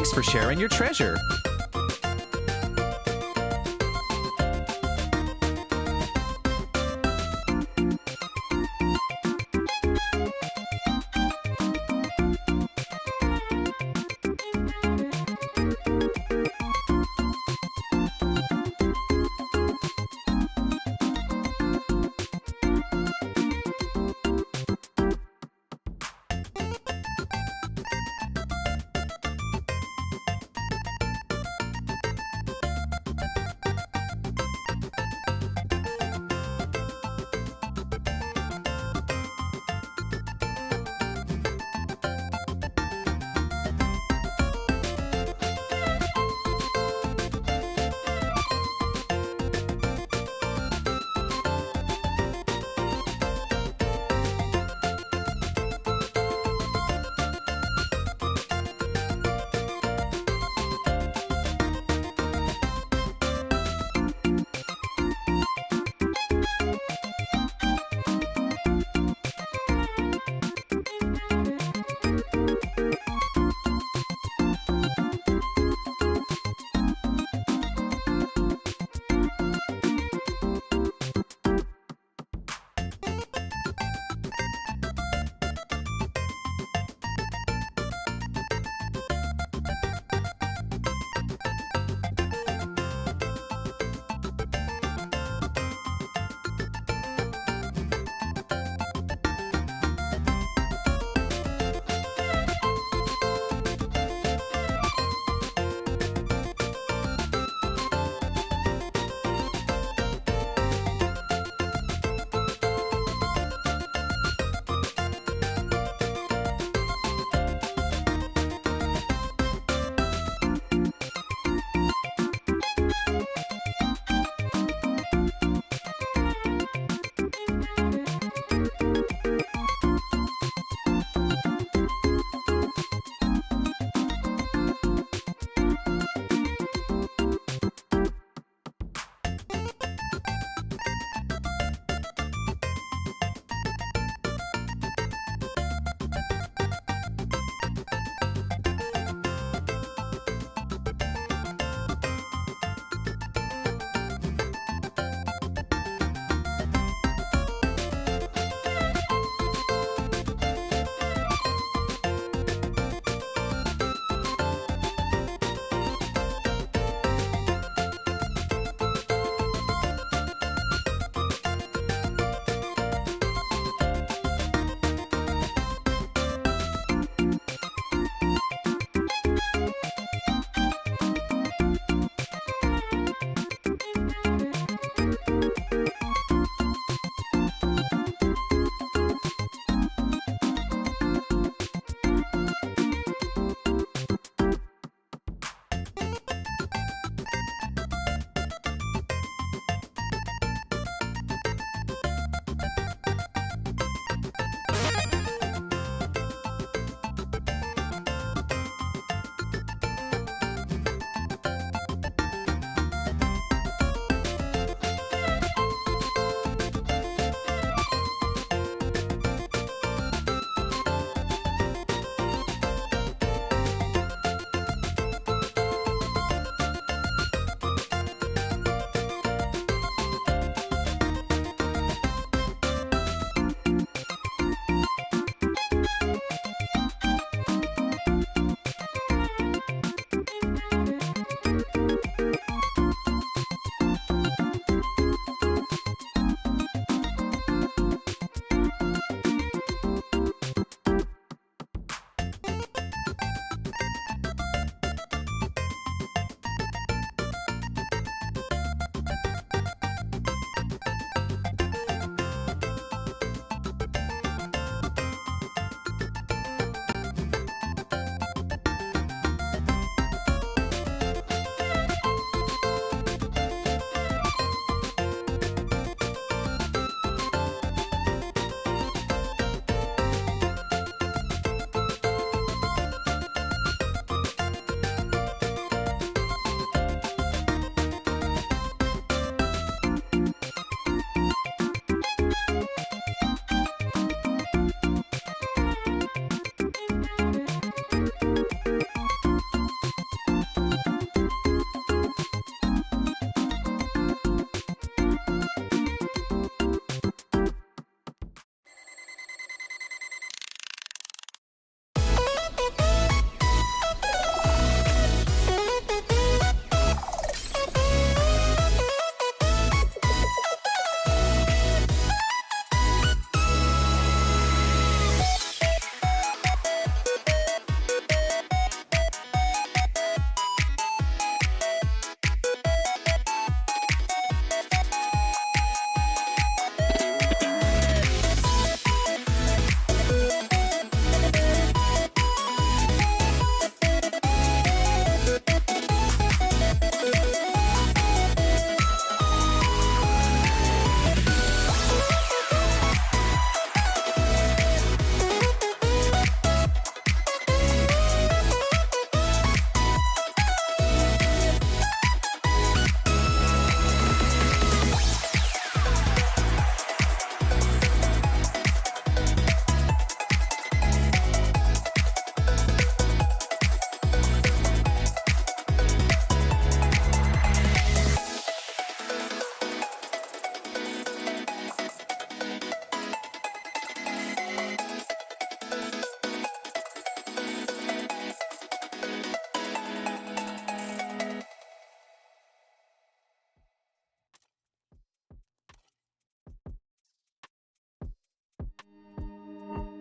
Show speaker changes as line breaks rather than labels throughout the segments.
Thanks for sharing your treasure.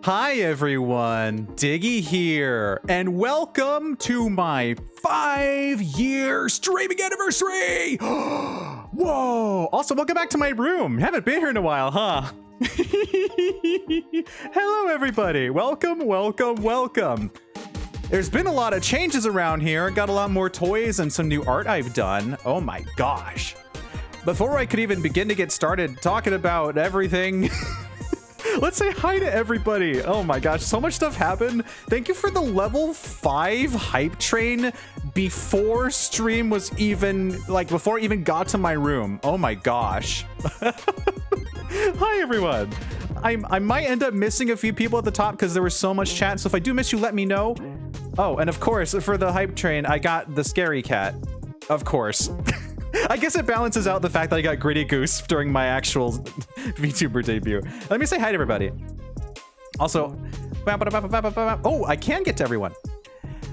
Hi everyone, Diggeh here, and welcome to my 5-year streaming anniversary! Whoa! Also, welcome back to my room. Haven't been here in a while, huh? Hello everybody, welcome, welcome, welcome. There's been a lot of changes around here. Got a lot more toys and some new art I've done. Oh my gosh. Before I could even begin to get started talking about everything, let's say hi to everybody. Oh my gosh, so much stuff happened. Thank you for the level 5 hype train before stream was even, before it even got to my room. Oh my gosh. Hi everyone. I might end up missing a few people at the top because there was so much chat, so if I do miss you, let me know. Oh, and of course, for the hype train, I got the scary cat. Of course. I guess it balances out the fact that I got Gritty Goose during my actual VTuber debut. Let me say hi to everybody. Also, oh, I can get to everyone.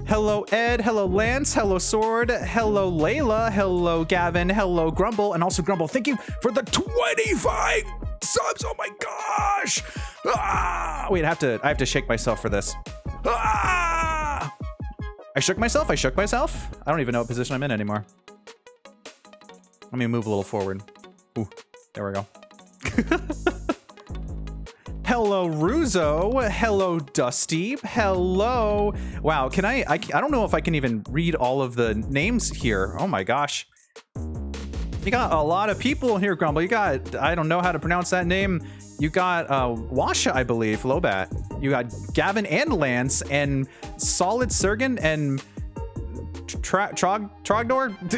Hello, Ed. Hello, Lance. Hello, Sword. Hello, Layla. Hello, Gavin. Hello, Grumble. And also, Grumble, thank you for the 25 subs. Oh my gosh. Ah! Wait, I have to shake myself for this. Ah! I shook myself. I shook myself. I don't even know what position I'm in anymore. Let me move a little forward. Ooh, there we go. Hello, Ruzo. Hello, Dusty. Hello. Wow, can I don't know if I can even read all of the names here. Oh my gosh. You got a lot of people in here, Grumble. You got, I don't know how to pronounce that name. You got Washa, I believe, Lobat. You got Gavin and Lance and Solid Sergen and Trogdor?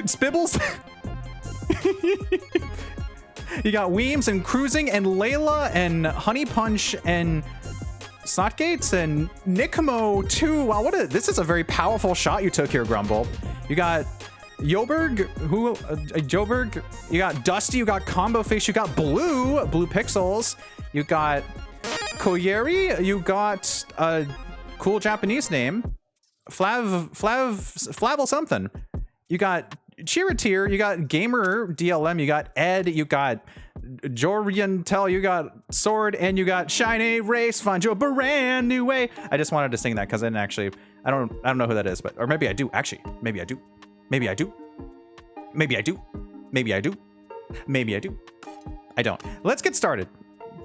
Spibbles? You got Weems and Cruising and Layla and Honey Punch and Snotgates and Nikmo too. Wow, this is a very powerful shot you took here, Grumble. You got Joberg, Joberg, you got Dusty, you got Combo Face, you got Blue Pixels, you got Koyeri, you got a cool Japanese name, Flavel something. You got Chiratier, you got Gamer DLM, you got Ed, you got Jorian Tell, you got Sword, and you got Shiny Race, find you a brand new way. I just wanted to sing that because I didn't actually, I don't know who that is, but, or maybe I do, actually. Maybe I do. Maybe I do. Maybe I do. Maybe I do. Maybe I do. I don't. Let's get started.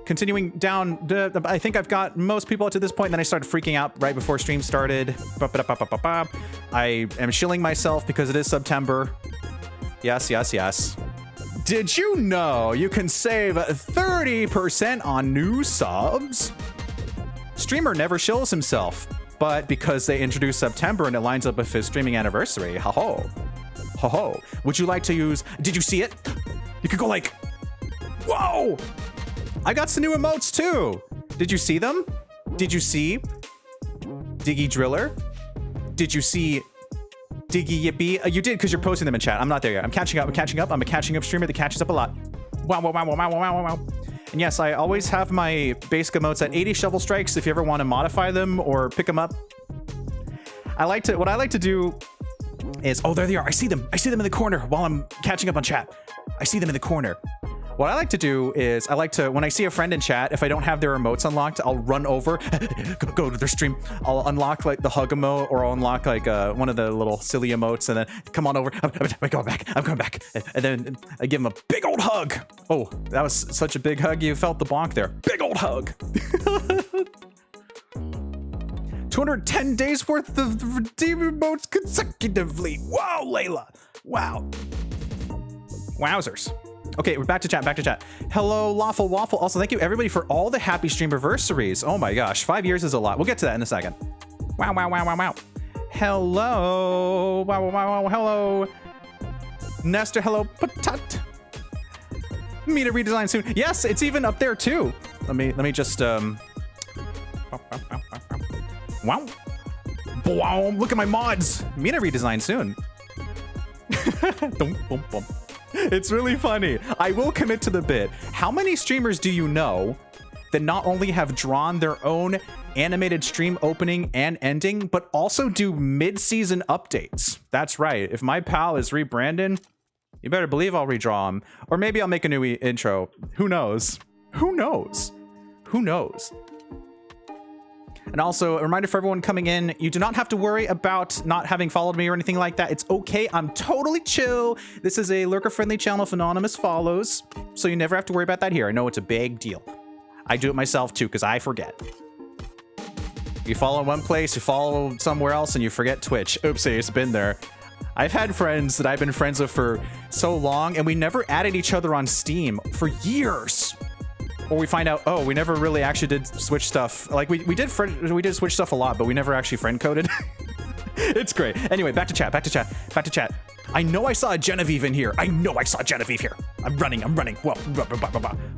Continuing down, I think I've got most people up to this point, and then I started freaking out right before stream started. I am shilling myself because it is September. Yes, yes, yes. Did you know you can save 30% on new subs? Streamer never shills himself, but because they introduced September and it lines up with his streaming anniversary, ho-ho. Ho-ho. Would you like to use, did you see it? You could go like, whoa! I got some new emotes too. Did you see them? Did you see Diggeh Driller? Did you see Diggeh Yippee? You did because you're posting them in chat. I'm not there yet. I'm catching up. I'm catching up. I'm a catching up streamer that catches up a lot. Wow, wow, wow, wow, wow, wow, wow. And yes, I always have my basic emotes at 80 shovel strikes if you ever want to modify them or pick them up. What I like to do is, oh, there they are. I see them. I see them in the corner while I'm catching up on chat. I see them in the corner. What I like to do is when I see a friend in chat, if I don't have their emotes unlocked, I'll run over, go to their stream. I'll unlock like the hug emote, or I'll unlock like one of the little silly emotes, and then come on over. I'm going back. I'm coming back. And then I give him a big old hug. Oh, that was such a big hug. You felt the bonk there. Big old hug. 210 days worth of redeem emotes consecutively. Wow, Layla. Wow. Wowzers. Okay, we're back to chat, Hello, Lawful Waffle. Also, thank you everybody for all the happy streamiversaries. Oh my gosh, 5 years is a lot. We'll get to that in a second. Wow, wow, wow, wow, wow. Hello. Wow, wow, wow, wow. Hello. Nestor, hello. Patat. Meet a redesign soon. Yes, it's even up there too. Let me just wow. Wow, look at my mods. Meet a redesign soon. It's really funny. I will commit to the bit. How many streamers do you know that not only have drawn their own animated stream opening and ending, but also do mid-season updates? That's right. If my pal is rebranding, you better believe I'll redraw him. Or maybe I'll make a new intro. Who knows? Who knows? Who knows? And also a reminder for everyone coming in, you do not have to worry about not having followed me or anything like that. It's okay. I'm totally chill. This is a lurker-friendly channel if anonymous follows, so you never have to worry about that here. I know it's a big deal. I do it myself too, because I forget. You follow in one place, you follow somewhere else, and you forget Twitch. Oopsie, it's been there. I've had friends that I've been friends with for so long, and we never added each other on Steam for years. Or we find out, oh, we never really actually did Switch stuff. Like we did Switch stuff a lot, but we never actually friend coded. It's great. Anyway, back to chat. I know I saw a Genevieve in here. I'm running. Whoa.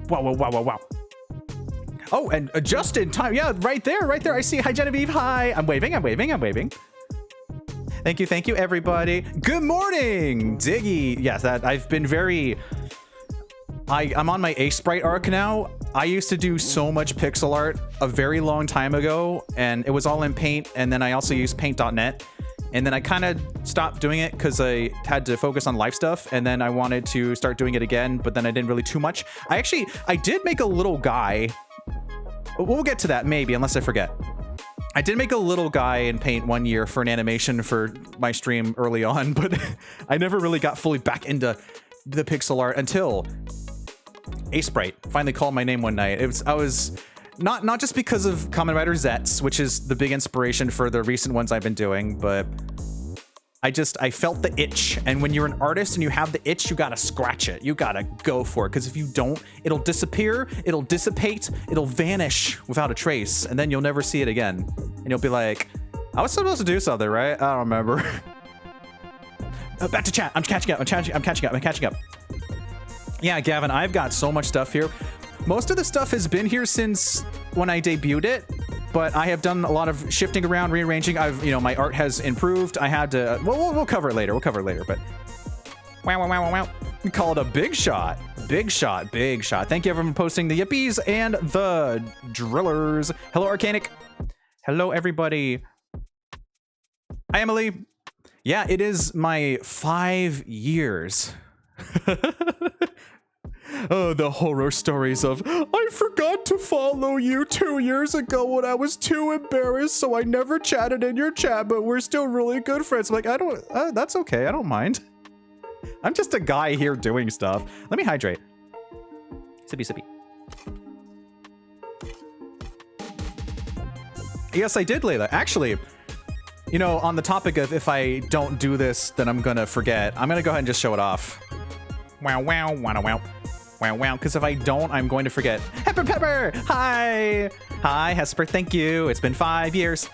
Wow. Oh, and just in time. Yeah, right there. I see. Hi, Genevieve. Hi. I'm waving. Thank you, everybody. Good morning, Diggeh. Yes, I've been very... I'm on my A-Sprite arc now. I used to do so much pixel art a very long time ago, and it was all in Paint, and then I also used paint.net. And then I kind of stopped doing it because I had to focus on life stuff, and then I wanted to start doing it again, but then I didn't really too much. I did make a little guy. We'll get to that maybe, unless I forget. I did make a little guy in Paint one year for an animation for my stream early on, but I never really got fully back into the pixel art until A-Sprite finally called my name one night. I was not just because of Common Writer Zets, which is the big inspiration for the recent ones I've been doing, but I felt the itch. And when you're an artist and you have the itch, you gotta scratch it. You gotta go for it, because if you don't, it'll disappear, it'll dissipate, it'll vanish without a trace, and then you'll never see it again. And you'll be like, I was supposed to do something, right? I don't remember. Back to chat. I'm catching up. Yeah, Gavin, I've got so much stuff here. Most of the stuff has been here since when I debuted it, but I have done a lot of shifting around, rearranging. My art has improved. I had to, we'll cover it later. But wow. We call it a big shot. Big shot. Thank you everyone for posting the yippies and the drillers. Hello, Arcanic. Hello, everybody. Hi, Emily. Yeah, it is my 5 years. Oh, the horror stories of, I forgot to follow you 2 years ago when I was too embarrassed, so I never chatted in your chat, but we're still really good friends. I'm like, that's okay, I don't mind. I'm just a guy here doing stuff. Let me hydrate. Sippy. Yes, I did, Layla. Actually, on the topic of if I don't do this, then I'm gonna forget, I'm gonna go ahead and just show it off. Wow, because if I don't, I'm going to forget. Pepper! Hi, Hesper, thank you. It's been 5 years.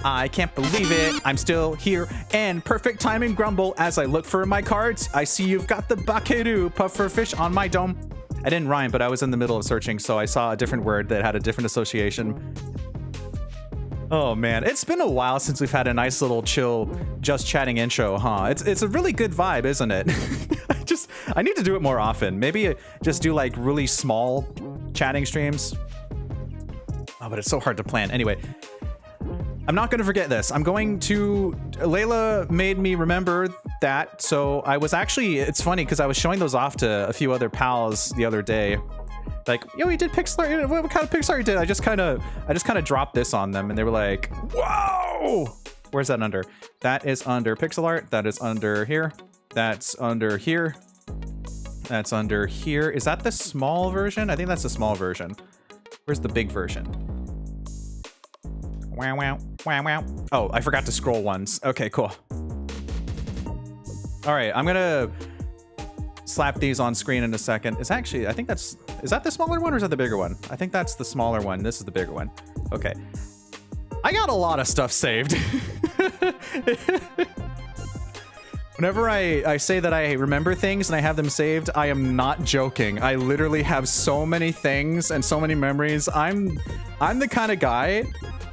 I can't believe it. I'm still here. And perfect timing, Grumble. As I look for my cards, I see you've got the Bakeru pufferfish on my dome. I didn't rhyme, but I was in the middle of searching, so I saw a different word that had a different association. Oh man, it's been a while since we've had a nice little chill, just chatting intro, huh? It's a really good vibe, isn't it? I need to do it more often. Maybe just do like really small chatting streams. Oh, but it's so hard to plan. Anyway, I'm not going to forget this. Layla made me remember that. So I was actually, it's funny because I was showing those off to a few other pals the other day. Like, yo, he did pixel art. What kind of pixel art you did? I just kind of dropped this on them and they were like, whoa! Where's that under? That is under pixel art. That is under here. That's under here. That's under here. Is that the small version? I think that's the small version. Where's the big version? Wow. Oh, I forgot to scroll once. Okay, cool. All right, I'm gonna slap these on screen in a second. Is that the smaller one or is that the bigger one? I think that's the smaller one. This is the bigger one. Okay. I got a lot of stuff saved. Whenever I say that I remember things and I have them saved, I am not joking. I literally have so many things and so many memories. I'm the kind of guy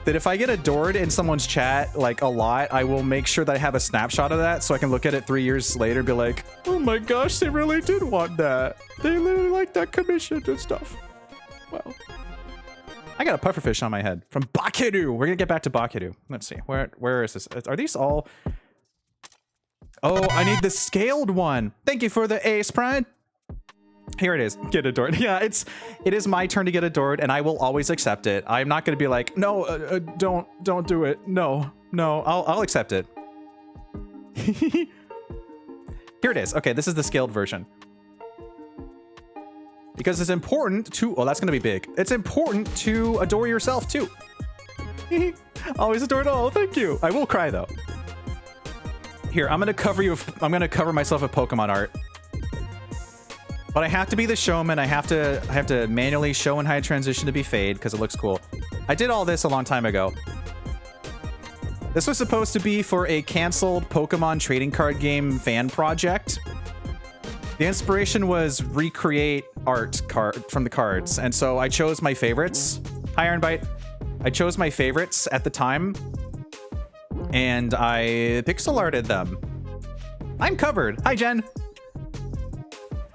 that if I get adored in someone's chat like a lot, I will make sure that I have a snapshot of that so I can look at it 3 years later and be like, oh my gosh, they really did want that. They literally like that commission and stuff. Well, I got a pufferfish on my head from Bakeru. We're gonna get back to Bakeru. Let's see, where is this? Are these all? Oh, I need the scaled one. Thank you for the ace, Pride. Here it is. Get adored. Yeah, it is my turn to get adored, and I will always accept it. I'm not going to be like, no, don't do it. No, I'll accept it. Here it is. Okay, this is the scaled version. Because it's important to, oh, that's going to be big. It's important to adore yourself too. Always adored. Oh, thank you. I will cry though. Here, I'm going to cover myself with Pokemon art. But I have to be the showman. I have to manually show and hide transition to be fade because it looks cool. I did all this a long time ago. This was supposed to be for a canceled Pokemon trading card game fan project. The inspiration was recreate art from the cards, and so I chose my favorites. Hi, Ironbite. I chose my favorites at the time, and I pixel arted them. I'm covered. Hi, Jen.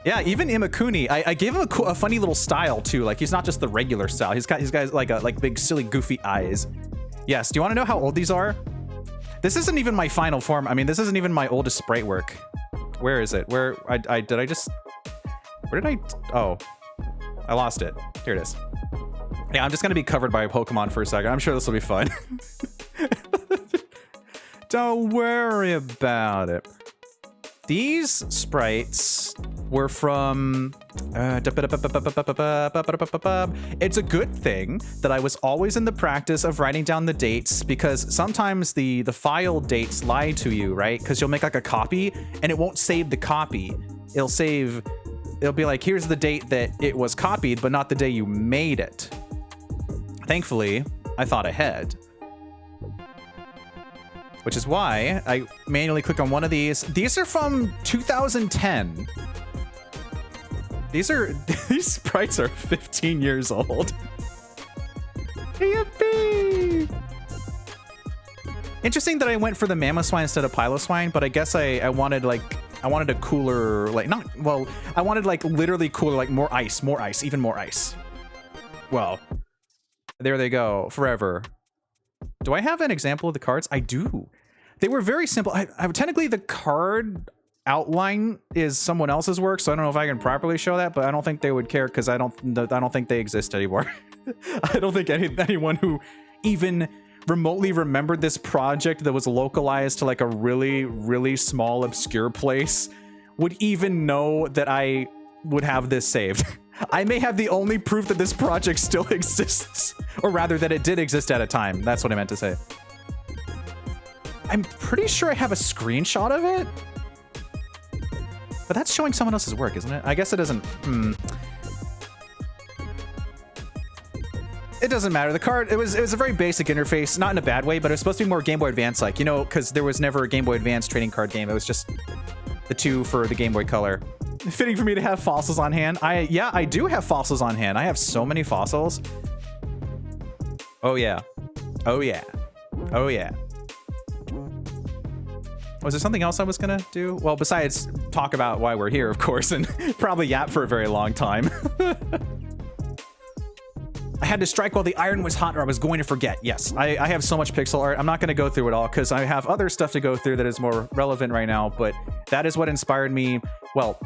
Yeah, even Imakuni, I gave him a funny little style too. Like he's not just the regular style. He's got like big silly goofy eyes. Yes. Do you want to know how old these are? This isn't even my final form. I mean, this isn't even my oldest sprite work. Where is it? Where did I? Oh, I lost it. Here it is. Yeah, I'm just gonna be covered by a Pokemon for a second. I'm sure this will be fun. Don't worry about it. These sprites were from... It's a good thing that I was always in the practice of writing down the dates, because sometimes the file dates lie to you, right? Because you'll make like a copy and it won't save the copy. It'll be like, here's the date that it was copied, but not the day you made it. Thankfully, I thought ahead. Which is why I manually click on one of these. These are from 2010. These sprites are 15 years old. Yippee! Interesting that I went for the Mamoswine instead of Piloswine, but I guess I wanted a cooler, like I wanted like literally cooler, like more ice, even more ice. Well, there they go, forever. Do I have an example of the cards? I do. They were very simple. Technically, the card outline is someone else's work, so I don't know if I can properly show that, but I don't think they would care because I don't think they exist anymore. I don't think anyone who even remotely remembered this project that was localized to like a really, really small, obscure place would even know that I would have this saved. I may have the only proof that this project still exists, or rather that it did exist at a time. That's what I meant to say. I'm pretty sure I have a screenshot of it, but that's showing someone else's work, isn't it? I guess it doesn't. It doesn't matter. The card, it was a very basic interface, not in a bad way, but it was supposed to be more Game Boy Advance like, you know, because there was never a Game Boy Advance trading card game. It was just the two for the Game Boy Color. Fitting for me to have fossils on hand. Yeah, I do have fossils on hand. I have so many fossils. Oh yeah. Oh yeah. Oh yeah. Was there something else I was gonna do? Well, besides talk about why we're here, of course, and probably yap for a very long time. I had to strike while the iron was hot or I was going to forget. Yes, I have so much pixel art. I'm not going to go through it all because I have other stuff to go through that is more relevant right now, but that is what inspired me. Well,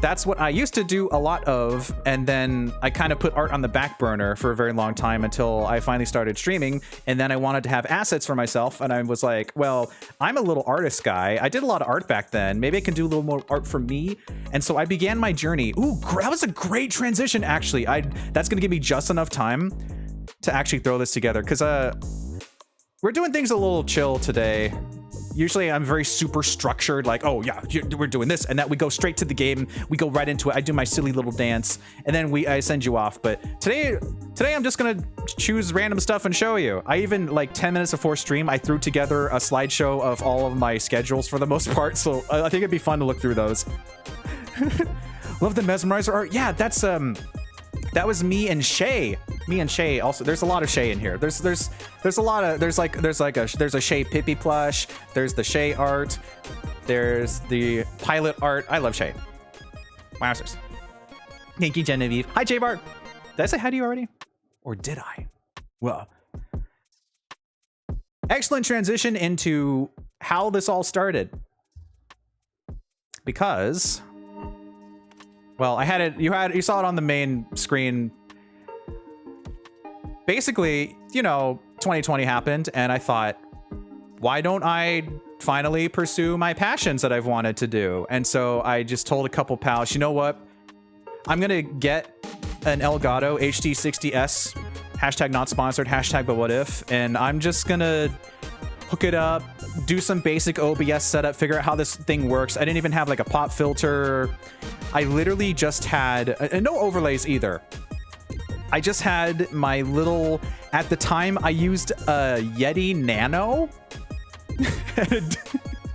that's what I used to do a lot of, and then I kind of put art on the back burner for a very long time until I finally started streaming, and then I wanted to have assets for myself, and I was like, well, I'm a little artist guy. I did a lot of art back then. Maybe I can do a little more art for me, and so I began my journey. Ooh, that was a great transition, actually. That's going to give me just enough time to actually throw this together, because we're doing things a little chill today. Usually I'm very super structured, like, oh yeah, we're doing this, and that we go straight to the game. We go right into it. I do my silly little dance, and then I send you off. But today I'm just gonna choose random stuff and show you. I even, like 10 minutes before stream, I threw together a slideshow of all of my schedules for the most part, so I think it'd be fun to look through those. Love the mesmerizer art. Yeah, that was me and Shay. Me and Shay also. There's a lot of Shay in here. There's a lot of there's a Shay Pippi plush. There's the Shay art. There's the pilot art. I love Shay. Wowzers. Thank you, Genevieve. Hi, J Bart. Did I say hi to you already? Or did I? Well, excellent transition into how this all started. Because Well, I had it. You saw it on the main screen. Basically, you know, 2020 happened, and I thought, why don't I finally pursue my passions that I've wanted to do? And so I just told a couple pals, you know what? I'm gonna get an Elgato HD60S, hashtag not sponsored, hashtag but what if, and I'm just gonna hook it up, do some basic OBS setup, figure out how this thing works. I didn't even have like a pop filter. I literally just had, and no overlays either. I just had my little, at the time I used a Yeti Nano.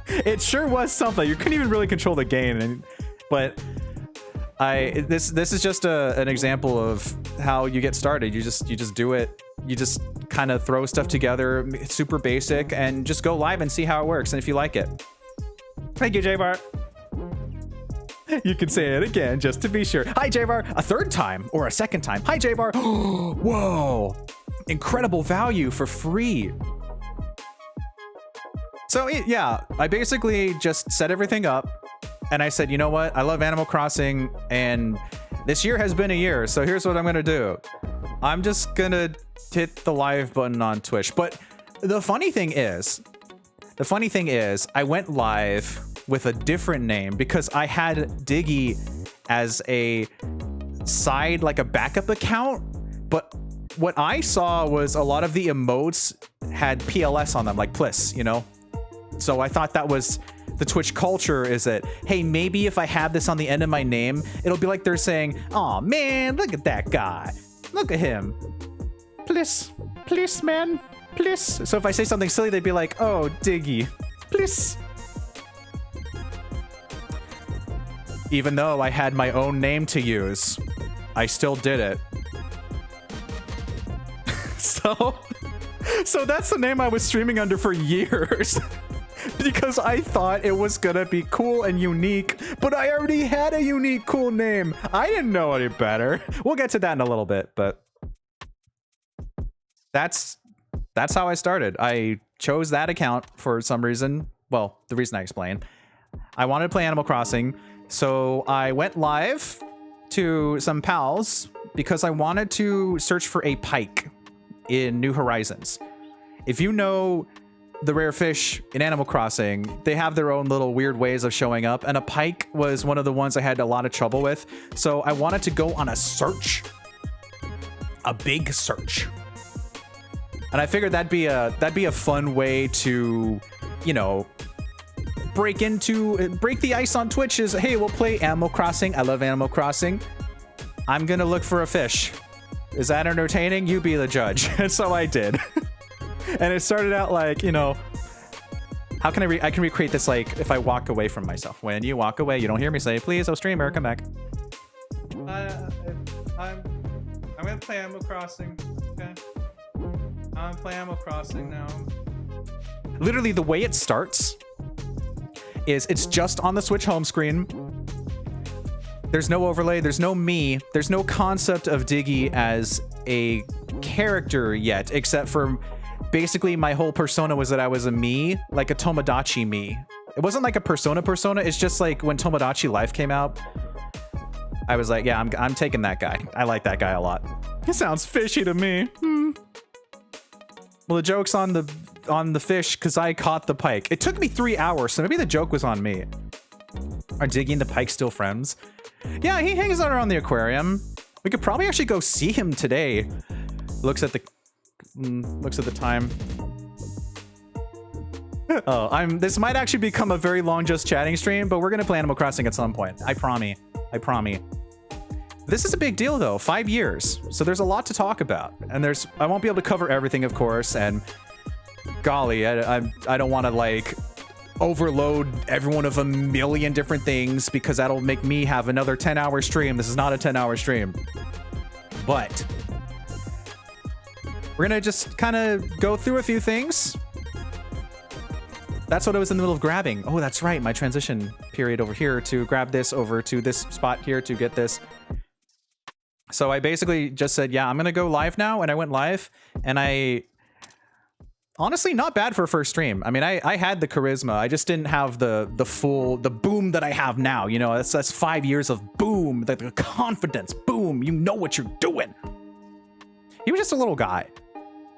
It sure was something. You couldn't even really control the gain, but this is just an example of how you get started. You just do it. You just kind of throw stuff together, it's super basic, and just go live and see how it works, and if you like it. Thank you, J-Bar. You can say it again just to be sure. Hi, J-Bar. A third time or a second time. Hi, J-Bar. Whoa. Incredible value for free. So yeah, I basically just set everything up, and I said, you know what? I love Animal Crossing, and this year has been a year, so here's what I'm gonna do. I'm just gonna hit the live button on Twitch. But the funny thing is, I went live with a different name because I had Diggeh as a side, like a backup account. But what I saw was a lot of the emotes had PLS on them, like Pliss, you know? So I thought that was the Twitch culture, is that, hey, maybe if I have this on the end of my name, it'll be like they're saying, oh man, look at that guy. Look at him. Pliss, Pliss, man, Pliss. So if I say something silly, they'd be like, oh, Diggeh, Pliss. Even though I had my own name to use, I still did it. So that's the name I was streaming under for years. Because I thought it was gonna be cool and unique, but I already had a unique, cool name. I didn't know any better. We'll get to that in a little bit, but that's how I started. I chose that account for some reason. Well, the reason I explained. I wanted to play Animal Crossing, so I went live to some pals because I wanted to search for a pike in New Horizons. If you know the rare fish in Animal Crossing, they have their own little weird ways of showing up, and a pike was one of the ones I had a lot of trouble with. So I wanted to go on a search, a big search, and I figured that'd be a fun way to, you know, break the ice on Twitch. Is, hey, we'll play Animal Crossing. I love Animal Crossing. I'm gonna look for a fish. Is that entertaining? You be the judge. And so I did. And it started out like, you know, how can I can recreate this, like, if I walk away from myself. When you walk away, you don't hear me say, please, oh streamer, come back. I'm gonna play Animal Crossing, okay? I'm gonna play Animal Crossing now. Literally, the way it starts is it's just on the Switch home screen. There's no overlay, there's no me, there's no concept of Diggeh as a character yet, except for basically my whole persona was that I was a me, like a Tomodachi me. It wasn't like a persona, it's just like when Tomodachi Life came out, I was like, yeah, I'm taking that guy. I like that guy a lot. It sounds fishy to me. Well, the joke's on the fish because I caught the pike. It took me 3 hours, so maybe the joke was on me. Are Diggeh and the pike still friends? Yeah, he hangs out around the aquarium. We could probably actually go see him today. Looks at the time. Oh, this might actually become a very long just chatting stream, but we're gonna play Animal Crossing at some point. I promise. This is a big deal though, 5 years. So there's a lot to talk about, and I won't be able to cover everything, of course, and golly, I don't want to like overload everyone of a million different things because that'll make me have another 10-hour stream. This is not a 10-hour stream, but we're gonna just kind of go through a few things. That's what I was in the middle of grabbing. Oh, that's right, my transition period over here to grab this over to this spot here to get this. So I basically just said, yeah, I'm gonna go live now, and I went live, and I honestly not bad for a first stream. I mean, I had the charisma. I just didn't have the boom that I have now. You know, that's 5 years of boom, the confidence, boom. You know what you're doing. He was just a little guy.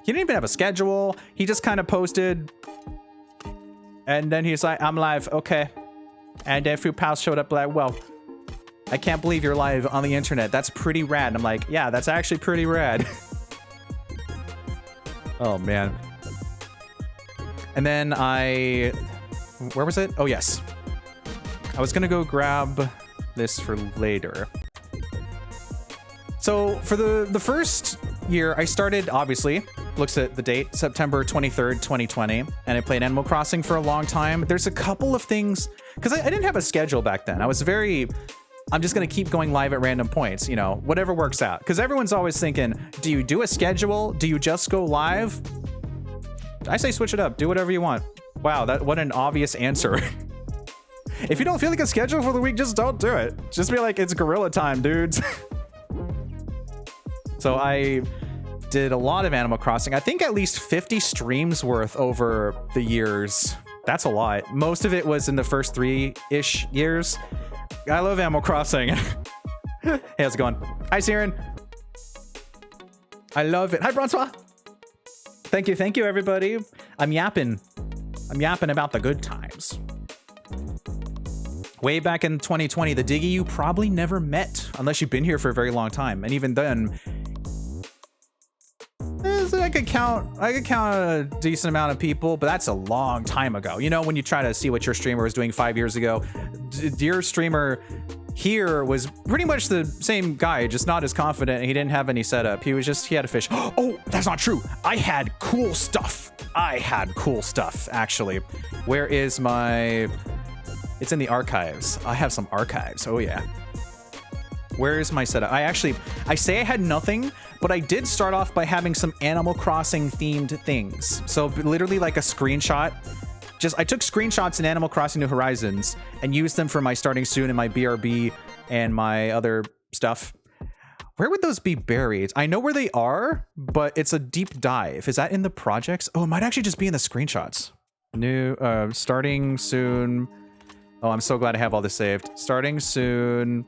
He didn't even have a schedule. He just kind of posted, and then he's like, "I'm live, okay." And a few pals showed up like, "Well, I can't believe you're live on the internet. That's pretty rad." And I'm like, "Yeah, that's actually pretty rad." Oh man. And then where was it? Oh yes. I was gonna go grab this for later. So for the first year, I started, obviously, looks at the date, September 23rd, 2020, and I played Animal Crossing for a long time. There's a couple of things, because I didn't have a schedule back then. I was I'm just gonna keep going live at random points, you know, whatever works out. Because everyone's always thinking, do you do a schedule? Do you just go live? I say switch it up, do whatever you want. Wow, what an obvious answer. If you don't feel like a schedule for the week, just don't do it. Just be like, it's gorilla time, dudes. So I did a lot of Animal Crossing. I think at least 50 streams worth over the years. That's a lot. Most of it was in the first 3-ish years. I love Animal Crossing. Hey, how's it going? Hi, Siren. I love it. Hi, Francois. Thank you, everybody. I'm yapping about the good times. Way back in 2020, the Diggeh you probably never met unless you've been here for a very long time. And even then, I could count a decent amount of people, but that's a long time ago. You know, when you try to see what your streamer was doing 5 years ago, your streamer here was pretty much the same guy, just not as confident. He didn't have any setup. He had a fish. Oh, that's not true. I had cool stuff, actually. Where is my... It's in the archives. I have some archives. Oh, yeah. Where is my setup? I say I had nothing, but I did start off by having some Animal Crossing themed things. So literally like a screenshot. I took screenshots in Animal Crossing New Horizons and used them for my starting soon and my BRB and my other stuff. Where would those be buried? I know where they are, but it's a deep dive. Is that in the projects? Oh, it might actually just be in the screenshots. New, starting soon. Oh, I'm so glad I have all this saved. Starting soon,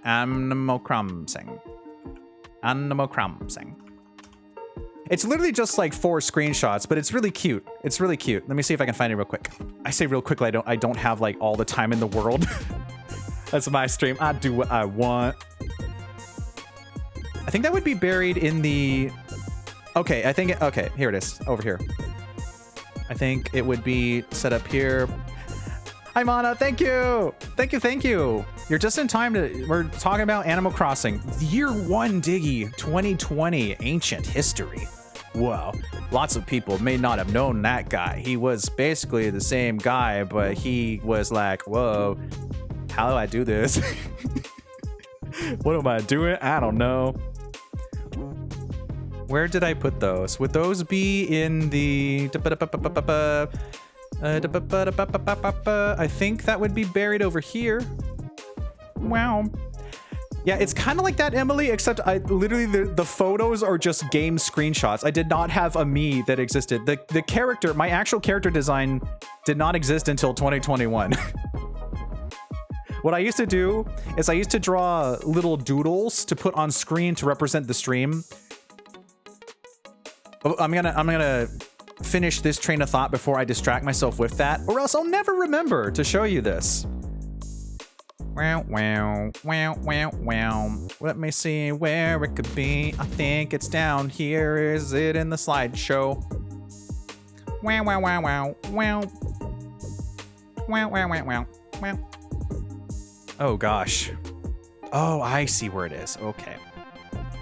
Animal Crossing. It's literally just like 4 screenshots, but it's really cute. It's really cute. Let me see if I can find it real quick. I say real quickly, I don't have like all the time in the world. That's my stream. I do what I want. I think that would be buried in the... Okay, okay, here it is, over here. I think it would be set up here. Hi, Mana, thank you. Thank you. You're just in time we're talking about Animal Crossing. Year 1 Diggeh 2020, ancient history. Whoa, lots of people may not have known that guy. He was basically the same guy, but he was like, whoa, how do I do this? What am I doing? I don't know. Where did I put those? Would those be in the... I think that would be buried over here. Wow. Yeah, it's kind of like that, Emily, except literally the photos are just game screenshots. I did not have a me that existed. The character, my actual character design did not exist until 2021. What I used to do is I used to draw little doodles to put on screen to represent the stream. I'm gonna finish this train of thought before I distract myself with that, or else I'll never remember to show you this. Wow, wow, wow, wow, wow. Let me see where it could be. I think it's down here. Is it in the slideshow? Wow, wow, wow, wow, wow. Wow, wow, wow, wow, wow. Oh, gosh. Oh, I see where it is. Okay.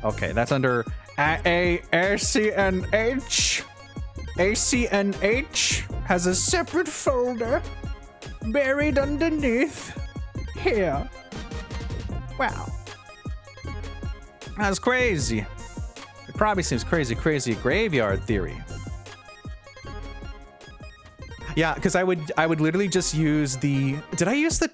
Okay, that's under ACNH. ACNH has a separate folder buried underneath here. Wow. That's crazy. It probably seems crazy graveyard theory. Yeah, because I would literally just use the... Did I use the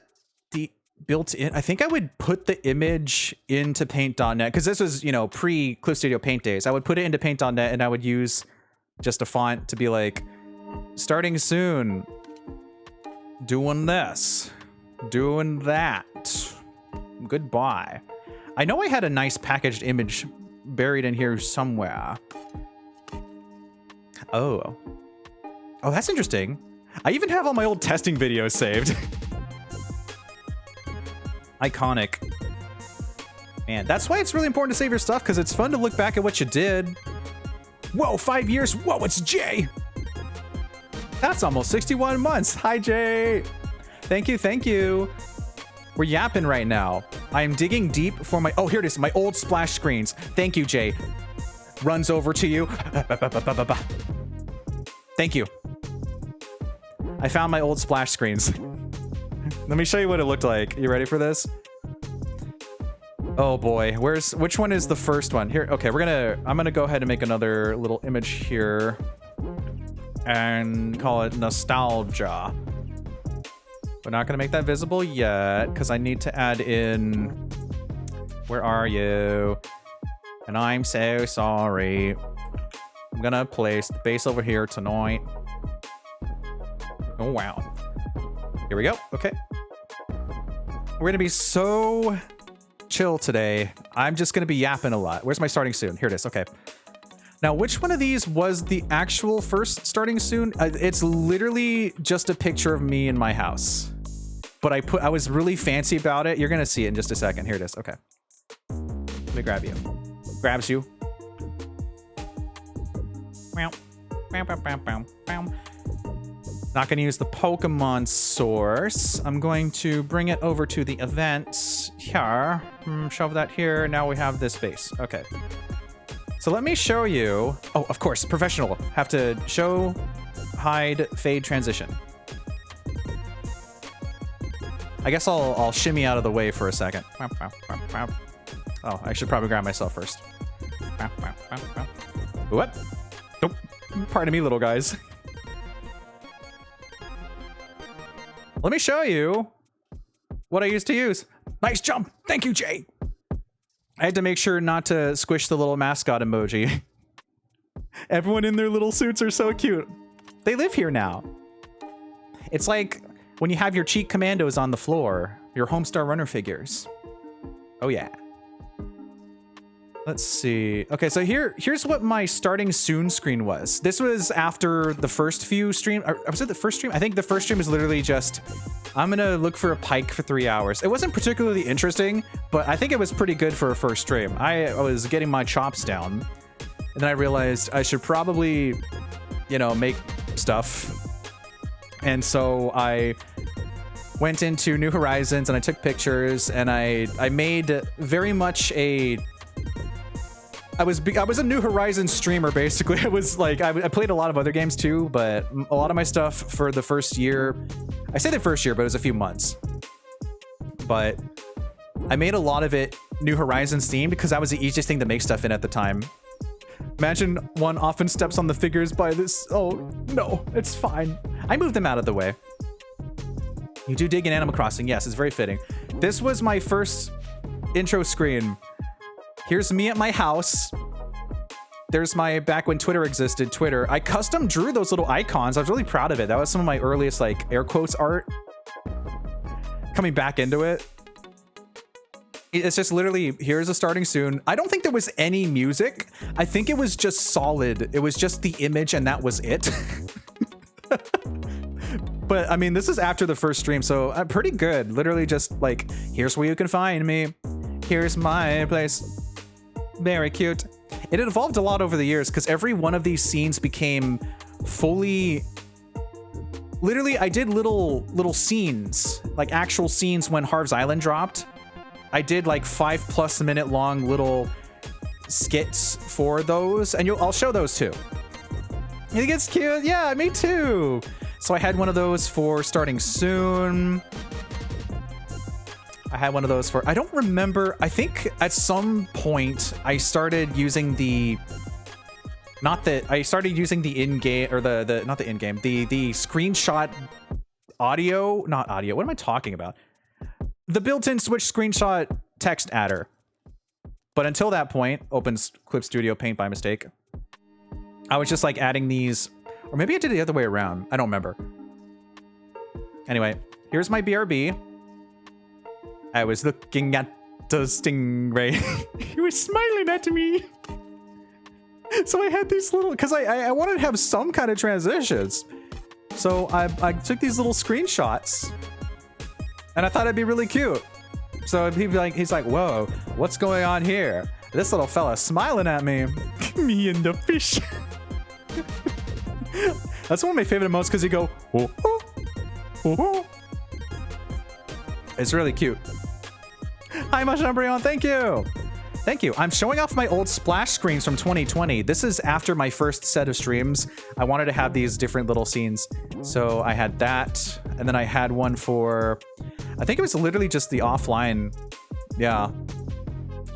built-in? I think I would put the image into paint.net, because this was, you know, pre-Cliff Studio Paint days. I would put it into paint.net and I would use just a font to be like, starting soon, doing this, doing that, goodbye. I know I had a nice packaged image buried in here somewhere. Oh, that's interesting. I even have all my old testing videos saved. Iconic. Man, that's why it's really important to save your stuff, because it's fun to look back at what you did. Whoa, 5 years. Whoa, it's Jay. That's almost 61 months. Hi, Jay. Thank you, thank you. We're yapping right now. I am digging deep for my... Oh, here it is. My old splash screens. Thank you, Jay. Runs over to you. Thank you. I found my old splash screens. Let me show you what it looked like. You ready for this? Oh boy, which one is the first one? Here, okay, I'm gonna go ahead and make another little image here and call it nostalgia. We're not gonna make that visible yet because I need to add in, where are you? And I'm so sorry. I'm gonna place the base over here tonight. Oh wow. Here we go, okay. We're gonna be so chill today. I'm just gonna be yapping a lot. Where's my starting soon? Here it is, okay. Now, which one of these was the actual first starting soon? It's literally just a picture of me in my house. But I was really fancy about it. You're gonna see it in just a second. Here it is, okay. Let me grab you. Grabs you. Not going to use the Pokemon source. I'm going to bring it over to the events here. Shove that here. Now we have this base. Okay. So let me show you. Oh, of course, professional. Have to show, hide, fade, transition. I guess I'll shimmy out of the way for a second. Oh, I should probably grab myself first. What? Nope. Pardon me, little guys. Let me show you what I used to use. Nice jump. Thank you, Jay. I had to make sure not to squish the little mascot emoji. Everyone in their little suits are so cute. They live here now. It's like when you have your cheat commandos on the floor, your Homestar Runner figures. Oh yeah. Let's see. Okay, so here's what my starting soon screen was. This was after the first few streams. Was it the first stream? I think the first stream is literally just, I'm gonna look for a pike for 3 hours. It wasn't particularly interesting, but I think it was pretty good for a first stream. I was getting my chops down, and then I realized I should probably, you know, make stuff. And so I went into New Horizons and I took pictures, and I made very much a... I was a New Horizons streamer, basically. I was like, I played a lot of other games too, but a lot of my stuff for the first year, I say the first year, but it was a few months. But I made a lot of it New Horizons themed because that was the easiest thing to make stuff in at the time. Imagine one often steps on the figures by this. Oh, no, it's fine. I moved them out of the way. You do dig in Animal Crossing. Yes, it's very fitting. This was my first intro screen. Here's me at my house. There's my, back when Twitter existed, Twitter. I custom drew those little icons. I was really proud of it. That was some of my earliest, like, air quotes art. Coming back into it. It's just literally, here's a starting soon. I don't think there was any music. I think it was just solid. It was just the image and that was it. But I mean, this is after the first stream, so I'm pretty good. Literally just like, here's where you can find me. Here's my place. Very cute. It had evolved a lot over the years because every one of these scenes became fully... Literally, I did little scenes, like actual scenes when Harv's Island dropped. I did like 5+ minute long little skits for those, and I'll show those too. You think it's cute? Yeah, me too. So I had one of those for starting soon. I had one of those for, I don't remember. I think at some point I started using the, I started using the in-game, or not the in-game, the screenshot audio, not audio. What am I talking about? The built-in Switch screenshot text adder. But until that point, opens Clip Studio Paint by mistake. I was just like adding these, or maybe I did it the other way around. I don't remember. Anyway, here's my BRB. I was looking at the stingray. He was smiling at me. So I had these little, because I wanted to have some kind of transitions. So I took these little screenshots and I thought it'd be really cute. So he's like, whoa, what's going on here? This little fella smiling at me. Me and the fish. That's one of my favorite emotes because you go, oh, oh, oh, oh. It's really cute. Hi, Mushumbrion, thank you. Thank you. I'm showing off my old splash screens from 2020. This is after my first set of streams. I wanted to have these different little scenes. So I had that, and then I had one for, I think it was literally just the offline. Yeah.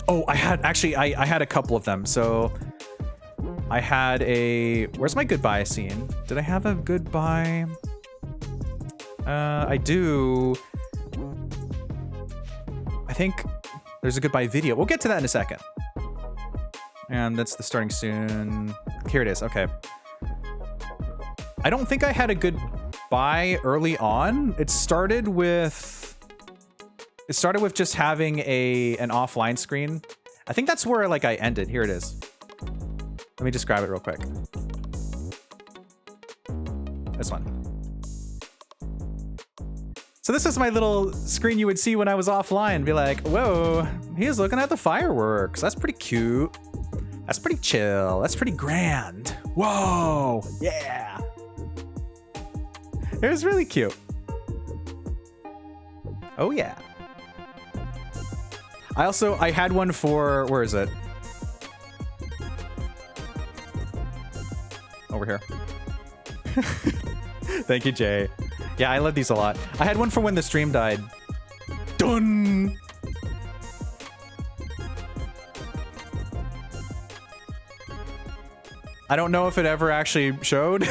Oh, I had a couple of them. So I had a, where's my goodbye scene? Did I have a goodbye? I do. I think there's a goodbye video. We'll get to that in a second. And that's the starting soon. Here it is. Okay. I don't think I had a goodbye early on. It started with just having an offline screen. I think that's where like I ended. Here it is. Let me just grab it real quick. This one. So this is my little screen you would see when I was offline. Be like, whoa, he's looking at the fireworks. That's pretty cute. That's pretty chill. That's pretty grand. Whoa, yeah. It was really cute. Oh yeah. I had one for, where is it? Over here. Thank you, Jay. Yeah, I love these a lot. I had one for when the stream died. Done. I don't know if it ever actually showed,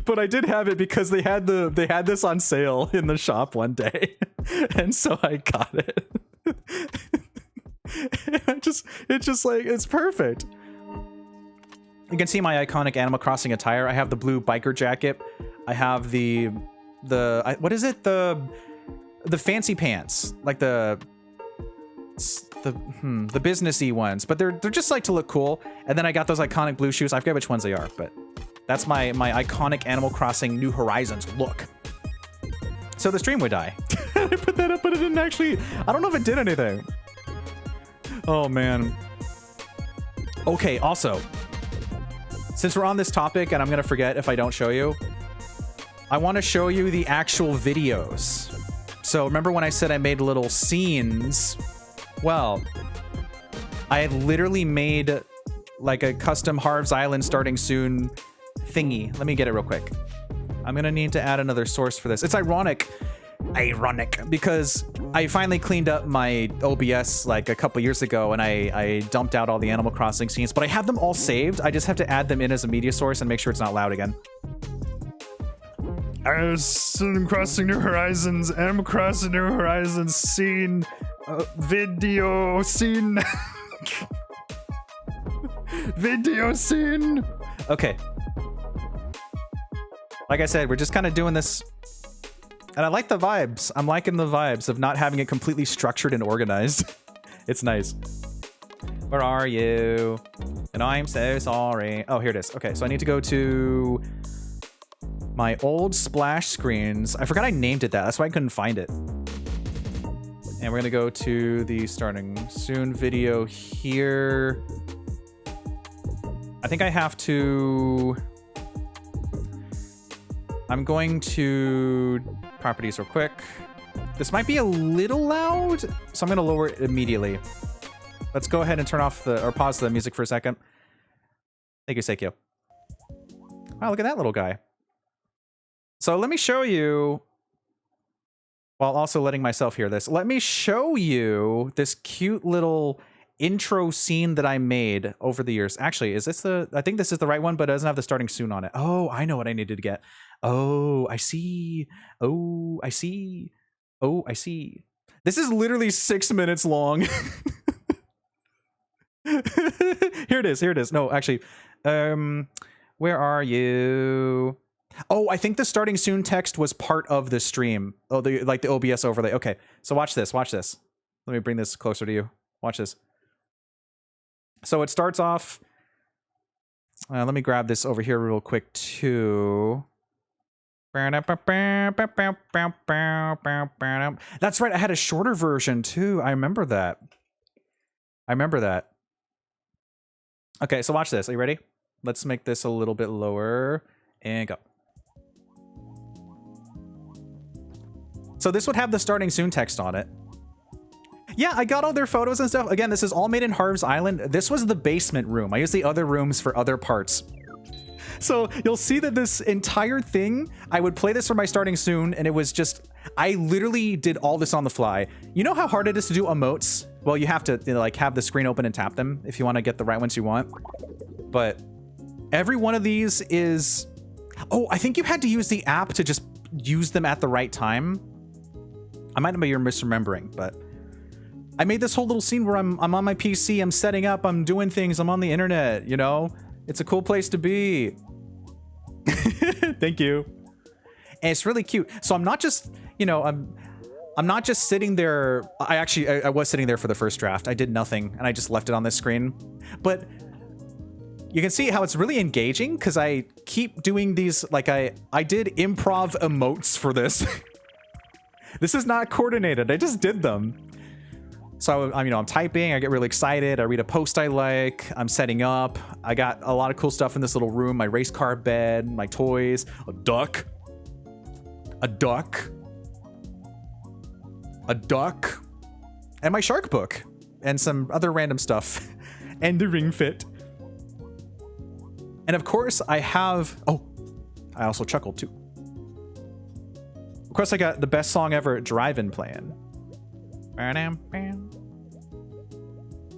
but I did have it because they had this on sale in the shop one day, and so I got it. It's just like, it's perfect. You can see my iconic Animal Crossing attire. I have the blue biker jacket. I have the what is it? The fancy pants, like the businessy ones, but they're just like to look cool. And then I got those iconic blue shoes. I forget which ones they are, but that's my iconic Animal Crossing New Horizons look. So the stream would die. I put that up, but it didn't actually. I don't know if it did anything. Oh man. Okay. Also, since we're on this topic, and I'm gonna forget if I don't show you, I want to show you the actual videos. So remember when I said I made little scenes? Well, I had literally made like a custom Harv's Island starting soon thingy. Let me get it real quick. I'm gonna need to add another source for this. It's ironic because I finally cleaned up my OBS like a couple years ago, and I dumped out all the Animal Crossing scenes, but I have them all saved. I just have to add them in as a media source and make sure it's not loud again. Animal Crossing New Horizons, Animal Crossing New Horizons scene, video scene, video scene. Okay. Like I said, we're just kind of doing this, and I like the vibes. I'm liking the vibes of not having it completely structured and organized. It's nice. Where are you? And I'm so sorry. Oh, here it is. Okay, so I need to go to my old splash screens. I forgot I named it that. That's why I couldn't find it. And we're gonna go to the starting soon video here. I think I have to. I'm going to properties real quick. This might be a little loud, so I'm gonna lower it immediately. Let's go ahead and turn off or pause the music for a second. Thank you, Seikyo. Wow, look at that little guy. So let me show you, while also letting myself hear this, let me show you this cute little intro scene that I made over the years. Actually, is this I think this is the right one, but it doesn't have the starting soon on it. Oh, I know what I needed to get. Oh, I see. Oh, I see. Oh, I see. This is literally 6 minutes long. Here it is. No, actually, Where are you? Oh, I think the starting soon text was part of the stream. Oh, the OBS overlay. Okay, so watch this. Watch this. Let me bring this closer to you. Watch this. So it starts off. Let me grab this over here real quick too. That's right. I had a shorter version too. I remember that. Okay, so watch this. Are you ready? Let's make this a little bit lower and go. So this would have the starting soon text on it. Yeah, I got all their photos and stuff. Again, this is all made in Harv's Island. This was the basement room. I used the other rooms for other parts. So you'll see that this entire thing, I would play this for my starting soon, and it was just, I literally did all this on the fly. You know how hard it is to do emotes? Well, you have to, you know, like, have the screen open and tap them if you want to get the right ones you want. But every one of these is, oh, I think you had to use the app to just use them at the right time. I might be misremembering, but I made this whole little scene where I'm on my PC, I'm setting up, I'm doing things, I'm on the internet, you know? It's a cool place to be. Thank you. And it's really cute. So I'm not just, you know, I'm not just sitting there. I was sitting there for the first draft. I did nothing and I just left it on this screen. But you can see how it's really engaging because I keep doing these, like I did improv emotes for this. This is not coordinated. I just did them. So I'm typing, I get really excited, I read a post I like, I'm setting up, I got a lot of cool stuff in this little room, my race car bed, my toys, a duck, and my shark book, and some other random stuff, and the ring fit. And of course I have, oh, I also chuckled too. Of course I got the best song ever, Drive-In playing.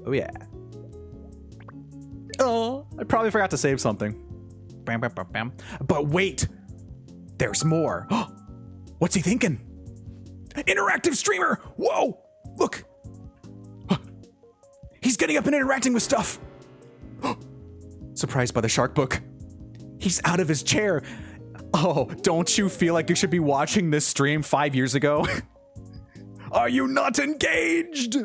Oh yeah. Oh, I probably forgot to save something. But wait, there's more. What's he thinking? Interactive streamer. Whoa, look. He's getting up and interacting with stuff. Surprised by the shark book. He's out of his chair. Oh, don't you feel like you should be watching this stream 5 years ago? Are you not engaged?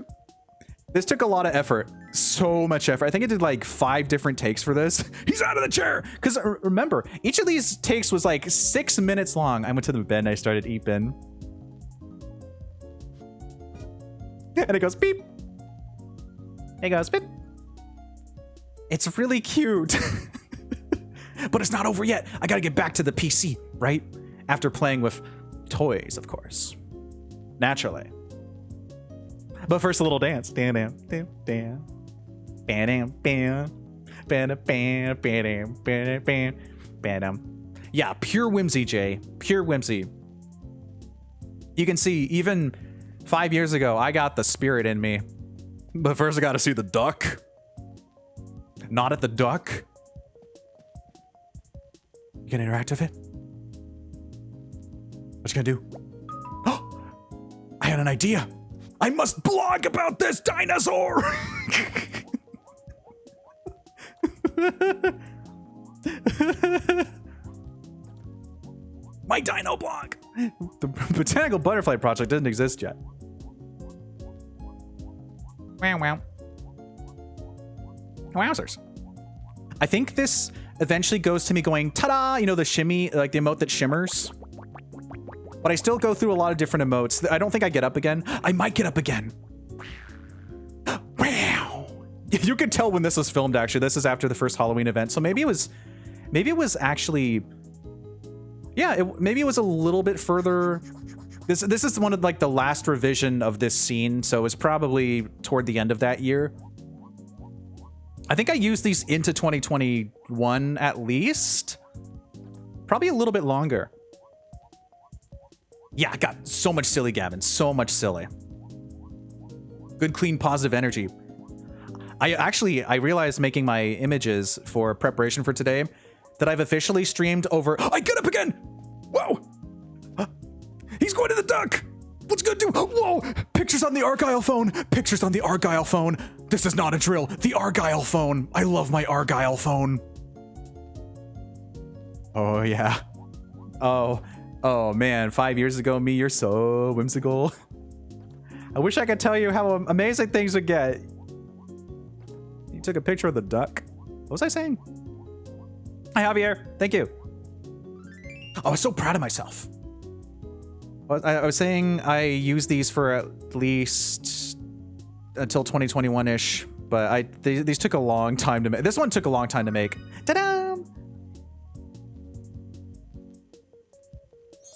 This took a lot of effort. So much effort. I think I did like 5 different takes for this. He's out of the chair. Because remember, each of these takes was like 6 minutes long. I went to the bed and I started eeping. And it goes beep. It goes beep. It's really cute. But it's not over yet. I gotta get back to the PC, right? After playing with toys, of course. Naturally. But first, a little dance. Yeah, pure whimsy, Jay. Pure whimsy. You can see, even 5 years ago, I got the spirit in me. But first, I gotta see the duck. Not at the duck. You can interact with it? What you gonna do? I had an idea. I must blog about this dinosaur. My dino blog. The Botanical Butterfly Project doesn't exist yet. Wow. Wowzers. I think this eventually goes to me going, ta-da, you know, the shimmy, like the emote that shimmers. But I still go through a lot of different emotes. I don't think I get up again. I might get up again. Wow. You could tell when this was filmed, actually. This is after the first Halloween event. So maybe it was actually, yeah, maybe it was a little bit further. This is one of like the last revision of this scene. So it was probably toward the end of that year. I think I used these into 2021 at least. Probably a little bit longer. Yeah, I got so much silly, Gavin. So much silly. Good, clean, positive energy. I realized making my images for preparation for today that I've officially streamed over. I get up again! Whoa! He's going to the duck! What's he gonna do? Whoa! Pictures on the Argyle phone! Pictures on the Argyle phone! This is not a drill. The Argyle phone. I love my Argyle phone. Oh, yeah. Oh, man. 5 years ago, me, you're so whimsical. I wish I could tell you how amazing things would get. You took a picture of the duck. What was I saying? Hi, Javier. Thank you. Oh, I was so proud of myself. I was saying I use these for at least until 2021-ish, but these took a long time to make. This one took a long time to make. Ta-da!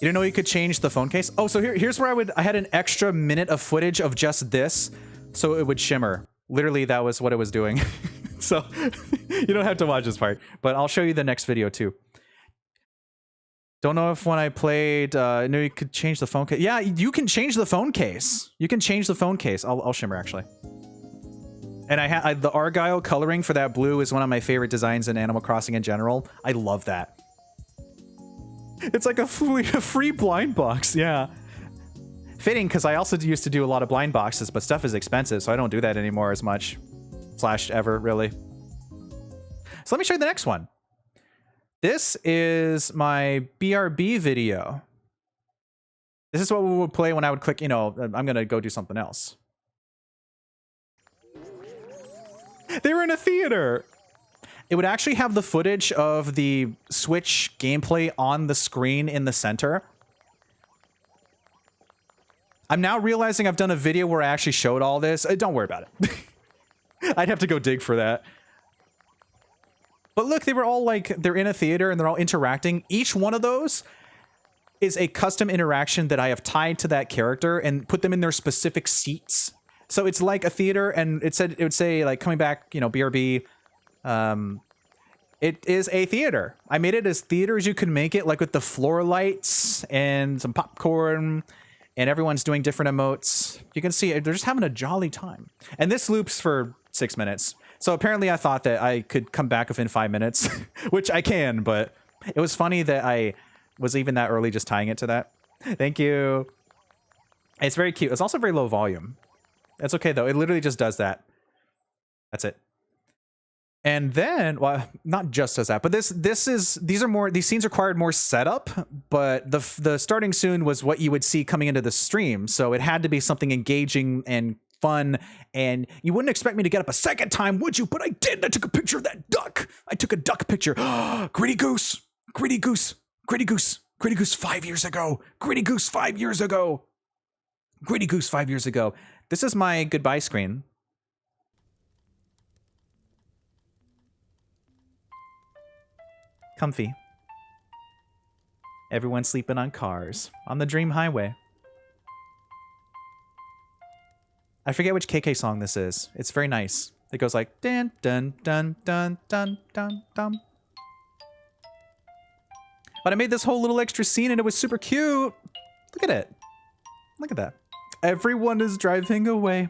You didn't know you could change the phone case? Oh, so here's where I had an extra minute of footage of just this, so it would shimmer. Literally, that was what it was doing. So you don't have to watch this part, but I'll show you the next video too. Don't know if when I played, I knew you could change the phone case. Yeah, you can change the phone case. You can change the phone case. I'll shimmer actually. And I had the Argyle coloring for that blue is one of my favorite designs in Animal Crossing in general. I love that. It's like a free blind box, yeah. Fitting, because I also used to do a lot of blind boxes, but stuff is expensive, so I don't do that anymore as much. / ever, really. So let me show you the next one. This is my BRB video. This is what we would play when I would click, you know, I'm gonna go do something else. They were in a theater! It would actually have the footage of the Switch gameplay on the screen in the center. I'm now realizing I've done a video where I actually showed all this. Don't worry about it. I'd have to go dig for that. But look, they were all like, they're in a theater and they're all interacting. Each one of those is a custom interaction that I have tied to that character and put them in their specific seats. So it's like a theater, and it would say like coming back, you know, BRB. It is a theater. I made it as theater as you can make it, like with the floor lights and some popcorn, and everyone's doing different emotes. You can see they're just having a jolly time. And this loops for 6 minutes. So apparently I thought that I could come back within 5 minutes, which I can, but it was funny that I was even that early just tying it to that. Thank you. It's very cute. It's also very low volume. That's okay though. It literally just does that. That's it. And then, well, not just does that, but these scenes required more setup, but the starting soon was what you would see coming into the stream. So it had to be something engaging and fun, and you wouldn't expect me to get up a second time, would you? But I did. I took a picture of that duck. I took a duck picture. Gritty goose, gritty goose, gritty goose, gritty goose 5 years ago. Gritty goose 5 years ago. Gritty goose 5 years ago. This is my goodbye screen. Comfy. Everyone sleeping on cars on the Dream Highway. I forget which KK song this is. It's very nice. It goes like dun dun dun dun dun dun dun. But I made this whole little extra scene and it was super cute. Look at it. Look at that. Everyone is driving away.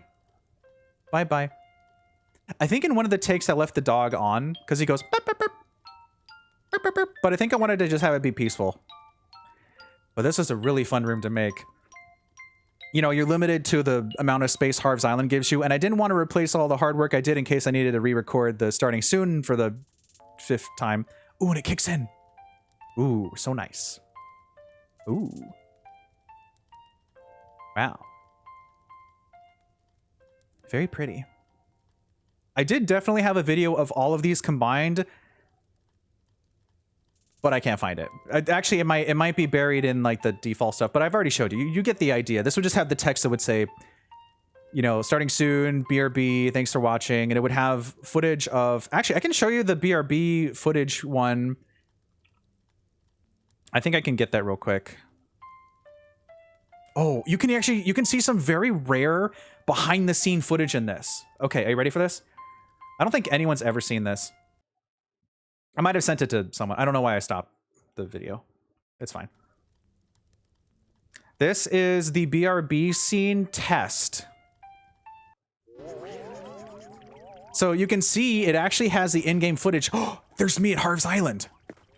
Bye bye. I think in one of the takes I left the dog on because he goes burp, burp, burp. But I think I wanted to just have it be peaceful. But this is a really fun room to make. You know, you're limited to the amount of space Harv's Island gives you, and I didn't want to replace all the hard work I did in case I needed to re-record the starting soon for the 5th time. Ooh, and it kicks in. Ooh, so nice. Ooh. Wow. Very pretty. I did definitely have a video of all of these combined, but I can't find it. Actually, it might be buried in like the default stuff, but I've already showed you. You get the idea. This would just have the text that would say, you know, starting soon, BRB, thanks for watching. And it would have footage of, actually, I can show you the BRB footage one. I think I can get that real quick. Oh, you can see some very rare behind the scene footage in this. Okay, are you ready for this? I don't think anyone's ever seen this. I might have sent it to someone. I don't know why I stopped the video. It's fine. This is the BRB scene test. So you can see it actually has the in-game footage. Oh, there's me at Harv's Island.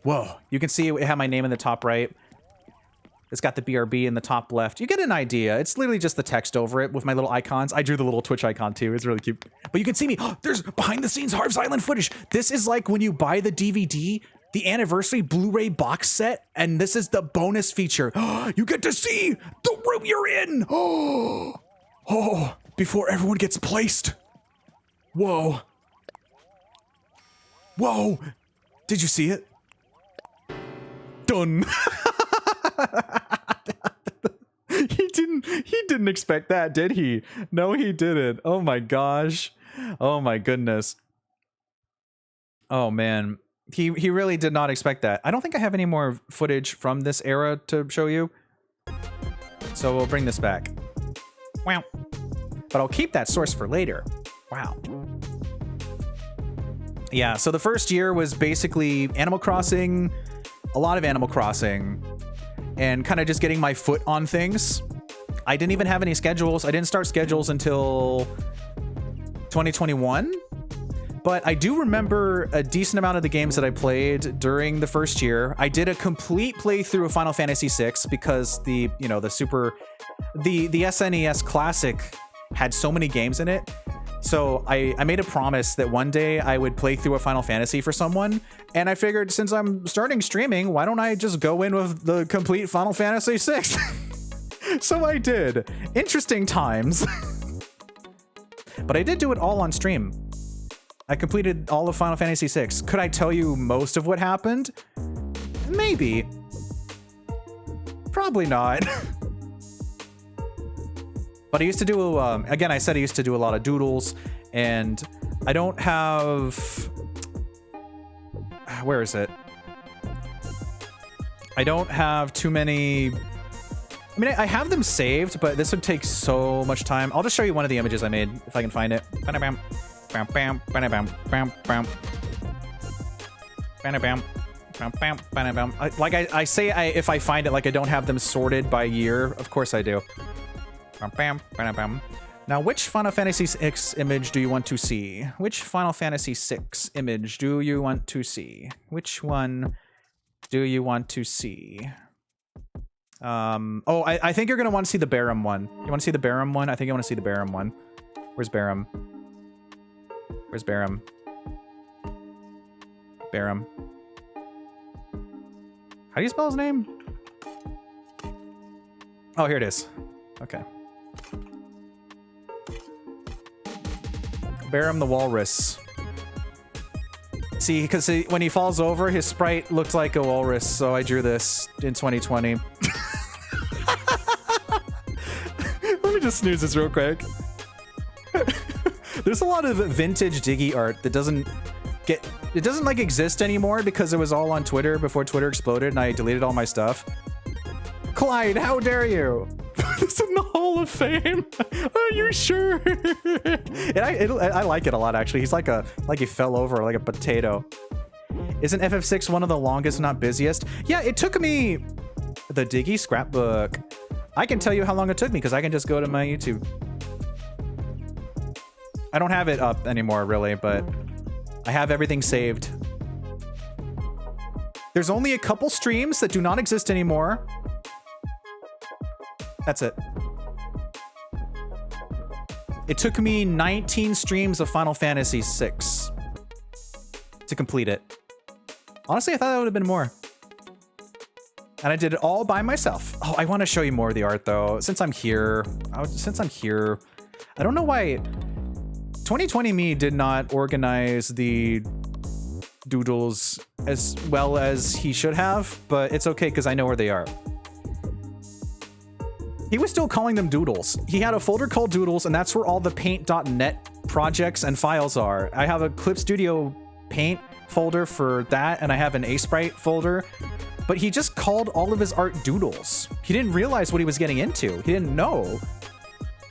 Whoa. You can see it had my name in the top right. It's got the BRB in the top left. You get an idea. It's literally just the text over it with my little icons. I drew the little Twitch icon too. It's really cute. But you can see me. Oh, there's behind the scenes Harv's Island footage. This is like when you buy the DVD the anniversary Blu-ray box set, and this is the bonus feature. You get to see the room you're in. Oh, before everyone gets placed. Whoa. Whoa. Did you see it? Done. He didn't expect that, did he? No, he didn't. Oh my gosh. Oh my goodness. Oh man. He really did not expect that. I don't think I have any more footage from this era to show you. So we'll bring this back. Wow. But I'll keep that source for later. Wow. Yeah, so the first year was basically Animal Crossing, a lot of Animal Crossing, and kind of just getting my foot on things. I didn't even have any schedules. I didn't start schedules until 2021. But I do remember a decent amount of the games that I played during the first year. I did a complete playthrough of Final Fantasy VI because the SNES Classic had so many games in it. So I made a promise that one day I would play through a Final Fantasy for someone. And I figured since I'm starting streaming, why don't I just go in with the complete Final Fantasy VI? So I did. Interesting times. But I did do it all on stream. I completed all of Final Fantasy VI. Could I tell you most of what happened? Maybe. Probably not. But I used to do, again, I said I used to do a lot of doodles, and I don't have... Where is it? I don't have too many... I mean, I have them saved, but this would take so much time. I'll just show you one of the images I made, if I can find it. Ba-da-bam. Bam, bam, bam, bam, bam. Bam, bam, bam. Like I say, if I find it, like I don't have them sorted by year. Of course I do. Bam, bam, bam. Now, which Final Fantasy VI image do you want to see? Which Final Fantasy VI image do you want to see? Which one do you want to see? Oh, I think you're gonna want to see the Barum one. You want to see the Barum one? I think you want to see the Barum one. Where's Barum? Where's Barum? Barum. How do you spell his name? Oh, here it is. Okay. Barum the Walrus. See, because when he falls over, his sprite looked like a walrus, so I drew this in 2020. Let me just snooze this real quick. There's a lot of vintage Diggeh art that doesn't like exist anymore because it was all on Twitter before Twitter exploded and I deleted all my stuff. Clyde, how dare you? It's in the Hall of Fame. Are you sure? And I like it a lot, actually. He's like he fell over like a potato. Isn't FF6 one of the longest, not busiest? Yeah, it took me the Diggeh scrapbook. I can tell you how long it took me because I can just go to my YouTube. I don't have it up anymore, really, but I have everything saved. There's only a couple streams that do not exist anymore. That's it. It took me 19 streams of Final Fantasy VI to complete it. Honestly, I thought that would have been more. And I did it all by myself. Oh, I want to show you more of the art, though. Since I'm here, I don't know why 2020 me did not organize the doodles as well as he should have, but it's okay because I know where they are. He was still calling them doodles. He had a folder called doodles, and that's where all the paint.net projects and files are. I have a Clip Studio Paint folder for that, and I have an Asprite folder, but he just called all of his art doodles. He didn't realize what he was getting into. He didn't know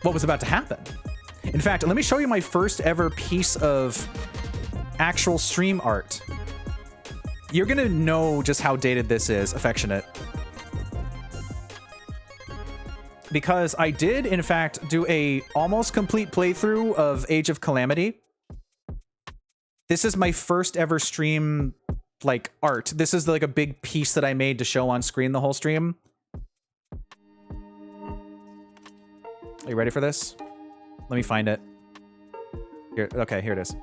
what was about to happen. In fact, let me show you my first ever piece of actual stream art. You're gonna know just how dated this is, Affectionate. Because I did, in fact, do a almost complete playthrough of Age of Calamity. This is my first ever stream, like, art. This is like a big piece that I made to show on screen the whole stream. Are you ready for this? Let me find it. Here, okay, here it is.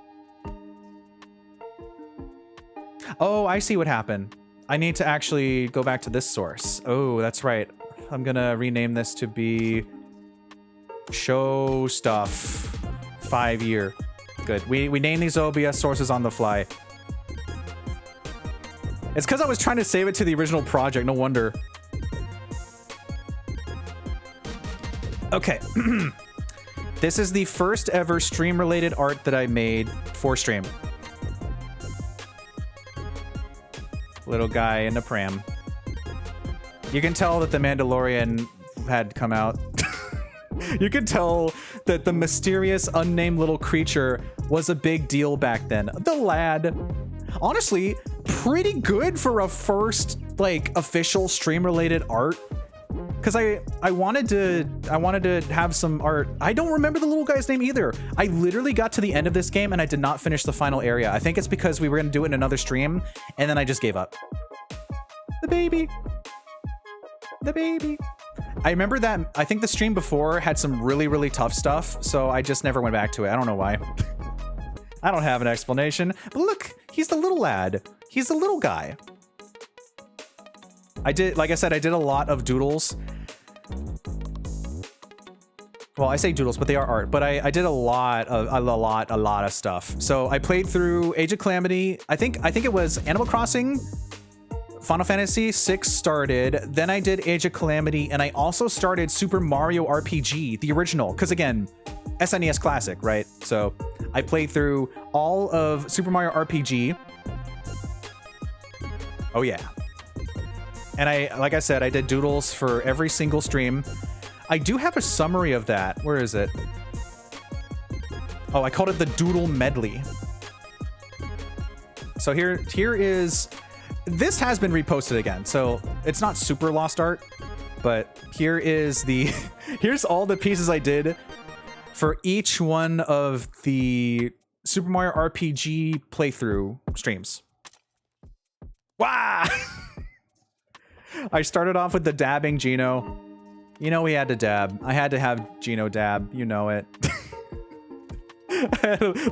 Oh, I see what happened. I need to actually go back to this source. Oh, that's right. I'm gonna rename this to be show stuff 5 year. Good. We name these OBS sources on the fly. It's because I was trying to save it to the original project. No wonder. Okay. This is the first ever stream related art that I made for stream. Little guy in a pram. You can tell that the Mandalorian had come out. You can tell that the mysterious unnamed little creature was a big deal back then. The lad. Honestly, pretty good for a first like official stream related art. Cause I wanted to have some art. I don't remember the little guy's name either. I literally got to the end of this game and I did not finish the final area. I think it's because we were gonna do it in another stream and then I just gave up. The baby. The baby. I remember that I think the stream before had some really, really tough stuff, so I just never went back to it. I don't know why. I don't have an explanation. But look, he's the little lad. He's the little guy. Like I said, I did a lot of doodles. Well, I say doodles, but they are art. But I did a lot of stuff. So I played through Age of Calamity. I think it was Animal Crossing. Final Fantasy VI started, then I did Age of Calamity, and I also started Super Mario RPG, the original, because again, SNES Classic, right? So I played through all of Super Mario RPG. Oh yeah. And like I said, I did doodles for every single stream. I do have a summary of that. Where is it? Oh, I called it the Doodle Medley. So here is... This has been reposted again, so it's not super lost art, but here is the... Here's all the pieces I did for each one of the Super Mario RPG playthrough streams. Wow! I started off with the dabbing Gino. You know we had to dab. I had to have Gino dab. You know it.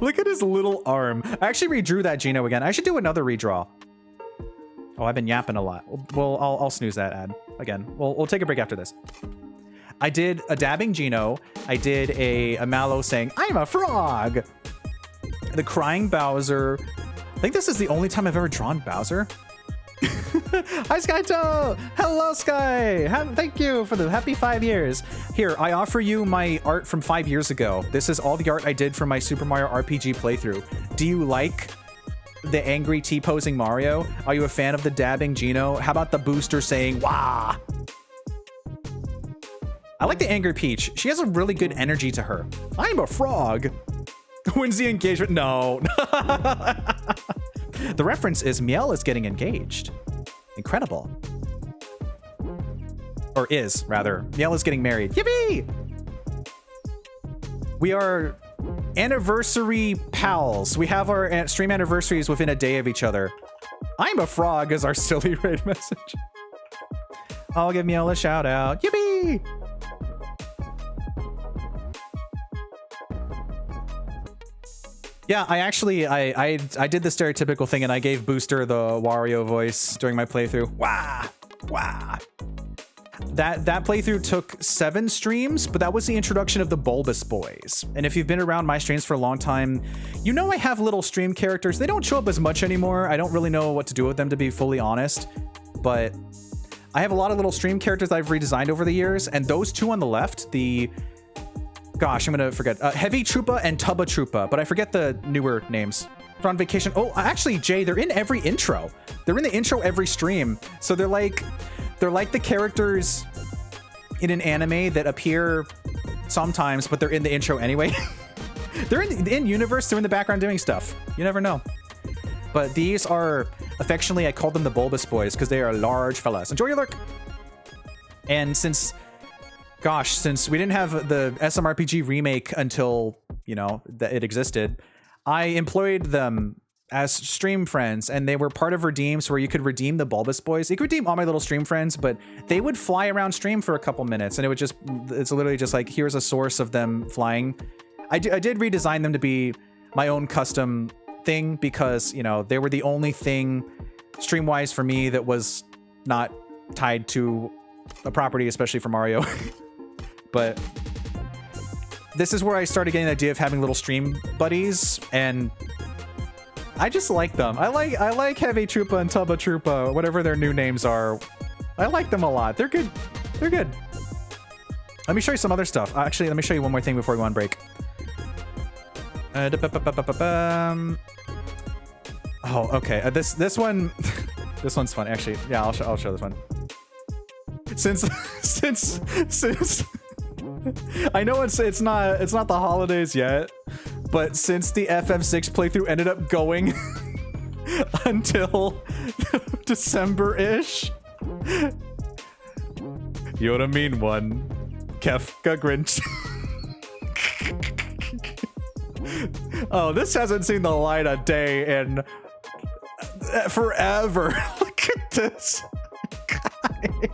Look at his little arm. I actually redrew that Gino again. I should do another redraw. Oh, I've been yapping a lot. Well, I'll snooze that ad again. We'll take a break after this. I did a dabbing Gino. I did a Mallow saying, "I'm a frog." The crying Bowser. I think this is the only time I've ever drawn Bowser. Hi, Skyto! Hello, Sky! Thank you for the happy 5 years. Here, I offer you my art from 5 years ago. This is all the art I did for my Super Mario RPG playthrough. Do you like the angry T-posing Mario? Are you a fan of the dabbing Gino? How about the booster saying, "Wah"? I like the angry Peach. She has a really good energy to her. I'm a frog. When's the engagement? No. The reference is Miel is getting engaged. Incredible. Or is, rather. Miel is getting married. Yippee! We are anniversary pals. We have our stream anniversaries within a day of each other. I'm a frog is our silly raid message. I'll give Miel a shout out. Yippee! Yeah, I actually, I did the stereotypical thing and I gave Booster the Wario voice during my playthrough. Wah! Wah! That playthrough took 7 streams, but that was the introduction of the Bulbous Boys. And if you've been around my streams for a long time, you know I have little stream characters. They don't show up as much anymore. I don't really know what to do with them, to be fully honest. But I have a lot of little stream characters that I've redesigned over the years, and those two on the left, the... Gosh, I'm gonna forget. Heavy Troopa and Tubba Troopa, but I forget the newer names. They're on vacation. Oh, actually, Jay, they're in every intro. They're in the intro every stream. So they're like the characters in an anime that appear sometimes, but they're in the intro anyway. They're in universe. They're in the background doing stuff. You never know. But these are affectionately, I call them the Bulbous Boys because they are large fellas. Enjoy your lurk. And since we didn't have the SMRPG remake until, you know, that it existed, I employed them as stream friends, and they were part of redeems where you could redeem the Bulbous Boys. You could redeem all my little stream friends, but they would fly around stream for a couple minutes, and it's literally just like, here's a source of them flying. I did redesign them to be my own custom thing because, you know, they were the only thing stream-wise for me that was not tied to a property, especially for Mario. But this is where I started getting the idea of having little stream buddies, and I just like them. I like Heavy Troopa and Tubba Troopa, whatever their new names are. I like them a lot. They're good. They're good. Let me show you some other stuff. Actually, let me show you one more thing before we go on break. Oh, okay. This one, this one's fun. Actually, yeah, I'll show this one. Since I know it's not the holidays yet, but since the FF6 playthrough ended up going until December-ish, you're the mean one, Kefka Grinch. Oh, this hasn't seen the light of day in forever. Look at this guy.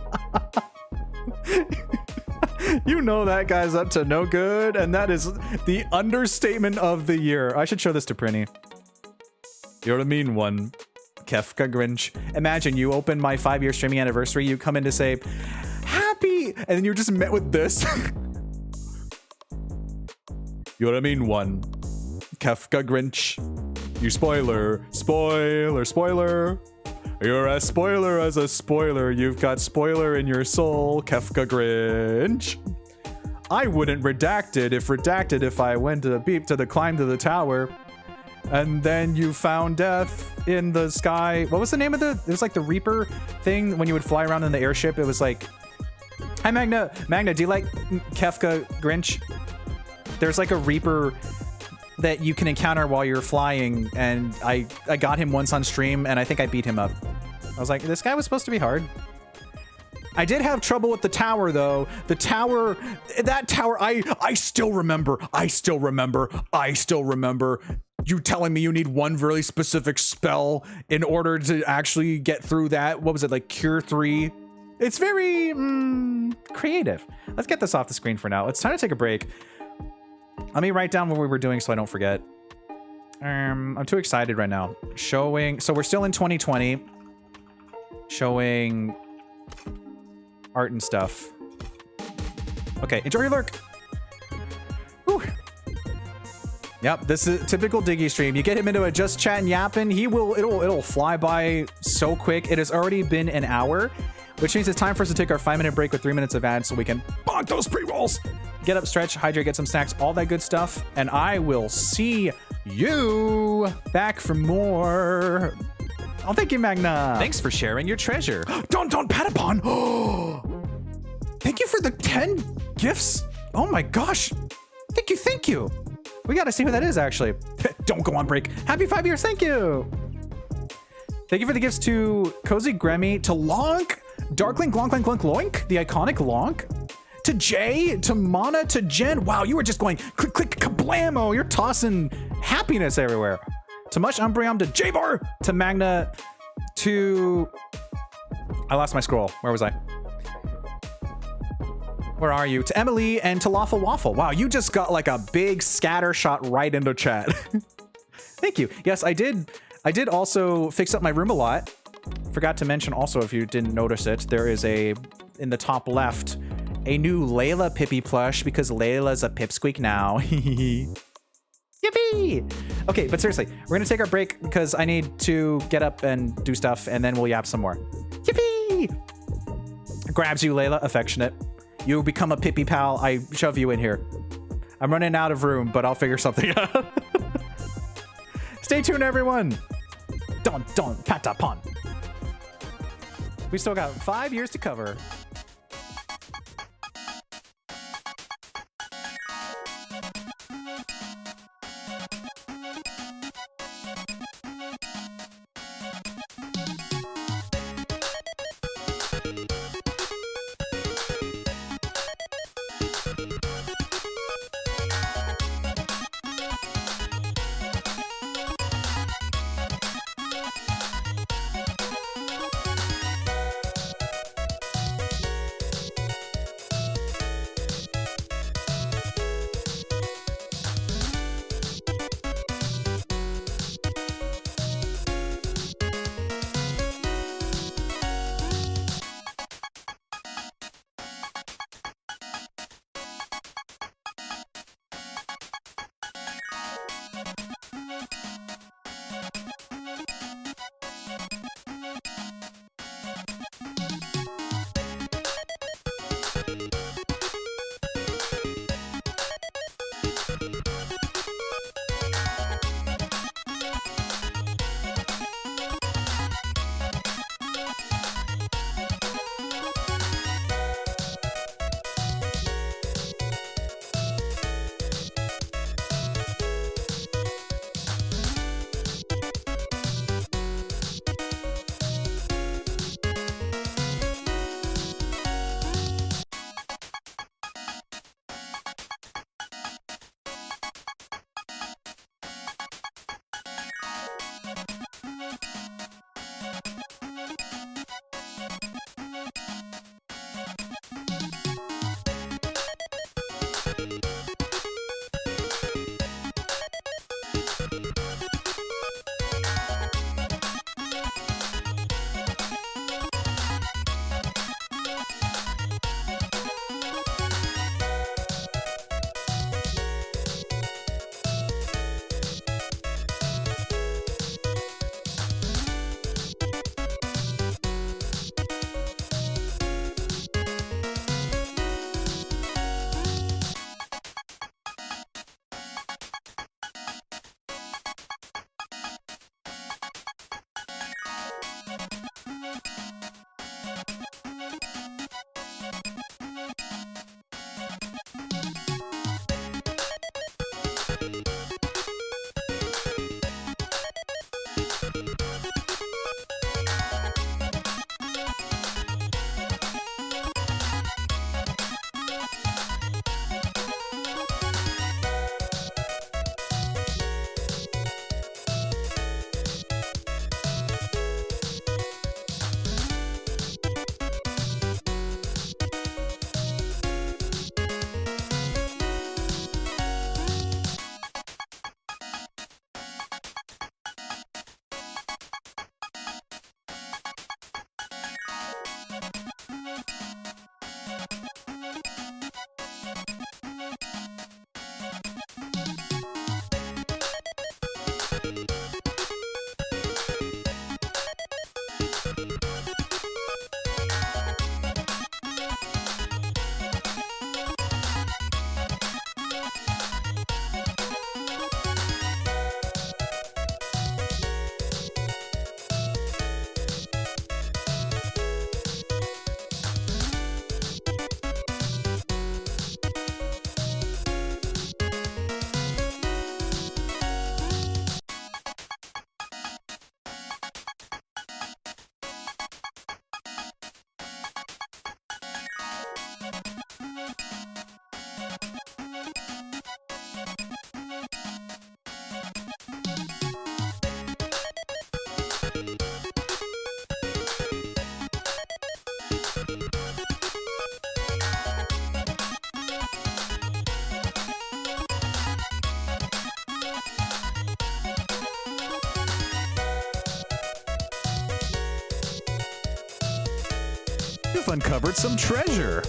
You know that guy's up to no good, and that is the understatement of the year. I should show this to Prinny. You're the mean one, Kefka Grinch. Imagine you open my 5-year streaming anniversary, you come in to say, happy, and then you're just met with this. You're the mean one, Kefka Grinch. You spoiler, spoiler, spoiler. You're as spoiler as a spoiler. You've got spoiler in your soul, Kefka Grinch. I wouldn't redact it if I went to the beep to the climb to the tower. And then you found death in the sky. What was the name of it was like the Reaper thing when you would fly around in the airship. It was like, hi Magna. Magna, do you like Kefka Grinch? There's like a Reaper that you can encounter while you're flying, and I got him once on stream, and I think I beat him up. I was like, this guy was supposed to be hard. I did have trouble with the tower, though. The tower, that tower, I still remember you telling me you need one really specific spell in order to actually get through that. What was it, like Cure 3? It's very creative. Let's get this off the screen for now. It's time to take a break. Let me write down what we were doing so I don't forget. I'm too excited right now. Showing, so we're still in 2020. Showing art and stuff. Okay, enjoy your lurk. Whew. Yep, this is a typical Diggeh stream. You get him into a just chat and yapping, it'll fly by so quick. It has already been an hour, which means it's time for us to take our 5-minute break with 3 minutes of ads so we can bonk those pre-rolls. Get up, stretch, hydrate, get some snacks, all that good stuff. And I will see you back for more. Oh, thank you, Magna.
Thanks for sharing your treasure.
Don Patapon. Thank you for the 10 gifts. Oh my gosh. Thank you. We got to see who that is, actually. Don't go on break. Happy 5 years. Thank you. Thank you for the gifts to Cozy Gremmy, to Lonk, Darkling, Glonk, Loink, the iconic Lonk, to Jay, to Mana, to Jen. Wow, you were just going click, click, kablamo. You're tossing happiness everywhere. To Mush Umbreon, to J-Bar, to Magna, to... I lost my scroll. Where was I? Where are you? To Emily and to Lawful Waffle. Wow, you just got like a big scatter shot right into chat. Thank you. Yes, I did also fix up my room a lot. Forgot to mention also, if you didn't notice it, there is a, in the top left, a new Layla Pippi plush because Layla's a Pipsqueak now. Yippee! Okay, but seriously, we're gonna take our break because I need to get up and do stuff, and then we'll yap some more. Yippee! Grabs you, Layla, affectionate. You become a Pippi pal, I shove you in here. I'm running out of room, but I'll figure something out. Stay tuned, everyone. Don Patapon. We still got 5 years to cover. have uncovered some treasure.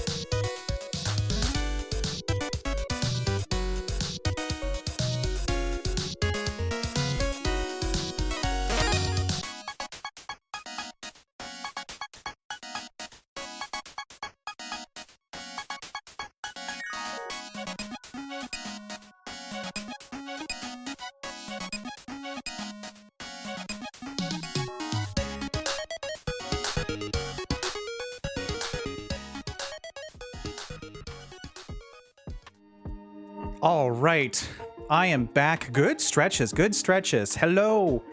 All right, I am back. Good stretches, good stretches. Hello.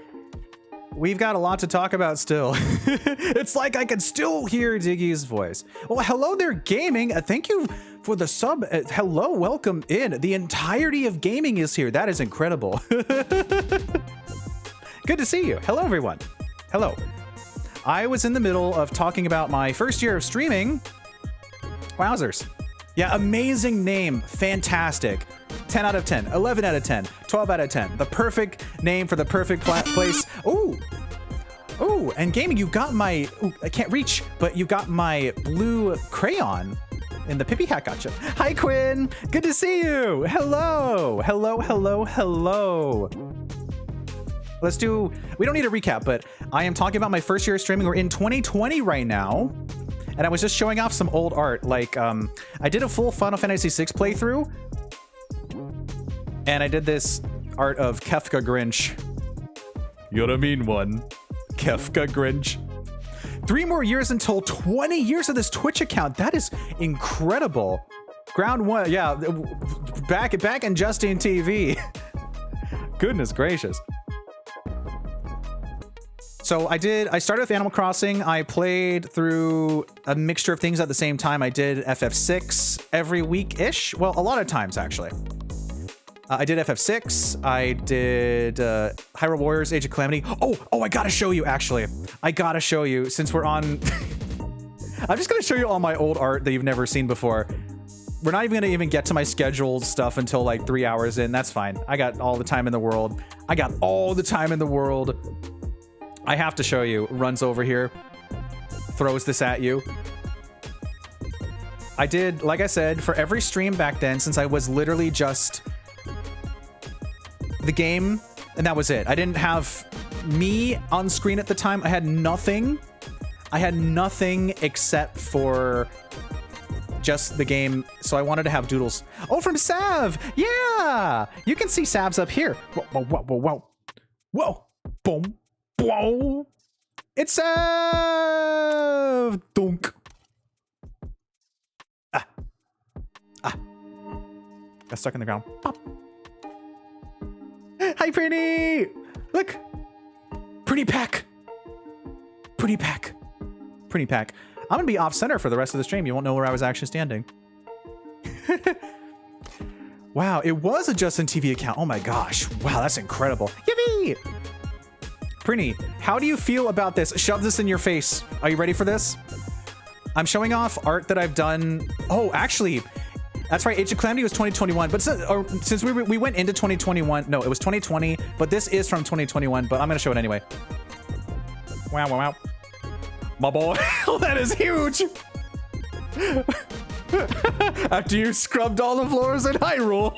We've got a lot to talk about still. It's like I can still hear Diggeh's voice. Well, hello there, gaming. Thank you for the sub. Hello, welcome in. The entirety of gaming is here. That is incredible. Good to see you. Hello, everyone. Hello. I was in the middle of talking about my first year of streaming. Wowzers. Yeah, amazing name. Fantastic. 10 out of 10, 11 out of 10, 12 out of 10. The perfect name for the perfect place. Ooh. Ooh, and gaming, you got my, ooh, I can't reach, but you got my blue crayon in the Pippy hat gotcha. Hi, Quinn. Good to see you. Hello. Hello, hello, hello. Let's do, we don't need a recap, but I am talking about my first year of streaming. We're in 2020 right now. And I was just showing off some old art. Like, I did a full Final Fantasy VI playthrough. And I did this art of Kefka Grinch. You're a mean one. Kefka Grinch. 3 more years until 20 years of this Twitch account. That is incredible. Ground one, yeah. Back in Justine TV. Goodness gracious. So I started with Animal Crossing. I played through a mixture of things at the same time. I did FF6 every week-ish. Well, a lot of times, actually. I did FF6. I did Hyrule Warriors, Age of Calamity. Oh, I gotta show you, actually. I gotta show you, since we're on... I'm just gonna show you all my old art that you've never seen before. We're not even gonna get to my scheduled stuff until like 3 hours in. That's fine. I got all the time in the world. I got all the time in the world. I have to show you. Runs over here, throws this at you. I did, like I said, for every stream back then, since I was literally just the game, and that was it. I didn't have me on screen at the time. I had nothing. I had nothing except for just the game, so I wanted to have doodles. Oh, from Sav! Yeah! You can see Sav's up here. Whoa, whoa, whoa, whoa, whoa. Whoa! Boom! Whoa! It's a dunk. Got stuck in the ground. Pop. Hi, Pretty. Look, pretty pack. Pretty pack. Pretty pack. I'm gonna be off center for the rest of the stream. You won't know where I was actually standing. Wow, it was a Justin TV account. Oh my gosh. Wow, that's incredible. Yippee! Prinny, how do you feel about this? Shove this in your face. Are you ready for this? I'm showing off art that I've done. Oh, actually, that's right. Age of Calamity was 2021, but since we went into 2021, no, it was 2020, but this is from 2021, but I'm going to show it anyway. Wow, wow, wow. My boy. Oh, that is huge. After you scrubbed all the floors in Hyrule.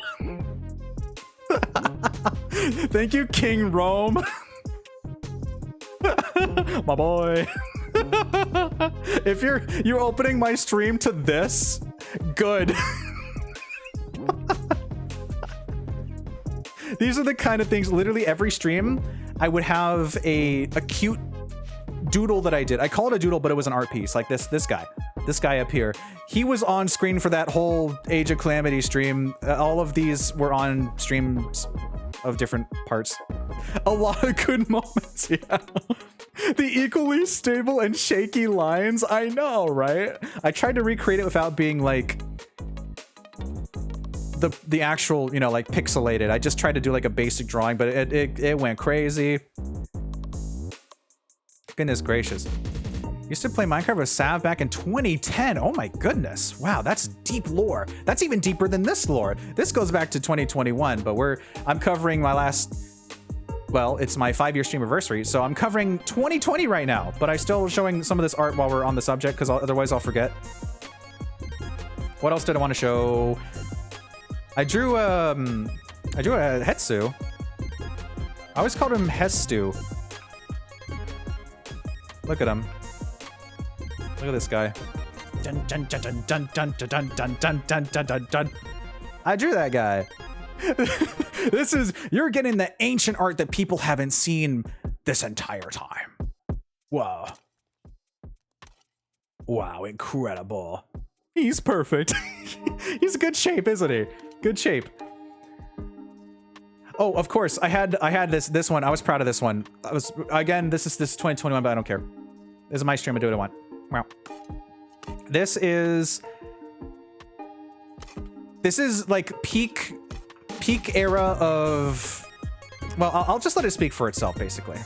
Thank you, King Rome. My boy. If you're opening my stream to this, good. These are the kind of things, literally every stream I would have a cute doodle that I did. I call it a doodle, but it was an art piece, like this guy up here. He was on screen for that whole Age of Calamity stream. All of these were on streams of different parts. A lot of good moments, yeah. The equally stable and shaky lines, I know, right? I tried to recreate it without being like the actual, you know, like pixelated. I just tried to do like a basic drawing, but it went crazy. Goodness gracious. Used to play Minecraft with Sav back in 2010. Oh my goodness. Wow, that's deep lore. That's even deeper than this lore. This goes back to 2021, but I'm covering my last well, it's my 5-year streamiversary, so I'm covering 2020 right now, but I still showing some of this art while we're on the subject, because otherwise I'll forget. What else did I want to show? I drew a Hetsu. I always called him Hestu. Look at him. Look at this guy. Dun, dun, dun, dun, dun, dun, dun, dun, dun, dun, dun, dun, dun. I drew that guy. You're getting the ancient art that people haven't seen this entire time. Wow. Wow, incredible. He's perfect. He's good shape, isn't he? Good shape. Oh, of course, I had this one. I was proud of this one. Again, this is 2021, but I don't care. This is my stream. I do what I want. Wow. This is like peak era of, well, I'll just let it speak for itself, basically.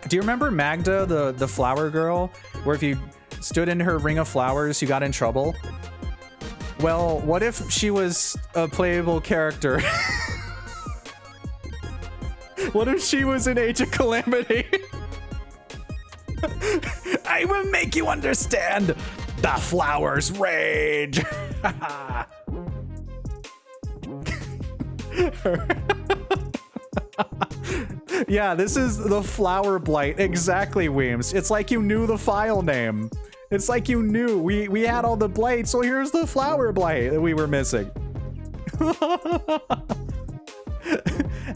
Do you remember Magda, the flower girl, where if you stood in her ring of flowers, you got in trouble? Well, what if she was a playable character? What if she was in Age of Calamity? I will make you understand the flower's rage. Yeah, this is the flower blight. Exactly, Weems. It's like you knew the file name. It's like you knew. We had all the blight, so here's the flower blight that we were missing.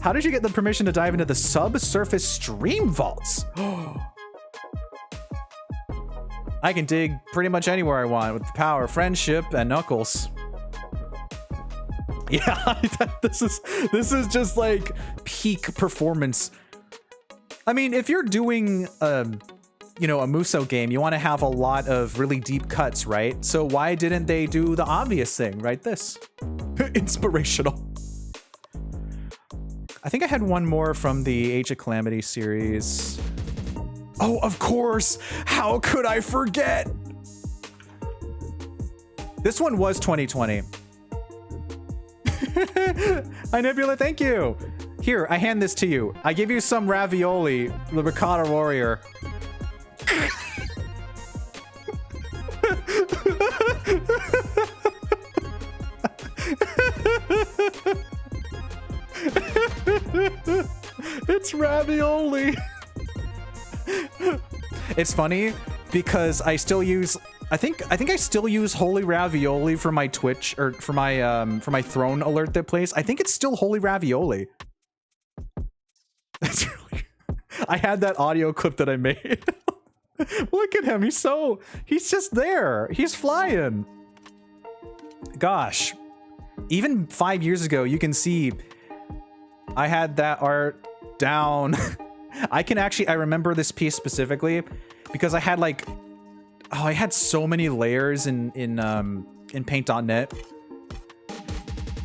How did you get the permission to dive into the subsurface stream vaults? I can dig pretty much anywhere I want with the power, friendship, and Knuckles. Yeah, this is just like peak performance. I mean, if you're doing a Muso game, you want to have a lot of really deep cuts, right? So why didn't they do the obvious thing, right? This. Inspirational. I think I had one more from the Age of Calamity series. Oh, of course! How could I forget? This one was 2020. Hi, Nebula, thank you. Here, I hand this to you. I give you some ravioli, the Ricotta Warrior. It's ravioli. It's funny because I still use I think I still use Holy Ravioli for my Twitch, or for my throne alert that plays. I think it's still Holy Ravioli. That's really I had that audio clip that I made. Look at him. He's just there. He's flying. Gosh. Even 5 years ago, you can see I had that art down. I remember this piece specifically because I had like, I had so many layers in paint.net.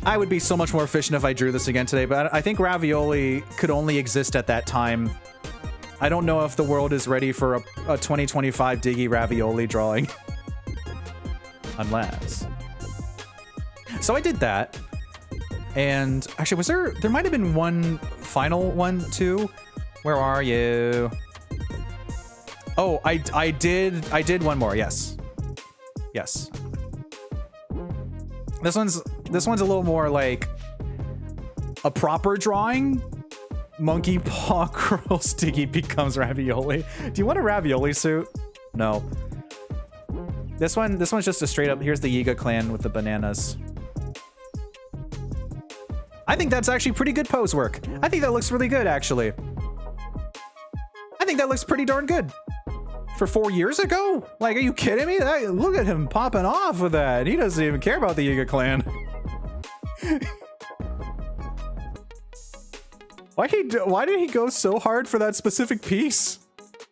I would be so much more efficient if I drew this again today, but I think ravioli could only exist at that time. I don't know if the world is ready for a 2025 Diggeh ravioli drawing. Unless. So I did that. And actually, there might have been one final one too. Where are you? Oh, I did one more. Yes. Yes. This one's a little more like a proper drawing. Monkey paw curls, Diggeh becomes ravioli. Do you want a ravioli suit? No. This one's just a straight up, here's the Yiga clan with the bananas. I think that's actually pretty good pose work. I think that looks really good, actually. I think that looks pretty darn good. For 4 years ago? Like, are you kidding me? Look at him popping off with that. He doesn't even care about the Yiga clan. Why did he go so hard for that specific piece?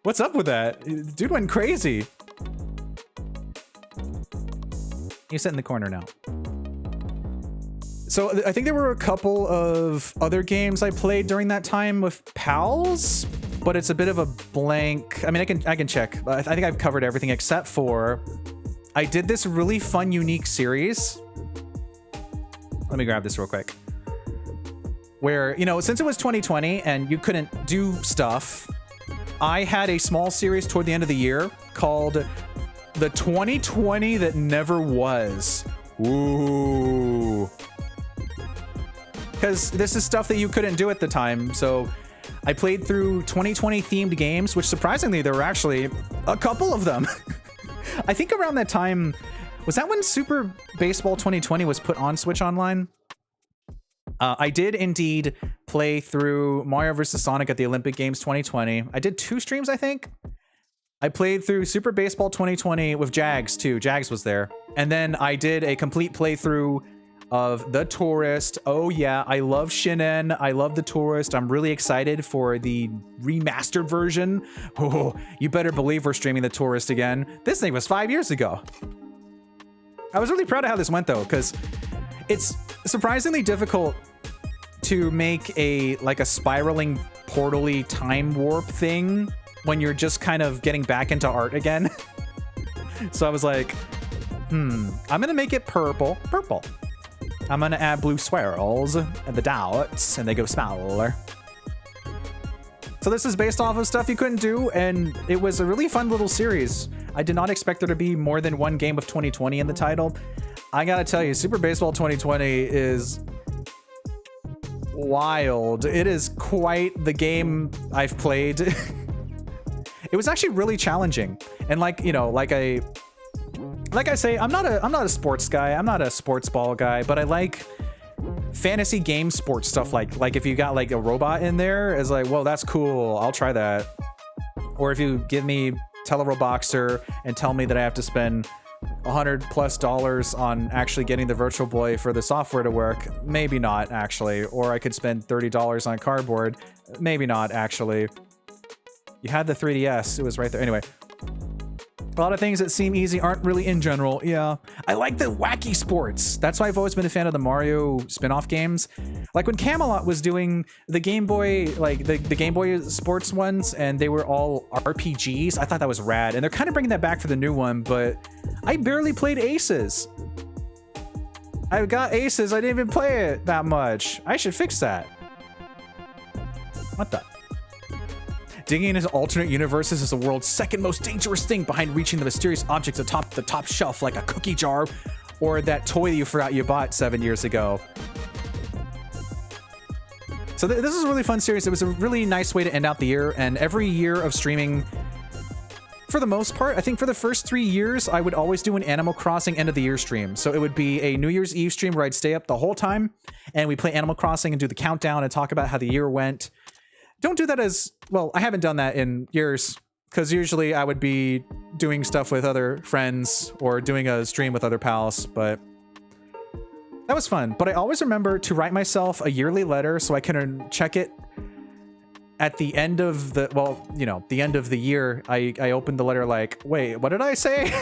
What's up with that? Dude went crazy. You sit in the corner now. So I think there were a couple of other games I played during that time with pals, but it's a bit of a blank. I mean, I can check. I think I've covered everything except for I did this really fun, unique series. Let me grab this real quick. where, you know, since it was 2020 and you couldn't do stuff, I had a small series toward the end of the year called The 2020 That Never Was. Ooh. Because this is stuff that you couldn't do at the time, so I played through 2020 themed games, which surprisingly, there were actually a couple of them. I think around that time, was that when Super Baseball 2020 was put on Switch Online? I did indeed play through Mario vs. Sonic at the Olympic Games 2020. I did 2 streams, I think. I played through Super Baseball 2020 with Jags, too. Jags was there. And then I did a complete playthrough of The Tourist. Oh, yeah, I love Shinen. I love The Tourist. I'm really excited for the remastered version. Oh, you better believe we're streaming The Tourist again. This thing was 5 years ago. I was really proud of how this went, though, because it's surprisingly difficult to make a spiraling portal-y time warp thing when you're just kind of getting back into art again. So I was like, I'm gonna make it purple. I'm gonna add blue swirls and the dots, and they go smaller. So this is based off of stuff you couldn't do, and it was a really fun little series. I did not expect there to be more than one game of 2020 in the title. I gotta tell you, Super Baseball 2020 is wild. It is quite the game I've played. It was actually really challenging. And like I say, I'm not a sports guy. I'm not a sports ball guy, but I like fantasy game sports stuff. Like if you got like a robot in there, it's like, whoa, that's cool. I'll try that. Or if you give me Teleroboxer and tell me that I have to spend $100+ on actually getting the Virtual Boy for the software to work, maybe not actually. Or I could spend $30 on cardboard, maybe not actually. You had the 3DS, it was right there. Anyway, a lot of things that seem easy aren't really in general. Yeah, I like the wacky sports. That's why I've always been a fan of the Mario spin-off games. Like when Camelot was doing the Game Boy, like the Game Boy sports ones, and they were all RPGs. I thought that was rad, and they're kind of bringing that back for the new one, but I barely played Aces. I got Aces, I didn't even play it that much. I should fix that. What the? Digging into alternate universes is the world's second most dangerous thing behind reaching the mysterious objects atop the top shelf, like a cookie jar or that toy you forgot you bought 7 years ago. So this is a really fun series. It was a really nice way to end out the year, and every year of streaming, for the most part, I think for the first 3 years, I would always do an Animal Crossing end of the year stream. So it would be a New Year's Eve stream where I'd stay up the whole time, and we play Animal Crossing and do the countdown and talk about how the year went. Don't do that as, well, I haven't done that in years, because usually I would be doing stuff with other friends or doing a stream with other pals, but that was fun. But I always remember to write myself a yearly letter so I can check it at the end of the, well, you know, the end of the year. I opened the letter like, wait, what did I say?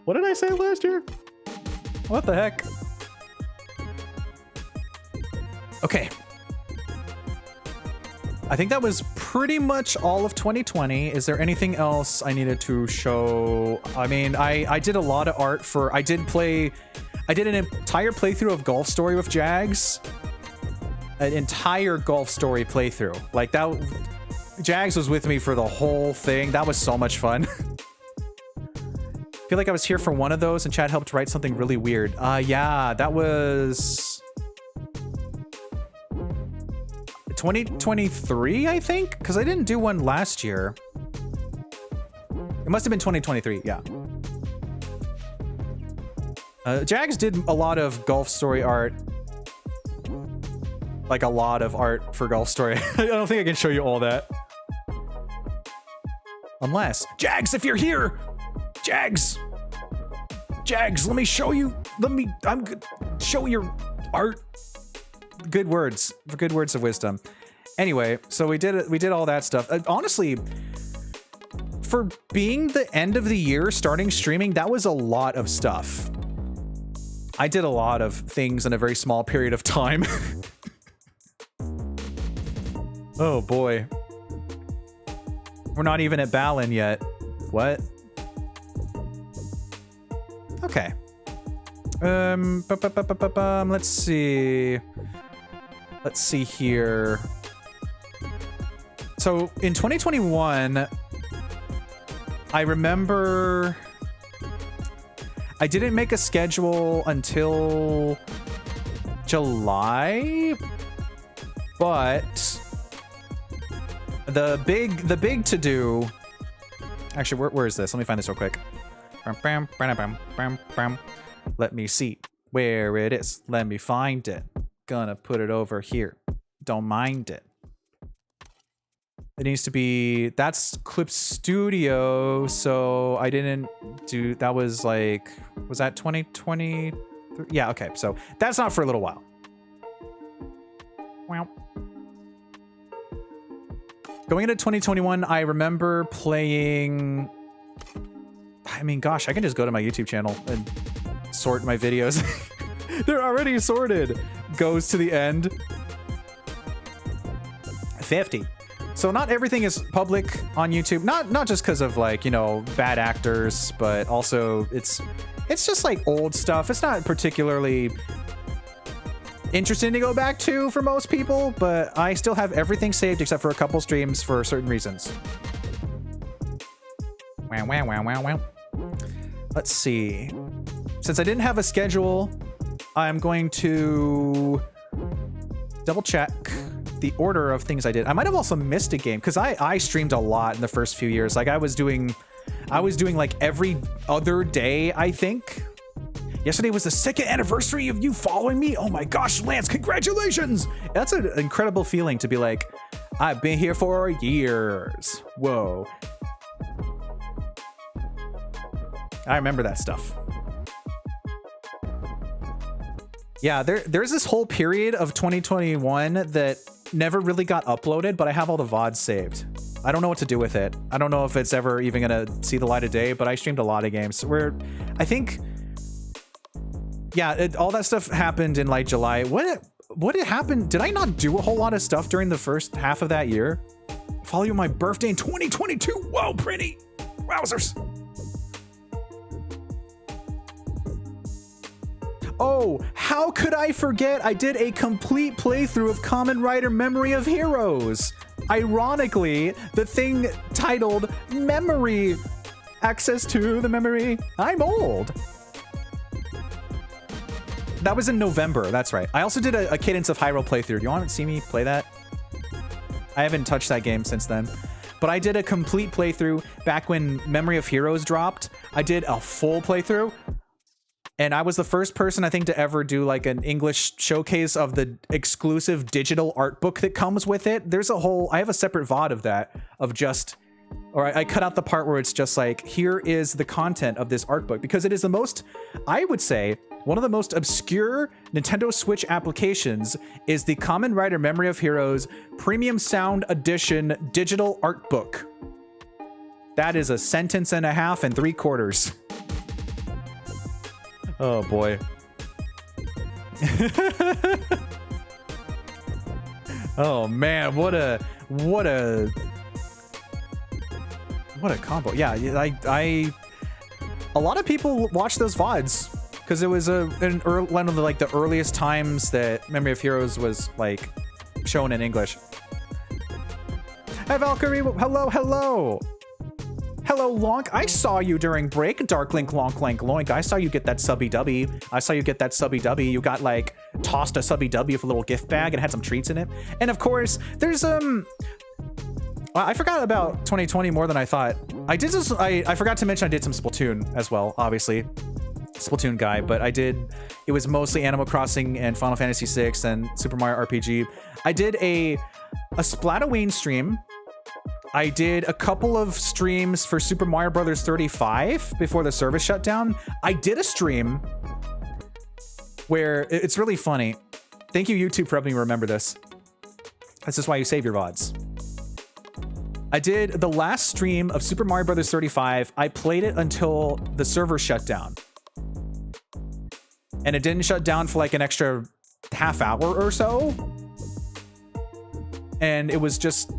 What did I say last year? What the heck? Okay. I think that was pretty much all of 2020. Is there anything else I needed to show? I mean, I did a lot of art for, I did an entire playthrough of Golf Story with Jags. An entire Golf Story playthrough. Like that, Jags was with me for the whole thing. That was so much fun. I feel like I was here for one of those and Chad helped write something really weird. Yeah, that was 2023, I think, because I didn't do one last year. It must have been 2023, yeah. Jags did a lot of Golf Story art. Like a lot of art for Golf Story. I don't think I can show you all that. Unless, Jags, if you're here! Jags! Jags, let me show you, I'm gonna show your art. Good words of wisdom. Anyway, so we did all that stuff. Honestly, for being the end of the year, starting streaming, that was a lot of stuff. I did a lot of things in a very small period of time. Oh boy. We're not even at Balin yet. What? Okay. Let's see. Let's see here. So in 2021, I remember I didn't make a schedule until July, but the big to do. Actually, where is this? Let me find this real quick. Let me see where it is. Let me find it. Gonna put it over here. Don't mind it. It needs to be, that's Clip Studio, so I didn't do, that was like, was that 2020? Yeah, okay, so that's not for a little while. Wow. Going into 2021, I remember playing, I mean, gosh, I can just go to my YouTube channel and sort my videos. They're already sorted. Goes to the end. 50. So not everything is public on YouTube. Not just because of like, you know, bad actors, but also it's just like old stuff. It's not particularly interesting to go back to for most people, but I still have everything saved except for a couple streams for certain reasons. Wow, wow, wow, wow, wow. Let's see. Since I didn't have a schedule, I'm going to double check the order of things I did. I might have also missed a game because I streamed a lot in the first few years. Like I was doing like every other day, I think. Yesterday was the 2nd anniversary of you following me. Oh my gosh, Lance, congratulations. That's an incredible feeling to be like, I've been here for years. Whoa. I remember that stuff. Yeah, there's this whole period of 2021 that never really got uploaded, but I have all the VODs saved. I don't know what to do with it. I don't know if it's ever even gonna see the light of day, but I streamed a lot of games. I think, yeah, all that stuff happened in like July. What happened? Did I not do a whole lot of stuff during the first half of that year? Follow you on my birthday in 2022. Whoa, pretty. Wowzers. Oh, how could I forget? I did a complete playthrough of Kamen Rider Memory of Heroes. Ironically, the thing titled Memory. Access to the memory. I'm old. That was in November. That's right. I also did a Cadence of Hyrule playthrough. Do you want to see me play that? I haven't touched that game since then. But I did a complete playthrough back when Memory of Heroes dropped. I did a full playthrough. And I was the first person, I think, to ever do like an English showcase of the exclusive digital art book that comes with it. There's a whole, I have a separate VOD of that, of just, or I cut out the part where it's just like, here is the content of this art book, because it is the most, I would say, one of the most obscure Nintendo Switch applications is the Kamen Rider Memory of Heroes Premium Sound Edition digital art book. That is a sentence and a half and 3/4. Oh boy. Oh man, what a combo. Yeah, a lot of people watch those VODs because it was one of the earliest times that Memory of Heroes was like shown in English. Hi Valkyrie, hello. Hello, Lonk. I saw you during break. Dark Link, Lonk, Lank, Loink. I saw you get that subby dubby. You got like tossed a subby dubby with a little gift bag and had some treats in it. And of course, there's I forgot about 2020 more than I thought. I did this. I forgot to mention I did some Splatoon as well. Obviously, Splatoon guy. But it was mostly Animal Crossing and Final Fantasy VI and Super Mario RPG. I did a Splatoween stream. I did a couple of streams for Super Mario Brothers 35 before the service shut down. I did a stream where it's really funny. Thank you, YouTube, for helping me remember this. This is why you save your VODs. I did the last stream of Super Mario Brothers 35. I played it until the server shut down. And it didn't shut down for like an extra half hour or so. And it was just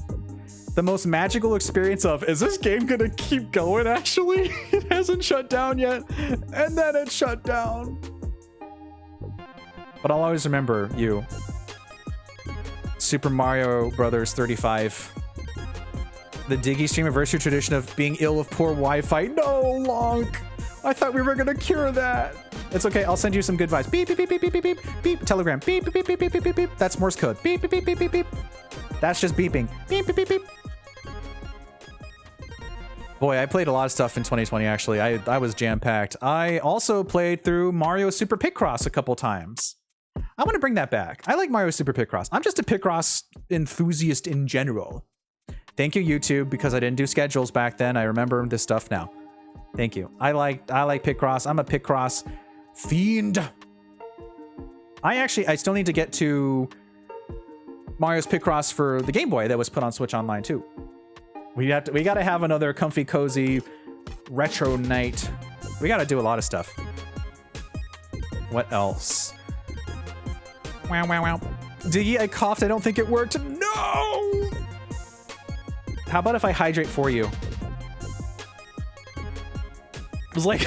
the most magical experience of, is this game gonna keep going actually? It hasn't shut down yet. And then it shut down. But I'll always remember you. Super Mario Brothers 35. The Diggeh Streamaversary tradition of being ill of poor Wi-Fi. No, Lonk. I thought we were gonna cure that. It's okay. I'll send you some good vibes. Beep, beep, beep, beep, beep, beep, beep, beep. Telegram. Beep, beep, beep, beep, beep, beep, beep, beep. That's Morse code. Beep, beep, beep, beep, beep, beep. That's just beeping. Beep, beep, beep, beep. Boy, I played a lot of stuff in 2020, actually. I was jam-packed. I also played through Mario Super Picross a couple times. I want to bring that back. I like Mario Super Picross. I'm just a Picross enthusiast in general. Thank you, YouTube, because I didn't do schedules back then. I remember this stuff now. Thank you. I like Picross. I'm a Picross fiend. I still need to get to Mario's Picross for the Game Boy that was put on Switch Online too. We gotta have another comfy, cozy retro night. We gotta do a lot of stuff. What else? Wow, wow, wow. Diggeh, I coughed. I don't think it worked. No! How about if I hydrate for you? It was like...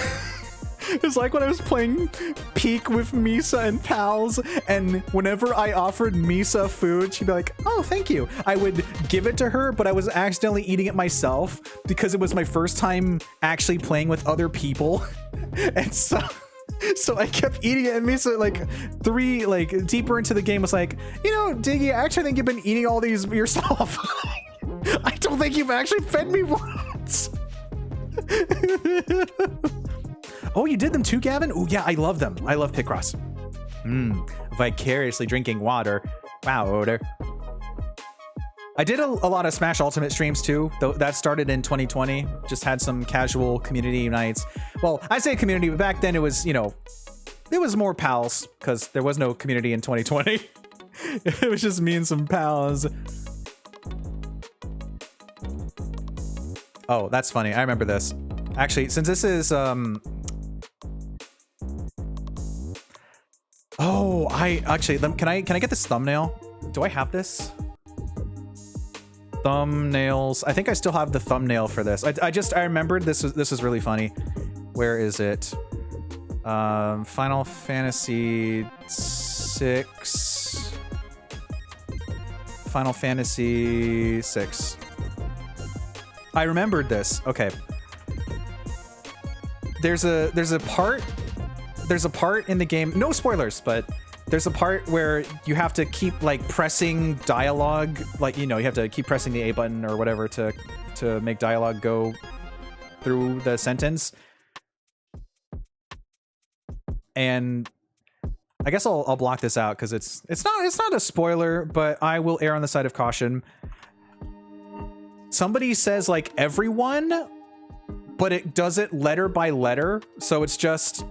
It was like when I was playing Peak with Misa and pals, and whenever I offered Misa food, she'd be like, oh, thank you. I would give it to her, but I was accidentally eating it myself because it was my first time actually playing with other people. And so I kept eating it, and Misa, deeper into the game was like, you know, Diggeh, I actually think you've been eating all these yourself. I don't think you've actually fed me once. Oh, you did them too, Gavin? Oh, yeah, I love them. I love Picross. Vicariously drinking water. Wow, odor. I did a lot of Smash Ultimate streams too, though that started in 2020. Just had some casual community nights. Well, I say community, but back then it was, you know, it was more pals because there was no community in 2020. It was just me and some pals. Oh, that's funny. I remember this. Actually, since this is, oh, can I get this thumbnail? Do I have this? Thumbnails. I think I still have the thumbnail for this. I remembered this was really funny. Where is it? Final Fantasy 6. Final Fantasy 6. I remembered this. Okay. There's a part in the game, no spoilers, but there's a part where you have to keep like pressing dialogue, like, you know, you have to keep pressing the A button or whatever to make dialogue go through the sentence. And I guess I'll block this out because it's not a spoiler, but I will err on the side of caution. Somebody says like everyone, but it does it letter by letter, so it's just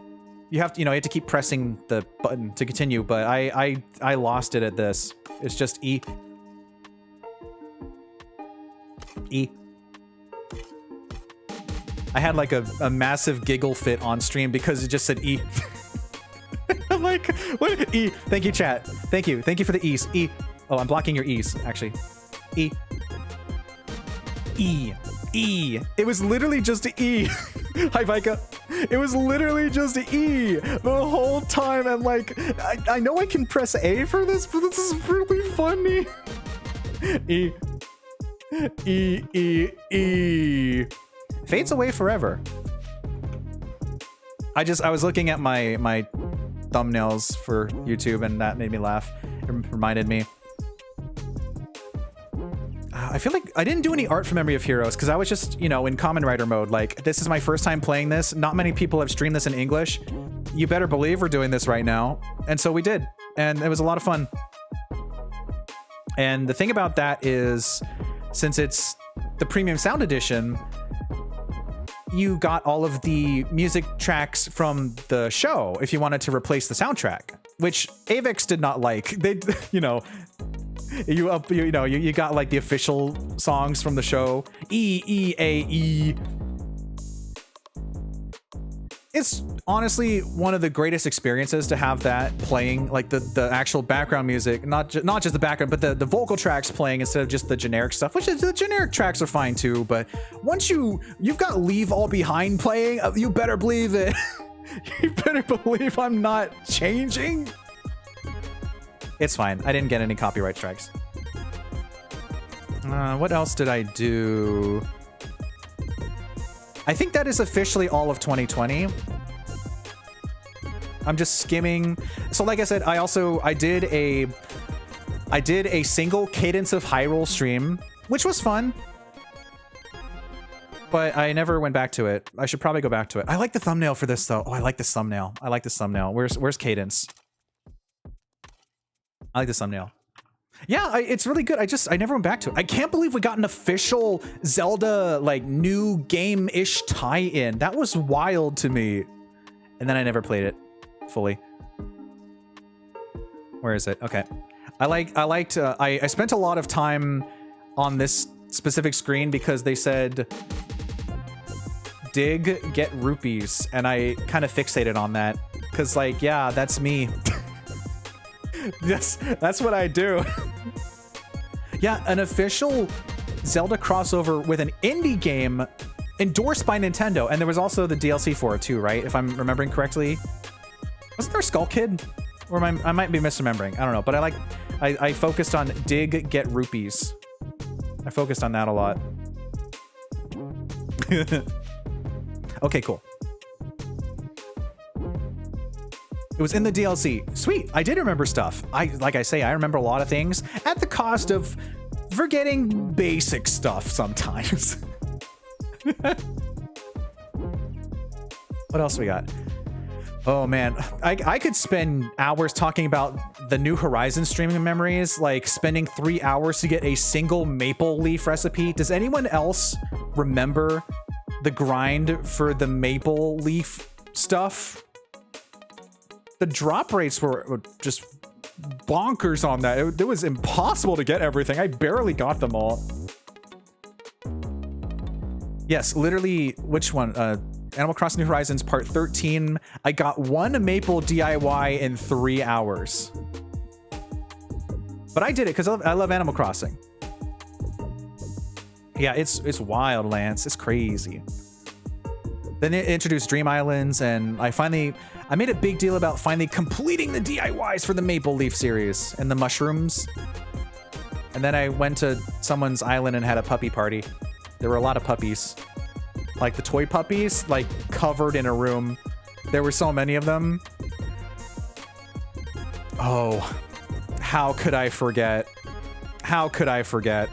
you have to keep pressing the button to continue. But I lost it at this. It's just E. I had like a massive giggle fit on stream because it just said E. I'm like, what? E. Thank you, chat. Thank you for the E's. E. Oh, I'm blocking your E's actually. E. E. It was literally just an E. Hi, Vika. It was literally just an E the whole time. And like, I know I can press A for this, but this is really funny. E. Fades away forever. I was looking at my thumbnails for YouTube and that made me laugh. It reminded me. I feel like I didn't do any art from Memory of Heroes because I was just, you know, in Common Writer mode. Like, this is my first time playing this. Not many people have streamed this in English. You better believe we're doing this right now. And so we did. And it was a lot of fun. And the thing about that is, since it's the Premium Sound Edition, you got all of the music tracks from the show if you wanted to replace the soundtrack, which Avex did not like. They, you know... You got like the official songs from the show. E. It's honestly one of the greatest experiences to have that playing, like the actual background music, not just the background, but the vocal tracks playing instead of just the generic stuff, which is, the generic tracks are fine too. But once you've got Leave All Behind playing, you better believe it. You better believe I'm not changing. It's fine. I didn't get any copyright strikes. What else did I do? I think that is officially all of 2020. I'm just skimming. So like I said, I did a single Cadence of Hyrule stream, which was fun. But I never went back to it. I should probably go back to it. I like the thumbnail for this though. Oh, I like this thumbnail. I like this thumbnail. Where's Cadence? I like this thumbnail. Yeah, it's really good. I never went back to it. I can't believe we got an official Zelda, like, new game-ish tie-in. That was wild to me. And then I never played it fully. Where is it? Okay. I spent a lot of time on this specific screen because they said, dig, get rupees. And I kind of fixated on that. Because, like, yeah, that's me. That's what I do. Yeah, an official Zelda crossover with an indie game endorsed by Nintendo. And there was also the DLC for it too, right? If I'm remembering correctly. Wasn't there Skull Kid? Or I might be misremembering. I don't know. But I focused on dig, get rupees. I focused on that a lot. Okay, cool. It was in the DLC. Sweet. I did remember stuff. Like I say, I remember a lot of things at the cost of forgetting basic stuff sometimes. What else we got? Oh man, I could spend hours talking about the New Horizons streaming memories, like spending 3 hours to get a single maple leaf recipe. Does anyone else remember the grind for the maple leaf stuff? The drop rates were just bonkers on that. It was impossible to get everything. I barely got them all. Yes, literally, which one? Animal Crossing New Horizons Part 13. I got one maple DIY in 3 hours. But I did it because I love Animal Crossing. Yeah, it's wild, Lance. It's crazy. Then it introduced Dream Islands, and I made a big deal about finally completing the DIYs for the Maple Leaf series and the mushrooms. And then I went to someone's island and had a puppy party. There were a lot of puppies. Like the toy puppies, like covered in a room. There were so many of them. Oh, how could I forget? How could I forget?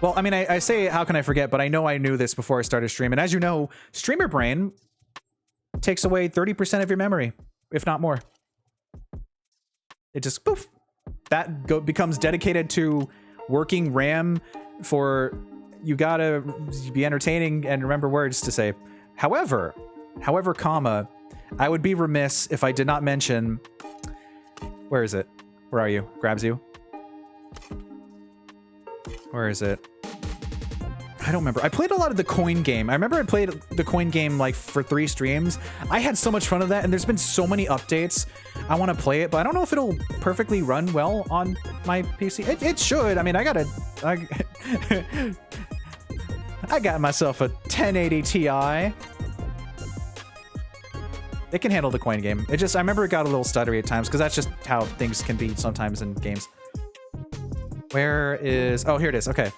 Well, I mean, I say how can I forget, but I know I knew this before I started streaming. As you know, streamer brain takes away 30% of your memory, if not more. It just poof. That becomes dedicated to working RAM for you gotta be entertaining and remember words to say. However, comma, I would be remiss if I did not mention. Where is it? Where are you? Grabs you. Where is it? I don't remember. I played a lot of the coin game. I remember I played the coin game like for 3 streams. I had so much fun with that, and there's been so many updates. I want to play it, but I don't know if it'll perfectly run well on my PC. It should. I mean, I got myself a 1080 Ti. It can handle the coin game. I remember it got a little stuttery at times because that's just how things can be sometimes in games. Where is... Oh, here it is. Okay.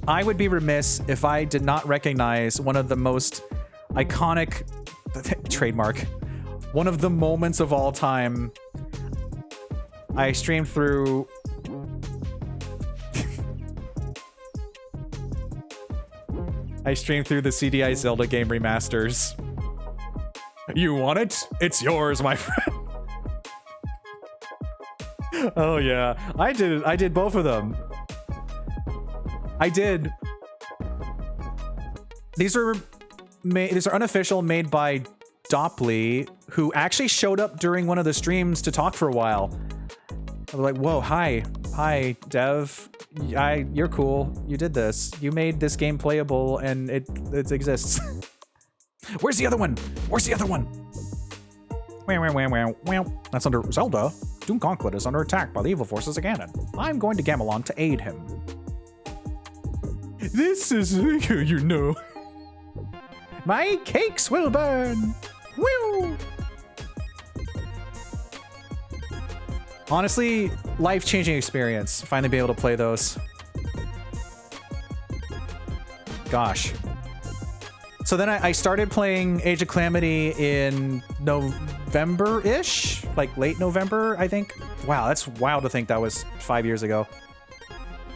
I would be remiss if I did not recognize one of the most iconic... trademark. One of the moments of all time. I streamed through... the CDI Zelda game remasters. You want it? It's yours, my friend. Oh yeah, I did both of them. I did. These are unofficial, made by Dopply, who actually showed up during one of the streams to talk for a while. I was like, whoa, hi, Dev. You're cool. You did this. You made this game playable, and it exists. Where's the other one? Where's the other one? That's under Zelda. Doom Gauntlet is under attack by the evil forces of Ganon. I'm going to Gamelon to aid him. This is, you know. My cakes will burn. Woo! Honestly, life-changing experience. Finally be able to play those. Gosh. So then I started playing Age of Calamity in November-ish? Like late November, I think. Wow, that's wild to think that was 5 years ago.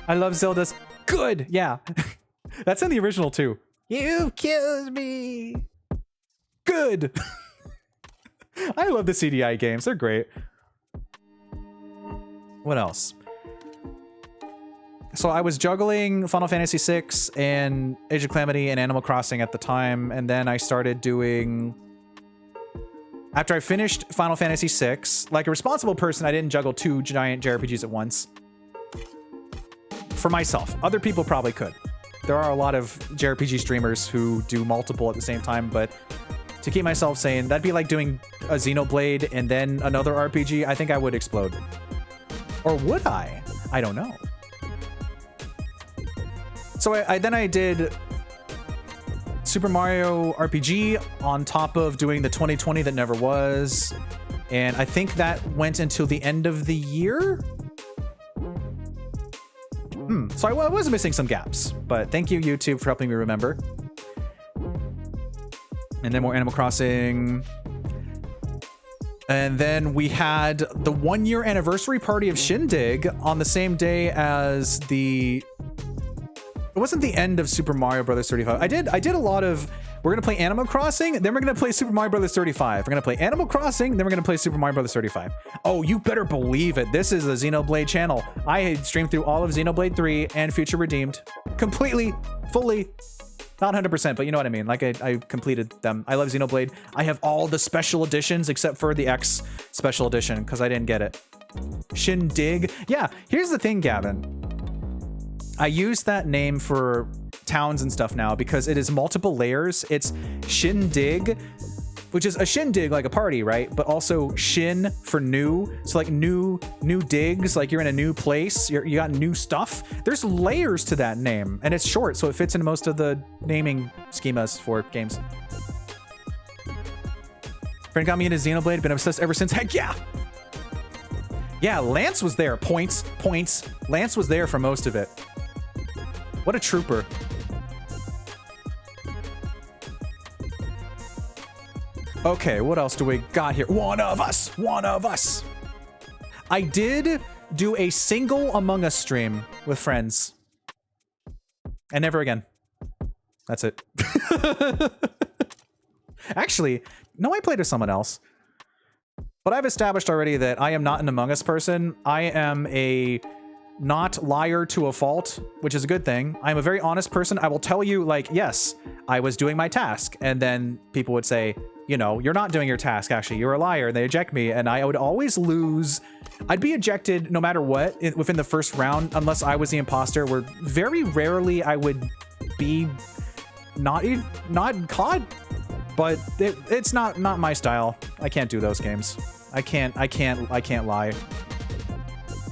I love Zelda's. Good! Yeah. That's in the original too. You killed me! Good! I love the CDI games. They're great. What else? So I was juggling Final Fantasy VI and Age of Calamity and Animal Crossing at the time, and then I started doing... After I finished Final Fantasy VI, like a responsible person, I didn't juggle 2 giant JRPGs at once. For myself. Other people probably could. There are a lot of JRPG streamers who do multiple at the same time, but to keep myself sane, that'd be like doing a Xenoblade and then another RPG. I think I would explode. Or would I? I don't know. So then I did Super Mario RPG on top of doing the 2020 that never was. And I think that went until the end of the year. So I was missing some gaps, but thank you, YouTube, for helping me remember. And then more Animal Crossing. And then we had the 1-year anniversary party of Shindig on the same day as the... It wasn't the end of Super Mario Bros. 35. I did a lot of... We're going to play Animal Crossing, then we're going to play Super Mario Bros. 35. We're going to play Animal Crossing, then we're going to play Super Mario Bros. 35. Oh, you better believe it. This is a Xenoblade channel. I had streamed through all of Xenoblade 3 and Future Redeemed. Completely, fully, not 100%, but you know what I mean. Like, I completed them. I love Xenoblade. I have all the special editions except for the X special edition, because I didn't get it. Shindig. Yeah, here's the thing, Gavin. I use that name for towns and stuff now because it is multiple layers. It's Shindig, which is a shindig, like a party, right? But also shin for new. So like new digs, like you're in a new place, you got new stuff. There's layers to that name, and it's short, so it fits into most of the naming schemas for games. Friend got me into Xenoblade, been obsessed ever since. Heck yeah! Yeah, Lance was there. Points. Lance was there for most of it. What a trooper. Okay, what else do we got here? One of us. I did do a single Among Us stream with friends. And never again. That's it. Actually, no, I played with someone else. But I've established already that I am not an Among Us person. I am a not liar to a fault, which is a good thing. I'm a very honest person. I will tell you, like, yes, I was doing my task. And then people would say, you know, you're not doing your task, actually. You're a liar. And they eject me. And I would always lose. I'd be ejected no matter what within the first round, unless I was the imposter, where very rarely I would be not caught. But it's not my style. I can't do those games. I can't lie.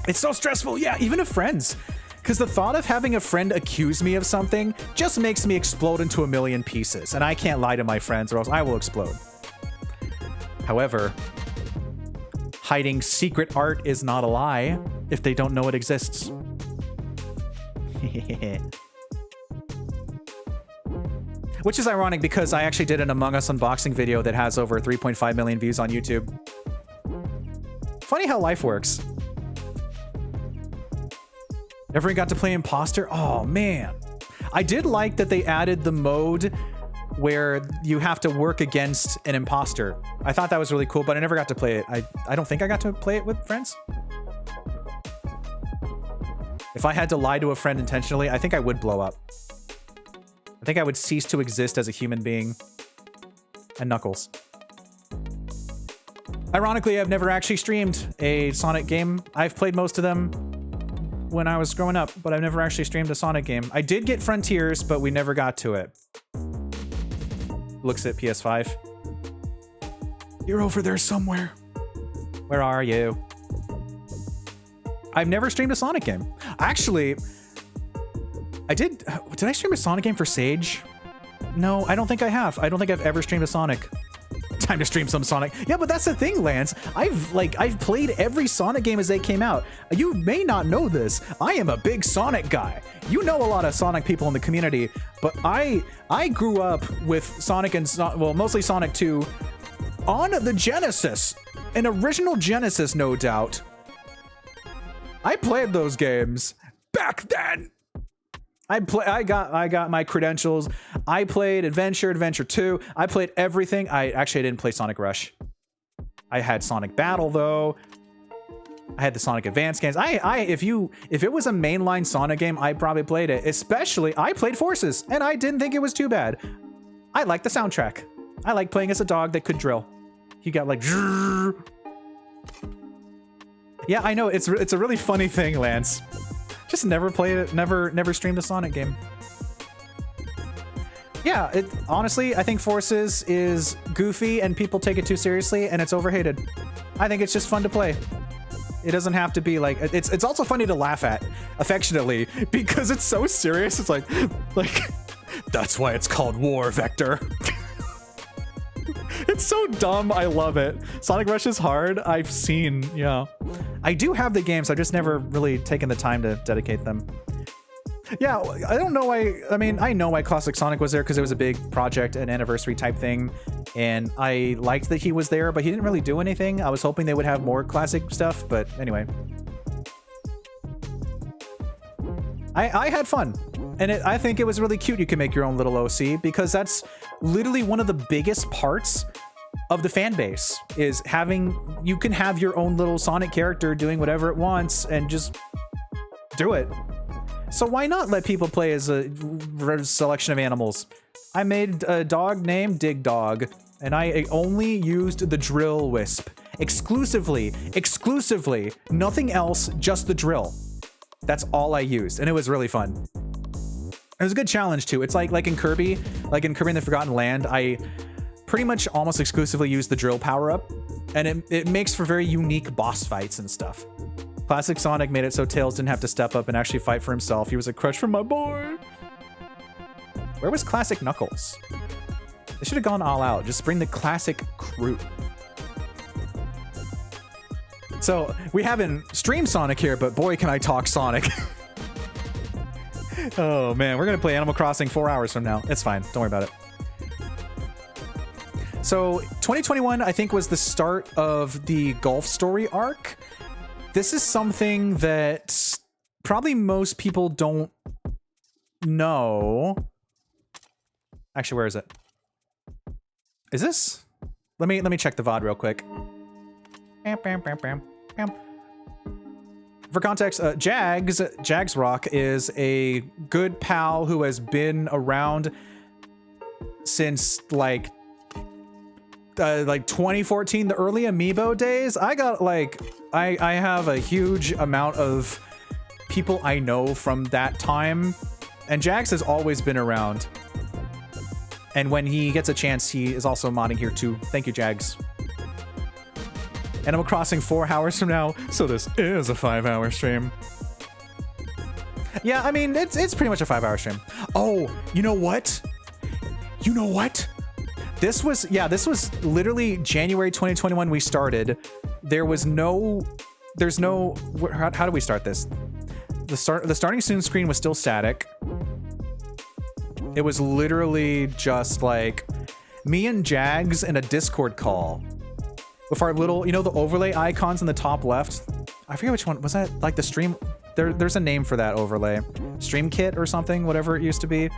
It's so stressful. Yeah, even with friends. Because the thought of having a friend accuse me of something just makes me explode into a million pieces. And I can't lie to my friends or else I will explode. However, hiding secret art is not a lie if they don't know it exists. Which is ironic because I actually did an Among Us unboxing video that has over 3.5 million views on YouTube. Funny how life works. Ever got to play Imposter? Oh, man. I did like that they added the mode where you have to work against an imposter. I thought that was really cool, but I never got to play it. I don't think I got to play it with friends. If I had to lie to a friend intentionally, I think I would blow up. I think I would cease to exist as a human being. And Knuckles. Ironically, I've never actually streamed a Sonic game. I've played most of them when I was growing up, but I've never actually streamed a Sonic game. I did get Frontiers, but we never got to it. Looks at PS5. You're over there somewhere. Where are you? I've never streamed a Sonic game. Actually, I did I stream a Sonic game for Sage? No, I don't think I have. I don't think I've ever streamed a Sonic. Time to stream some Sonic. Yeah, but that's the thing, Lance. I've played every Sonic game as they came out. You may not know this. I am a big Sonic guy. You know a lot of Sonic people in the community, but I grew up with Sonic and mostly Sonic 2 on the Genesis, an original Genesis, no doubt. I played those games back then. I got my credentials. I played Adventure 2. I played everything. I didn't play Sonic Rush. I had Sonic Battle though. I had the Sonic Advance games. If it was a mainline Sonic game, I probably played it. Especially, I played Forces, and I didn't think it was too bad. I liked the soundtrack. I like playing as a dog that could drill. He got like, yeah, I know it's a really funny thing, Lance. Just never played it, never streamed a Sonic game. Yeah, honestly, I think Forces is goofy and people take it too seriously and it's overhated. I think it's just fun to play. It doesn't have to be like, it's also funny to laugh at affectionately because it's so serious. It's like that's why it's called War Vector. It's so dumb. I love it. Sonic Rush is hard. I've seen, yeah. I do have the games. I've just never really taken the time to dedicate them. Yeah, I don't know why. I mean, I know why Classic Sonic was there because it was a big project, an anniversary type thing. And I liked that he was there, but he didn't really do anything. I was hoping they would have more classic stuff, but anyway. I had fun. And I think it was really cute you can make your own little OC because that's literally one of the biggest parts of the fan base is you can have your own little Sonic character doing whatever it wants and just do it. So why not let people play as a selection of animals? I made a dog named Dig Dog and I only used the drill wisp exclusively, nothing else, just the drill. That's all I used and it was really fun. It was a good challenge too. It's like in Kirby and the Forgotten Land, I pretty much almost exclusively use the drill power-up, and it makes for very unique boss fights and stuff. Classic Sonic made it so Tails didn't have to step up and actually fight for himself. He was a crush for my boy. Where was Classic Knuckles? They should have gone all out. Just bring the classic crew. So we haven't streamed Sonic here, but boy, can I talk Sonic. Oh man, we're gonna play Animal Crossing 4 hours from now. It's fine, don't worry about it. So 2021, I think, was the start of the Golf Story arc. This is something that probably most people don't know. Actually, where is it? Is this? Let me check the VOD real quick. For context, Jags Rock is a good pal who has been around since like 2014, the early Amiibo days. I have a huge amount of people I know from that time, and Jags has always been around. And when he gets a chance, he is also modding here too. Thank you, Jags. Animal Crossing 4 hours from now, so this is a 5-hour stream. Yeah, I mean, it's pretty much a 5-hour stream. Oh, you know what? You know what? This was literally January 2021 we started. There's no, how do we start this? The starting soon screen was still static. It was literally just like me and Jags in a Discord call. With our little, you know, the overlay icons in the top left. I forget which one was that. Like the stream. There's a name for that overlay. Stream kit or something. Whatever it used to be.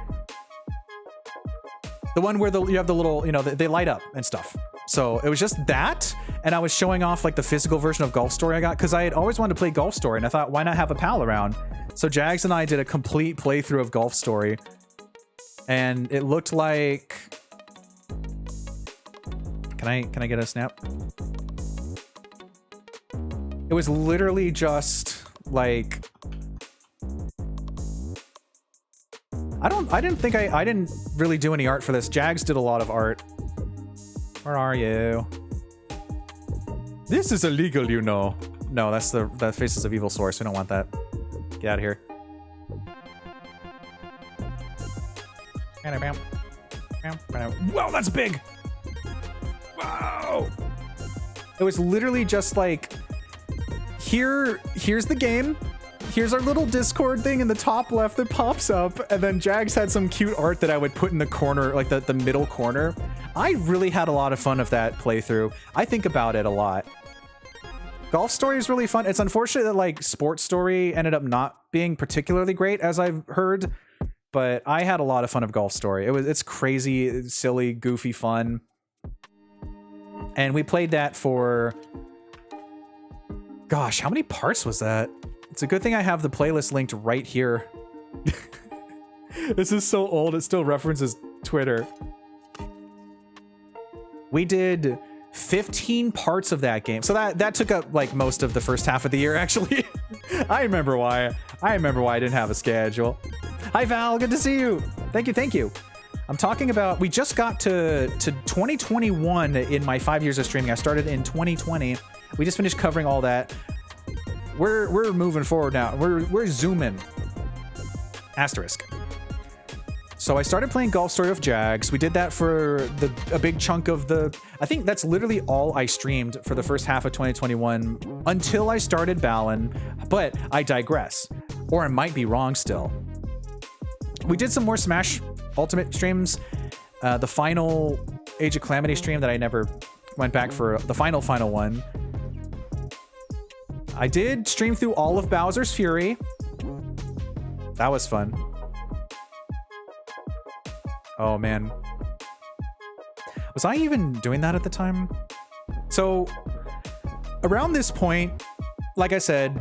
The one where you have the little, you know, they light up and stuff. So it was just that, and I was showing off like the physical version of Golf Story I got because I had always wanted to play Golf Story, and I thought, why not have a pal around? So Jags and I did a complete playthrough of Golf Story, and it looked like. Can I get a snap? It was literally just like I didn't really do any art for this. Jags did a lot of art. Where are you? This is illegal, you know. No, that's the Faces of Evil source. We don't want that. Get out of here. Wow, that's big. Wow. It was literally just like, here's the game. Here's our little Discord thing in the top left that pops up. And then Jags had some cute art that I would put in the corner, like the middle corner. I really had a lot of fun with that playthrough. I think about it a lot. Golf Story is really fun. It's unfortunate that like Sports Story ended up not being particularly great, as I've heard. But I had a lot of fun of Golf Story. It's crazy, silly, goofy fun. And we played that for... Gosh, how many parts was that? It's a good thing I have the playlist linked right here. This is so old, it still references Twitter. We did 15 parts of that game. So that took up like most of the first half of the year, actually. I remember why I didn't have a schedule. Hi Val, good to see you. Thank you, thank you. I'm talking about, we just got to 2021 in my 5 years of streaming. I started in 2020. We just finished covering all that. We're moving forward now. We're zooming. Asterisk. So I started playing Golf Story with Jags. We did that for a big chunk of the... I think that's literally all I streamed for the first half of 2021 until I started Balan, but I digress. Or I might be wrong still. We did some more Smash Ultimate streams. The final Age of Calamity stream that I never went back for the final one. I did stream through all of Bowser's Fury. That was fun. Oh man. Was I even doing that at the time? So around this point, like I said,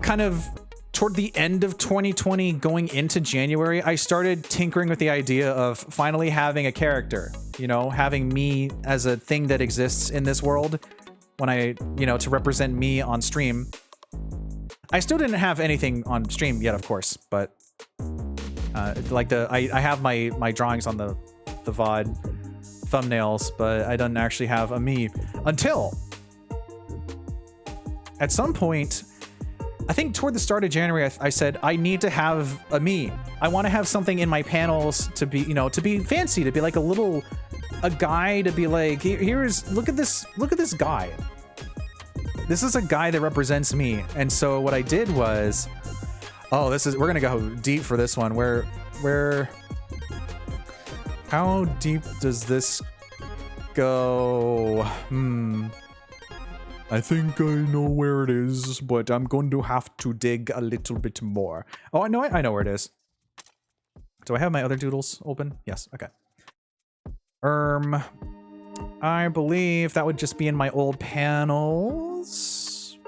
kind of toward the end of 2020 going into January, I started tinkering with the idea of finally having a character, you know, having me as a thing that exists in this world when I, you know, to represent me on stream. I still didn't have anything on stream yet, of course, but like I have my drawings on the VOD thumbnails, but I didn't actually have a me until at some point, I think toward the start of January, I said, I need to have a me. I want to have something in my panels to be, you know, to be fancy, to be like a guy, to be like, look at this guy. This is a guy that represents me. And so what I did was, we're gonna go deep for this one. How deep does this go? I think I know where it is, but I'm going to have to dig a little bit more. Oh, I know where it is. Do I have my other doodles open? Yes, okay. I believe that would just be in my old panels.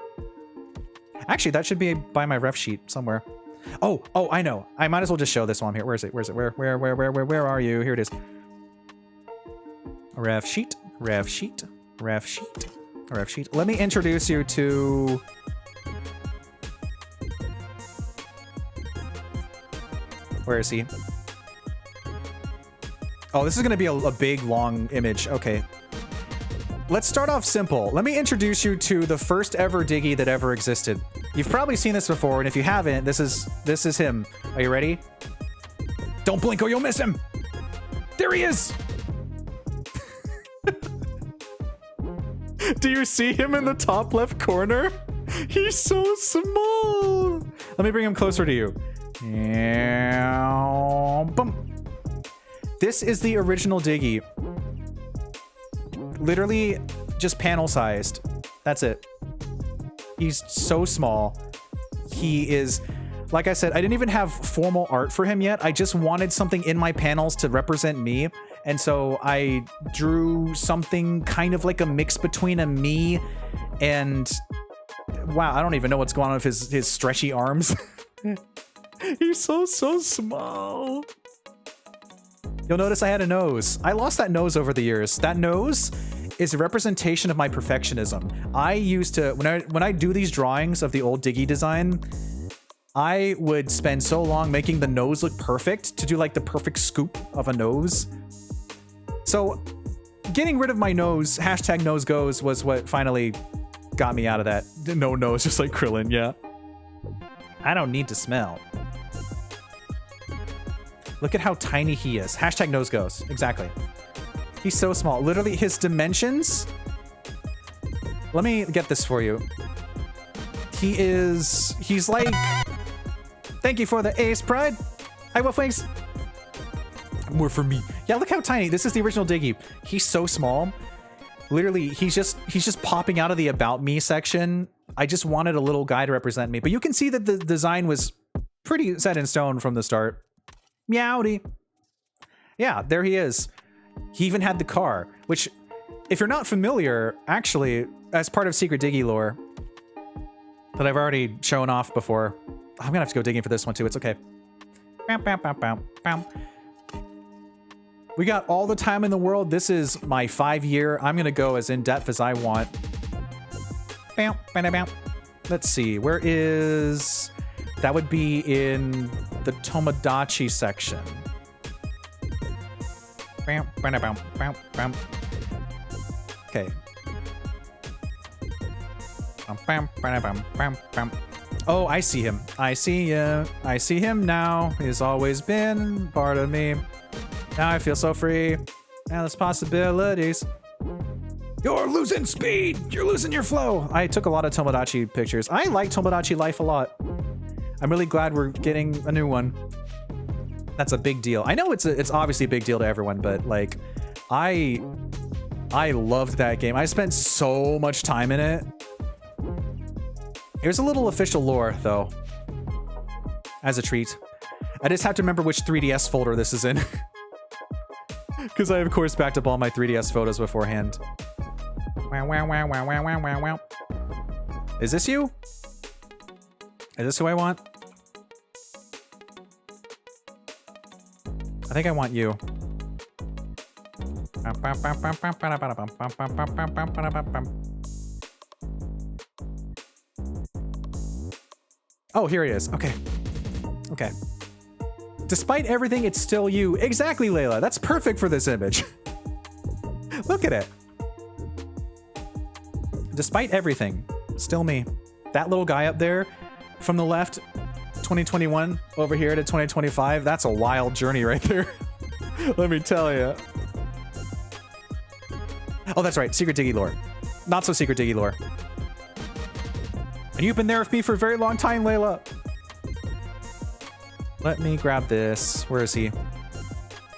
Actually, that should be by my ref sheet somewhere. Oh, I know. I might as well just show this one here. Where is it? Where are you? Here it is. Ref sheet. Let me introduce you to... Where is he? Oh, this is going to be a big, long image. Okay. Let's start off simple. Let me introduce you to the first ever Diggeh that ever existed. You've probably seen this before, and if you haven't, this is him. Are you ready? Don't blink or you'll miss him! There he is! Do you see him in the top left corner? He's so small! Let me bring him closer to you. Boom. This is the original Diggeh. Literally just panel sized. That's it. He's so small. He is, like I said, I didn't even have formal art for him yet. I just wanted something in my panels to represent me. And so I drew something kind of like a mix between a me and, wow, I don't even know what's going on with his stretchy arms. He's so small. You'll notice I had a nose. I lost that nose over the years. That nose is a representation of my perfectionism. I used to, when I do these drawings of the old Diggeh design, I would spend so long making the nose look perfect to do like the perfect scoop of a nose. So getting rid of my nose, hashtag nose goes, was what finally got me out of that. No nose, just like Krillin, yeah. I don't need to smell. Look at how tiny he is. Hashtag nose goes. Exactly. He's so small. Literally, his dimensions. let me get this for you. He's like, thank you for the ace, Pride. Hi, Wolfwings. More for me. Yeah, look how tiny. This is the original Diggeh. He's so small. Literally, he's just popping out of the About Me section. I just wanted a little guy to represent me. But you can see that the design was pretty set in stone from the start. Meowdy. Yeah, there he is. He even had the car, which, if you're not familiar, actually, as part of Secret Diggeh lore, that I've already shown off before. I'm gonna have to go digging for this one too. It's okay. Bam, bam, bam, bam, bam. We got all the time in the world. This is my 5-year. I'm gonna go as in depth as I want. Bam, bam, bam. Let's see. Where is that? Would be in the Tomodachi section. Bam, bam, bam, bam, bam. Okay. Oh, I see him. I see him. I see him now. He's always been part of me. Now I feel so free. Now there's possibilities. You're losing speed. You're losing your flow. I took a lot of Tomodachi pictures. I like Tomodachi Life a lot. I'm really glad we're getting a new one. That's a big deal. I know it's obviously a big deal to everyone, but like, I loved that game. I spent so much time in it. Here's a little official lore, though, as a treat. I just have to remember which 3DS folder this is in. Because I, of course, backed up all my 3DS photos beforehand. Is this you? Is this who I want? I think I want you. Oh, here he is. Okay. Okay. Despite everything, it's still you. Exactly, Layla. That's perfect for this image. Look at it. Despite everything, still me. That little guy up there from the left, 2021 over here to 2025. That's a wild journey right there. Let me tell you. Oh, that's right. Secret Diggeh lore. Not so secret Diggeh lore. And you've been there with me for a very long time, Layla. Let me grab this. Where is he?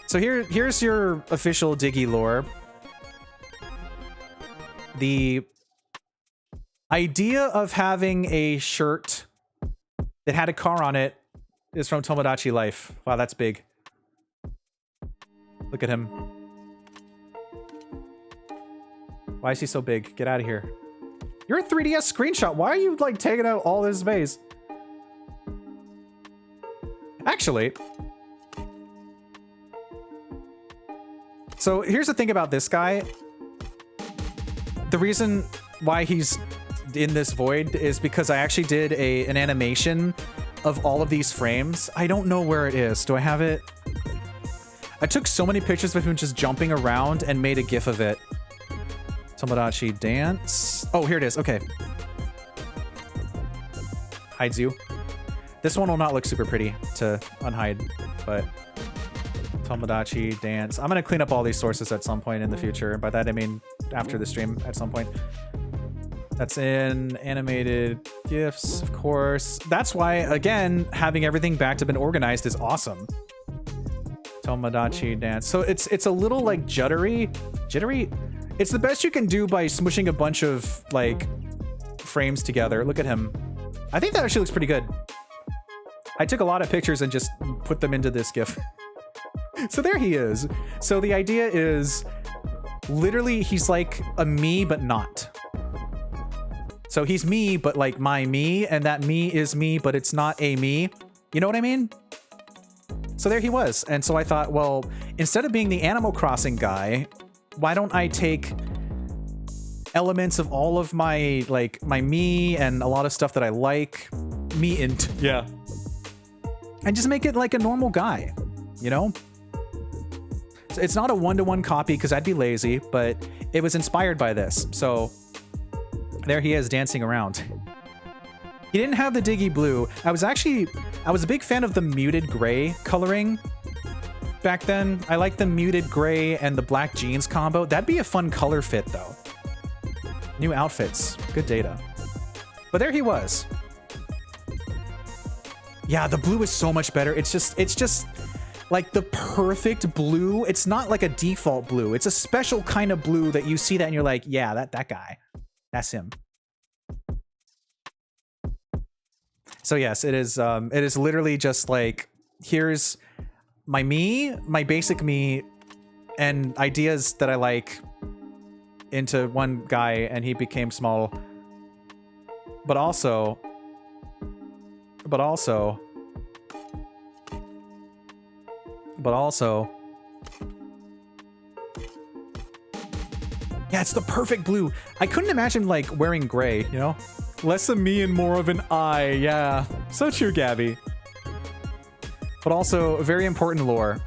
So here's your official Diggeh lore. The idea of having a shirt that had a car on it is from Tomodachi Life. Wow, that's big. Look at him. Why is he so big? Get out of here. You're a 3DS screenshot. Why are you like taking out all this space? Actually, so here's the thing about this guy. The reason why he's in this void is because I actually did an animation of all of these frames. I don't know where it is. Do I have it? I took so many pictures of him just jumping around and made a GIF of it. Tomodachi dance. Oh, here it is. Okay. Hides you. This one will not look super pretty to unhide, but Tomodachi dance. I'm going to clean up all these sources at some point in the future. By that, I mean after the stream at some point. That's in animated GIFs, of course. That's why, again, having everything backed up and organized is awesome. Tomodachi dance. So it's a little like jittery. It's the best you can do by smushing a bunch of like frames together. Look at him. I think that actually looks pretty good. I took a lot of pictures and just put them into this GIF. So there he is. So the idea is literally he's like a me, but not. So he's me, but like my me, and that me is me, but it's not a me. You know what I mean? So there he was. And so I thought, well, instead of being the Animal Crossing guy, why don't I take elements of all of my, like, my me and a lot of stuff that I like, yeah, and just make it like a normal guy, you know? So it's not a one-to-one copy because I'd be lazy, but it was inspired by this. So there he is dancing around. He didn't have the Diggeh blue. I was a big fan of the muted gray coloring back then. I like the muted gray and the black jeans combo. That'd be a fun color fit though. New outfits. Good data. But there he was. Yeah, the blue is so much better. It's just like the perfect blue. It's not like a default blue. It's a special kind of blue that you see that and you're like, yeah, that guy. That's him. So yes, it is literally just like, here's my me, my basic me, and ideas that I like into one guy, and he became small. But also, yeah, it's the perfect blue. I couldn't imagine like wearing gray, you know? Less of me and more of an I. Yeah, so true, Gabby. But also very important lore.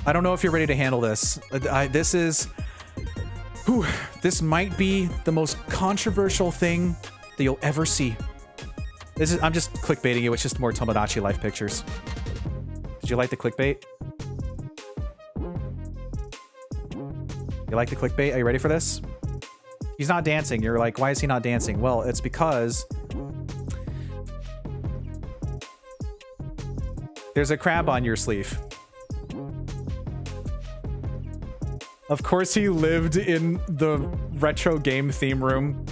I don't know if you're ready to handle this. This might be the most controversial thing that you'll ever see. I'm just clickbaiting you. It's just more Tomodachi Life pictures. Did you like the clickbait? You like the clickbait? Are you ready for this? He's not dancing. You're like, why is he not dancing? Well, it's because there's a crab on your sleeve. Of course he lived in the retro game theme room.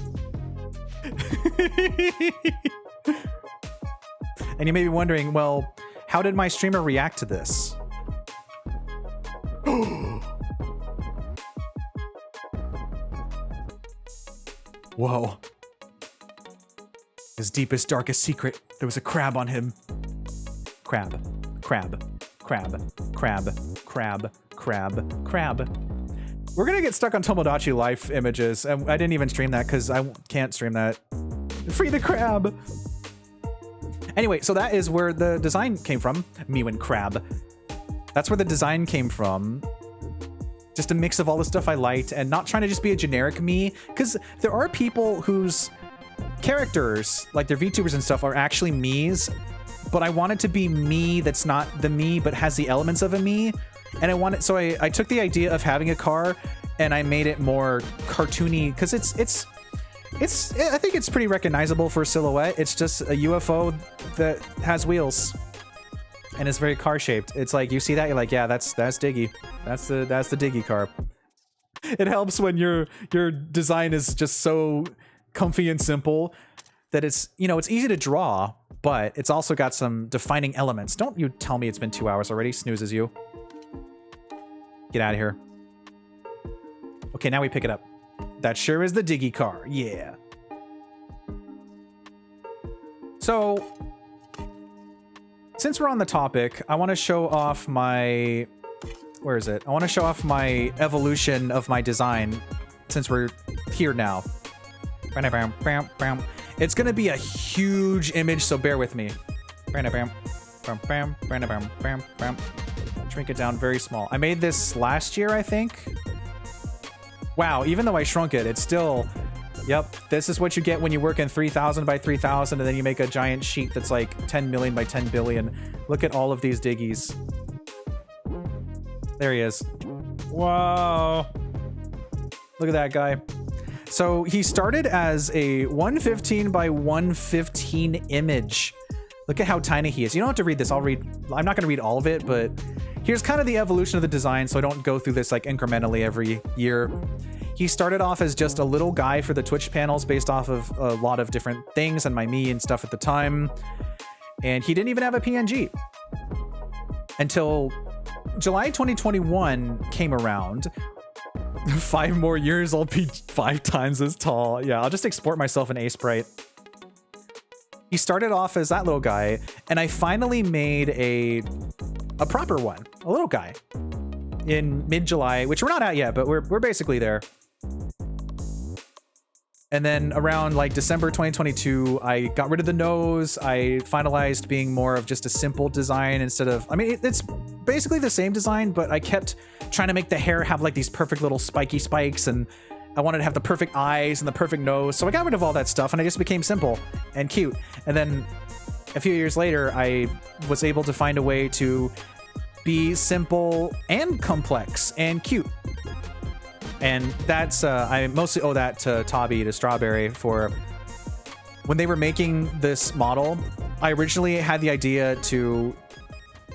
And you may be wondering, well, how did my streamer react to this? Whoa. His deepest, darkest secret. There was a crab on him. Crab. Crab. Crab. Crab. Crab. Crab. Crab. We're gonna get stuck on Tomodachi Life images, and I didn't even stream that because I can't stream that. Free the crab! Anyway, so that is where the design came from. Miwin Crab. That's where the design came from. Just a mix of all the stuff I liked, and not trying to just be a generic me, because there are people whose characters, like their VTubers and stuff, are actually me's, but I wanted to be me that's not the me, but has the elements of a me. And I took the idea of having a car and I made it more cartoony, because I think it's pretty recognizable for a silhouette. It's just a UFO that has wheels and it's very car shaped. It's like, you see that, you're like, yeah, that's Diggeh. That's the Diggeh car. It helps when your design is just so comfy and simple that it's, you know, it's easy to draw, but it's also got some defining elements. Don't you tell me it's been 2 hours already. Snoozes you. Get out of here. Okay, now we pick it up. That sure is the Diggeh car. Yeah. So, since we're on the topic, I want to show off my... Where is it? I want to show off my evolution of my design since we're here now. It's going to be a huge image, so bear with me. Shrink it down very small. I made this last year, I think. Wow, even though I shrunk it, it's still... Yep, this is what you get when you work in 3000 by 3000 and then you make a giant sheet that's like 10 million by 10 billion. Look at all of these Diggies. There he is. Whoa. Look at that guy. So he started as a 115 by 115 image. Look at how tiny he is. You don't have to read this. I'm not going to read all of it, but here's kind of the evolution of the design, so I don't go through this like incrementally every year. He started off as just a little guy for the Twitch panels based off of a lot of different things and my me and stuff at the time. And he didn't even have a PNG until July 2021 came around. 5 more years, I'll be 5 times as tall. Yeah, I'll just export myself in A-Sprite. He started off as that little guy, and I finally made a proper one, a little guy, in mid-July, which we're not at yet, but we're basically there. And then around like December 2022, I got rid of the nose. I finalized being more of just a simple design instead of, I mean, it's basically the same design, but I kept trying to make the hair have like these perfect little spiky spikes, and I wanted to have the perfect eyes and the perfect nose. So I got rid of all that stuff and I just became simple and cute. And then a few years later, I was able to find a way to be simple and complex and cute. And that's, I mostly owe that to Tabi, to Strawberry, for when they were making this model. I originally had the idea to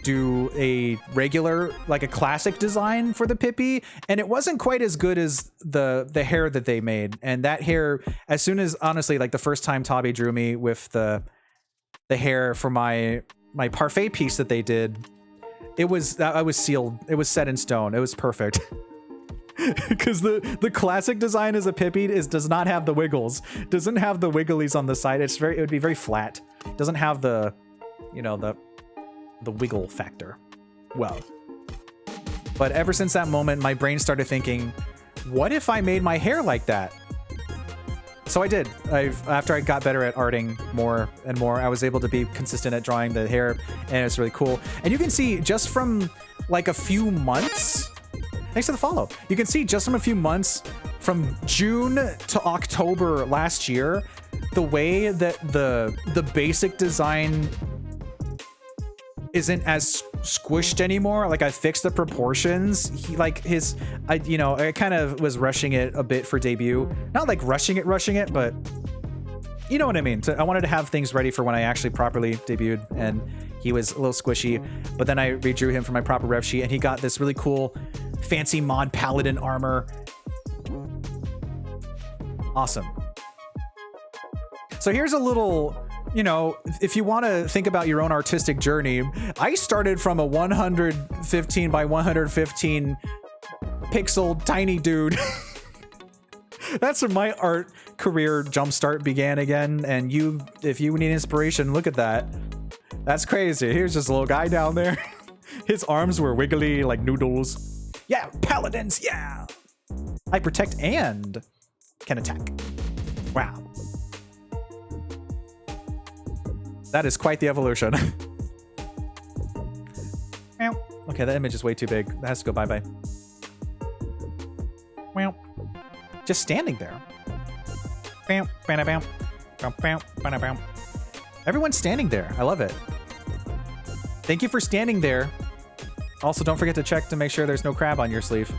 do a regular, like a classic design for the Pippi, and it wasn't quite as good as the hair that they made. And that hair, as soon as, honestly, like the first time Tabi drew me with the hair for my parfait piece that they did, I was sealed. It was set in stone. It was perfect. Because the classic design as a Pippi does not have the wiggles, doesn't have the wigglies on the side. It would be very flat. Doesn't have the, you know, the wiggle factor. Well, but ever since that moment, my brain started thinking, what if I made my hair like that? So I did. After I got better at arting more and more, I was able to be consistent at drawing the hair, and it's really cool. And you can see just from like a few months, thanks for the follow, you can see just from a few months, from June to October last year, the way that the basic design isn't as squished anymore. Like, I fixed the proportions. I kind of was rushing it a bit for debut. Not like rushing it, but you know what I mean. So I wanted to have things ready for when I actually properly debuted, and he was a little squishy. But then I redrew him for my proper rev sheet, and he got this really cool fancy mod paladin armor. Awesome. So here's a little, you know, if you want to think about your own artistic journey, I started from a 115 by 115 pixel tiny dude. That's where my art career jumpstart began again. And if you need inspiration, look at that. That's crazy. Here's just a little guy down there. His arms were wiggly like noodles. Yeah, paladins, yeah. I protect and can attack. Wow. That is quite the evolution. Okay, that image is way too big. That has to go bye-bye. Just standing there. Everyone's standing there. I love it. Thank you for standing there. Also, don't forget to check to make sure there's no crab on your sleeve.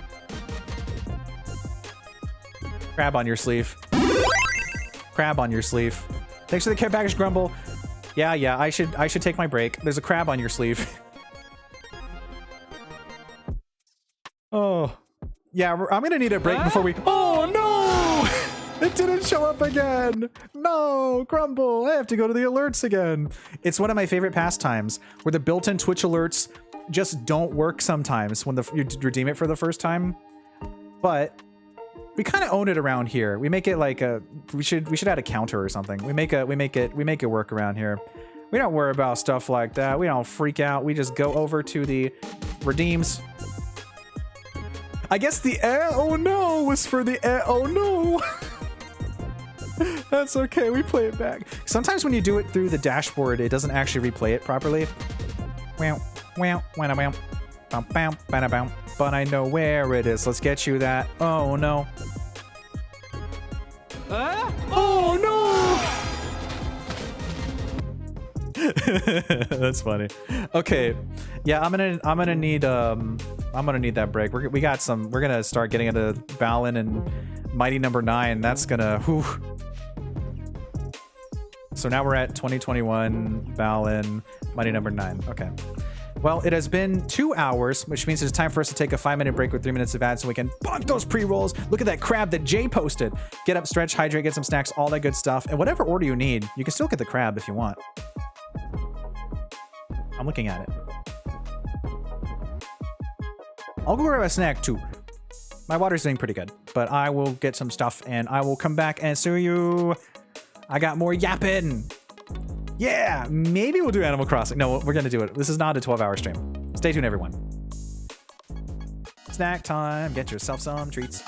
Crab on your sleeve. Crab on your sleeve. Thanks for the care package, Grumble. Yeah, I should take my break. There's a crab on your sleeve. Oh. Yeah, I'm gonna need a break before we... Oh, no! It didn't show up again! No, Grumble, I have to go to the alerts again. It's one of my favorite pastimes, where the built-in Twitch alerts just don't work sometimes when you redeem it for the first time. But we kind of own it around here. We make it like a... We should add a counter or something. We make it work around here. We don't worry about stuff like that. We don't freak out. We just go over to the redeems. I guess the oh no was for the oh no. That's okay. We play it back. Sometimes when you do it through the dashboard, it doesn't actually replay it properly. But I know where it is. Let's get you that. Oh no. Oh no. That's funny. Okay. Yeah, I'm gonna need that break. We got some. We're gonna start getting into Balin and Mighty Number 9. That's gonna. Whew. So now we're at 2021 Balin Mighty Number 9. Okay. Well, it has been 2 hours, which means it's time for us to take a 5-minute break with 3 minutes of ads so we can bunk those pre-rolls. Look at that crab that Jay posted. Get up, stretch, hydrate, get some snacks, all that good stuff. And whatever order you need, you can still get the crab if you want. I'm looking at it. I'll go grab a snack too. My water's doing pretty good, but I will get some stuff and I will come back and see you. I got more yapping. Yeah, maybe we'll do Animal Crossing. No, we're gonna do it. This is not a 12-hour stream. Stay tuned, everyone. Snack time. Get yourself some treats.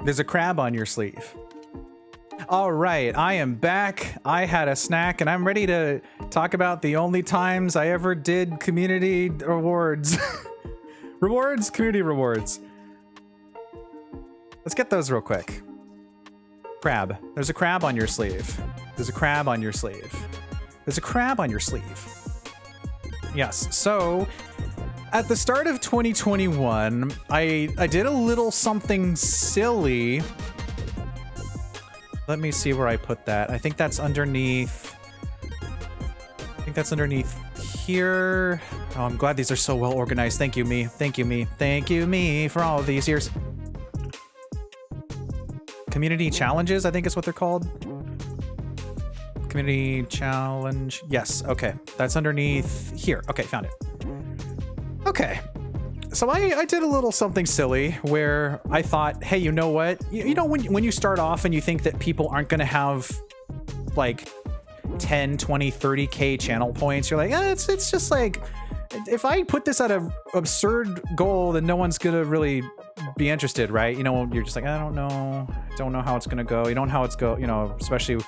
There's a crab on your sleeve. All right, I am back. I had a snack and I'm ready to talk about the only times I ever did community rewards. Community rewards. Let's get those real quick. Crab. There's a crab on your sleeve. There's a crab on your sleeve. There's a crab on your sleeve. Yes, so at the start of 2021, I did a little something silly. Let me see where I put that. I think that's underneath. I think that's underneath here. Oh, I'm glad these are so well organized. Thank you, me. Thank you, me. Thank you, me, for all of these years. Community challenges, I think is what they're called. Community challenge. Yes, okay. That's underneath here. Okay, found it. Okay. So I did a little something silly where I thought, hey, you know what? You know when you start off and you think that people aren't going to have like 10, 20, 30K channel points, you're like, it's just like, if I put this at an absurd goal, then no one's going to really be interested, right? You know, you're just like, I don't know how it's going to go. You don't know how it's you know, especially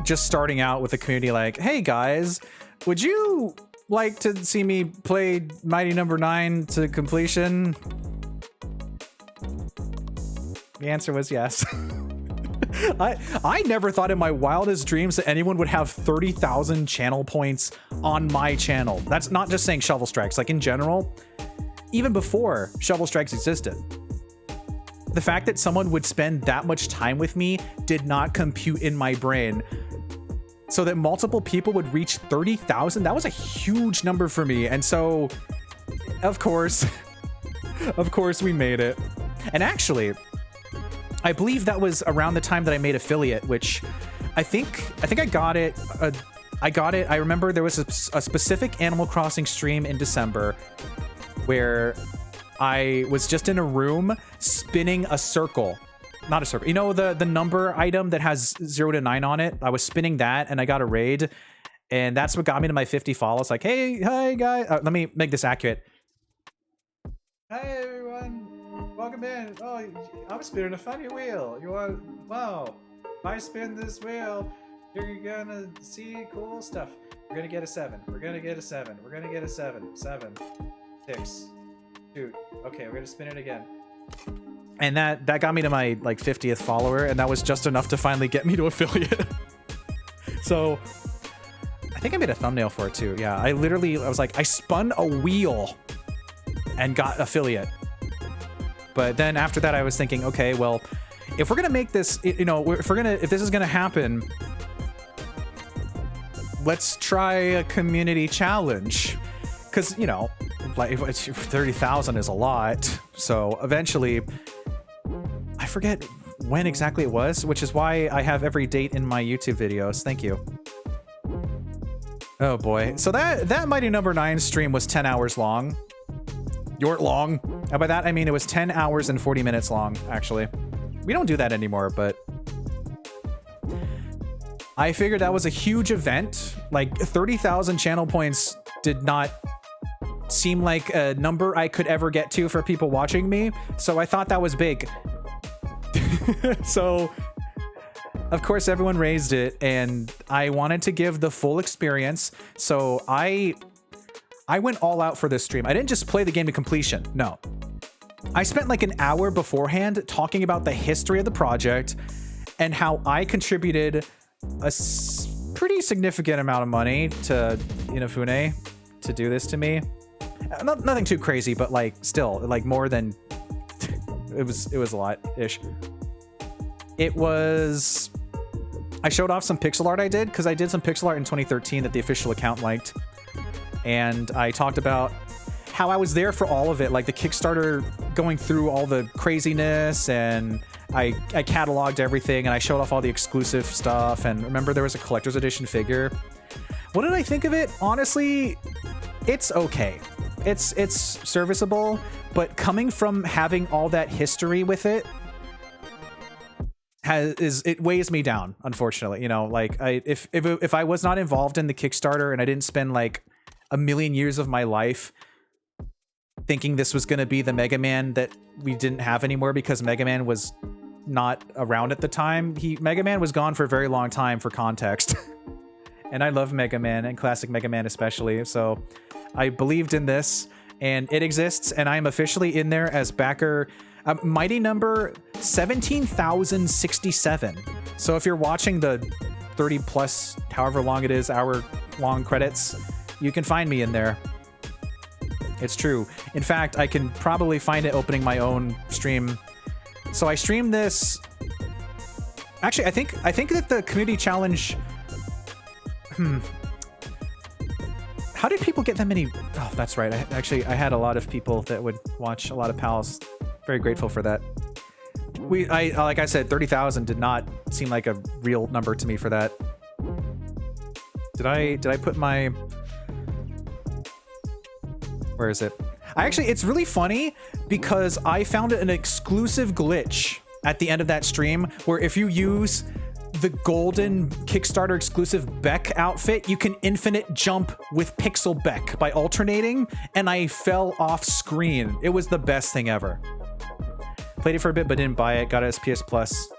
just starting out with a community like, hey guys, would you like to see me play Mighty Number 9 to completion? The answer was yes. I never thought in my wildest dreams that anyone would have 30,000 channel points on my channel. That's not just saying Shovel Strikes, like in general, even before Shovel Strikes existed. The fact that someone would spend that much time with me did not compute in my brain. So that multiple people would reach 30,000, that was a huge number for me. And so, of course we made it. And actually, I believe that was around the time that I made affiliate, which I think I got it. I remember there was a specific Animal Crossing stream in December where I was just in a room spinning a circle. Not a circle. You know the number item that has 0 to 9 on it? I was spinning that and I got a raid. And that's what got me to my 50 follows. Like, hey, hi, guys. Let me make this accurate. Hi, everyone. Welcome in. Oh, I'm spinning a funny wheel. You want... Wow. If I spin this wheel, you're gonna see cool stuff. We're gonna get a 7. We're gonna get a 7. We're gonna get a 7. 7. 6. Shoot. Okay, we're gonna spin it again. And that got me to my like 50th follower, and that was just enough to finally get me to affiliate. So I think I made a thumbnail for it too. Yeah, I was like, I spun a wheel and got affiliate. But then after that, I was thinking, okay, well, if we're gonna make this, you know, if this is gonna happen, let's try a community challenge. Because, you know, like 30,000 is a lot. So eventually, I forget when exactly it was, which is why I have every date in my YouTube videos. Thank you. Oh boy. So that Mighty Number 9 stream was 10 hours long. You're long. And by that, I mean it was 10 hours and 40 minutes long, actually. We don't do that anymore, but I figured that was a huge event. Like 30,000 channel points did not seem like a number I could ever get to for people watching me. So I thought that was big. So of course everyone raised it, and I wanted to give the full experience. So I went all out for this stream. I didn't just play the game to completion. No. I spent like an hour beforehand talking about the history of the project and how I contributed a pretty significant amount of money to Inafune to do this to me. Nothing too crazy, but like still like more than it was a lot-ish. I showed off some pixel art I did, because I did some pixel art in 2013 that the official account liked. And I talked about how I was there for all of it, like the Kickstarter, going through all the craziness, and I cataloged everything, and I showed off all the exclusive stuff. And remember, there was a collector's edition figure. What did I think of it? Honestly, it's okay. It's serviceable, but coming from having all that history with it, it weighs me down, unfortunately. You know, like if I was not involved in the Kickstarter and I didn't spend like a million years of my life thinking this was going to be the Mega Man that we didn't have anymore because Mega Man was not around at the time. Mega Man was gone for a very long time, for context. And I love Mega Man, and classic Mega Man especially, so I believed in this, and it exists, and I'm officially in there as backer mighty number 17,067. So if you're watching the 30 plus, however long it is, hour long credits, you can find me in there. It's true. In fact, I can probably find it opening my own stream. So I streamed this. Actually, I think that the community challenge. How did people get that many? Oh, that's right. I had a lot of people that would watch, a lot of pals. Very grateful for that. Like I said, 30,000 did not seem like a real number to me for that. Did I put my? Where is it? It's really funny because I found an exclusive glitch at the end of that stream where if you use the golden Kickstarter exclusive Beck outfit, you can infinite jump with Pixel Beck by alternating, and I fell off screen. It was the best thing ever. Played it for a bit, but didn't buy it. Got it as PS Plus.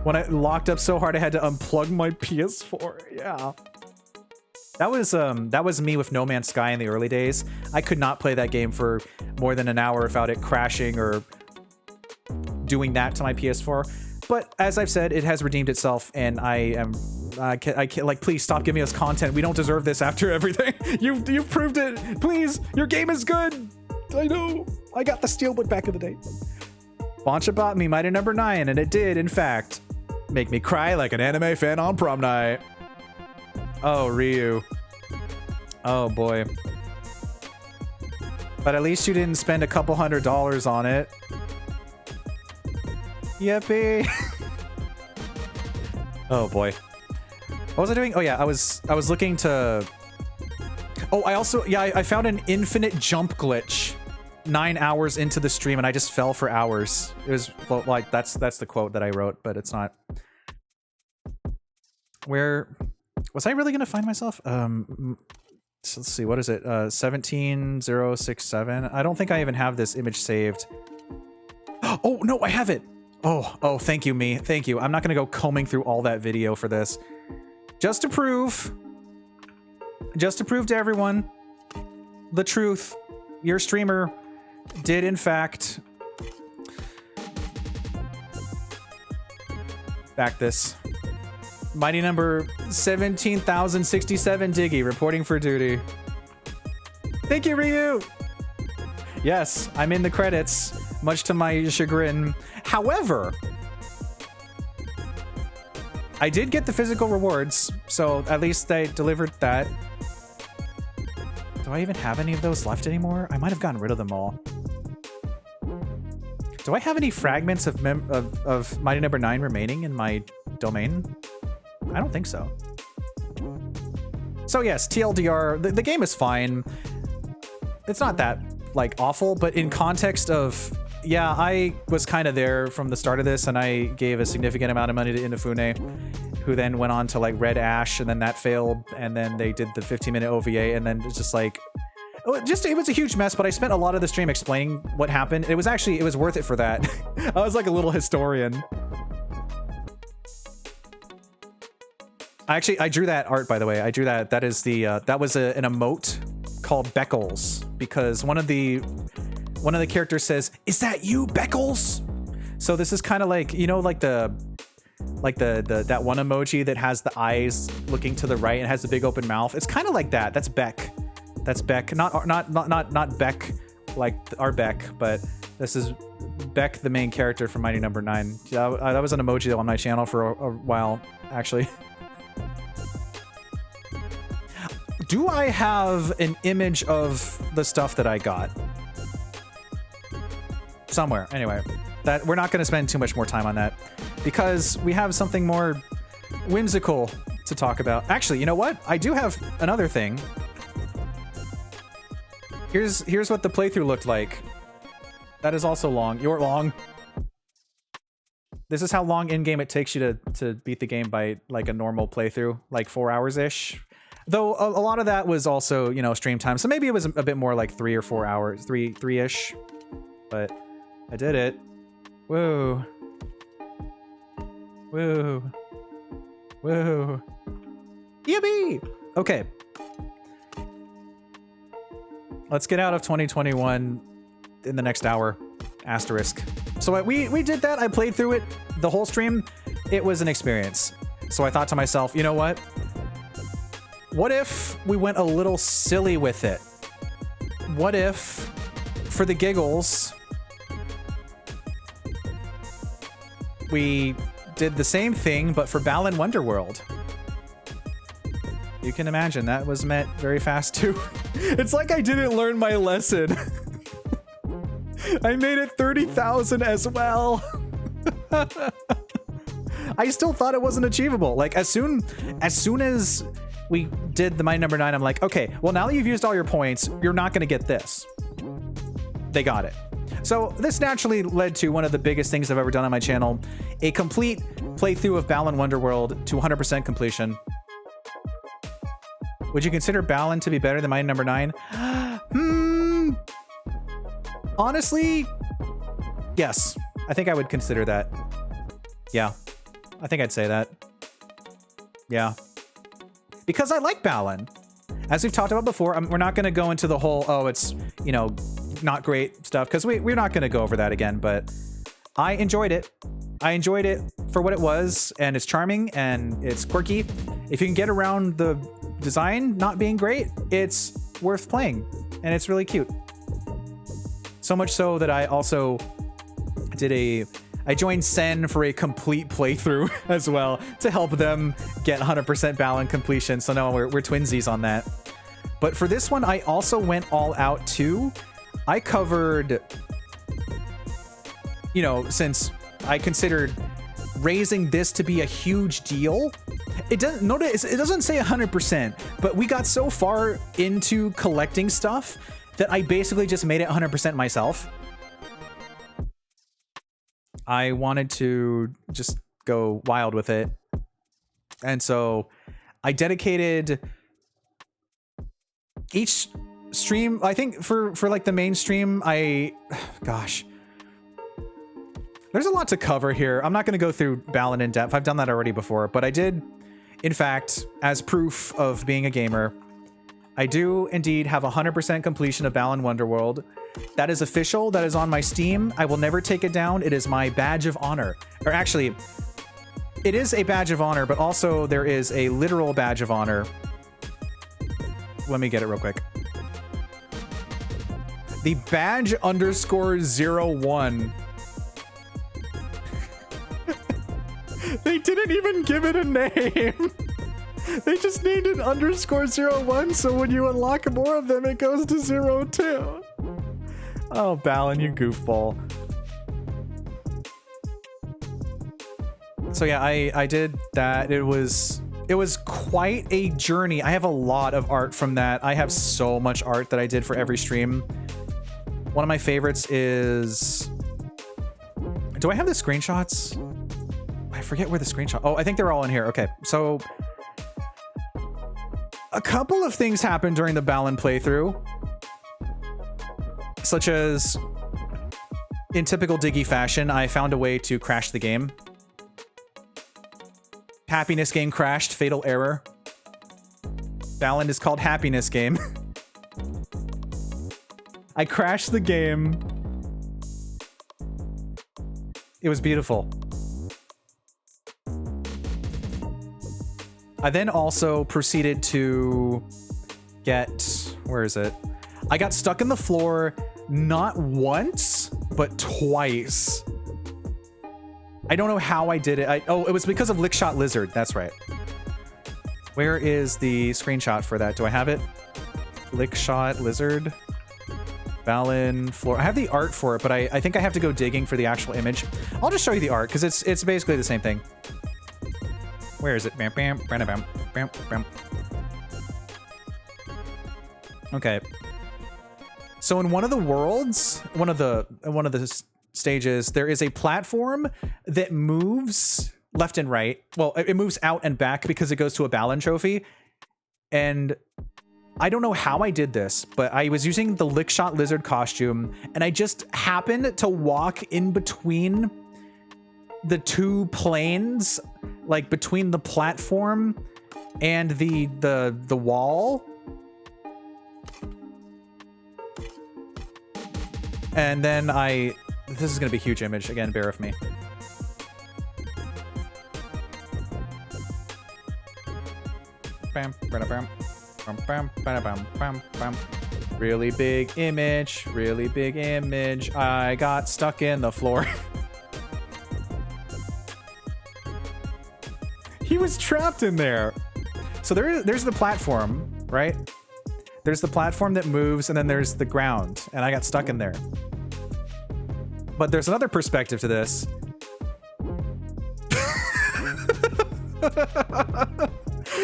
When I locked up so hard, I had to unplug my PS4. Yeah. That was me with No Man's Sky in the early days. I could not play that game for more than an hour without it crashing or doing that to my PS4. But as I've said, it has redeemed itself, and I can't, like, please stop giving us content. We don't deserve this after everything. You've proved it. Please, your game is good. I know. I got the Steelbook back in the day. Boncha bought me Mighty Number 9, and it did, in fact, make me cry like an anime fan on prom night. Oh, Ryu. Oh, boy. But at least you didn't spend a couple $100 on it. Yippee. Oh, boy. What was I doing? Oh, yeah, I was looking to... Oh, I found an infinite jump glitch 9 hours into the stream, and I just fell for hours. It was, well, like, that's the quote that I wrote, but it's not. Where... Was I really going to find myself? So let's see, what is it? 17067. I don't think I even have this image saved. Oh, no, I have it. Oh, thank you, me. Thank you. I'm not going to go combing through all that video for this. Just to prove to everyone the truth. Your streamer did, in fact, back this. Mighty number 17,067 Diggeh reporting for duty. Thank you, Ryu. Yes, I'm in the credits, much to my chagrin. However, I did get the physical rewards, so at least I delivered that. Do I even have any of those left anymore? I might have gotten rid of them all. Do I have any fragments of Mighty number 9 remaining in my domain? I don't think so. So yes, TLDR, the game is fine. It's not that, like, awful, but in context of, yeah, I was kind of there from the start of this, and I gave a significant amount of money to Inafune, who then went on to, like, Red Ash, and then that failed, and then they did the 15-minute OVA, and then it's just like, it was a huge mess, but I spent a lot of the stream explaining what happened. It was worth it for that. I was like a little historian. I drew that art, by the way. I drew that. That is the that was an emote called Beckles, because one of the characters says, "Is that you, Beckles?" So this is kind of like, you know, like that one emoji that has the eyes looking to the right and has the big open mouth. It's kind of like that. That's Beck. That's Beck. Not Beck like our Beck, but this is Beck, the main character from Mighty number 9. Yeah, that was an emoji on my channel for a while, actually. Do I have an image of the stuff that I got? Somewhere. Anyway, that we're not going to spend too much more time on that because we have something more whimsical to talk about. Actually, you know what? I do have another thing. Here's what the playthrough looked like. That is also long. You're long. This is how long in-game it takes you to beat the game by, like, a normal playthrough, like 4 hours-ish. Though a lot of that was also, you know, stream time. So maybe it was a bit more like 3 or 4 hours, three-ish. But I did it. Woo. Woo. Woo. Yippee! Okay. Let's get out of 2021 in the next hour. Asterisk. So we did that. I played through it the whole stream. It was an experience. So I thought to myself, you know what? What if we went a little silly with it? What if, for the giggles, we did the same thing, but for Balan Wonderworld? You can imagine that was met very fast too. It's like I didn't learn my lesson. I made it 30,000 as well. I still thought it wasn't achievable. Like as soon as we did the mine number 9, I'm like, okay, well now that you've used all your points, you're not gonna get this. They got it. So this naturally led to one of the biggest things I've ever done on my channel, a complete playthrough of Balan Wonderworld to 100% completion. Would you consider Balan to be better than mine number 9? Honestly, yes. I think I would consider that. Yeah. I think I'd say that. Yeah. Because I like Balan. As we've talked about before, we're not going to go into the whole, oh, it's, you know, not great stuff, because we're not going to go over that again, but I enjoyed it. I enjoyed it for what it was, and it's charming, and it's quirky. If you can get around the design not being great, it's worth playing, and it's really cute. So much so that I also I joined Sen for a complete playthrough as well to help them get 100% Balan completion. So no, we're twinsies on that. But for this one, I also went all out too. I covered, you know, since I considered raising this to be a huge deal. It doesn't notice, it doesn't say 100%, but we got so far into collecting stuff that I basically just made it 100% myself. I wanted to just go wild with it. And so I dedicated each stream, I think for like the main stream, gosh, there's a lot to cover here. I'm not going to go through Balan in depth. I've done that already before, but I did, in fact, as proof of being a gamer, I do indeed have 100% completion of Balan Wonderworld. That is official. That is on my Steam. I will never take it down. It is my badge of honor. Or actually, it is a badge of honor, but also there is a literal badge of honor. Let me get it real quick. The badge _01. They didn't even give it a name. They just named it _01, so when you unlock more of them, it goes to 02. Oh, Balan, you goofball. So yeah, I did that. It was quite a journey. I have a lot of art from that. I have so much art that I did for every stream. One of my favorites is... Do I have the screenshots? I forget where the screenshot... Oh, I think they're all in here. Okay, so... A couple of things happened during the Balan playthrough. Such as, in typical Diggeh fashion, I found a way to crash the game. Happiness game crashed, fatal error. Balan is called Happiness Game. I crashed the game. It was beautiful. I then also proceeded to get... Where is it? I got stuck in the floor not once, but twice. I don't know how I did it. Oh, it was because of Lickshot Lizard. That's right. Where is the screenshot for that? Do I have it? Lickshot Lizard. Balan floor. I have the art for it, but I think I have to go digging for the actual image. I'll just show you the art because it's basically the same thing. Where is it? Bam, bam, bam, bam, bam, bam. Okay. So in one of the worlds, one of the stages, there is a platform that moves left and right. Well, it moves out and back because it goes to a Balan trophy. And I don't know how I did this, but I was using the Lickshot Lizard costume, and I just happened to walk in between the two planes, like between the platform and the wall. And then this is gonna be a huge image, again, bear with me. Bam, bam, bam. Really big image, really big image. I got stuck in the floor. He was trapped in there. So there's the platform, right? There's the platform that moves, and then there's the ground, and I got stuck in there. But there's another perspective to this.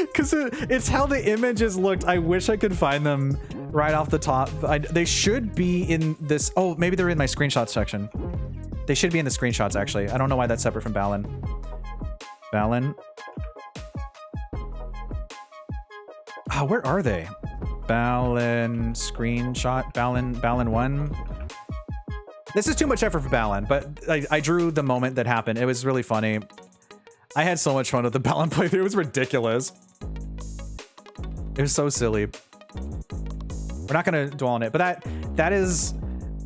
Because it's how the images looked. I wish I could find them right off the top. They should be in this. Oh, maybe they're in my screenshots section. They should be in the screenshots, actually. I don't know why that's separate from Balin. Balin. Oh, where are they? Balin screenshot. Balin 1. This is too much effort for Balin, but I drew the moment that happened. It was really funny. I had so much fun with the Balin playthrough. It was ridiculous. It was so silly. We're not gonna dwell on it, but that is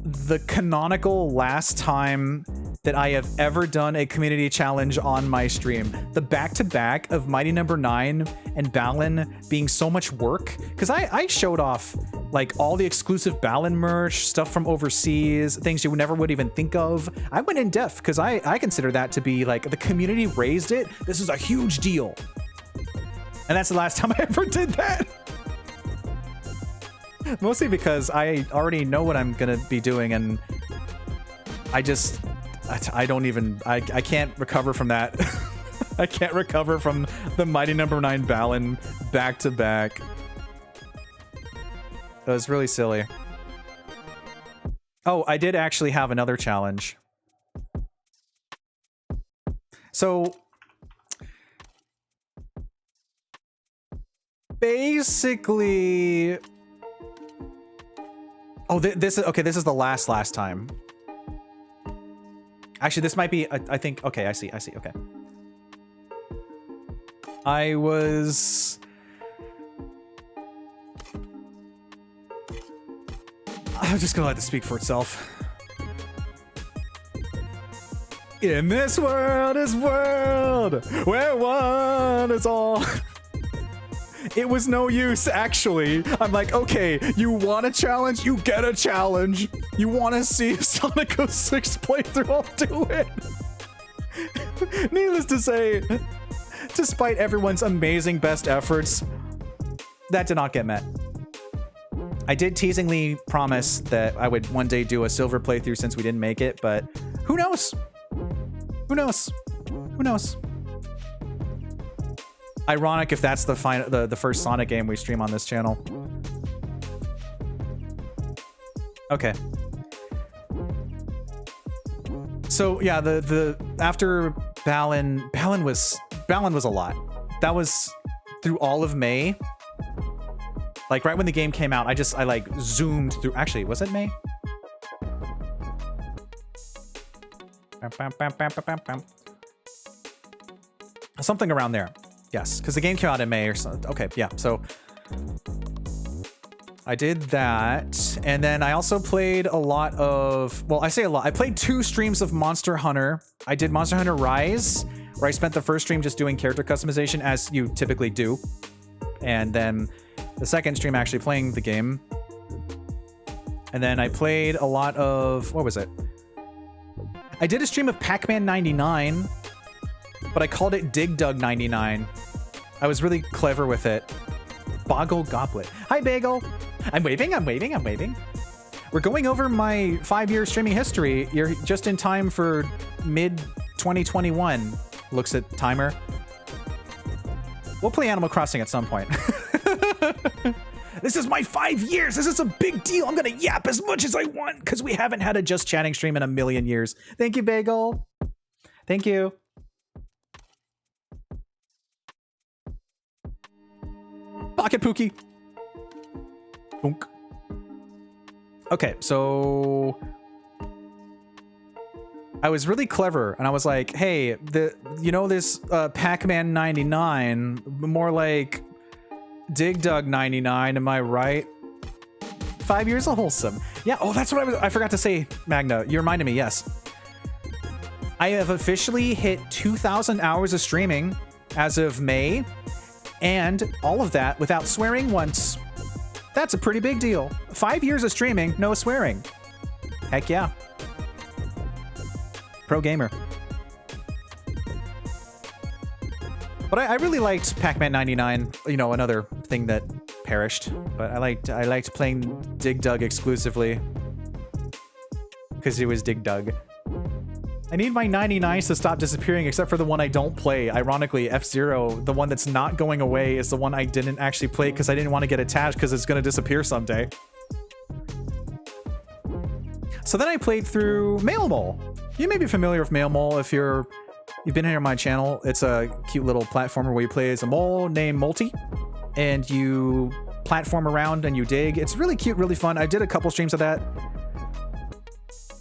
the canonical last time that I have ever done a community challenge on my stream. The back-to-back of Mighty Number 9 and Balin being so much work, because I showed off like all the exclusive Balin merch, stuff from overseas, things you never would even think of. I went in depth because I consider that to be like, the community raised it. This is a huge deal. And that's the last time I ever did that. Mostly because I already know what I'm gonna be doing, and I can't recover from that. I can't recover from the Mighty Number 9 Balin back-to-back. That was really silly. Oh, I did actually have another challenge. So basically, oh, this is okay. This is the last time. Actually, this might be. I think. Okay, I see. Okay. I'm just gonna let this speak for itself. In this world where one is all. It was no use, actually. I'm like, okay, you want a challenge? You get a challenge. You want to see Sonic 06 playthrough? I'll do it. Needless to say, despite everyone's amazing best efforts, that did not get met. I did teasingly promise that I would one day do a silver playthrough since we didn't make it, but who knows? Who knows? Who knows? Ironic if that's the first Sonic game we stream on this channel. Okay. So yeah, after Balin was a lot. That was through all of May. Like right when the game came out, I like zoomed through. Actually, was it May? Something around there. Yes, because the game came out in May or something. Okay, yeah. So I did that, and then I also played a lot of. Well, I say a lot. I played 2 streams of Monster Hunter. I did Monster Hunter Rise, where I spent the first stream just doing character customization, as you typically do, and then the second stream actually playing the game. And then I played a lot of, what was it? I did a stream of Pac-Man 99, but I called it Diggeh 99. I was really clever with it. Boggle Goblet. Hi, Bagel. I'm waving. We're going over my 5-year streaming history. You're just in time for mid-2021. Looks at timer. We'll play Animal Crossing at some point. This is my 5 years. This is a big deal. I'm gonna yap as much as I want because we haven't had a Just Chatting stream in a million years. Thank you, Bagel. Thank you. Pocket Pookie. Boonk. Okay, so I was really clever, and I was like, hey, this Pac-Man 99, more like Diggeh 99, am I right? 5 years of Wholesome. Yeah, oh, that's what I forgot to say, Magna. You reminded me, yes. I have officially hit 2,000 hours of streaming as of May, and all of that without swearing once. That's a pretty big deal. 5 years of streaming, no swearing. Heck yeah. Pro gamer. But I really liked Pac-Man 99, you know, another thing that perished. But I liked playing Diggeh exclusively. Because it was Diggeh. I need my 99s to stop disappearing, except for the one I don't play. Ironically, F-Zero, the one that's not going away, is the one I didn't actually play because I didn't want to get attached because it's going to disappear someday. So then I played through Mail Mole. You may be familiar with Mail Mole if you've been here on my channel. It's a cute little platformer where you play as a mole named Multi, and you platform around and you dig. It's really cute, really fun. I did a couple streams of that.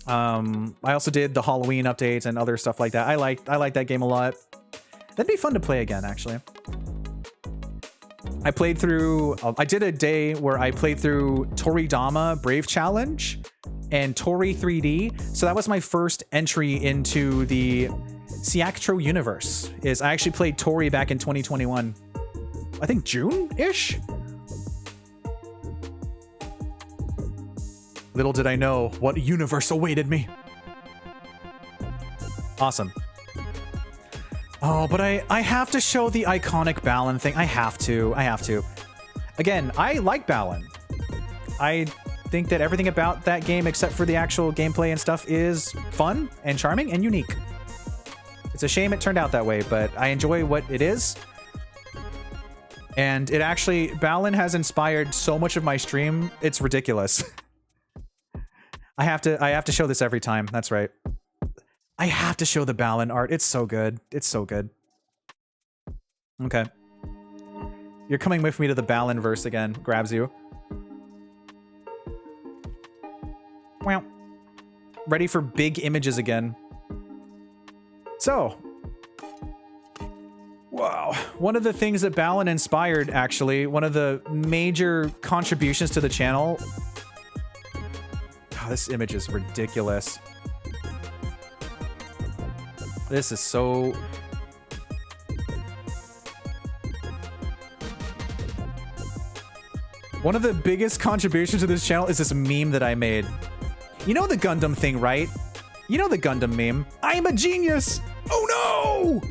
I also did the Halloween updates and other stuff like that. I like that game a lot. That'd be fun to play again, actually. I played through, I did a day where I played through Toridama Brave Challenge and Tori 3D. So that was my first entry into the Siactro universe. I actually played Tori back in 2021. I think June-ish? Little did I know what universe awaited me. Awesome. Oh, but I have to show the iconic Balan thing. I have to. Again, I like Balan. I think that everything about that game, except for the actual gameplay and stuff, is fun and charming and unique. It's a shame it turned out that way, but I enjoy what it is. And it actually, Balan has inspired so much of my stream, it's ridiculous. I have to show this every time. That's right. I have to show the Balan art. It's so good. It's so good. Okay. You're coming with me to the Balan verse again. Grabs you. Wow. Ready for big images again. So. Wow. One of the things that Balan inspired, actually, one of the major contributions to the channel. This image is ridiculous. This is so... One of the biggest contributions to this channel is this meme that I made. You know the Gundam thing, right? You know the Gundam meme. I'm a genius! Oh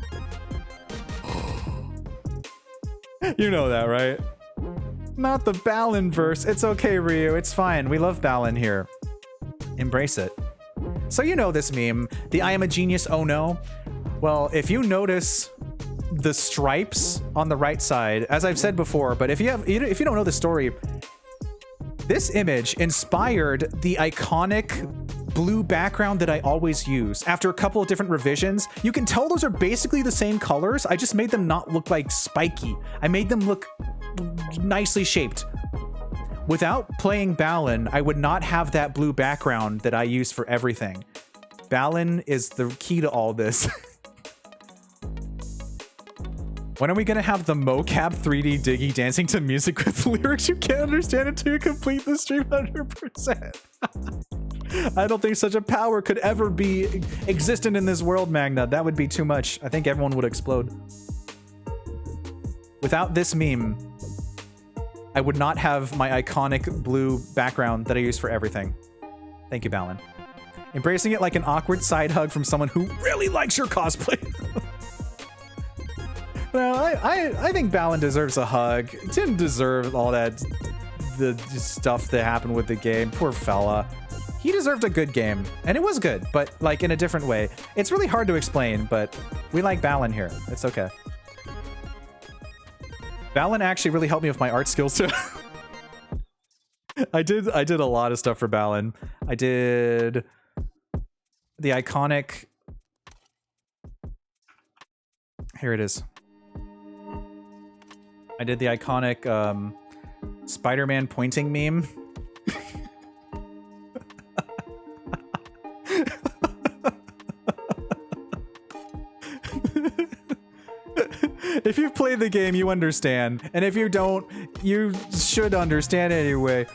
no! You know that, right? Not the Balan verse. It's okay, Ryu. It's fine. We love Balan here. Embrace it. So you know this meme, the I am a genius, oh no. Well, if you notice the stripes on the right side, as I've said before, but if you don't know the story, this image inspired the iconic blue background that I always use. After a couple of different revisions, you can tell those are basically the same colors. I just made them not look like spiky. I made them look nicely shaped. Without playing Balan, I would not have that blue background that I use for everything. Balan is the key to all this. When are we gonna have the mocap 3D Diggeh dancing to music with lyrics you can't understand until you complete the stream 100%? I don't think such a power could ever be existent in this world, Magna. That would be too much. I think everyone would explode. Without this meme, I would not have my iconic blue background that I use for everything. Thank you, Balan. Embracing it like an awkward side hug from someone who really likes your cosplay. No, I think Balan deserves a hug. Didn't deserve all that the stuff that happened with the game. Poor fella. He deserved a good game, and it was good, but like in a different way. It's really hard to explain, but we like Balan here. It's okay. Balan actually really helped me with my art skills too. I did a lot of stuff for Balan. I did the iconic. Here it is. I did the iconic Spider-Man pointing meme. If you've played the game, you understand. And if you don't, you should understand anyway.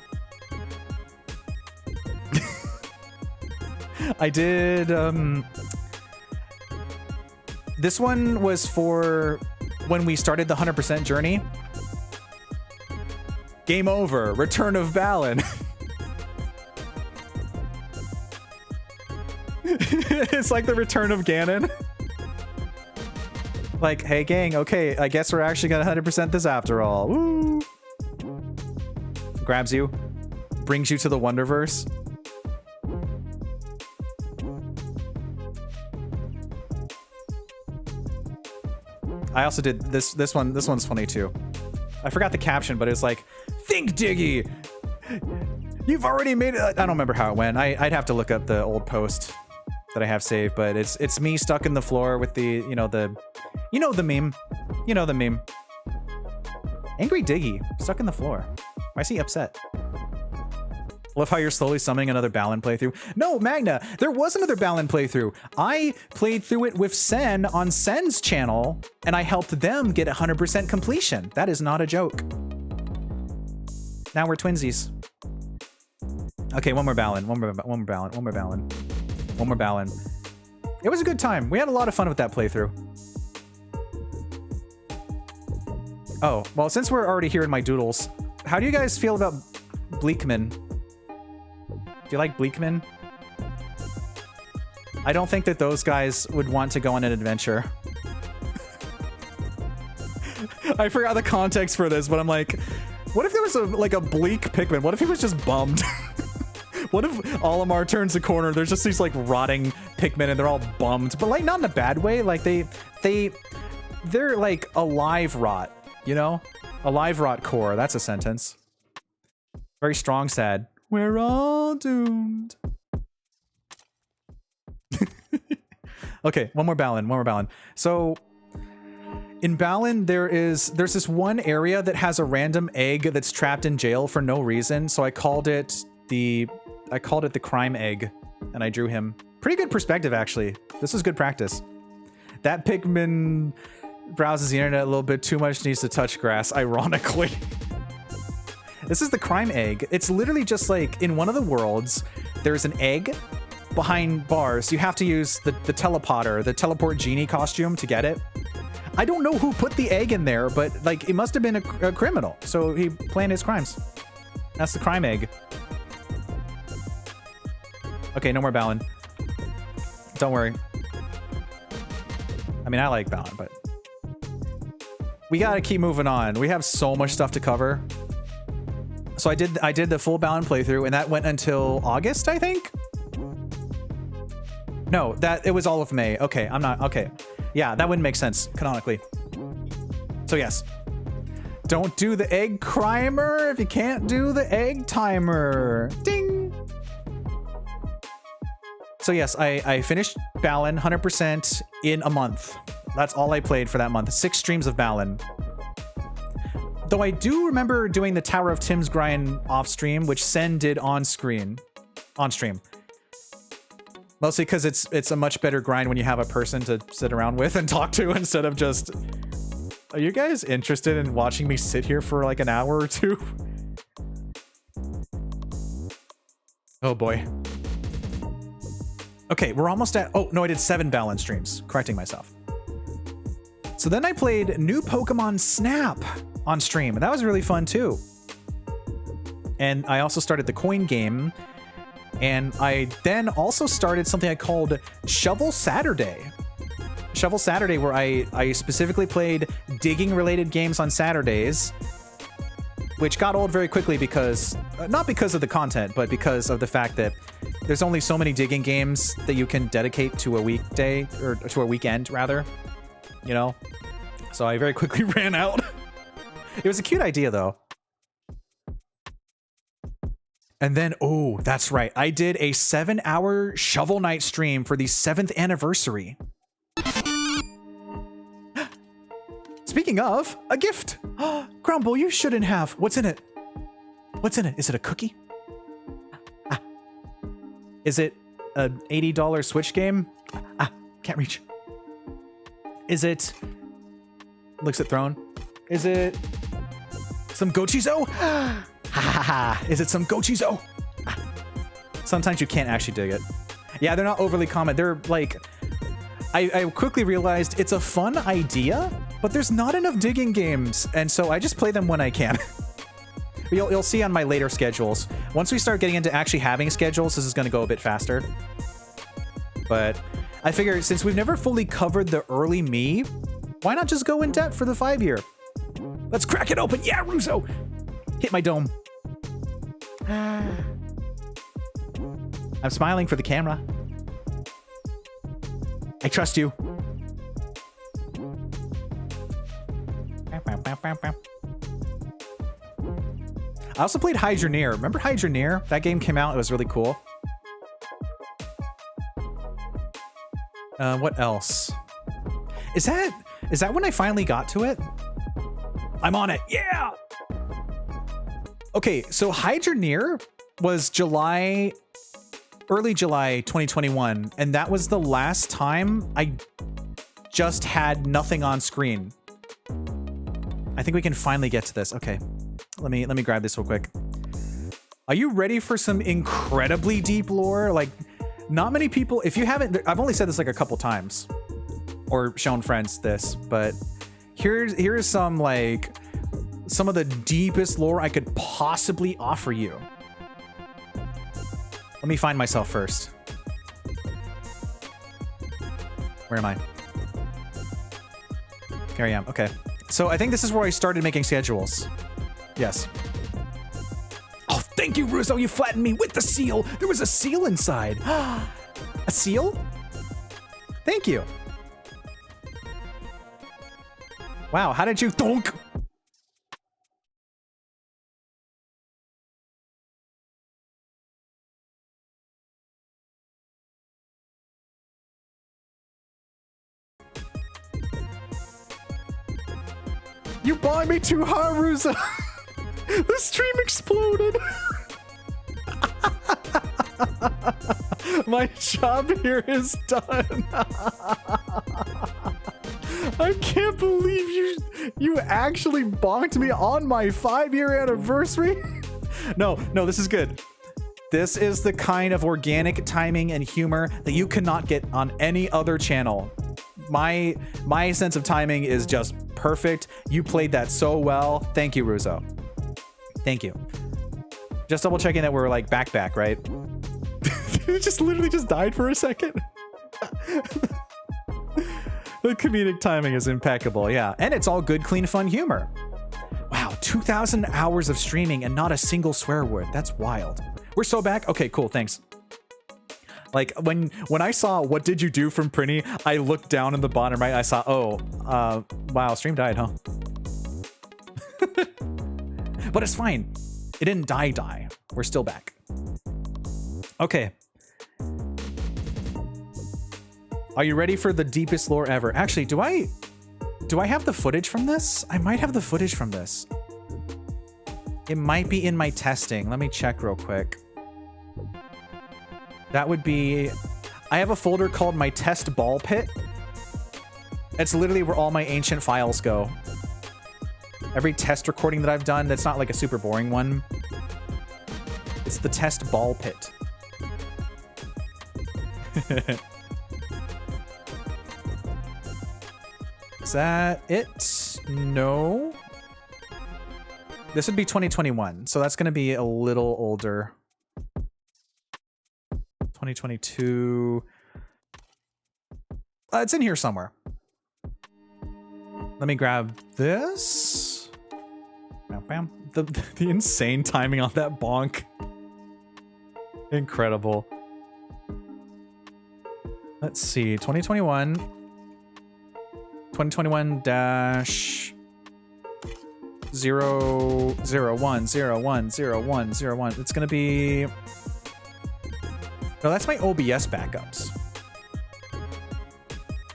I did, this one was for when we started the 100% journey. Game over. Return of Balin. It's like the return of Ganon. Like, hey gang, okay, I guess we're actually gonna 100% this after all. Woo! Grabs you, brings you to the Wonderverse. I also did this one. This one's funny too. I forgot the caption, but it's like, think Diggeh. You've already made it. I don't remember how it went. I'd have to look up the old post that I have saved, but it's me stuck in the floor with the, you know the meme. You know the meme. Angry Diggeh, stuck in the floor. Why is he upset? Love how you're slowly summoning another Balin playthrough. No, Magna, there was another Balin playthrough. I played through it with Sen on Sen's channel, and I helped them get 100% completion. That is not a joke. Now we're twinsies. Okay, one more Balin. One more Balin. It was a good time. We had a lot of fun with that playthrough. Oh, well, since we're already here in my doodles, how do you guys feel about Bleakman? Do you like Bleakman? I don't think that those guys would want to go on an adventure. I forgot the context for this, but I'm like, what if there was a bleak Pikmin? What if he was just bummed? What if Olimar turns the corner, there's just these like rotting Pikmin and they're all bummed, but like not in a bad way. Like they're like alive rot, you know? Alive rot core, that's a sentence. Very strong, sad. We're all doomed. Okay, one more Balin. So in Balin, there's this one area that has a random egg that's trapped in jail for no reason. So I called it the crime egg, and I drew him. Pretty good perspective, actually. This is good practice. That Pikmin browses the internet a little bit too much, needs to touch grass, ironically. This is the crime egg. It's literally just like in one of the worlds, there's an egg behind bars. You have to use the teleporter, the teleport genie costume to get it. I don't know who put the egg in there, but like it must have been a criminal. So he planned his crimes. That's the crime egg. Okay, no more Balin. Don't worry. I mean, I like Balin, but we gotta keep moving on. We have so much stuff to cover. So I did the full Balin playthrough, and that went until August, I think? No, it was all of May. Okay, okay. Yeah, that wouldn't make sense, canonically. So yes. Don't do the egg crimer if you can't do the egg timer. Ding! So yes, I finished Balin 100% in a month. That's all I played for that month. 6 streams of Balin. Though I do remember doing the Tower of Tim's grind off stream, which Sen did on stream. Mostly because it's a much better grind when you have a person to sit around with and talk to instead of just, are you guys interested in watching me sit here for like an hour or two? Oh boy. Okay, we're almost at, oh no, I did 7 Balin streams, correcting myself. So then I played new Pokemon Snap on stream, and that was really fun too. And I also started the coin game, and I then also started something I called Shovel Saturday. Shovel Saturday, where I specifically played digging related games on Saturdays, which got old very quickly because, not because of the content, but because of the fact that there's only so many digging games that you can dedicate to a weekday, or to a weekend rather, you know? So I very quickly ran out. It was a cute idea though. And then, oh, that's right. I did a 7-hour Shovel Knight stream for the 7th anniversary. Speaking of, a gift. Grumble, you shouldn't have. What's in it? What's in it? Is it a cookie? Ah. Is it an $80 Switch game? Ah, can't reach. Is it... Looks at throne. Is it some Gochizo? Ha ha ha. Is it some Gochizo? Sometimes you can't actually dig it. Yeah, they're not overly common. They're like... I quickly realized it's a fun idea, but there's not enough digging games, and so I just play them when I can. You'll see on my later schedules. Once we start getting into actually having schedules, this is going to go a bit faster. But I figure since we've never fully covered the early me, why not just go in debt for the 5-year? Let's crack it open. Yeah, Russo! Hit my dome. I'm smiling for the camera. I trust you. I also played Hydroneer. Remember Hydroneer? That game came out. It was really cool. What else? Is that when I finally got to it? I'm on it. Yeah! Okay, so Hydroneer was early July 2021, and that was the last time I just had nothing on screen. I think we can finally get to this. Okay, let me grab this real quick. Are you ready for some incredibly deep lore? Like, not many people, if you haven't, I've only said this like a couple times or shown friends this, but here's some of the deepest lore I could possibly offer you. Let me find myself first. Where am I? Here I am. Okay. So I think this is where I started making schedules. Yes. Oh, thank you, Russo. You flattened me with the seal. There was a seal inside. A seal? Thank you. Wow, how did you thunk? You bought me too hard, Russo. The stream exploded. My job here is done. I can't believe you actually bonked me on my 5-year anniversary. No, this is good. This is the kind of organic timing and humor that you cannot get on any other channel. My sense of timing is just perfect. You played that so well. Thank you, Russo. Thank you. Just double checking that we're like back, right? It just literally just died for a second. The comedic timing is impeccable, yeah. And it's all good, clean, fun humor. Wow, 2,000 hours of streaming and not a single swear word. That's wild. We're so back? Okay, cool, thanks. Like, when I saw what did you do from Prinny, I looked down in the bottom right, I saw, oh, wow, stream died, huh? But it's fine. It didn't die. We're still back. Okay. Are you ready for the deepest lore ever? Actually, do I have the footage from this? I might have the footage from this. It might be in my testing. Let me check real quick. That would be... I have a folder called my test ball pit. It's literally where all my ancient files go. Every test recording that I've done, that's not like a super boring one. It's the test ball pit. Is that it? No. This would be 2021, so that's going to be a little older. 2022. It's in here somewhere. Let me grab this. Bam, bam. The insane timing on that bonk. Incredible. Let's see. 2021. 2021-001010101. It's gonna be... No, that's my OBS backups.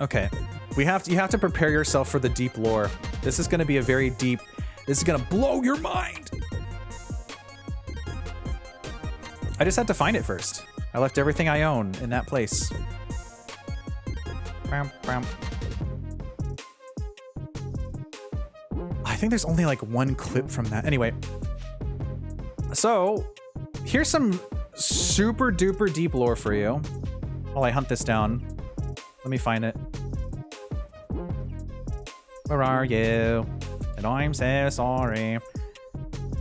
Okay. You have to prepare yourself for the deep lore. This is going to be a very deep... This is going to blow your mind. I just had to find it first. I left everything I own in that place. I think there's only like one clip from that. Anyway. So, here's some super duper deep lore for you. While I hunt this down. Let me find it. Where are you? And I'm so sorry.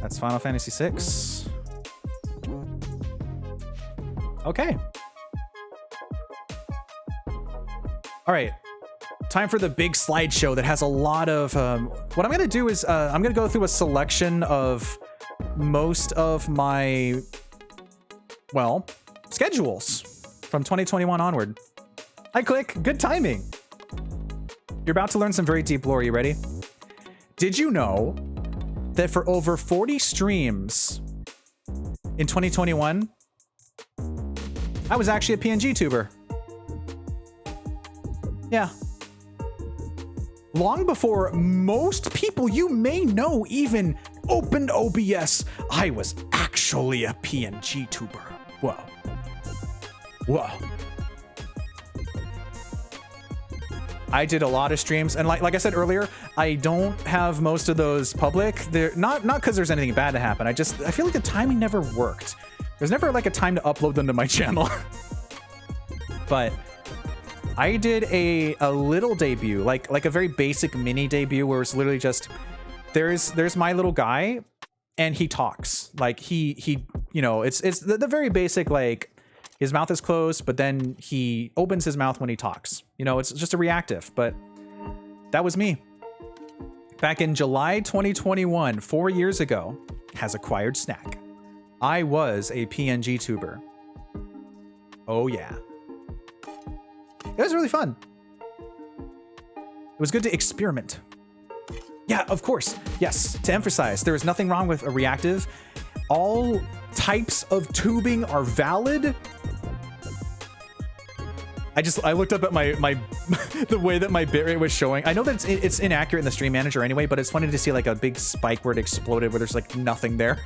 That's Final Fantasy VI. Okay. All right. Time for the big slideshow that has a lot of... what I'm going to do is I'm going to go through a selection of most of my, well, schedules from 2021 onward. Hi, Click. Good timing. You're about to learn some very deep lore. You ready? Did you know that for over 40 streams in 2021, I was actually a PNG tuber? Yeah. Long before most people you may know even opened OBS, I was actually a PNG tuber. Whoa. Whoa. I did a lot of streams, and like I said earlier, I don't have most of those public. They're not because there's anything bad to happen. I feel like the timing never worked. There's never like a time to upload them to my channel. But I did a little debut, like a very basic mini debut where it's literally just there's my little guy and he talks. Like he you know, it's the very basic, like his mouth is closed, but then he opens his mouth when he talks. You know, it's just a reactive, but that was me. Back in July 2021, 4 years ago, has acquired snack. I was a PNG tuber. Oh yeah. It was really fun. It was good to experiment. Yeah, of course. Yes, to emphasize, there is nothing wrong with a reactive. All types of tubing are valid. I looked up at my the way that my bitrate was showing. I know that it's inaccurate in the stream manager anyway, but it's funny to see like a big spike where it exploded where there's like nothing there.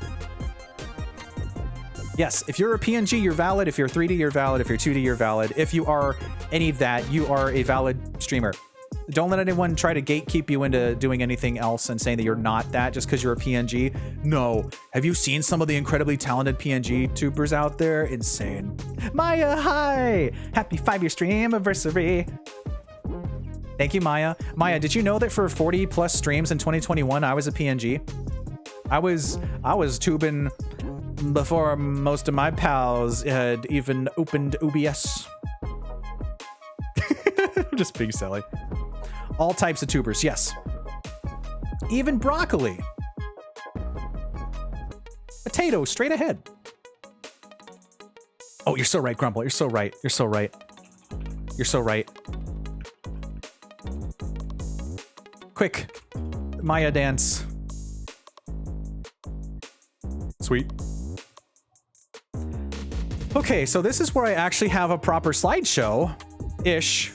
Yes, if you're a PNG, you're valid. If you're 3D, you're valid. If you're 2D, you're valid. If you are any of that, you are a valid streamer. Don't let anyone try to gatekeep you into doing anything else and saying that you're not that just because you're a PNG. No. Have you seen some of the incredibly talented PNG tubers out there? Insane. Maya, hi! Happy 5-year streamiversary. Thank you, Maya. Maya, did you know that for 40 plus streams in 2021, I was a PNG? I was tubing before most of my pals had even opened OBS. I'm just being silly. All types of tubers, yes. Even broccoli. Potato, straight ahead. Oh, you're so right, Grumble. You're so right. You're so right. You're so right. Quick. Maya dance. Sweet. Okay, so this is where I actually have a proper slideshow-ish.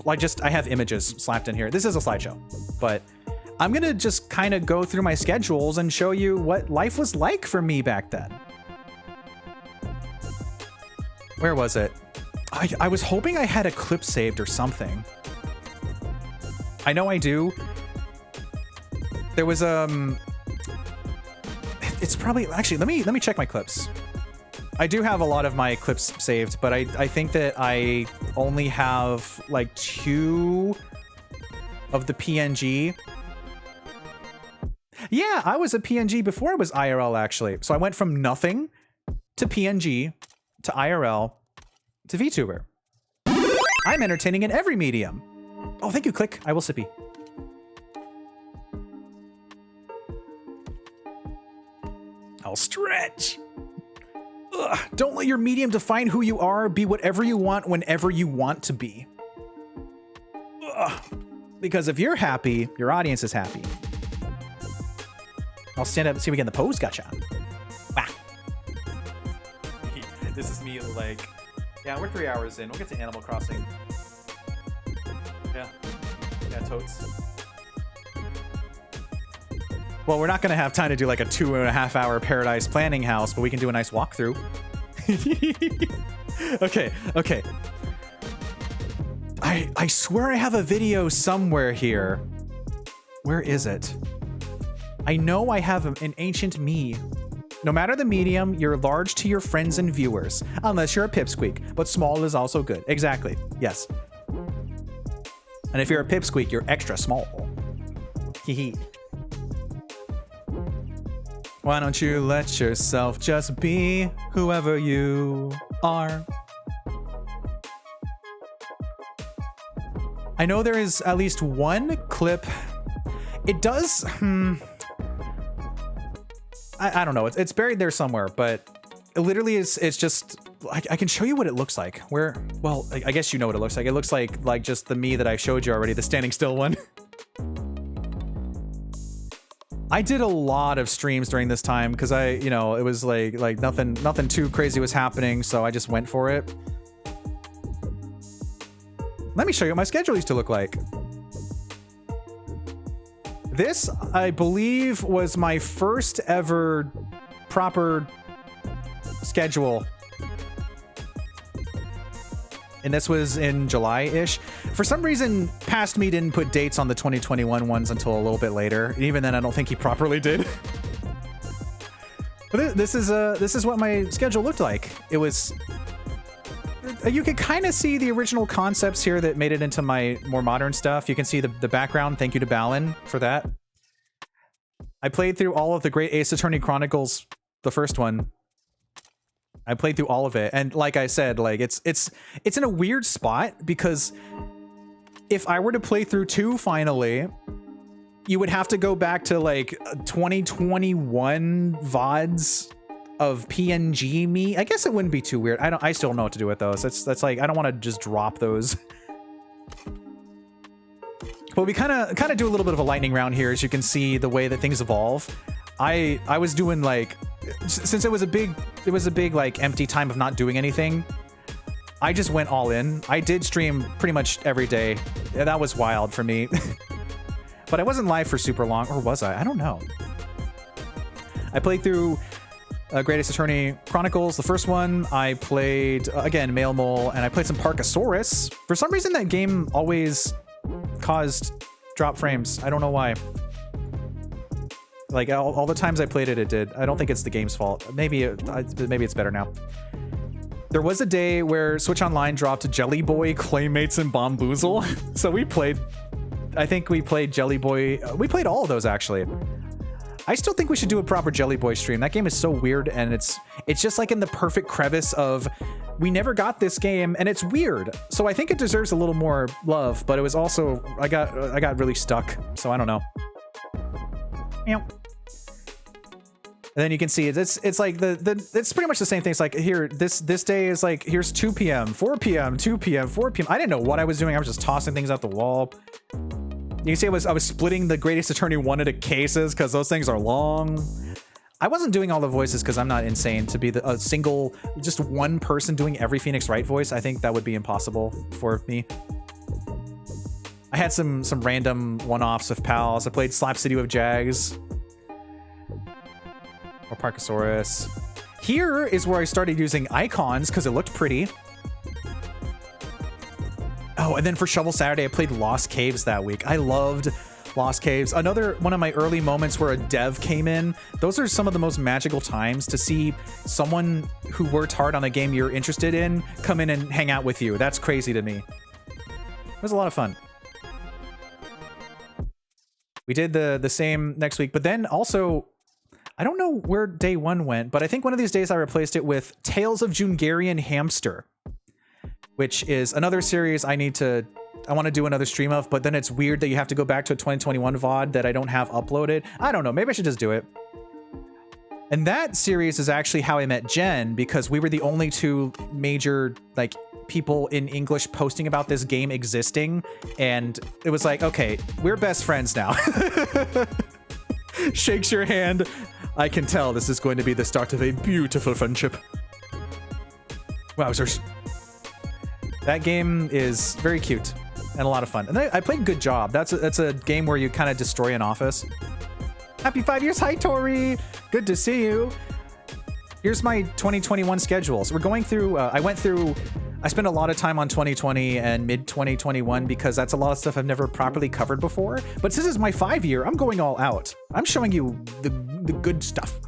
I have images slapped in here. This is a slideshow, but I'm gonna just kind of go through my schedules and show you what life was like for me back then. Where was it? I was hoping I had a clip saved or something. I know I do. There was it's probably actually let me check my clips. I do have a lot of my clips saved, but I think that I only have like 2 of the PNG. Yeah, I was a PNG before it was IRL actually. So I went from nothing to PNG to IRL to VTuber. I'm entertaining in every medium. Oh, thank you, Click. I will sippy. I'll stretch. Ugh, don't let your medium define who you are. Be whatever you want whenever you want to be. Ugh. Because if you're happy, your audience is happy. I'll stand up and see if we get in the pose. Gotcha. Wow. This is me like, yeah, we're 3 hours in. We'll get to Animal Crossing. Yeah. Yeah, totes. Well, we're not going to have time to do like a 2.5 hour Paradise Planning House, but we can do a nice walkthrough. Okay. I swear I have a video somewhere here. Where is it? I know I have an ancient me. No matter the medium, you're large to your friends and viewers. Unless you're a Pipsqueak, but small is also good. Exactly, yes. And if you're a Pipsqueak, you're extra small. Hee. Why don't you let yourself just be whoever you are? I know there is at least one clip. It does, I don't know. It's buried there somewhere, but it literally is. It's just, I can show you what it looks like. Where, well, I guess you know what it looks like. It looks like just the me that I showed you already, the standing still one. I did a lot of streams during this time because it was like nothing too crazy was happening, so I just went for it. Let me show you what my schedule used to look like. This, I believe, was my first ever proper schedule. And this was in July-ish. For some reason, past me didn't put dates on the 2021 ones until a little bit later. And even then, I don't think he properly did. But this is what my schedule looked like. It was... You can kind of see the original concepts here that made it into my more modern stuff. You can see the background. Thank you to Balin for that. I played through all of the Great Ace Attorney Chronicles, the first one. I played through all of it, and like I said, like it's in a weird spot because if I were to play through 2 finally, you would have to go back to like 2021 VODs of PNG me. I guess it wouldn't be too weird. I still don't know what to do with those. That's like I don't want to just drop those. But we kind of do a little bit of a lightning round here, as you can see the way that things evolve. I was doing like, since it was a big like empty time of not doing anything, I just went all in. I did stream pretty much every day. Yeah, that was wild for me. But I wasn't live for super long, or was I? I don't know. I played through Greatest Attorney Chronicles, the first one. I played, again, Male Mole, and I played some Parkasaurus. For some reason, that game always caused drop frames. I don't know why. Like, all the times I played it, it did. I don't think it's the game's fault. Maybe it's better now. There was a day where Switch Online dropped Jelly Boy, Claymates, and Bomboozle. So we played, I think we played Jelly Boy. We played all of those, actually. I still think we should do a proper Jelly Boy stream. That game is so weird, and it's just like in the perfect crevice of, we never got this game, and it's weird. So I think it deserves a little more love, but it was also, I got really stuck, so I don't know. Meow. And then you can see it's like it's pretty much the same thing. It's like here, this day is like, here's 2 p.m., 4 p.m., 2 p.m., 4 p.m. I didn't know what I was doing. I was just tossing things out the wall. You can see I was splitting the Greatest Attorney 1 into cases because those things are long. I wasn't doing all the voices because I'm not insane to be a single, just one person doing every Phoenix Wright voice. I think that would be impossible for me. I had some random one-offs with pals. I played Slap City with Jags. Or Parkasaurus. Here is where I started using icons because it looked pretty. Oh, and then for Shovel Saturday, I played Lost Caves that week. I loved Lost Caves. Another one of my early moments where a dev came in. Those are some of the most magical times to see someone who worked hard on a game you're interested in come in and hang out with you. That's crazy to me. It was a lot of fun. We did the same next week, but then also, I don't know where day 1 went, but I think one of these days I replaced it with Tales of Jungarian Hamster, which is another series I want to do another stream of, but then it's weird that you have to go back to a 2021 VOD that I don't have uploaded. I don't know, maybe I should just do it. And that series is actually how I met Jen, because we were the only 2 major like people in English posting about this game existing, and it was like, okay, we're best friends now. Shakes your hand. I can tell this is going to be the start of a beautiful friendship. Wowzers. That game is very cute and a lot of fun. And I played Good Job. That's a game where you kind of destroy an office. Happy 5 years. Hi, Tori. Good to see you. Here's my 2021 schedules. We're going through, I spent a lot of time on 2020 and mid 2021 because that's a lot of stuff I've never properly covered before. But since this is my 5 year, I'm going all out. I'm showing you the good stuff.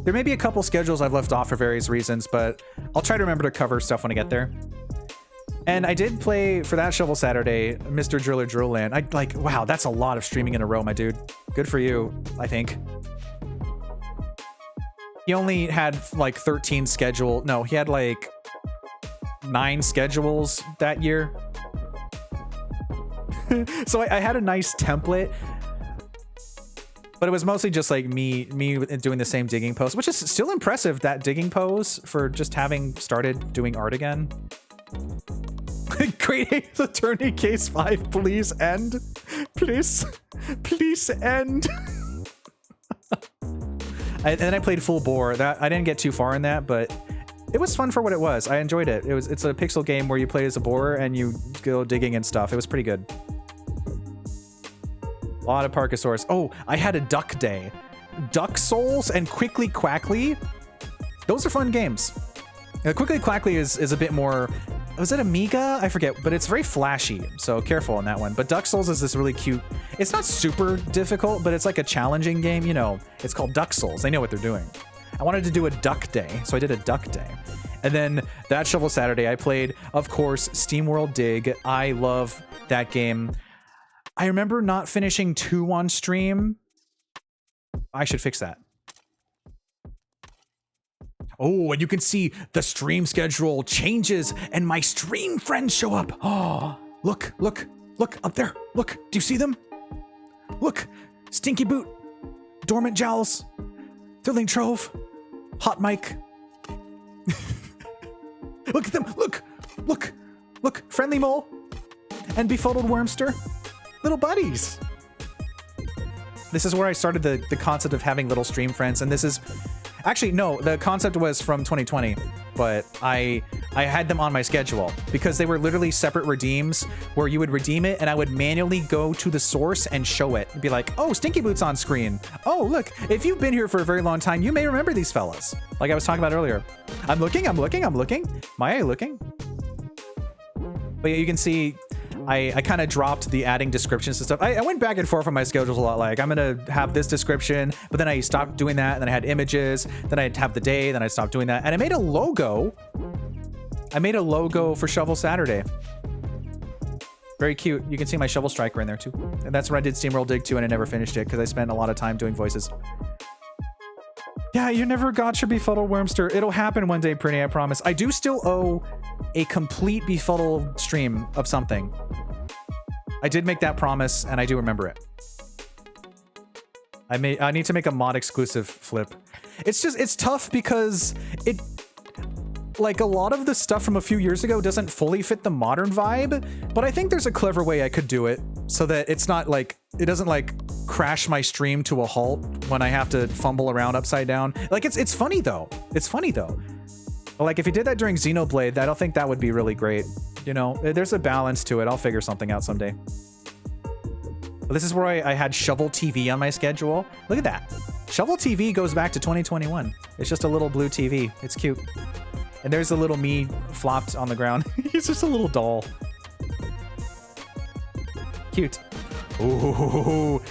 There may be a couple schedules I've left off for various reasons, but I'll try to remember to cover stuff when I get there. And I did play for that Shovel Saturday, Mr. Driller Drillland. I like, wow, that's a lot of streaming in a row, my dude. Good for you, I think. He only had like 13 scheduled. No, he had like 9 schedules that year. So I had a nice template, but it was mostly just like me doing the same digging pose, which is still impressive, that digging pose, for just having started doing art again. Great Ace Attorney Case 5, please end. Please end. And then I played Full Bore. That I didn't get too far in that, but it was fun for what it was. I enjoyed it. It's a pixel game where you play as a boar and you go digging and stuff. It was pretty good. A lot of Parkosaurus. Oh, I had a duck day. Duck Souls and Quickly Quackly. Those are fun games. Quickly Quackly is a bit more. Was it Amiga? I forget, but it's very flashy, so careful on that one. But Duck Souls is this really cute. It's not super difficult, but it's like a challenging game. You know, it's called Duck Souls. They know what they're doing. I wanted to do a duck day, so I did a duck day. And then that Shovel Saturday, I played, of course, SteamWorld Dig. I love that game. I remember not finishing 2 on stream. I should fix that. Oh, and you can see the stream schedule changes and my stream friends show up. Oh, look up there. Look, do you see them? Look, Stinky Boot, Dormant Jowls, Thrilling Trove, Hot Mike. Look at them, look, Friendly Mole and Befuddled Wormster, little buddies. This is where I started the concept of having little stream friends, and this is, actually, no, the concept was from 2020, but I had them on my schedule because they were literally separate redeems where you would redeem it and I would manually go to the source and show it and be like, oh, Stinky Boots on screen. Oh, look, if you've been here for a very long time, you may remember these fellas. Like I was talking about earlier. I'm looking. Maya, looking? But yeah, you can see I kind of dropped the adding descriptions and stuff. I went back and forth on my schedules a lot. Like, I'm going to have this description, but then I stopped doing that. And then I had images. Then I'd have the day. Then I stopped doing that. And I made a logo. For Shovel Saturday. Very cute. You can see my Shovel Striker in there too. And that's when I did SteamWorld Dig 2 and I never finished it because I spent a lot of time doing voices. Yeah, you never got your Befuddled Wormster. It'll happen one day, Pretty, I promise. I do still owe a complete Befuddled stream of something. I did make that promise, and I do remember it. I need to make a mod exclusive flip. It's tough because it, like, a lot of the stuff from a few years ago doesn't fully fit the modern vibe, but I think there's a clever way I could do it so that it's not like, it doesn't like crash my stream to a halt when I have to fumble around upside down. Like, it's funny though. It's funny though. Like, if you did that during Xenoblade, I don't think that would be really great. You know, there's a balance to it. I'll figure something out someday. But this is where I had Shovel TV on my schedule. Look at that. Shovel TV goes back to 2021. It's just a little blue TV. It's cute. And there's a little me flopped on the ground. He's just a little doll. Cute. Ooh.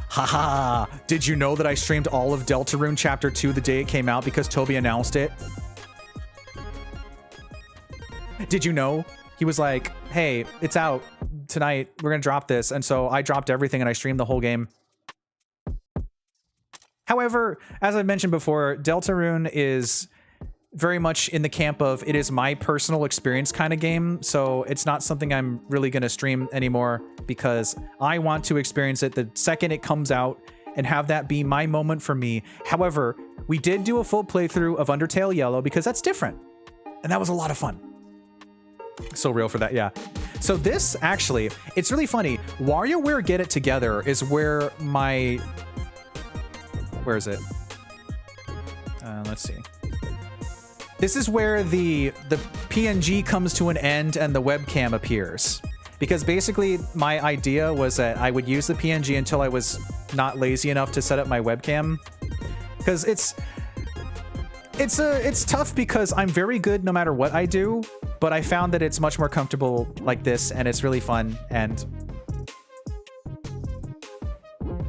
Haha. Did you know that I streamed all of Deltarune Chapter 2 the day it came out because Toby announced it? Did you know? He was like, hey, it's out tonight. We're going to drop this. And so I dropped everything and I streamed the whole game. However, as I mentioned before, Deltarune is very much in the camp of it is my personal experience kind of game. So it's not something I'm really going to stream anymore because I want to experience it the second it comes out and have that be my moment for me. However, we did do a full playthrough of Undertale Yellow because that's different. And that was a lot of fun. So real for that, yeah. So this actually, it's really funny. WarioWare Get It Together is where my... Where is it? Let's see. This is where the PNG comes to an end and the webcam appears. because basically my idea was that I would use the PNG until I was not lazy enough to set up my webcam. Because it's tough because I'm very good no matter what I do, but I found that it's much more comfortable like this, and it's really fun. And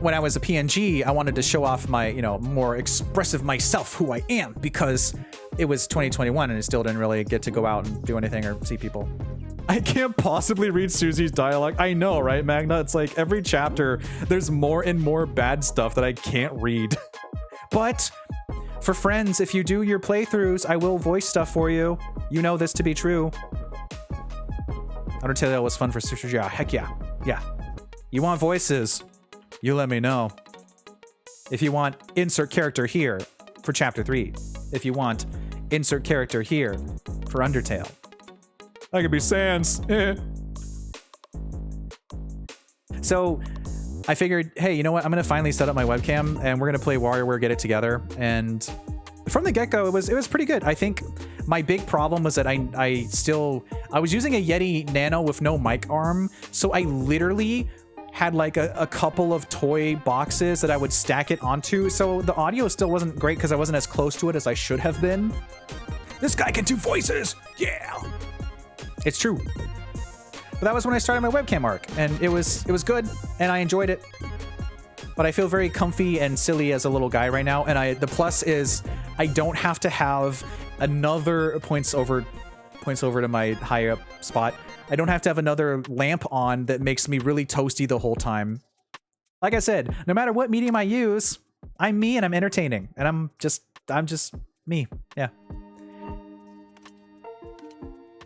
when I was a PNG, I wanted to show off my, you know, more expressive myself, who I am, because it was 2021 and I still didn't really get to go out and do anything or see people. I can't possibly read Susie's dialogue. I know, right, Magna? It's like every chapter, there's more and more bad stuff that I can't read. But for friends, if you do your playthroughs, I will voice stuff for you. You know this to be true. Undertale was fun for sisters. Yeah, heck yeah. Yeah. You want voices? You let me know. If you want insert character here for chapter 3. If you want insert character here for Undertale. I could be Sans. So I figured, hey, you know what? I'm going to finally set up my webcam and we're going to play WarioWare Get It Together. And from the get-go, it was pretty good. I think my big problem was that I was using a Yeti Nano with no mic arm. So I literally had like a couple of toy boxes that I would stack it onto. So the audio still wasn't great because I wasn't as close to it as I should have been. This guy can do voices. Yeah. It's true. But that was when I started my webcam arc, and it was good, and I enjoyed it. But I feel very comfy and silly as a little guy right now, and the plus is I don't have to have another points over to my high up spot. I don't have to have another lamp on that makes me really toasty the whole time. Like I said, no matter what medium I use, I'm me and I'm entertaining, and I'm just me. Yeah.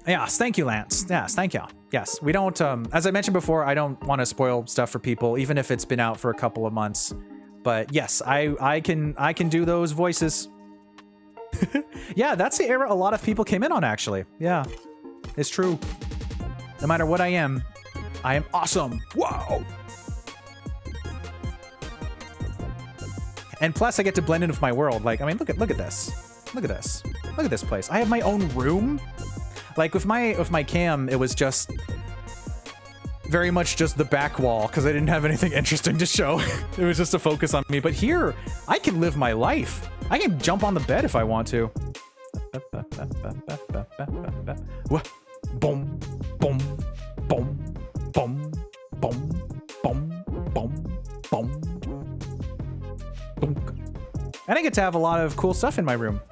Yes, thank you, Lance. Yes, thank you. Yes, we don't, as I mentioned before, I don't want to spoil stuff for people, even if it's been out for a couple of months. But yes, I can do those voices. Yeah, that's the era a lot of people came in on, actually. Yeah, it's true. No matter what I am awesome. Whoa! And plus, I get to blend in with my world. Like, I mean, look at this. Look at this. Look at this place. I have my own room. Like with my cam, it was just very much just the back wall because I didn't have anything interesting to show. It was just a focus on me. But here, I can live my life. I can jump on the bed if I want to. Boom, boom, boom, boom, boom, boom, boom, boom, boom. And I get to have a lot of cool stuff in my room.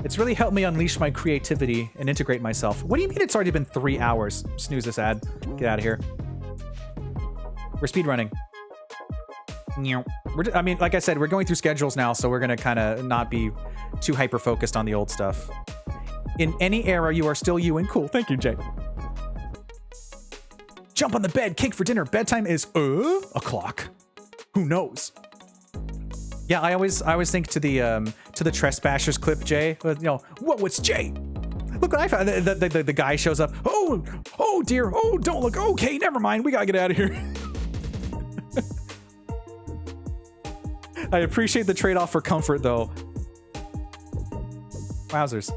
It's really helped me unleash my creativity and integrate myself. What do you mean it's already been 3 hours? Snooze this ad. Get out of here. We're speedrunning. I mean, like I said, we're going through schedules now, so we're going to kind of not be too hyper-focused on the old stuff. In any era, you are still you and cool. Thank you, Jay. Jump on the bed, cake for dinner. Bedtime is o'clock. Who knows? Yeah, I always think to the Trespassers clip, Jay. You know, what was Jay? Look what I found. The guy shows up. Oh dear. Oh, don't look. Okay, never mind. We gotta get out of here. I appreciate the trade-off for comfort, though. Wowzers.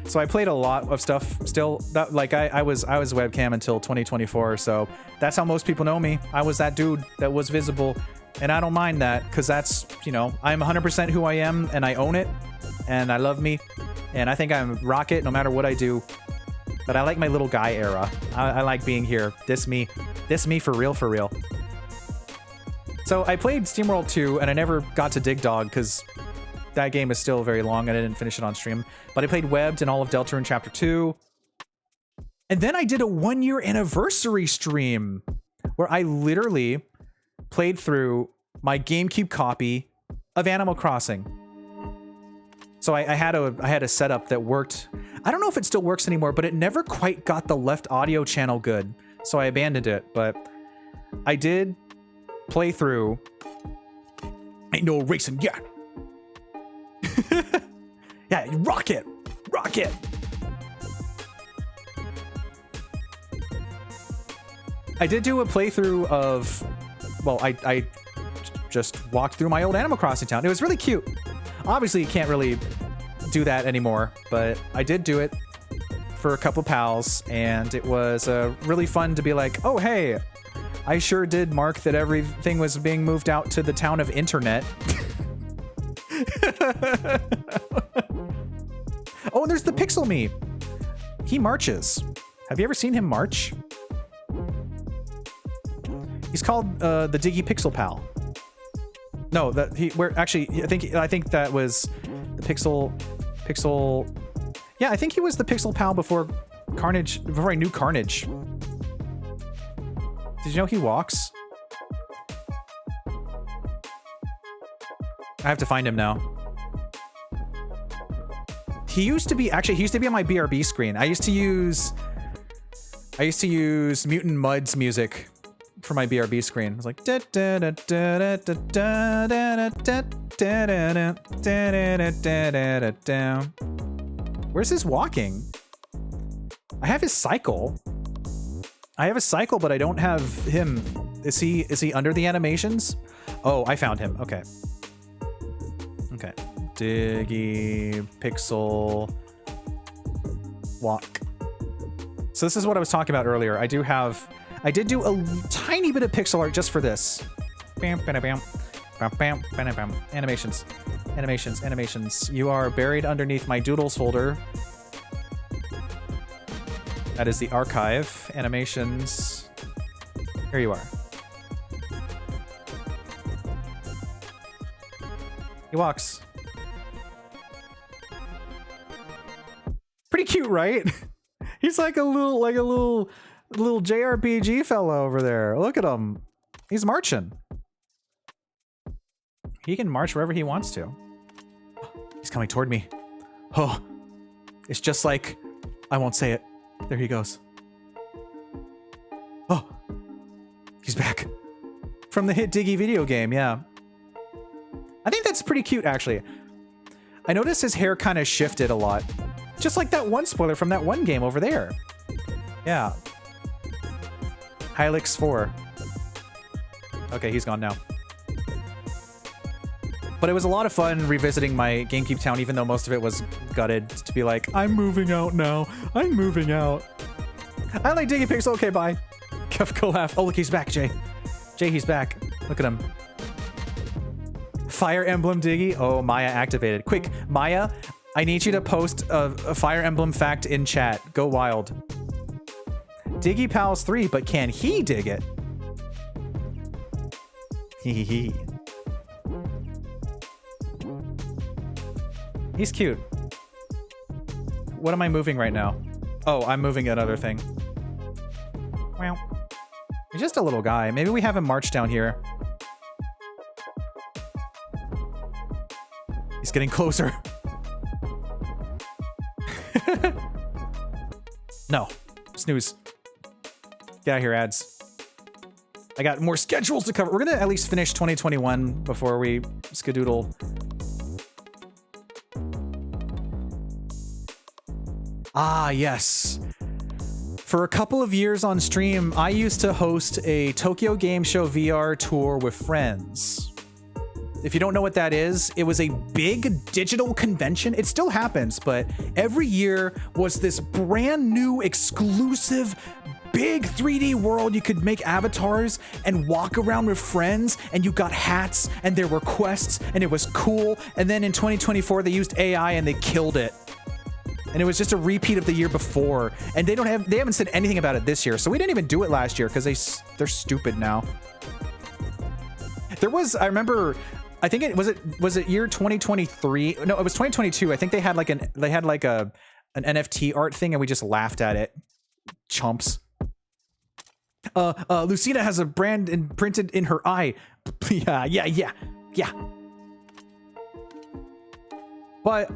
So I played a lot of stuff still. That, like I was webcam until 2024, so that's how most people know me. I was that dude that was visible. And I don't mind that, because that's, you know, I'm 100% who I am, and I own it, and I love me, and I think I'm rocket no matter what I do. But I like my little guy era. I like being here. This me for real, for real. So I played SteamWorld 2, and I never got to Dig Dog, because that game is still very long, and I didn't finish it on stream. But I played Webbed and all of Deltarune Chapter 2. And then I did a 1-year anniversary stream, where I literally played through my GameCube copy of Animal Crossing. So I had a setup that worked. I don't know if it still works anymore, but it never quite got the left audio channel good, so I abandoned it. But I did play through. Ain't no racing yet. Yeah, rock it. I did do a playthrough of, well, I just walked through my old Animal Crossing town. It was really cute. Obviously, you can't really do that anymore, but I did do it for a couple pals, and it was really fun to be like, oh, hey, I sure did mark that everything was being moved out to the town of Internet. Oh, and there's the Pixel Me. He marches. Have you ever seen him march? He's called the Diggeh Pixel Pal. No, I think that was the Pixel. Yeah, I think he was the Pixel Pal before Carnage. Before I knew Carnage. Did you know he walks? I have to find him now. He used to be on my BRB screen. I used to use Mutant Mud's music for my BRB screen. It was like where's his walking? I have his cycle. I have a cycle, but I don't have him. Is he under the animations? Oh, I found him. Okay. Okay. Diggeh Pixel walk. So this is what I was talking about earlier. I did do a tiny bit of pixel art just for this. Bam, bam, bam, bam, bam, bam, bam. Animations, animations, animations. You are buried underneath my doodles folder. That is the archive. Animations. Here you are. He walks. Pretty cute, right? He's like a little JRPG fella over there. Look at him. He's marching. He can march wherever he wants to. He's coming toward me. Oh, it's just like, I won't say it. There he goes. Oh, he's back. From the hit Diggeh video game, yeah. I think that's pretty cute, actually. I noticed his hair kind of shifted a lot. Just like that one spoiler from that one game over there. Yeah. Hylix 4. Okay, he's gone now. But it was a lot of fun revisiting my GameCube town, even though most of it was gutted, to be like, I'm moving out now. I'm moving out. I like Diggeh Pixel. Okay, bye. Kefka laugh. Oh, look, he's back, Jay. Jay, he's back. Look at him. Fire Emblem Diggeh. Oh, Maya activated. Quick, Maya, I need you to post a Fire Emblem fact in chat. Go wild. Diggeh Pals 3, but can he dig it? Hee. He's cute. What am I moving right now? Oh, I'm moving another thing. Well, he's just a little guy. Maybe we have him march down here. He's getting closer. No. Snooze. Get out of here, ads. I got more schedules to cover. We're gonna at least finish 2021 before we skedoodle. Ah, yes. For a couple of years on stream, I used to host a Tokyo Game Show VR tour with friends. If you don't know what that is, it was a big digital convention. It still happens, but every year was this brand new exclusive big 3D world. You could make avatars and walk around with friends, and you got hats, and there were quests, and it was cool. And then in 2024, they used AI and they killed it. And it was just a repeat of the year before. And they haven't said anything about it this year. So we didn't even do it last year because they're stupid now. There was, I remember, I think was it year 2023? No, it was 2022. I think they had like an NFT art thing, and we just laughed at it. Chumps. Lucina has a brand imprinted in her eye. Yeah. But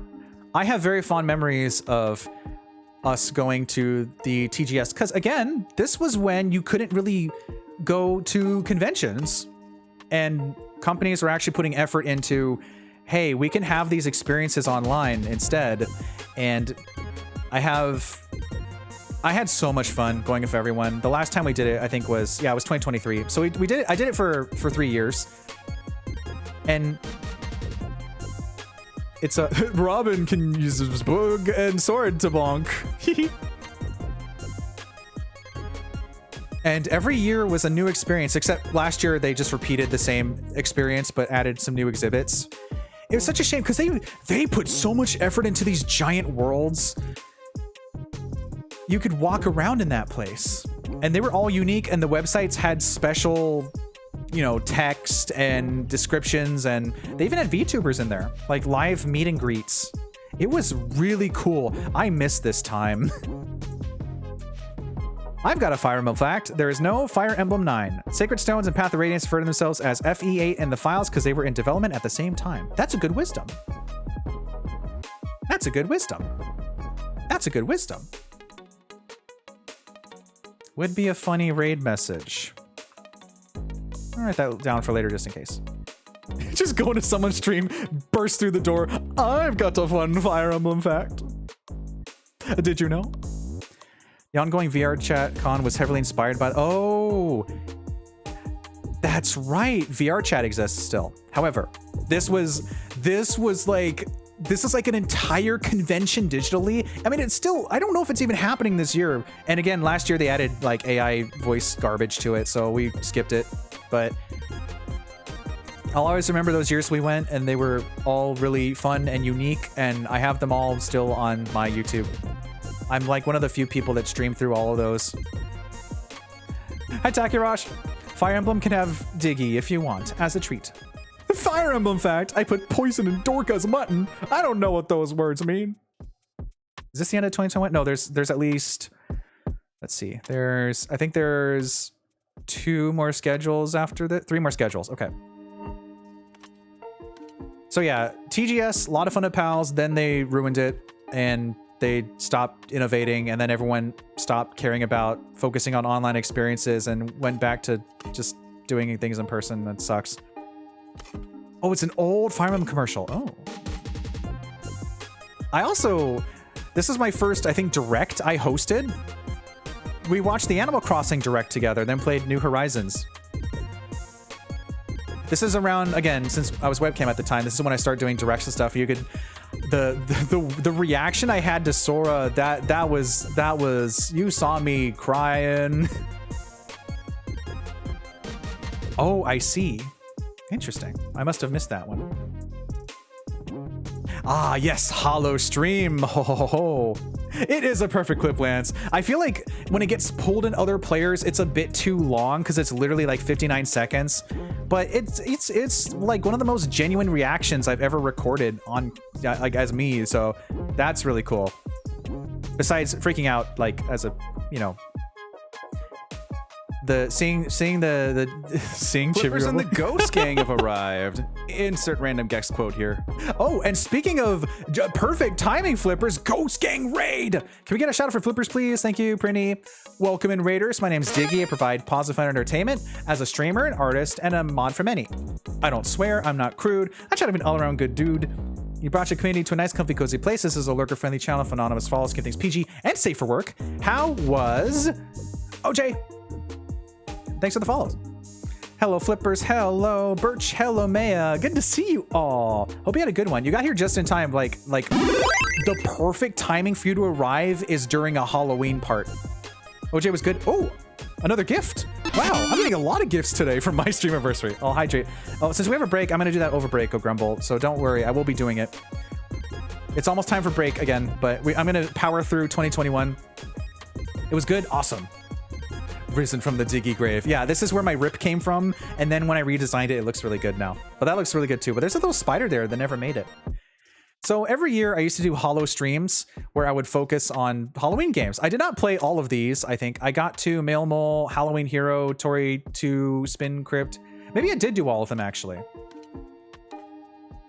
I have very fond memories of us going to the TGS, because again, this was when you couldn't really go to conventions, and companies were actually putting effort into, hey, we can have these experiences online instead. And I had so much fun going with everyone. The last time we did it, I think it was 2023. So we did it. I did it for 3 years. And it's Robin can use his boog and sword to bonk. And every year was a new experience, except last year they just repeated the same experience but added some new exhibits. It was such a shame because they put so much effort into these giant worlds. You could walk around in that place. And they were all unique, and the websites had special, you know, text and descriptions, and they even had VTubers in there, like live meet and greets. It was really cool. I missed this time. I've got a Fire Emblem fact. There is no Fire Emblem 9. Sacred Stones and Path of Radiance refer to themselves as FE8 in the files because they were in development at the same time. That's a good wisdom. That's a good wisdom. That's a good wisdom. Would be a funny raid message. I'll write that down for later just in case. Just go into someone's stream, burst through the door. I've got a fun Fire Emblem fact. Did you know? The ongoing VR chat con was heavily inspired by... Oh, that's right. VR chat exists still. However, this is like an entire convention digitally. I mean, it's still, I don't know if it's even happening this year. And again, last year they added like AI voice garbage to it, so we skipped it. But I'll always remember those years we went, and they were all really fun and unique, and I have them all still on my YouTube. I'm like one of the few people that stream through all of those. Hi, Takirosh. Fire Emblem can have Diggeh if you want, as a treat. Fire Emblem fact, I put poison in Dorka's mutton. I don't know what those words mean. Is this the end of 2021? No, there's at least, let's see. I think there's 2 more schedules after that. 3 more schedules, okay. So yeah, TGS, a lot of fun at PALs, then they ruined it, and they stopped innovating, and then everyone stopped caring about focusing on online experiences and went back to just doing things in person. That sucks. Oh, it's an old Fire Emblem commercial. Oh. This is my first, I think, Direct I hosted. We watched the Animal Crossing Direct together, then played New Horizons. This is around, again, since I was webcam at the time, this is when I started doing directs and stuff. You could, the reaction I had to Sora, that was, you saw me crying. Oh, I see. Interesting. I must have missed that one. Ah, yes, Hollow Stream. Ho, ho, ho, ho. It is a perfect clip, Lance. I feel like when it gets pulled in other players, it's a bit too long because it's literally like 59 seconds. But it's like one of the most genuine reactions I've ever recorded on like as me. So that's really cool. Besides freaking out like as a, you know, seeing
Flippers and the Ghost Gang have arrived. Insert random Gex quote here.
Oh, and speaking of perfect timing, Flippers, Ghost Gang raid. Can we get a shout out for Flippers, please? Thank you, Prinny. Welcome in, Raiders. My name's Diggeh. I provide positive fun entertainment as a streamer, an artist, and a mod for many. I don't swear. I'm not crude. I try to be an all-around good dude. You brought your community to a nice, comfy, cozy place. This is a lurker-friendly channel for anonymous follows, keep things PG and safe for work. How was OJ? Thanks for the follows. Hello, Flippers. Hello, Birch. Hello, Maya. Good to see you all. Hope you had a good one. You got here just in time. Like the perfect timing for you to arrive is during a Halloween part. OJ was good. Oh, another gift. Wow, I'm getting a lot of gifts today from my Streamaversary. I'll hydrate. Oh, since we have a break, I'm going to do that over break, Grumble. So don't worry, I will be doing it. It's almost time for break again, but I'm going to power through 2021. It was good. Awesome. Risen from the Diggeh grave. Yeah, this is where my rip came from, and then when I redesigned it, it looks really good now. But that looks really good too. But there's a little spider there that never made it. So every year I used to do Hollow streams where I would focus on Halloween games. I did not play all of these, I think. I got to Mail Mole, Halloween Hero, Tori 2, Spin Crypt. Maybe I did do all of them, actually.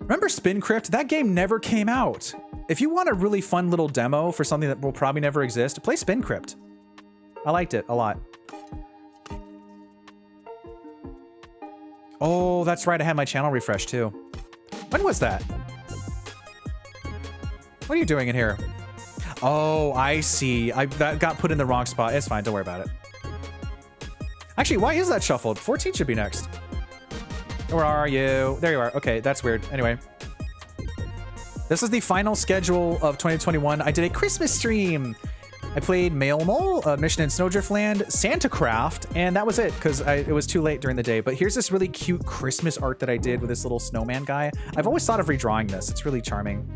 Remember Spin Crypt? That game never came out. If you want a really fun little demo for something that will probably never exist, play Spin Crypt. I liked it a lot. Oh, that's right. I had my channel refreshed too. When was that? What are you doing in here? Oh, I see. That got put in the wrong spot. It's fine. Don't worry about it. Actually, why is that shuffled? 14 should be next. Where are you? There you are. Okay, that's weird. Anyway. This is the final schedule of 2021. I did a Christmas stream. I played Mail Mole, Mission in Snowdriftland, Santa Craft, and that was it because it was too late during the day. But here's this really cute Christmas art that I did with this little snowman guy. I've always thought of redrawing this. It's really charming.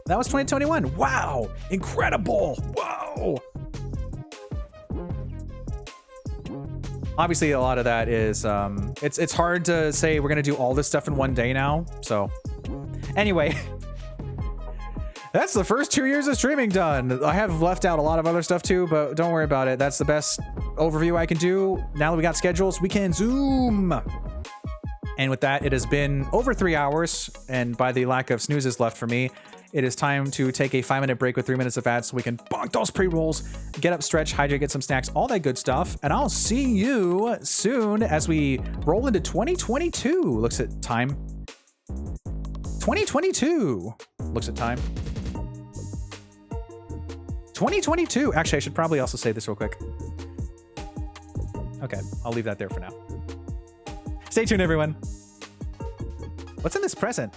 That was 2021. Wow, incredible. Whoa. Obviously, a lot of that is, it's hard to say we're going to do all this stuff in one day now. So anyway, that's the first 2 years of streaming done. I have left out a lot of other stuff too, but don't worry about it. That's the best overview I can do. Now that we got schedules, we can Zoom. And with that, it has been over 3 hours. And by the lack of snoozes left for me, it is time to take a 5-minute break with 3 minutes of ads so we can bonk those pre-rolls, get up, stretch, hydrate, get some snacks, all that good stuff. And I'll see you soon as we roll into 2022. Looks at time. 2022. Looks at time. 2022. Actually, I should probably also say this real quick. Okay, I'll leave that there for now. Stay tuned, everyone. What's in this present?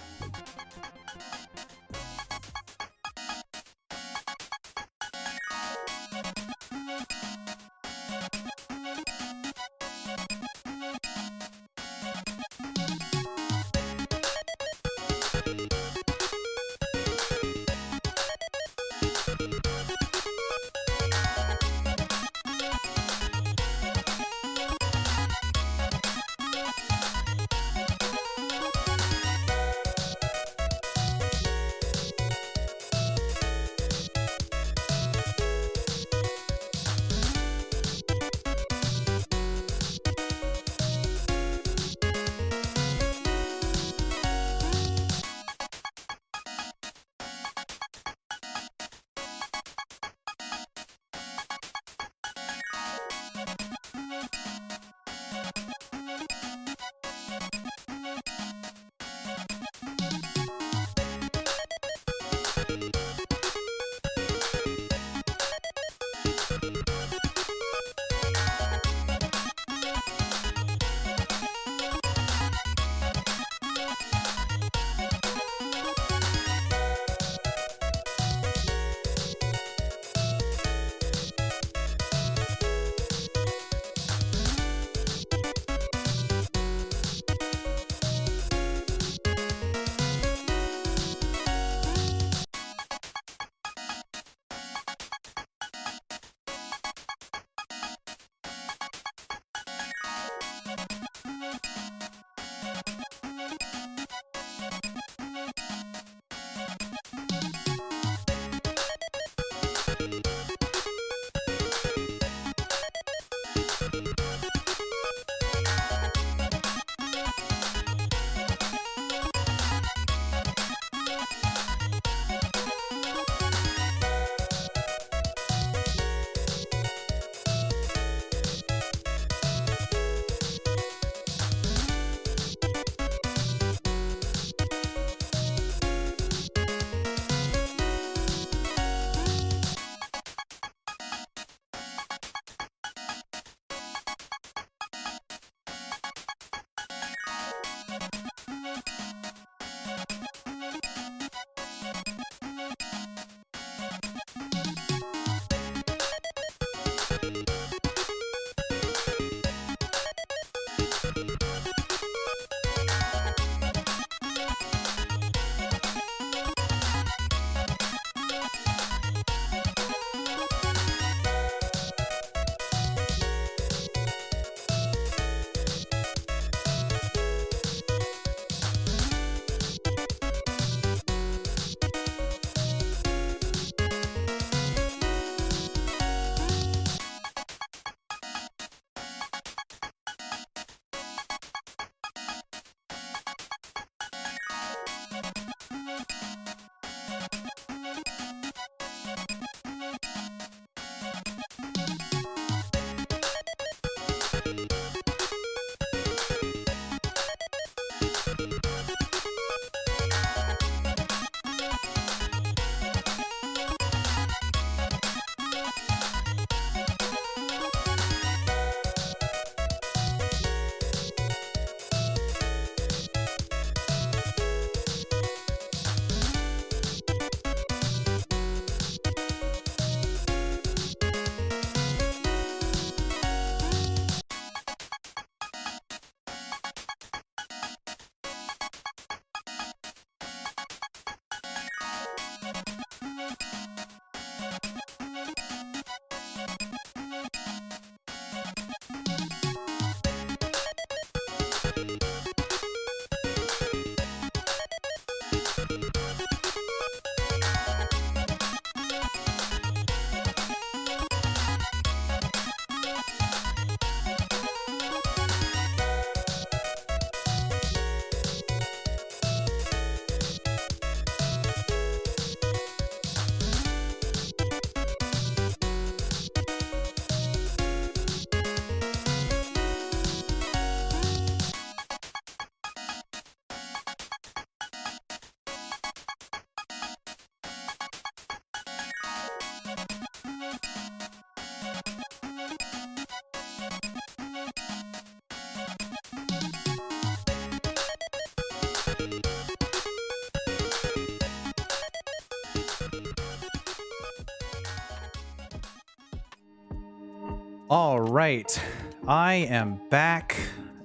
All right, I am back,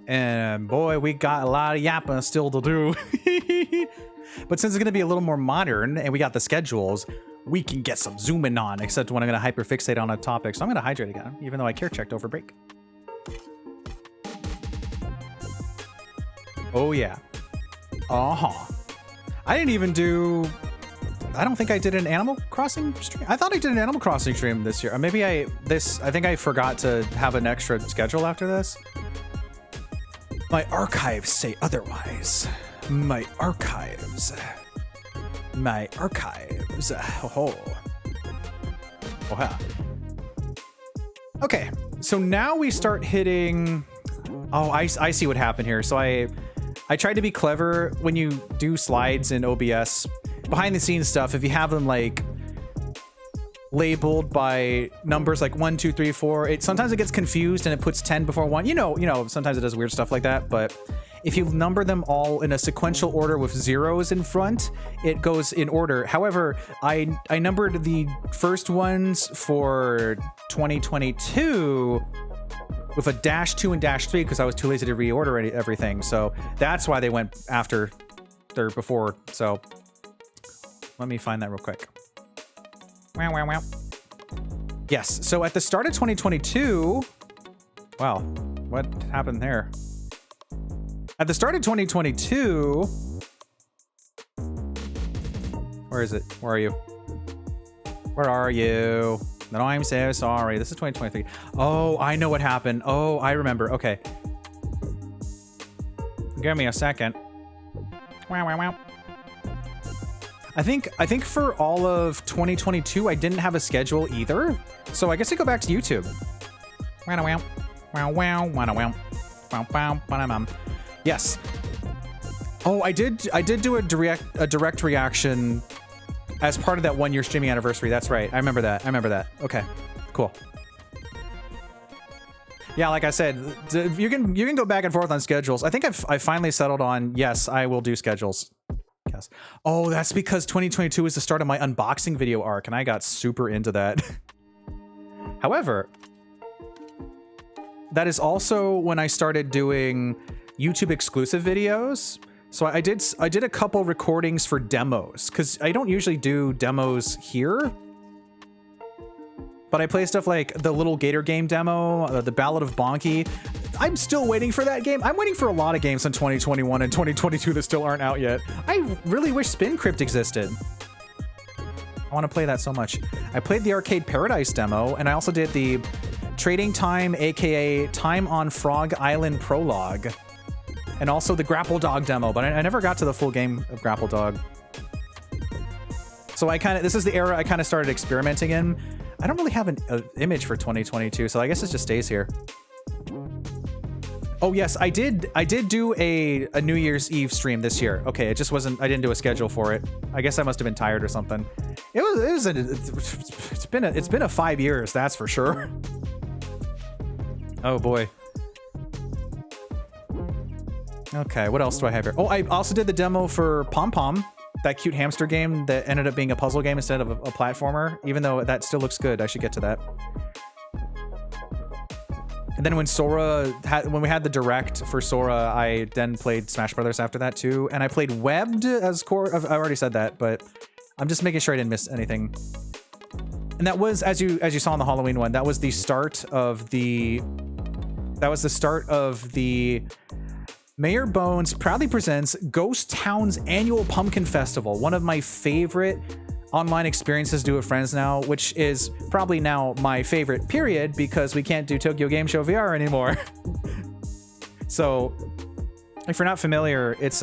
and boy, we got a lot of yapping still to do. But since it's going to be a little more modern, and we got the schedules, we can get some zooming on, except when I'm going to hyperfixate on a topic. So I'm going to hydrate again, even though I care checked over break. Oh, yeah. Uh-huh. I didn't even do... I don't think I did an Animal Crossing stream. I thought I did an Animal Crossing stream this year. Maybe I think I forgot to have an extra schedule after this. My archives say otherwise. My archives. My archives. Oh. Oh, yeah. Okay, so now we start hitting... Oh, I see what happened here. So I tried to be clever when you do slides in OBS. Behind the scenes stuff, if you have them like labeled by numbers like 1, 2, 3, 4, sometimes it gets confused and it puts 10 before 1. You know, sometimes it does weird stuff like that, but if you number them all in a sequential order with zeros in front, it goes in order. However, I numbered the first ones for 2022 with a -2 and -3 because I was too lazy to reorder everything. So that's why they went after or before. So let me find that real quick. Wow. Yes, so at the start of 2022, wow, what happened there? At the start of 2022, where is it? Where are you? Where are you? No, I'm so sorry. This is 2023. Oh, I know what happened. Oh, I remember. Okay. Give me a second. Wow. I think for all of 2022, I didn't have a schedule either. So I guess I go back to YouTube. Yes. Oh, I did do a direct reaction as part of that 1 year streaming anniversary. That's right. I remember that. Okay, cool. Yeah, like I said, you can go back and forth on schedules. I think I finally settled on, yes, I will do schedules. Yes. Oh, that's because 2022 is the start of my unboxing video arc, and I got super into that. However, that is also when I started doing YouTube exclusive videos. So I did a couple recordings for demos, because I don't usually do demos here. But I play stuff like the Little Gator game demo, the Ballad of Bonky. I'm still waiting for that game. I'm waiting for a lot of games in 2021 and 2022 that still aren't out yet. I really wish Spin Crypt existed. I want to play that so much. I played the Arcade Paradise demo, and I also did the Trading Time, aka Time on Frog Island prologue, and also the Grapple Dog demo, but I never got to the full game of Grapple Dog. So this is the era I kind of started experimenting in. I don't really have an image for 2022, so I guess it just stays here. Oh yes, I did do a New Year's Eve stream this year. Okay, it just wasn't, I didn't do a schedule for it. I guess I must have been tired or something. It's been a 5 years, that's for sure. Oh boy. Okay, what else do I have here? Oh, I also did the demo for Pom Pom, that cute hamster game that ended up being a puzzle game instead of a platformer, even though that still looks good. I should get to that. And then when we had the direct for Sora, I then played Smash Brothers after that too, and I played Webbed as core. I've already said that, but I'm just making sure I didn't miss anything. And that was, as you saw in the Halloween one, that was the start of the Mayor Bones proudly presents Ghost Town's annual Pumpkin Festival, one of my favorite online experiences to do with friends now, which is probably now my favorite period because we can't do Tokyo Game Show VR anymore. So if you're not familiar, it's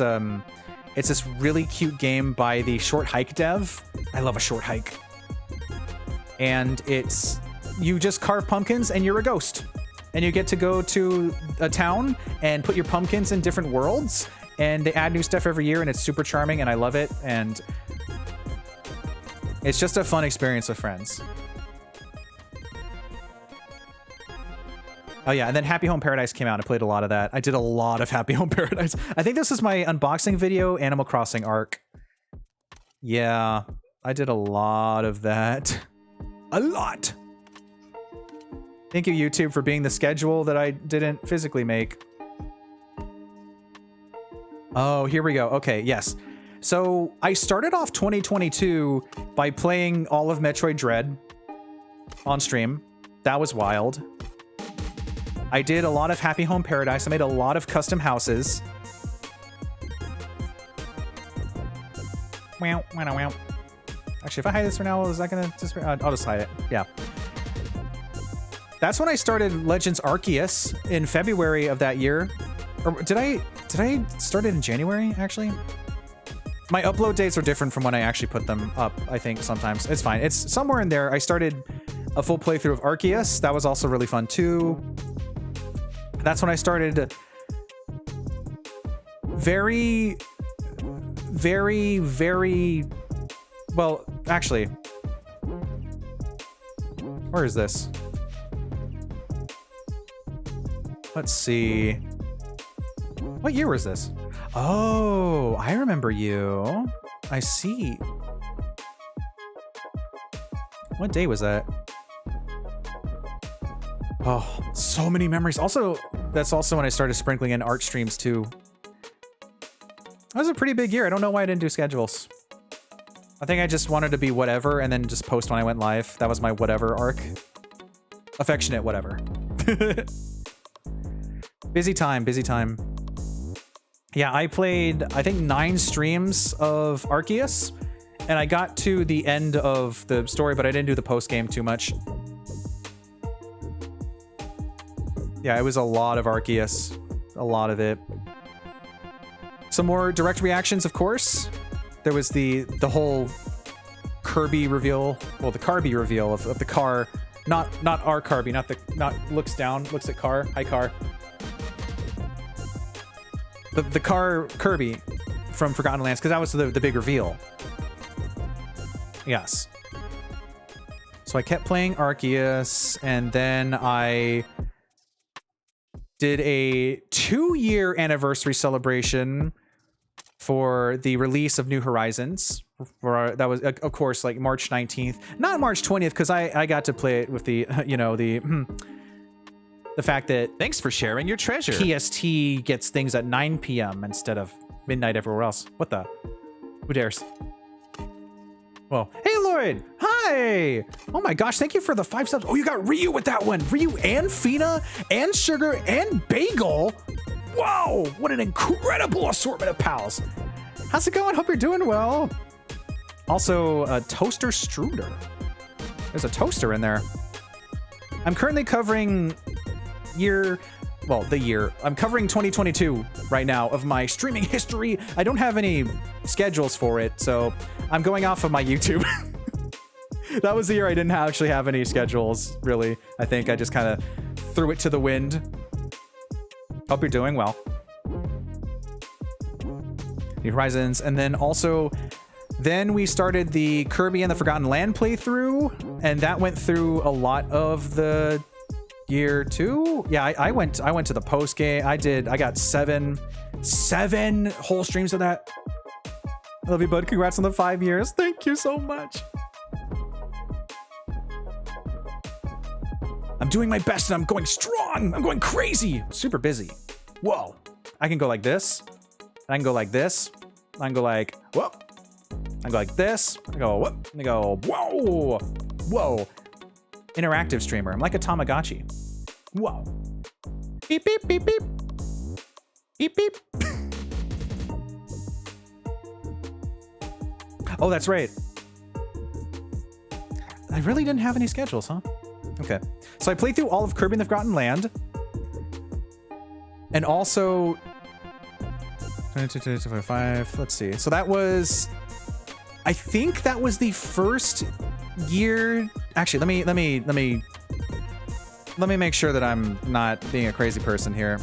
this really cute game by the Short Hike dev. I love a short hike. And you just carve pumpkins and you're a ghost. And you get to go to a town and put your pumpkins in different worlds, and they add new stuff every year, and it's super charming, and I love it, and it's just a fun experience with friends. Oh yeah, and then Happy Home Paradise came out. I played a lot of that. I did a lot of Happy Home Paradise. I think this is my unboxing video, Animal Crossing arc. Yeah, I did a lot of that. A lot. Thank you, YouTube, for being the schedule that I didn't physically make. Oh, here we go. Okay, yes. So I started off 2022 by playing all of Metroid Dread on stream. That was wild. I did a lot of Happy Home Paradise. I made a lot of custom houses. Wow, wow, wow. Actually, if I hide this for now, is that gonna just... I'll just hide it. Yeah. That's when I started Legends Arceus in February of that year. Or did I start it in January, actually? My upload dates are different from when I actually put them up, I think, sometimes. It's fine. It's somewhere in there. I started a full playthrough of Arceus. That was also really fun, too. That's when I started very... Well, actually... Where is this? Let's see. What year was this? Oh, I remember you. I see. What day was that? Oh, so many memories. Also, that's also when I started sprinkling in art streams too. That was a pretty big year. I don't know why I didn't do schedules. I think I just wanted to be whatever and then just post when I went live. That was my whatever arc. Affectionate whatever. Busy time, busy time. Yeah, I played, I think, 9 streams of Arceus, and I got to the end of the story, but I didn't do the post-game too much. Yeah, it was a lot of Arceus. A lot of it. Some more direct reactions, of course. There was the whole Kirby reveal, well, the Carby reveal of the car. Not our Carby, not looks down, looks at car. Hi, car. The car Kirby from Forgotten Lands, because that was the big reveal. Yes. So I kept playing Arceus, and then I did a 2-year anniversary celebration for the release of New Horizons. That was, of course, like March 19th. Not March 20th, because I got to play it with the, you know, the fact that...
Thanks for sharing your treasure.
PST gets things at 9 p.m. instead of midnight everywhere else. What the? Who dares? Well, hey, Lloyd. Hi. Oh my gosh, thank you for the 5 subs. Oh, you got Ryu with that one. Ryu and Fina and Sugar and Bagel. Whoa, what an incredible assortment of pals. How's it going? Hope you're doing well. Also, a Toaster Struder. There's a toaster in there. I'm currently covering... I'm covering 2022 right now of my streaming history. I don't have any schedules for it, so I'm going off of my YouTube. That was the year I didn't actually have any schedules, really. I think I just kind of threw it to the wind. Hope you're doing well. New Horizons, and then also... Then we started the Kirby and the Forgotten Land playthrough, and that went through a lot of the... Year 2? Yeah, I went to the post game. I got 7 whole streams of that. I love you, bud. Congrats on the 5 years. Thank you so much. I'm doing my best and I'm going strong. I'm going crazy. Super busy. Whoa. I can go like this. I can go like this. I can go like, whoa. I can go like this. I go, whoop. I go, whoa. Whoa. Interactive streamer. I'm like a Tamagotchi. Whoa. Beep, beep, beep, beep. Beep, beep. Oh, that's right. I really didn't have any schedules, huh? Okay. So I played through all of Kirby and the Forgotten Land. And also... 5, let's see. So that was... I think that was the first year... Actually, let me make sure that I'm not being a crazy person here.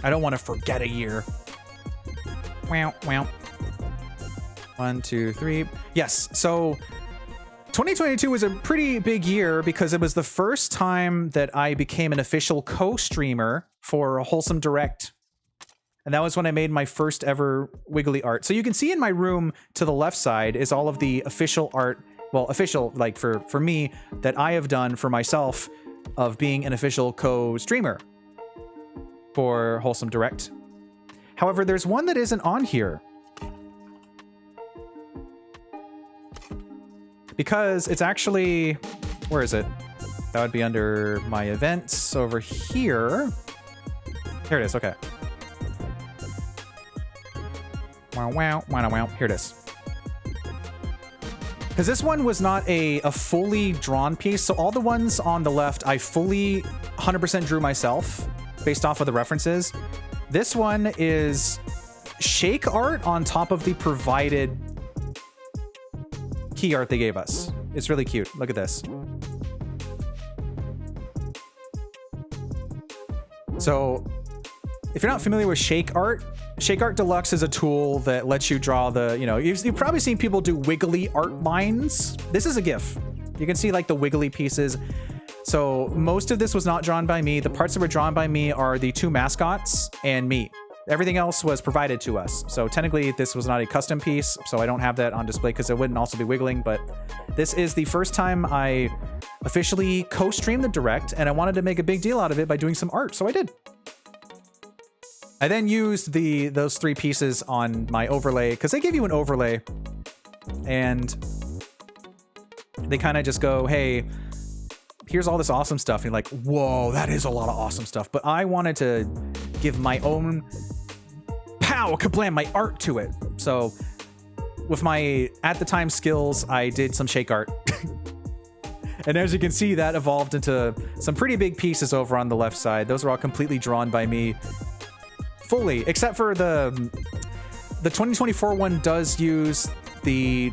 I don't want to forget a year. Wow, wow. 1, 2, 3. Yes, so 2022 was a pretty big year because it was the first time that I became an official co-streamer for Wholesome Direct. And that was when I made my first ever Wiggly art. So you can see in my room to the left side is all of the official art well, official, like for me, that I have done for myself of being an official co-streamer for Wholesome Direct. However, there's one that isn't on here. Because it's actually, where is it? That would be under my events over here. Here it is, okay. Wow, wow, wow, wow, here it is. Because this one was not a fully drawn piece, so all the ones on the left, I fully 100% drew myself based off of the references. This one is shake art on top of the provided key art they gave us. It's really cute. Look at this. So if you're not familiar with Shake Art Deluxe is a tool that lets you draw the, you know, you've probably seen people do wiggly art lines. This is a GIF. You can see like the wiggly pieces. So most of this was not drawn by me. The parts that were drawn by me are the two mascots and me. Everything else was provided to us. So technically this was not a custom piece, so I don't have that on display because it wouldn't also be wiggling, but this is the first time I officially co-streamed the Direct, and I wanted to make a big deal out of it by doing some art, so I did. I then used those three pieces on my overlay, because they give you an overlay, and they kind of just go, hey, here's all this awesome stuff. And you're like, whoa, that is a lot of awesome stuff. But I wanted to give my own pow, kablam, my art to it. So with my, at the time, skills, I did some shake art. And as you can see, that evolved into some pretty big pieces over on the left side. Those are all completely drawn by me fully, except for the 2024 one does use I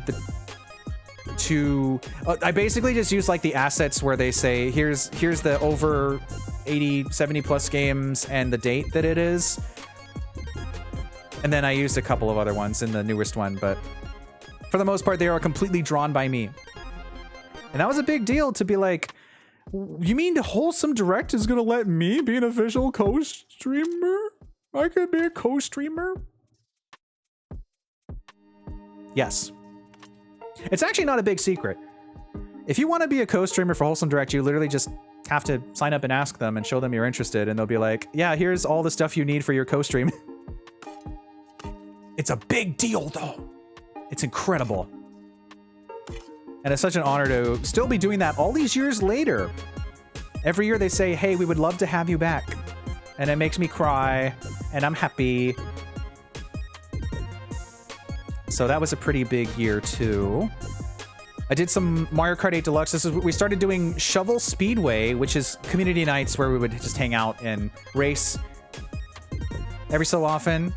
basically just use like the assets where they say, here's the over 80, 70 plus games and the date that it is. And then I used a couple of other ones in the newest one, but for the most part, they are completely drawn by me. And that was a big deal to be like, you mean Wholesome Direct is gonna let me be an official co-streamer? I could be a co-streamer? Yes. It's actually not a big secret. If you want to be a co-streamer for Wholesome Direct, you literally just have to sign up and ask them and show them you're interested, and they'll be like, yeah, here's all the stuff you need for your co-stream. It's a big deal, though. It's incredible. And it's such an honor to still be doing that all these years later. Every year they say, hey, we would love to have you back. And it makes me cry, and I'm happy. So that was a pretty big year, too. I did some Mario Kart 8 Deluxe. We started doing Shovel Speedway, which is community nights where we would just hang out and race every so often.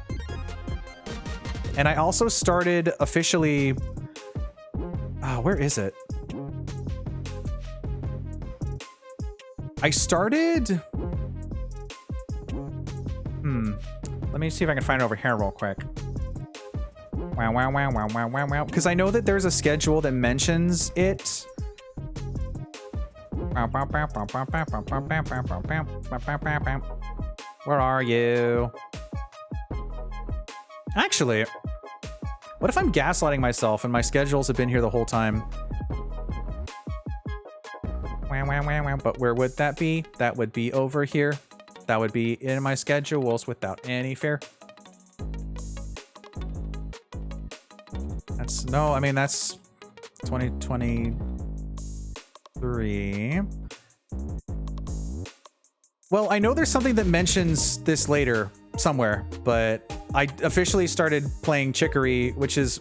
And I also started officially... where is it? I started... Let me see if I can find it over here real quick. Wow, wow, wow, wow, wow, wow, wow. Because I know that there's a schedule that mentions it. Where are you? Actually, what if I'm gaslighting myself and my schedules have been here the whole time? Wow, wow, wow, wow. But where would that be? That would be over here. That would be in my schedules without any fear. No, I mean, that's 2023. Well, I know there's something that mentions this later somewhere, but I officially started playing Chicory, which is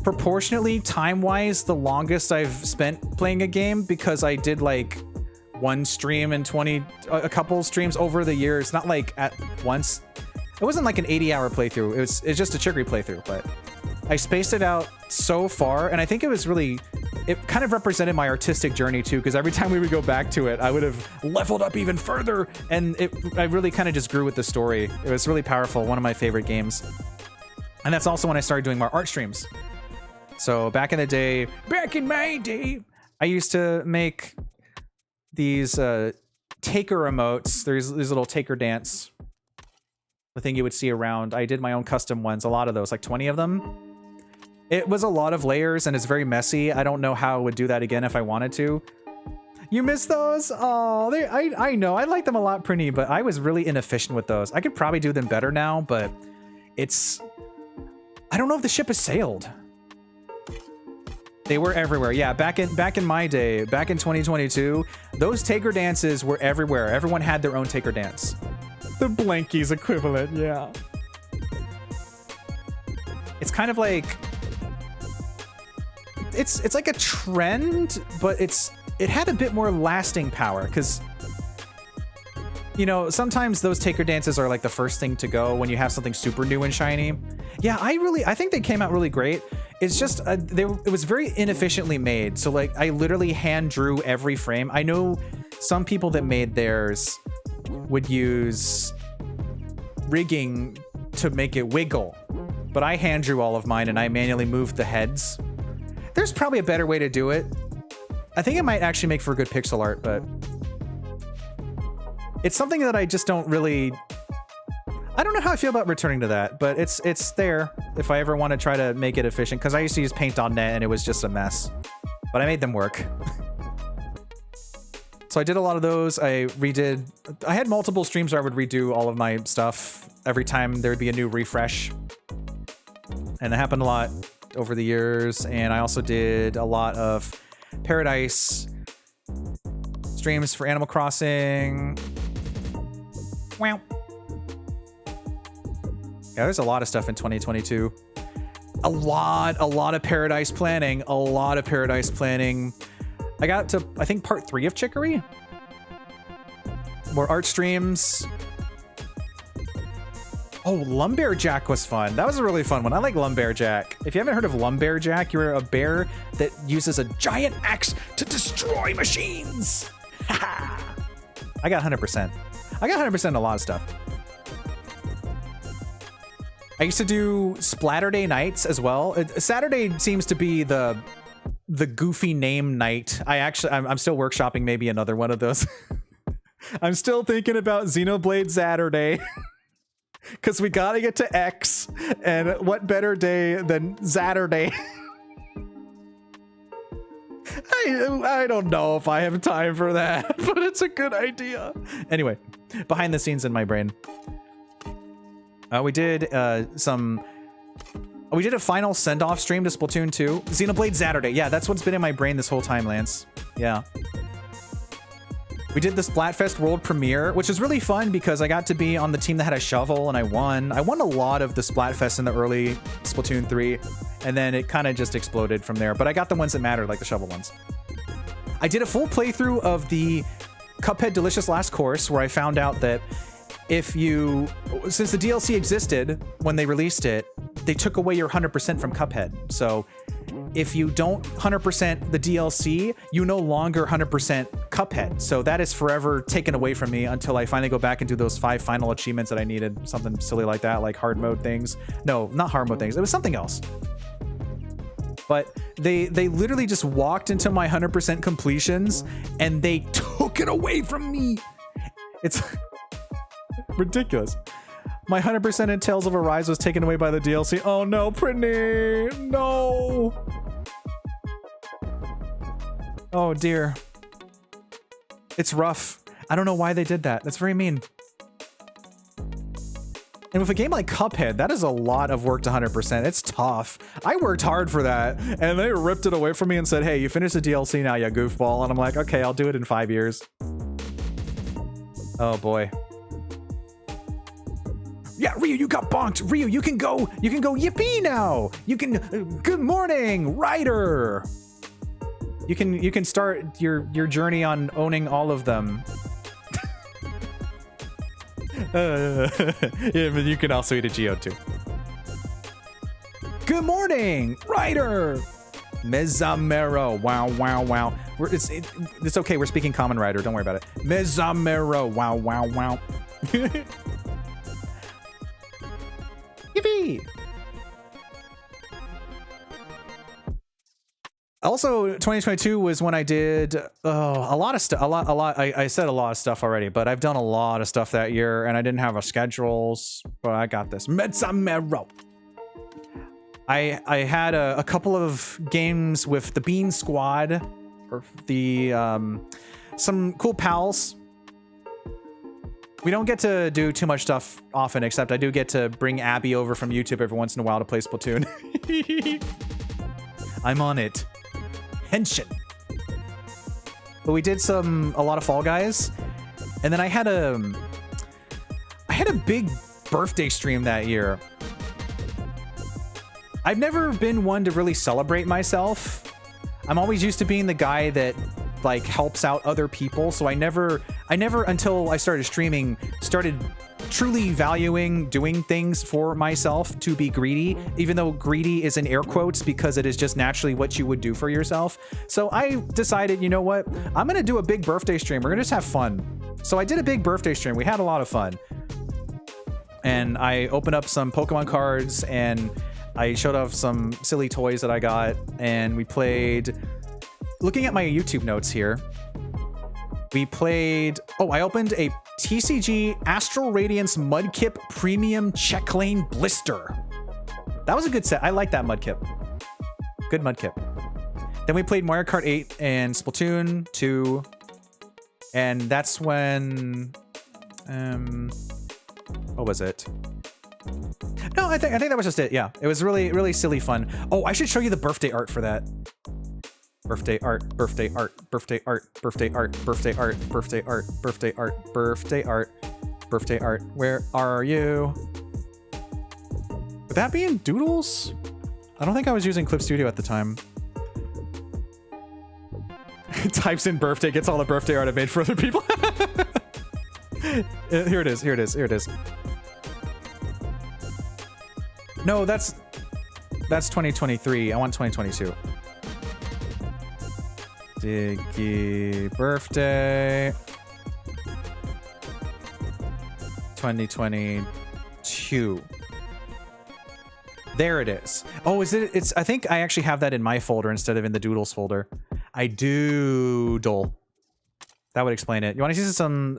proportionately time-wise the longest I've spent playing a game, because I did like one stream and a couple streams over the years, not like at once. It wasn't like an 80-hour playthrough. It's just a Chicory playthrough, but I spaced it out so far, and I think it kind of represented my artistic journey too, because every time we would go back to it, I would have leveled up even further, and I really kind of just grew with the story. It was really powerful, one of my favorite games. And that's also when I started doing more art streams. So back in my day, I used to make these taker emotes. There's these little taker dance, the thing you would see around. I did my own custom ones, a lot of those, like 20 of them. It was a lot of layers and it's very messy. I don't know how I would do that again if I wanted to. You miss those? Oh, I know. I like them a lot, Prinny, but I was really inefficient with those. I could probably do them better now, but it's... I don't know if the ship has sailed. They were everywhere. Yeah, back in my day, back in 2022, those taker dances were everywhere. Everyone had their own taker dance. The Blankies equivalent, yeah. It's kind of like... It's like a trend, but it had a bit more lasting power, because, you know, sometimes those taker dances are like the first thing to go when you have something super new and shiny. Yeah, I think they came out really great. It's just, it was very inefficiently made. So like, I literally hand drew every frame. I know some people that made theirs would use rigging to make it wiggle, but I hand drew all of mine and I manually moved the heads. There's probably a better way to do it. I think it might actually make for good pixel art, but it's something that I just don't really... I don't know how I feel about returning to that, but it's there if I ever want to try to make it efficient, because I used to use Paint.net and it was just a mess, but I made them work. So I did a lot of those. I had multiple streams where I would redo all of my stuff every time there would be a new refresh, and it happened a lot over the years. And I also did a lot of Paradise streams for Animal Crossing. Wow. Yeah, there's a lot of stuff in 2022. A lot of Paradise planning. A lot of Paradise planning. I got to, I think, part 3 of Chicory. More art streams. Oh, Lumbearjack was fun. That was a really fun one. I like Lumbearjack. If you haven't heard of Lumbearjack, you're a bear that uses a giant axe to destroy machines. I got 100%. I got 100% in a lot of stuff. I used to do Splatterday nights as well. Saturday seems to be the goofy name night. I'm still workshopping maybe another one of those. I'm still thinking about Xenoblade Saturday. Because we gotta get to X, and what better day than Saturday? I don't know if I have time for that, but it's a good idea. Anyway, behind the scenes in my brain. We did a final send-off stream to Splatoon 2. Xenoblade Saturday. Yeah, that's what's been in my brain this whole time, Lance. Yeah. We did the Splatfest world premiere, which was really fun because I got to be on the team that had a shovel and I won. I won a lot of the Splatfest in the early Splatoon 3, and then it kind of just exploded from there. But I got the ones that mattered, like the shovel ones. I did a full playthrough of the Cuphead Delicious Last Course, where I found out that since the DLC existed when they released it, they took away your 100% from Cuphead. So if you don't 100% the DLC, you no longer 100% Cuphead. So that is forever taken away from me until I finally go back and do those 5 final achievements that I needed. Something silly like that, like hard mode things. No, not hard mode things. It was something else. But they literally just walked into my 100% completions and they took it away from me. It's ridiculous. My 100% in Tales of Arise was taken away by the DLC. Oh no, Brittany! No! Oh dear. It's rough. I don't know why they did that. That's very mean. And with a game like Cuphead, that is a lot of work to 100%. It's tough. I worked hard for that, and they ripped it away from me and said, hey, you finished the DLC now, you goofball. And I'm like, okay, I'll do it in 5 years. Oh boy. Yeah, Ryu, you got bonked. Ryu, you can go yippee now. You can, good morning, Ryder. You can start your journey on owning all of them. Yeah, but you can also eat a Geode too. Good morning, Ryder. Mezzamero, wow, wow, wow. It's okay, we're speaking common, Ryder, don't worry about it. Mezzamero, wow, wow, wow. Yippee! Also, 2022 was when I did a lot of stuff. I said a lot of stuff already, but I've done a lot of stuff that year, and I didn't have a schedules. But I got this. Mezzamero. I had a couple of games with the Bean Squad, or the some cool pals. We don't get to do too much stuff often, except I do get to bring Abby over from YouTube every once in a while to play Splatoon. I'm on it. Henshin. But we did a lot of Fall Guys, and then I had a big birthday stream that year. I've never been one to really celebrate myself. I'm always used to being the guy that like helps out other people, so I never until I started streaming started truly valuing doing things for myself to be greedy, even though greedy is in air quotes because it is just naturally what you would do for yourself. So I decided, you know what, I'm gonna do a big birthday stream. We're gonna just have fun. So I did a big birthday stream. We had a lot of fun, and I opened up some Pokemon cards, and I showed off some silly toys that I got, and we played. Looking at my YouTube notes here, we played. Oh, I opened a TCG Astral Radiance Mudkip Premium Check Lane Blister. That was a good set. I like that Mudkip. Good Mudkip. Then we played Mario Kart 8 and Splatoon 2, and that's when. What was it? No, I think that was just it. Yeah, it was really, really silly fun. Oh, I should show you the birthday art for that. Birthday art, birthday art, birthday art, birthday art, birthday art, birthday art, birthday art, birthday art, birthday art. Where are you? Would that be in Doodles? I don't think I was using Clip Studio at the time. Types in birthday, gets all the birthday art I made for other people. Here it is, here it is, here it is. No, that's 2023. I want 2022. Diggeh birthday 2022. There it is. Oh, is it? It's. I think I actually have that in my folder instead of in the Doodles folder. I doodle. That would explain it. You want to see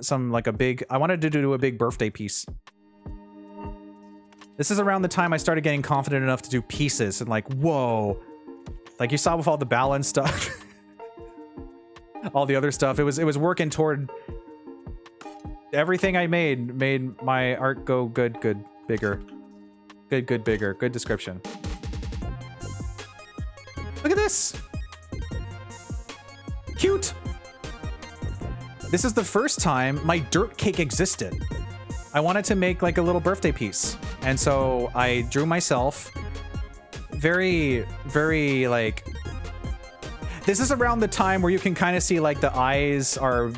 some like a big? I wanted to do a big birthday piece. This is around the time I started getting confident enough to do pieces and like, whoa, like you saw with all the balance stuff. All the other stuff, it was working toward everything I made my art go good, bigger. Good, bigger. Good description. Look at this. Cute. This is the first time my dirt cake existed. I wanted to make like a little birthday piece. And so I drew myself very, very like, this is around the time where you can kind of see like the eyes are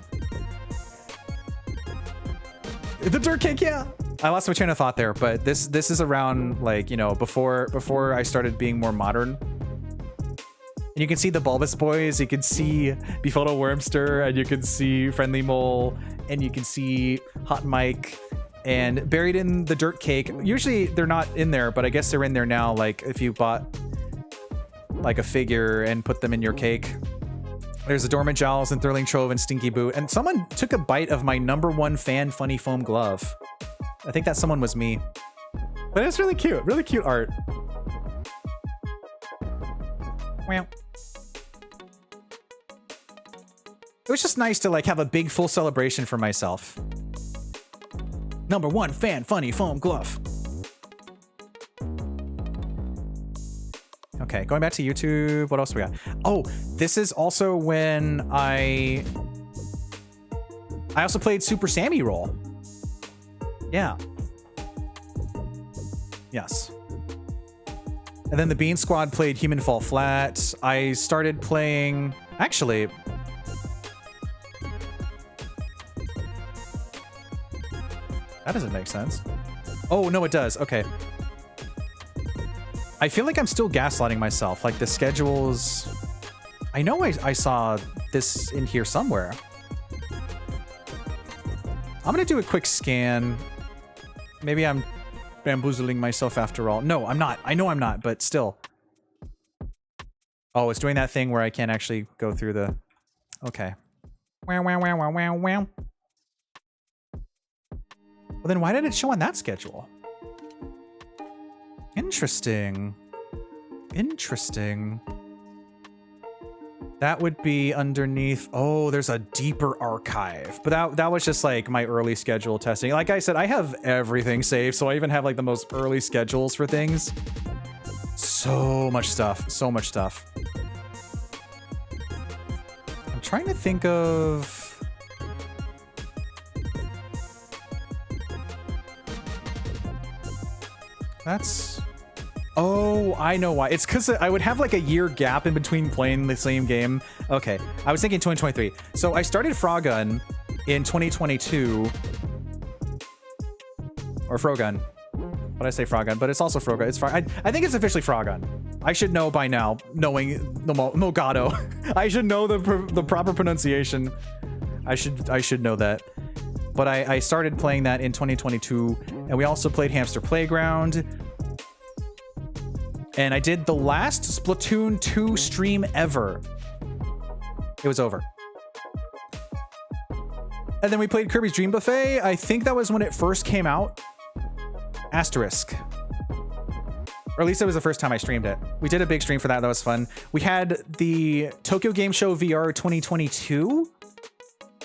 the dirt cake. Yeah, I lost my train of thought there, but this is around like, you know, before I started being more modern. And you can see the Bulbous Boys, you can see Befuddle Wormster, and you can see Friendly Mole, and you can see Hot Mike, and buried in the dirt cake. Usually they're not in there, but I guess they're in there now. Like if you bought like a figure and put them in your cake. There's a Dormant Jowls and Thurling Trove and Stinky Boot. And someone took a bite of my #1 fan funny foam glove. I think that someone was me. But it's really cute art. Well, it was just nice to like have a big full celebration for myself. #1 fan funny foam glove. Okay, going back to YouTube, what else we got? Oh, this is also when I also played Super Sammy Roll. Yeah. Yes. And then the Bean Squad played Human Fall Flat. I started playing, actually, that doesn't make sense. Oh, no, it does. Okay. I feel like I'm still gaslighting myself. Like the schedules, I know I saw this in here somewhere. I'm gonna do a quick scan. Maybe I'm bamboozling myself after all. No, I'm not. I know I'm not, but still. Oh, it's doing that thing where I can't actually go through the... Okay. Wow, wow, wow, wow, wow, wow. Well, then why did it show on that schedule? Interesting. Interesting. That would be underneath. Oh, there's a deeper archive. But that was just like my early schedule testing. Like I said, I have everything saved, so I even have like the most early schedules for things. So much stuff. So much stuff. I'm trying to think of... That's... Oh, I know why. It's because I would have like a year gap in between playing the same game. Okay, I was thinking 2023. So I started Frogun in 2022. Or Frogun. What I say Frogun, but it's also Frogun. It's I think it's officially Frogun. I should know by now, knowing the Mogado. I should know the proper pronunciation. I should know that. But I started playing that in 2022, and we also played Hamster Playground. And I did the last Splatoon 2 stream ever. It was over. And then we played Kirby's Dream Buffet. I think that was when it first came out. Asterisk. Or at least it was the first time I streamed it. We did a big stream for that. That was fun. We had the Tokyo Game Show VR 2022,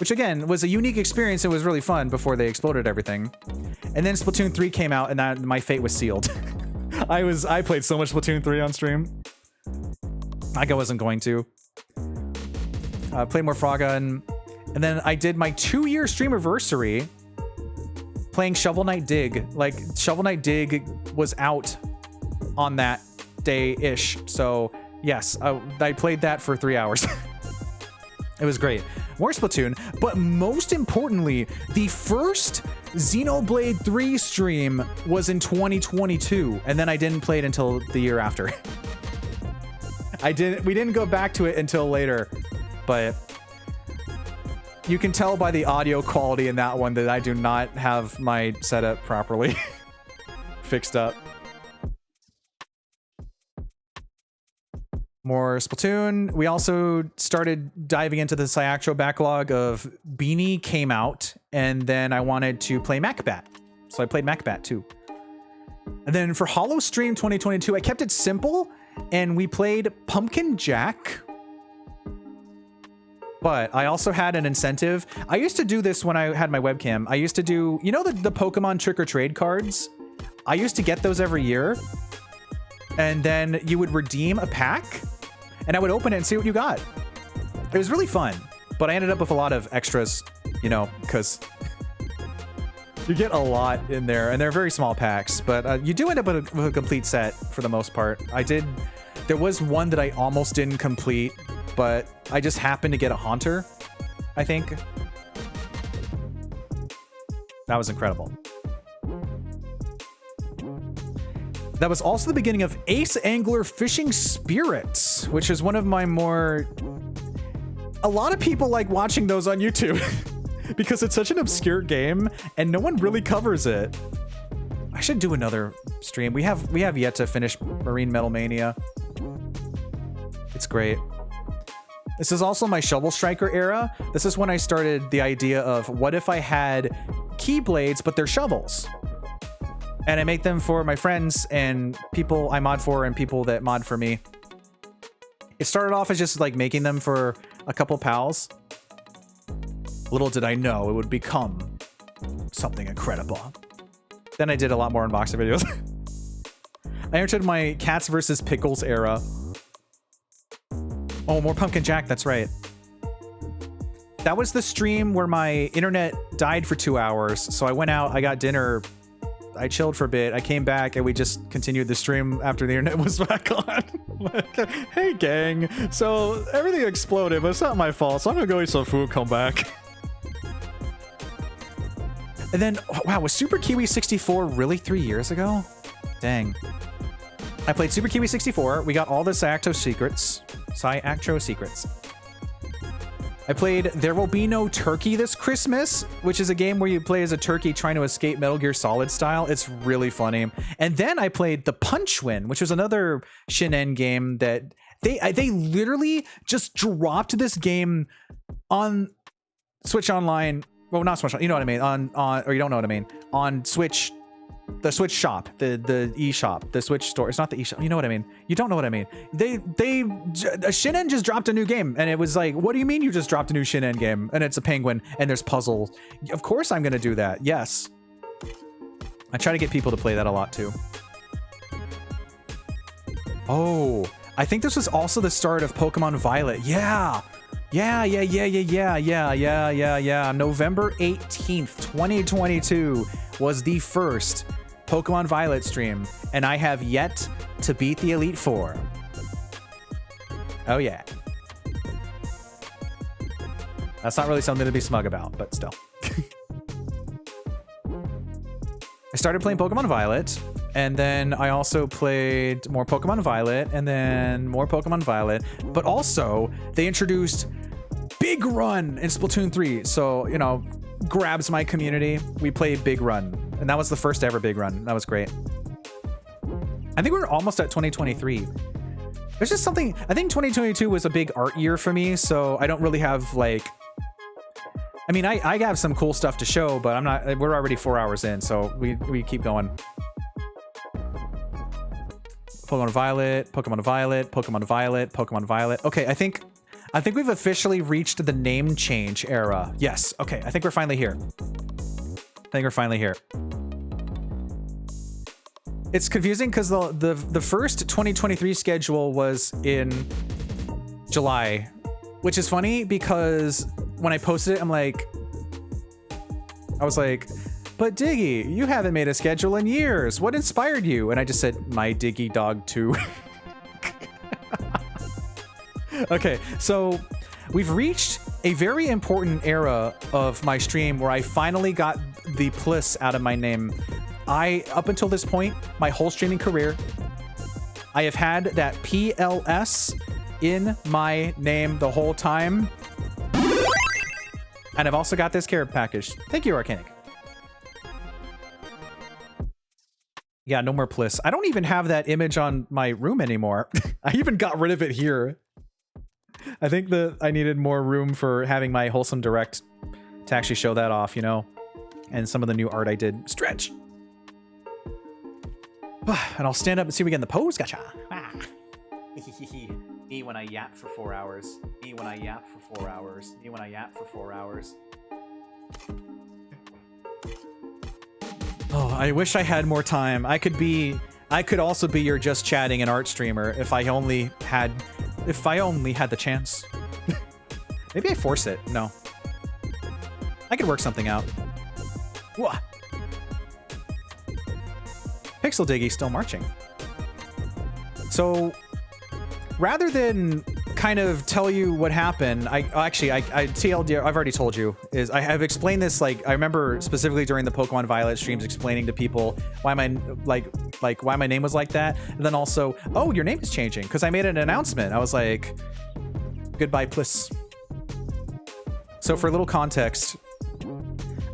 which again was a unique experience. It was really fun before they exploded everything. And then Splatoon 3 came out, and that my fate was sealed. I played so much Splatoon 3 on stream. Like I wasn't going to. Played more Frogun. And then I did my 2-year Streamaversary playing Shovel Knight Dig. Like, Shovel Knight Dig was out on that day-ish. So, yes, I played that for 3 hours. It was great. More Splatoon, but most importantly, the first Xenoblade 3 stream was in 2022, and then I didn't play it until the year after. We didn't go back to it until later, but you can tell by the audio quality in that one that I do not have my setup properly fixed up. More Splatoon. We also started diving into the Cyactro backlog of Beanie came out, and then I wanted to play MacBat. So I played MacBat too. And then for Hollow Stream 2022, I kept it simple, and we played Pumpkin Jack. But I also had an incentive. I used to do this when I had my webcam. I used to do, you know, the Pokemon Trick or Trade cards? I used to get those every year. And then you would redeem a pack, and I would open it and see what you got. It was really fun, but I ended up with a lot of extras, you know, because you get a lot in there, and they're very small packs, but you do end up with a complete set for the most part. There was one that I almost didn't complete, but I just happened to get a Haunter, I think. That was incredible. That was also the beginning of Ace Angler Fishing Spirits, which is one of my more... A lot of people like watching those on YouTube because it's such an obscure game and no one really covers it. I should do another stream. We have yet to finish Marine Metal Mania. It's great. This is also my Shovel Striker era. This is when I started the idea of what if I had Keyblades, but they're shovels? And I make them for my friends and people I mod for and people that mod for me. It started off as just like making them for a couple pals. Little did I know it would become something incredible. Then I did a lot more unboxing videos. I entered my Cats vs. Pickles era. Oh, more Pumpkin Jack, that's right. That was the stream where my internet died for 2 hours. So I went out, I got dinner, I chilled for a bit, I came back, and we just continued the stream after the internet was back on. Like, hey gang, so everything exploded, but it's not my fault, so I'm gonna go eat some food, come back. And then, wow, was Super Kiwi 64 really 3 years ago? Dang. I played Super Kiwi 64, we got all the Cyactro secrets. I played There Will Be No Turkey This Christmas, which is a game where you play as a turkey trying to escape Metal Gear Solid style. It's really funny. And then I played The Punch Win, which was another Shinen game that they literally just dropped this game on Switch Online. Well, not Switch, you know what I mean. Or you don't know what I mean. On Switch The Switch shop, the eShop, the Switch store. It's not the eShop. You know what I mean? You don't know what I mean. Shinen just dropped a new game, and it was like, what do you mean you just dropped a new Shinen game? And it's a penguin, and there's puzzles. Of course I'm gonna do that. Yes. I try to get people to play that a lot too. Oh, I think this was also the start of Pokemon Violet. Yeah. Yeah. November 18th, 2022 was the first Pokemon Violet stream, and I have yet to beat the Elite Four. Oh yeah. That's not really something to be smug about, but still. I started playing Pokemon Violet, and then I also played more Pokemon Violet, and then more Pokemon Violet, but also they introduced Big Run in Splatoon 3, so, you know, grabs my community. We played Big Run, and that was the first ever Big Run. That was great. I think we're almost at 2023. There's just something, I think 2022 was a big art year for me, so I don't really have like, I mean, I have some cool stuff to show, but we're already 4 hours in, so we keep going. Pokemon Violet, Pokemon Violet, Pokemon Violet, Pokemon Violet. Okay, I think we've officially reached the name change era. Yes, okay, I think we're finally here. It's confusing because the first 2023 schedule was in July, which is funny because when I posted it, I was like, but Diggeh, you haven't made a schedule in years. What inspired you? And I just said, my Diggeh dog 2. Okay, so we've reached a very important era of my stream where I finally got the plus out of my name. Up until this point, my whole streaming career, I have had that PLS in my name the whole time. And I've also got this carrot package. Thank you, Arcanic. Yeah, no more plus. I don't even have that image on my room anymore. I even got rid of it here. I think that I needed more room for having my Wholesome Direct to actually show that off, you know? And some of the new art I did. Stretch! And I'll stand up and see if we get in the pose. Gotcha! Ah. Me when I yap for 4 hours. Me when I yap for 4 hours. Me when I yap for 4 hours. Oh, I wish I had more time. I could also be your just chatting and art streamer if I only had the chance. Maybe I force it. No. I could work something out. Whoa. Pixel Diggeh still marching. So, rather than kind of tell you what happened, I TLDR, I've already told you, is I have explained this, like, I remember specifically during the Pokemon Violet streams explaining to people why my, why my name was like that, and then also, oh, your name is changing, because I made an announcement. I was like, goodbye, please. So for a little context,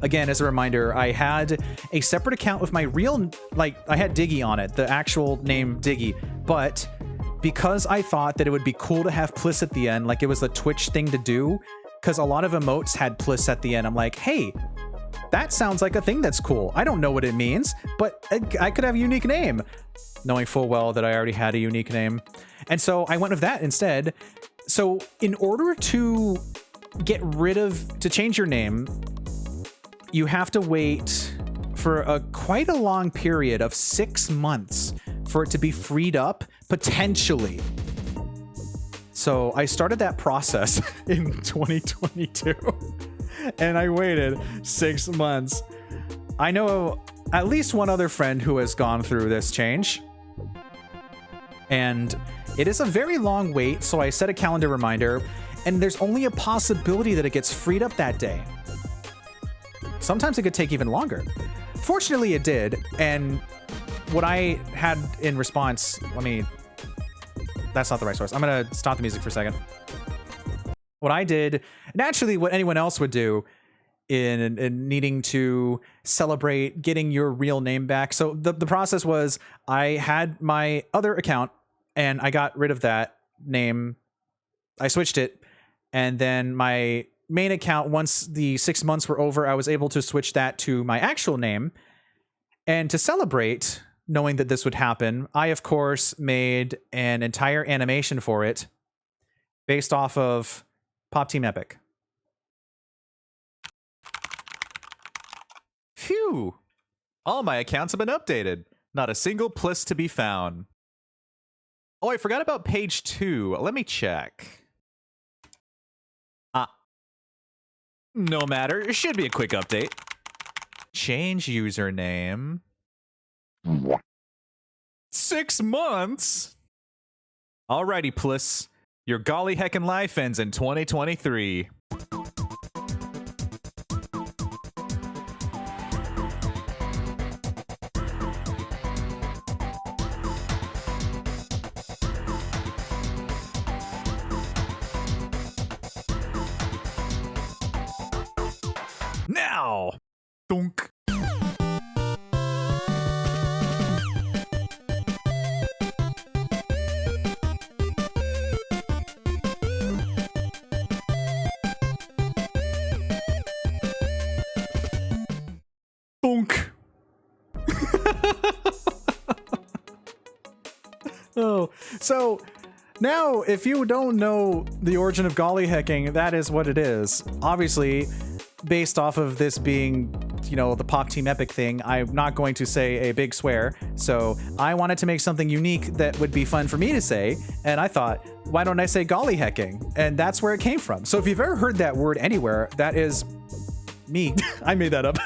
again, as a reminder, I had a separate account with my real, I had Diggeh on it, the actual name Diggeh, but because I thought that it would be cool to have plus at the end, like it was a Twitch thing to do, because a lot of emotes had plus at the end. I'm like, hey, that sounds like a thing that's cool. I don't know what it means, but I could have a unique name, knowing full well that I already had a unique name. And so I went with that instead. So in order to change your name, you have to wait for quite a long period of 6 months for it to be freed up, potentially. So I started that process in 2022 and I waited 6 months. I know at least one other friend who has gone through this change, and it is a very long wait. So I set a calendar reminder, and there's only a possibility that it gets freed up that day. Sometimes it could take even longer. Fortunately, it did. And what I had in response, that's not the right source. I'm going to stop the music for a second. What I did, naturally, what anyone else would do in needing to celebrate getting your real name back. So the process was, I had my other account and I got rid of that name. I switched it. And then my main account, once the 6 months were over, I was able to switch that to my actual name. And to celebrate, knowing that this would happen, I, of course, made an entire animation for it based off of Pop Team Epic.
Phew! All my accounts have been updated. Not a single plus to be found. Oh, I forgot about page 2. Let me check. No matter. It should be a quick update. Change username. 6 months? Alrighty, Plus. Your golly heckin' life ends in 2023. Now! Dunk. Dunk.
Oh, so now if you don't know the origin of golly hecking, that is what it is. Obviously, based off of this being, you know, the Pop Team Epic thing, I'm not going to say a big swear. So I wanted to make something unique that would be fun for me to say. And I thought, why don't I say golly hecking? And that's where it came from. So if you've ever heard that word anywhere, that is me. I made that up.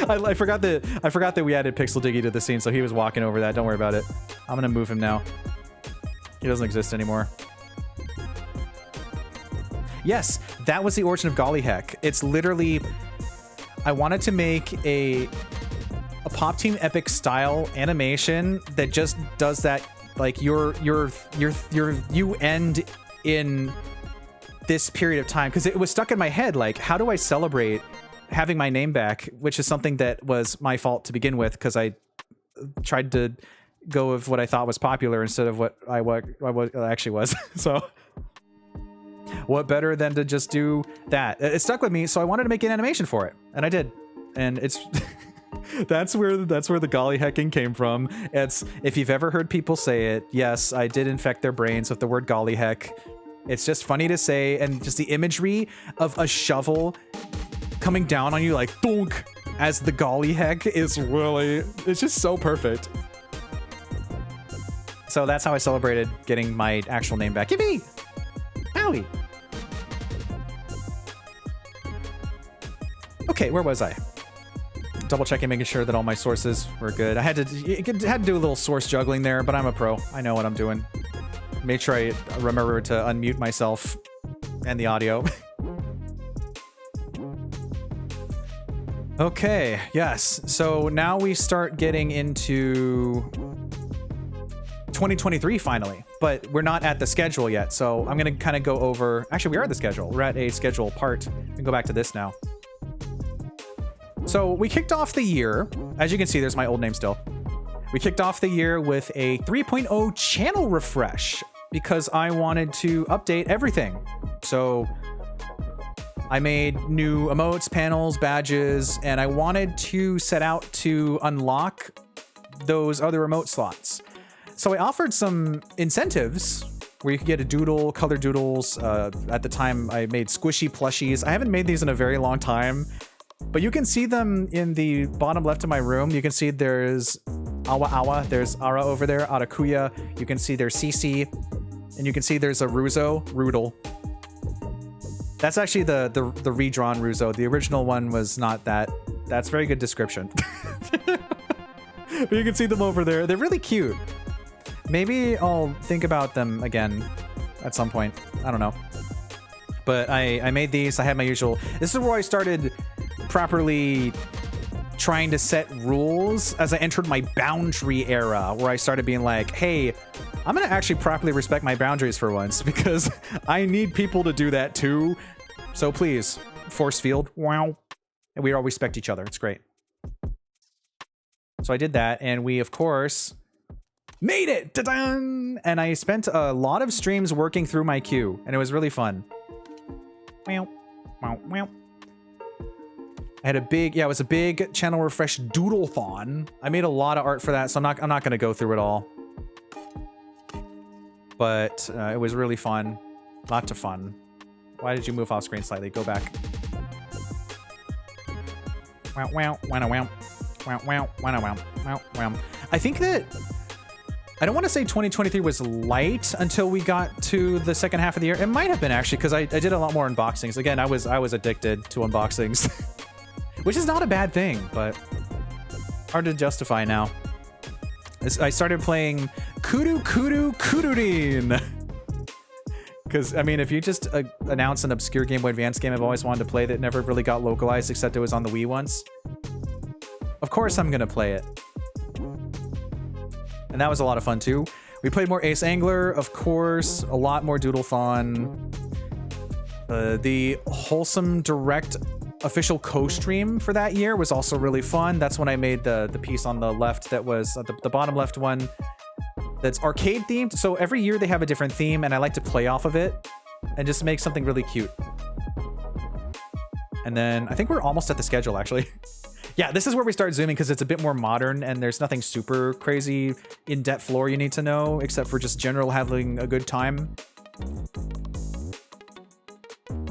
I forgot that we added Pixel Diggeh to the scene, so he was walking over that. Don't worry about it. I'm gonna move him now. He doesn't exist anymore. Yes, that was the origin of golly heck. It's literally, I wanted to make a Pop Team Epic style animation that just does that, like you end in this period of time, because it was stuck in my head, like, how do I celebrate having my name back, which is something that was my fault to begin with, because I tried to go with what I thought was popular instead of what I actually was. So what better than to just do that? It stuck with me, so I wanted to make an animation for it, and I did. And it's that's where the golly hecking came from. It's, if you've ever heard people say it, yes, I did infect their brains with the word golly heck. It's just funny to say, and just the imagery of a shovel coming down on you like thunk as the golly heck is really, it's just so perfect. So that's how I celebrated getting my actual name back. Yippee! Owie! Okay, where was I? Double checking, making sure that all my sources were good. I had to do a little source juggling there, but I'm a pro. I know what I'm doing. Make sure I remember to unmute myself and the audio. Okay, yes. So now we start getting into 2023 finally, but we're not at the schedule yet. So I'm going to kind of go over, actually we are at the schedule. We're at a schedule part. We can go back to this now. So we kicked off the year. As you can see, there's my old name still. We kicked off the year with a 3.0 channel refresh because I wanted to update everything. So I made new emotes, panels, badges, and I wanted to set out to unlock those other emote slots. So I offered some incentives where you could get a doodle, color doodles. At the time, I made squishy plushies. I haven't made these in a very long time, but you can see them in the bottom left of my room. You can see there's Awa Awa, there's Ara over there, Arakuya. You can see there's Cece, and you can see there's a Ruzo, Roodle. That's actually the redrawn Ruzo. The original one was not that. That's very good description. But you can see them over there. They're really cute. Maybe I'll think about them again at some point. I don't know. But I made these. I had my usual. This is where I started properly trying to set rules as I entered my boundary era, where I started being like, hey, I'm going to actually properly respect my boundaries for once, because I need people to do that too. So please, force field, wow. And we all respect each other. It's great. So I did that, and we, of course, made it! Ta-da! And I spent a lot of streams working through my queue, and it was really fun. Meow, meow, meow. I had a big, yeah, it was a big channel refresh doodlethon. I made a lot of art for that, so I'm not going to go through it all. But it was really fun. Lots of fun. Why did you move off screen slightly? Go back. Wow, wow, wow, wow, wow, wow, wow, wow, wow, wow. I think that I don't want to say 2023 was light until we got to the second half of the year. It might have been actually, because I did a lot more unboxings. Again, I was addicted to unboxings, which is not a bad thing, but hard to justify now. I started playing Kudu because, I mean, if you just announce an obscure Game Boy Advance game I've always wanted to play that never really got localized except it was on the Wii once, of course I'm going to play it. And that was a lot of fun, too. We played more Ace Angler, of course, a lot more Doodlethon. The Wholesome Direct official co-stream for that year was also really fun. That's when I made the piece on the left that was the bottom left one that's arcade themed. So every year they have a different theme, and I like to play off of it and just make something really cute. And then I think we're almost at the schedule, actually. Yeah, this is where we start zooming because it's a bit more modern and there's nothing super crazy in-depth lore you need to know, except for just general having a good time.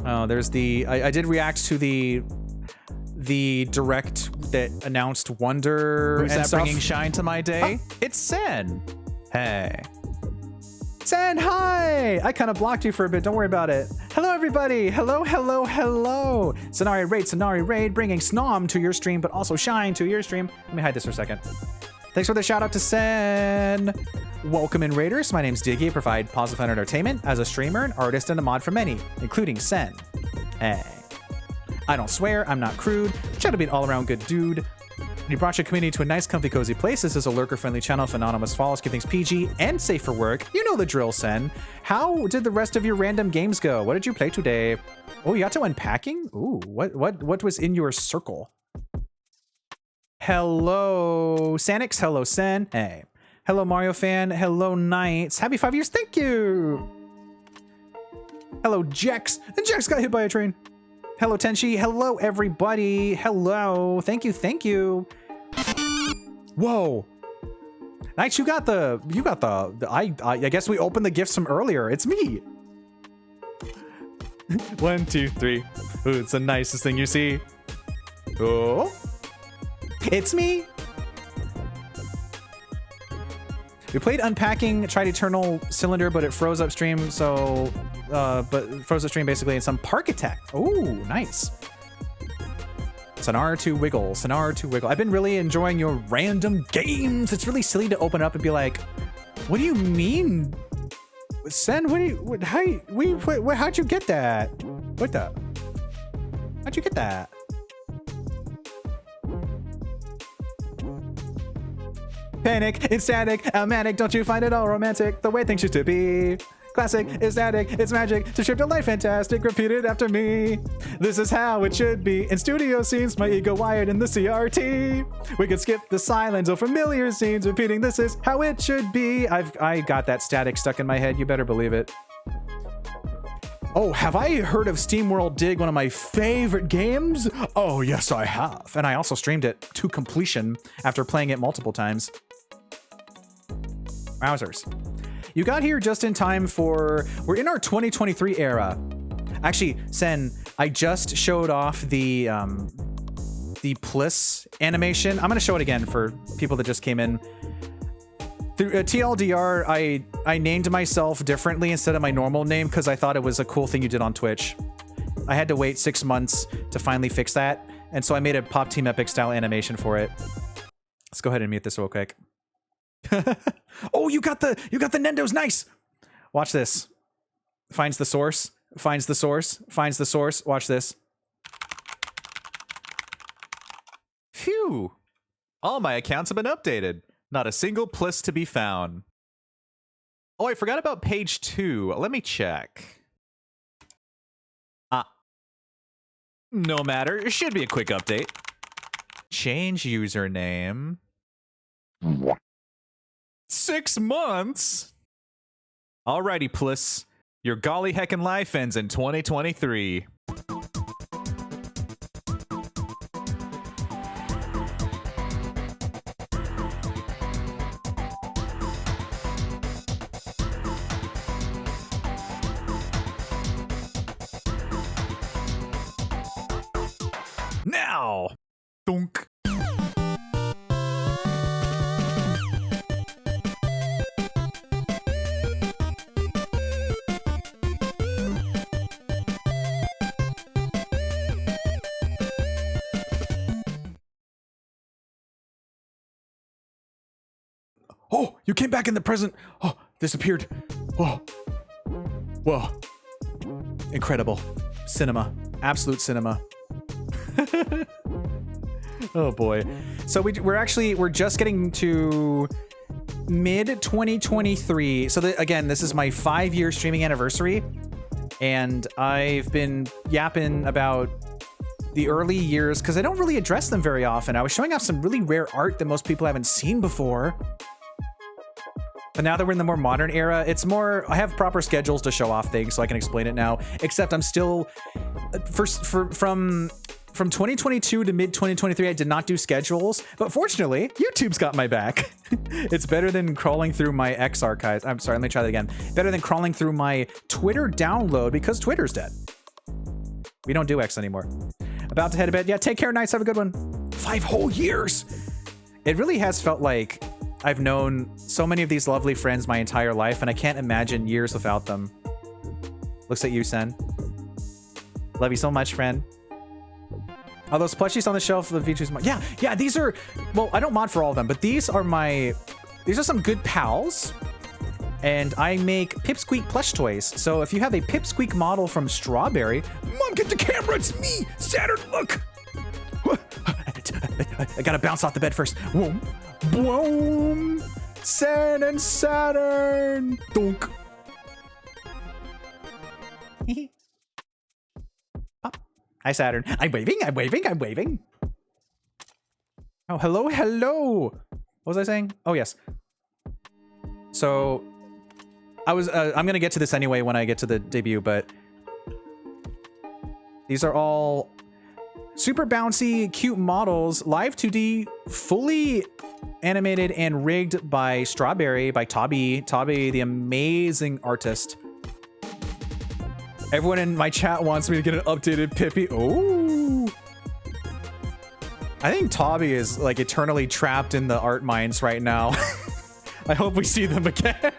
Oh, there's the... I did react to the direct that announced Wonder.
Who's
and
that
stuff.
bringing shine to my day?
Huh?
It's Sen. Hey.
Sen, hi! I kind of blocked you for a bit. Don't worry about it. Hello, everybody. Hello, hello, hello. Sonari Raid, bringing Snom to your stream, but also Shine to your stream. Let me hide this for a second. Thanks for the shout out to Sen. Welcome in, Raiders. My name's Diggeh. I provide positive fun entertainment as a streamer, an artist, and a mod for many, including Sen. Hey. I don't swear. I'm not crude. Try to be an all-around good dude. You brought your community to a nice, comfy, cozy place. This is a lurker-friendly channel with anonymous follows, keep things PG and safe for work. You know the drill, Sen. How did the rest of your random games go? What did you play today? Oh, you got to unpacking? Ooh, what was in your circle? Hello, Sanix. Hello, Sen. Hey. Hello, Mario fan. Hello, Knights. Happy 5 years. Thank you. Hello, Jax. And Jax got hit by a train. Hello, Tenshi. Hello, everybody. Hello. Thank you. Thank you. Whoa. Knights, I guess we opened the gifts from earlier. It's me. 1, 2, 3. Ooh, it's the nicest thing you see. Oh. It's me. We played Unpacking, tried Eternal Cylinder, but it froze upstream, so... but froze upstream basically in some Parkitect. Ooh, nice. Sonar to Wiggle, Sonar to Wiggle. I've been really enjoying your random games. It's really silly to open up and be like, what do you mean? Sen, how'd you get that? What the? How'd you get that? Panic, it's static, I'm manic, don't you find it all romantic? The way things used to be. Classic, it's static, it's magic, to strip to life fantastic, repeat it after me. This is how it should be. In studio scenes, my ego wired in the CRT. We could skip the silence of familiar scenes, repeating this is how it should be. I got that static stuck in my head, you better believe it. Oh, have I heard of SteamWorld Dig, one of my favorite games? Oh, yes, I have. And I also streamed it to completion after playing it multiple times. Wowzers. You got here just in time for... We're in our 2023 era. Actually, Sen, I just showed off the Pliss animation. I'm going to show it again for people that just came in. Through TLDR, I named myself differently instead of my normal name because I thought it was a cool thing you did on Twitch. I had to wait 6 months to finally fix that, and so I made a Pop Team Epic style animation for it. Let's go ahead and mute this real quick. Oh, you got the Nendos, nice. Watch this. Finds the source, finds the source, finds the source. Watch this.
Phew. All my accounts have been updated. Not a single Pliss to be found. Oh, I forgot about page 2. Let me check. No matter. It should be a quick update. Change username. 6 months? Alrighty, Pliss. Your golly heckin' life ends in 2023. now. Dunk.
Oh, you came back in the present. Oh, disappeared. Oh, whoa. Incredible. Cinema. Absolute cinema. Oh boy. So we're just getting to mid 2023. So again, this is my 5-year streaming anniversary, and I've been yapping about the early years because I don't really address them very often. I was showing off some really rare art that most people haven't seen before. But now that we're in the more modern era, it's more, I have proper schedules to show off things, so I can explain it now. Except I'm still, from 2022 to mid 2023, I did not do schedules. But fortunately, YouTube's got my back. It's better than crawling through my X archives. I'm sorry, let me try that again. Better than crawling through my Twitter download because Twitter's dead. We don't do X anymore. About to head to bed. Yeah, take care, nights. Have a good one. 5 whole years. It really has felt like I've known so many of these lovely friends my entire life, and I can't imagine years without them. Looks at you, Sen. Love you so much, friend. Are those plushies on the shelf? The features. Yeah. These are. Well, I don't mod for all of them, but these are some good pals, and I make Pipsqueak plush toys. So if you have a Pipsqueak model from Strawberry, Mom, get the camera. It's me, Saturn. Look. I gotta bounce off the bed first. Whoa. Boom! Sen and Saturn! Dunk! Pop. Hi, Saturn. I'm waving. Oh, hello! What was I saying? Oh, yes. So, I'm gonna get to this anyway when I get to the debut, but these are all super bouncy, cute models, Live2D, fully animated and rigged by Strawberry, by Toby, the amazing artist. Everyone in my chat wants me to get an updated Pippi. Oh, I think Toby is like eternally trapped in the art mines right now. I hope we see them again.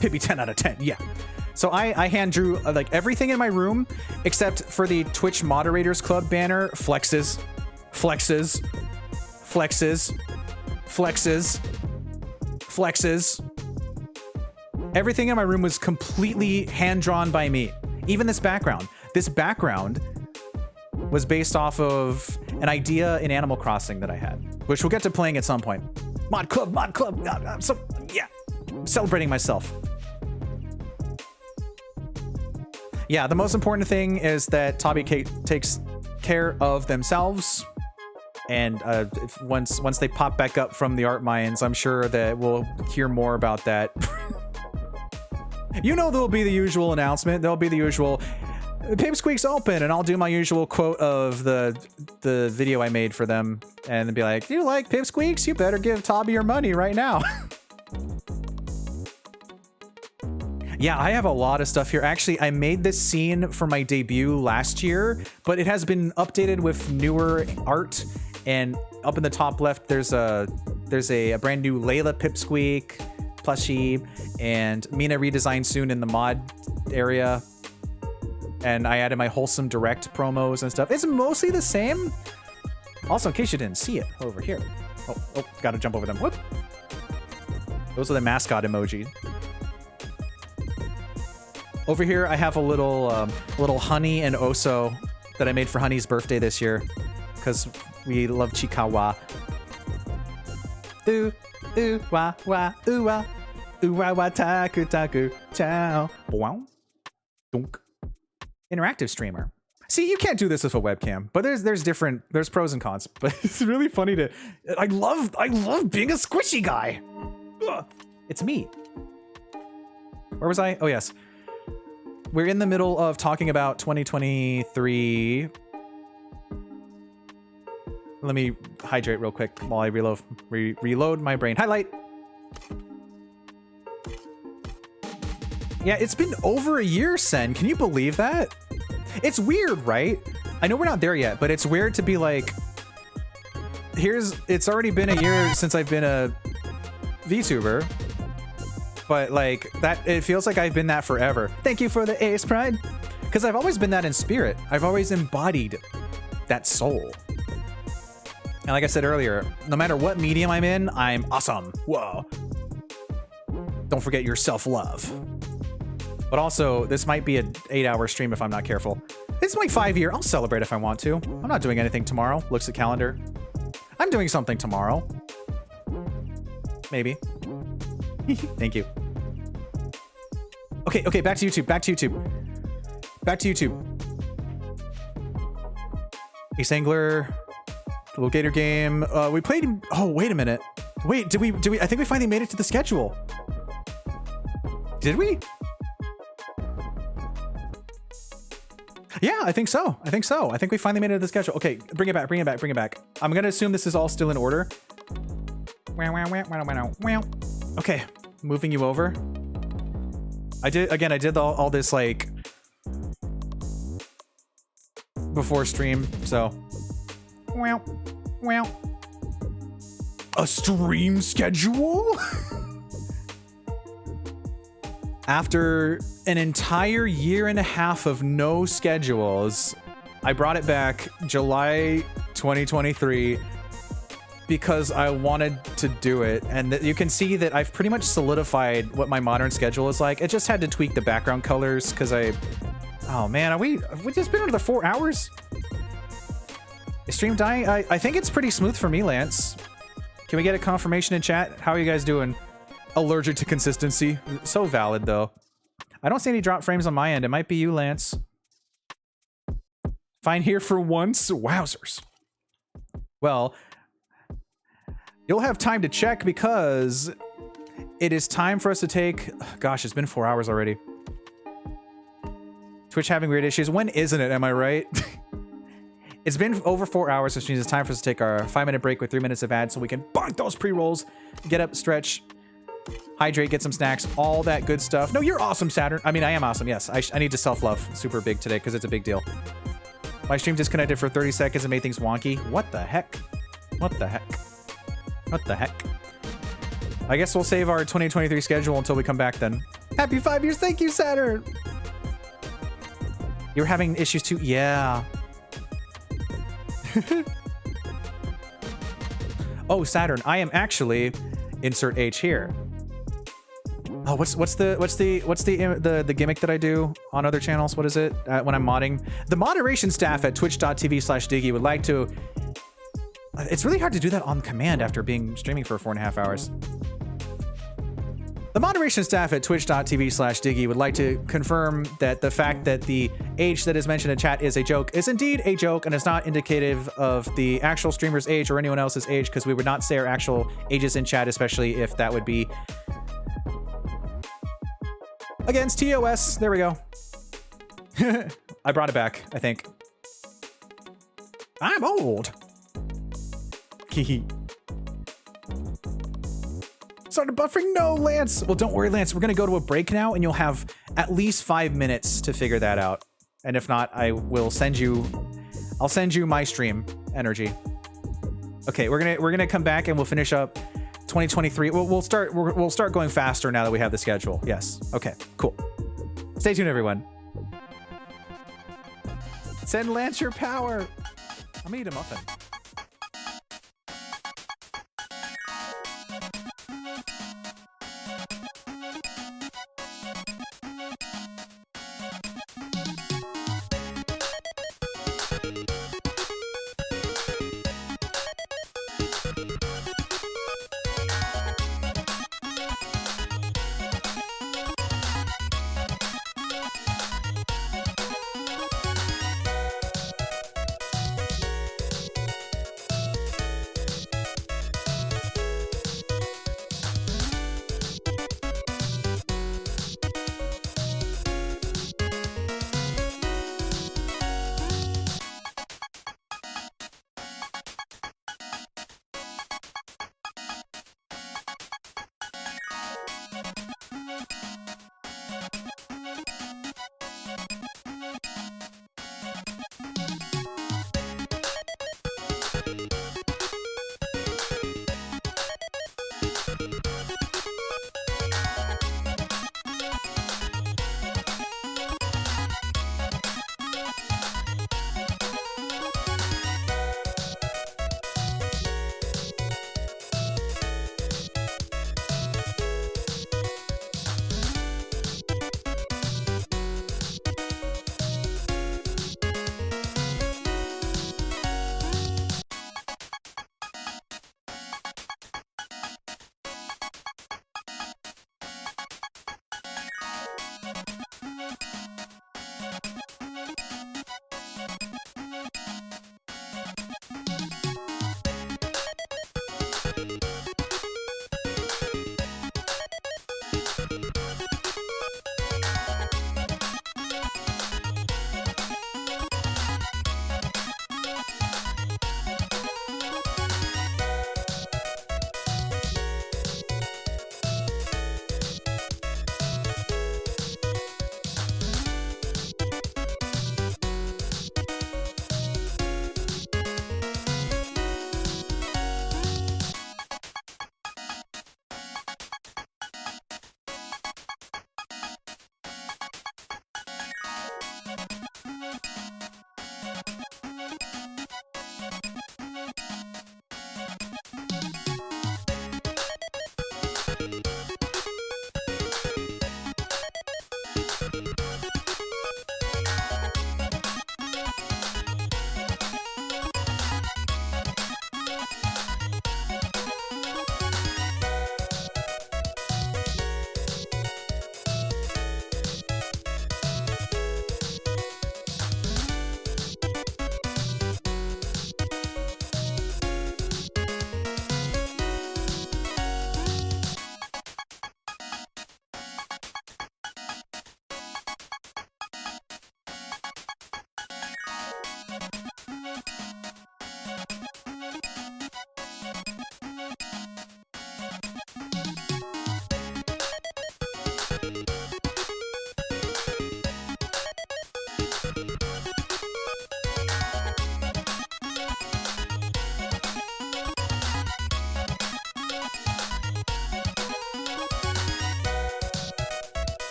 Pippi 10 out of 10, yeah. So I hand drew like everything in my room except for the Twitch Moderators Club banner. Flexes. Everything in my room was completely hand-drawn by me. Even this background. This background was based off of an idea in Animal Crossing that I had, which we'll get to playing at some point. Mod club. So, yeah, I'm celebrating myself. Yeah, the most important thing is that Toby takes care of themselves. And once they pop back up from the art mines, I'm sure that we'll hear more about that. You know, there'll be the usual announcement. There'll be the usual Pipsqueak's open, and I'll do my usual quote of the video I made for them, and be like, "You like Pipsqueaks? You better give Toby your money right now." Yeah, I have a lot of stuff here. Actually, I made this scene for my debut last year, but it has been updated with newer art. And up in the top left, there's a brand new Layla Pipsqueak plushie, and Mina redesigned soon in the mod area. And I added my Wholesome Direct promos and stuff. It's mostly the same. Also, in case you didn't see it, over here. Oh, gotta jump over them. Whoop. Those are the mascot emoji. Over here, I have a little Honey and Oso that I made for Honey's birthday this year, because we love Chikawa. Ooh, wah, taku, ciao. Wow. Dunk. Interactive streamer. See, you can't do this with a webcam, but there's pros and cons. But it's really funny to. I love being a squishy guy. Ugh. It's me. Where was I? Oh yes. We're in the middle of talking about 2023. Let me hydrate real quick while I reload my brain. Highlight. Yeah, it's been over a year, Sen. Can you believe that? It's weird, right? I know we're not there yet, but it's weird to be like, it's already been a year since I've been a VTuber, but like that, it feels like I've been that forever. Thank you for the Ace Pride. Because I've always been that in spirit. I've always embodied that soul. And like I said earlier, no matter what medium I'm in, I'm awesome. Whoa. Don't forget your self-love. But also, this might be an 8-hour stream if I'm not careful. It's my 5-year. I'll celebrate if I want to. I'm not doing anything tomorrow. Looks at calendar. I'm doing something tomorrow. Maybe. Thank you. Okay, back to YouTube. Back to YouTube. Ace Angler. Little Gator game. We played. Oh, wait a minute. Wait, did we? I think we finally made it to the schedule. Did we? Yeah, I think so. I think we finally made it to the schedule. Okay, bring it back. I'm gonna assume this is all still in order. Okay, moving you over. I did all this like before stream, so. A stream schedule? After an entire year and a half of no schedules, I brought it back July 2023 because I wanted to do it. And you can see that I've pretty much solidified what my modern schedule is like. I just had to tweak the background colors because oh man, have we just been another 4 hours? Is stream dying? I think it's pretty smooth for me, Lance. Can we get a confirmation in chat? How are you guys doing? Allergic to consistency. So valid, though. I don't see any drop frames on my end. It might be you, Lance. Fine here for once. Wowzers. Well, you'll have time to check because it is time for us to take... Gosh, it's been 4 hours already. Twitch having weird issues. When isn't it? Am I right? It's been over 4 hours, which means it's time for us to take our 5-minute break with 3 minutes of ads so we can bonk those pre-rolls, get up, stretch, hydrate, get some snacks, all that good stuff. No, you're awesome, Saturn. I mean, I am awesome, yes. I need to self-love super big today because it's a big deal. My stream disconnected for 30 seconds and made things wonky. What the heck? What the heck? What the heck? I guess we'll save our 2023 schedule until we come back then. Happy 5 years. Thank you, Saturn. You're having issues too? Yeah. Oh, Saturn, I am actually insert H here. Oh, what's the gimmick that I do on other channels? What is it when I'm modding? The moderation staff at twitch.tv/Diggeh would like to. It's really hard to do that on command after streaming for 4.5 hours. The moderation staff at twitch.tv/Diggeh would like to confirm that the fact that the age that is mentioned in chat is a joke is indeed a joke and is not indicative of the actual streamer's age or anyone else's age, because we would not say our actual ages in chat, especially if that would be against TOS. There we go. I brought it back, I think. I'm old. Started buffering? No, Lance. Well, don't worry, Lance. We're going to go to a break now, and you'll have at least 5 minutes to figure that out. And if not, I'll send you my stream energy. Okay, we're gonna come back and we'll finish up 2023. We'll start going faster now that we have the schedule. Yes. Okay. Cool. Stay tuned, everyone. Send Lance your power. I'm gonna eat a muffin.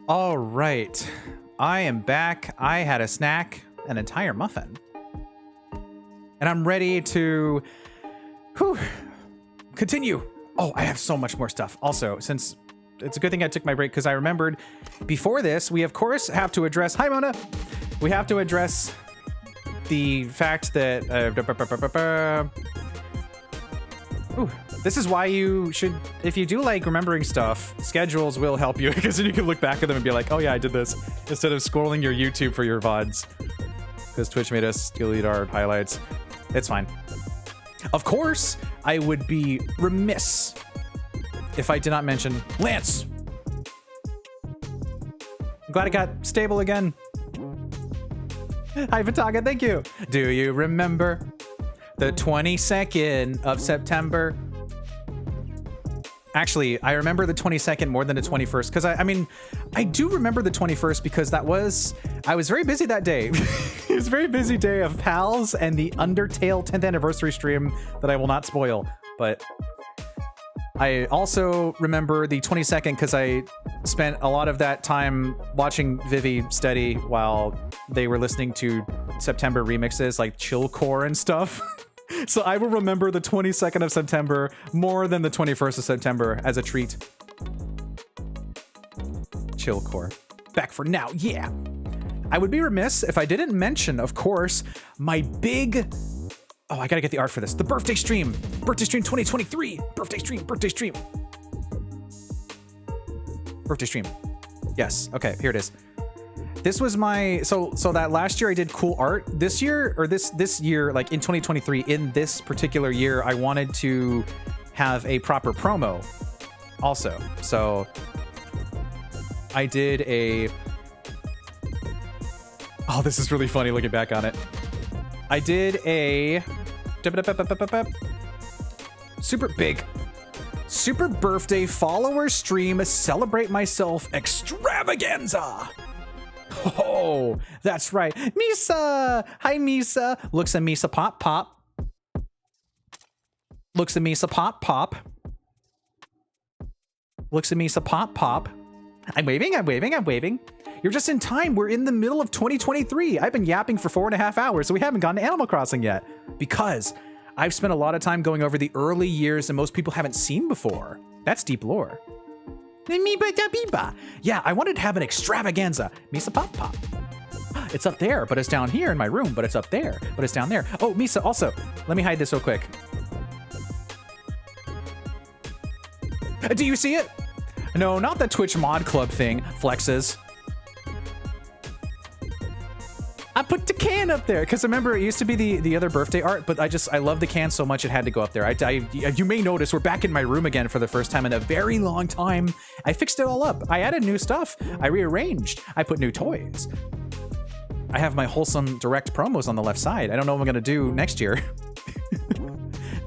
All right. I am back. I had a snack, an entire muffin. And I'm ready to continue. Oh, I have so much more stuff. Also, since it's a good thing I took my break because I remembered before this, we of course have to address, hi Mona, we have to address the fact that, this is why you should, if you do like remembering stuff, schedules will help you because then you can look back at them and be like, oh yeah, I did this, instead of scrolling your YouTube for your VODs because Twitch made us delete our highlights. It's fine. Of course, I would be remiss if I did not mention Lance. I'm glad it got stable again. Hi, Vataga, thank you. Do you remember the 22nd of September? Actually, I remember the 22nd more than the 21st because I mean, I do remember the 21st because I was very busy that day. It was a very busy day of PALs and the Undertale 10th anniversary stream that I will not spoil. But I also remember the 22nd because I spent a lot of that time watching Vivi study while they were listening to September remixes like Chillcore and stuff. So I will remember the 22nd of September more than the 21st of September as a treat. Chillcore. Back for now, yeah. I would be remiss if I didn't mention, of course, my big... Oh, I gotta get the art for this. The birthday stream. Birthday stream 2023. Birthday stream, birthday stream. Birthday stream. Yes, okay, here it is. This was my, so that last year I did cool art. This year, or this year, like in 2023, in this particular year, I wanted to have a proper promo also. So I did a, oh, this is really funny looking back on it. I did a super birthday follower stream celebrate myself extravaganza. Oh, that's right. Misa! Hi, Misa. Looks at Misa pop pop. Looks at Misa pop pop. Looks at Misa pop pop. I'm waving, I'm waving, I'm waving. You're just in time. We're in the middle of 2023. I've been yapping for 4.5 hours, so we haven't gotten to Animal Crossing yet. Because I've spent a lot of time going over the early years that most people haven't seen before. That's deep lore. Yeah, I wanted to have an extravaganza. Misa pop pop. It's up there, but it's down here in my room, but it's up there, but it's down there. Oh, Misa, also, let me hide this real quick. Do you see it? No, not the Twitch Mod Club thing, flexes. I put the can up there because remember it used to be the other birthday art, but I love the can so much it had to go up there. You may notice we're back in my room again for the first time in a very long time. I fixed it all up. I added new stuff. I rearranged. I put new toys. I have my Wholesome Direct promos on the left side. I don't know what I'm gonna do next year.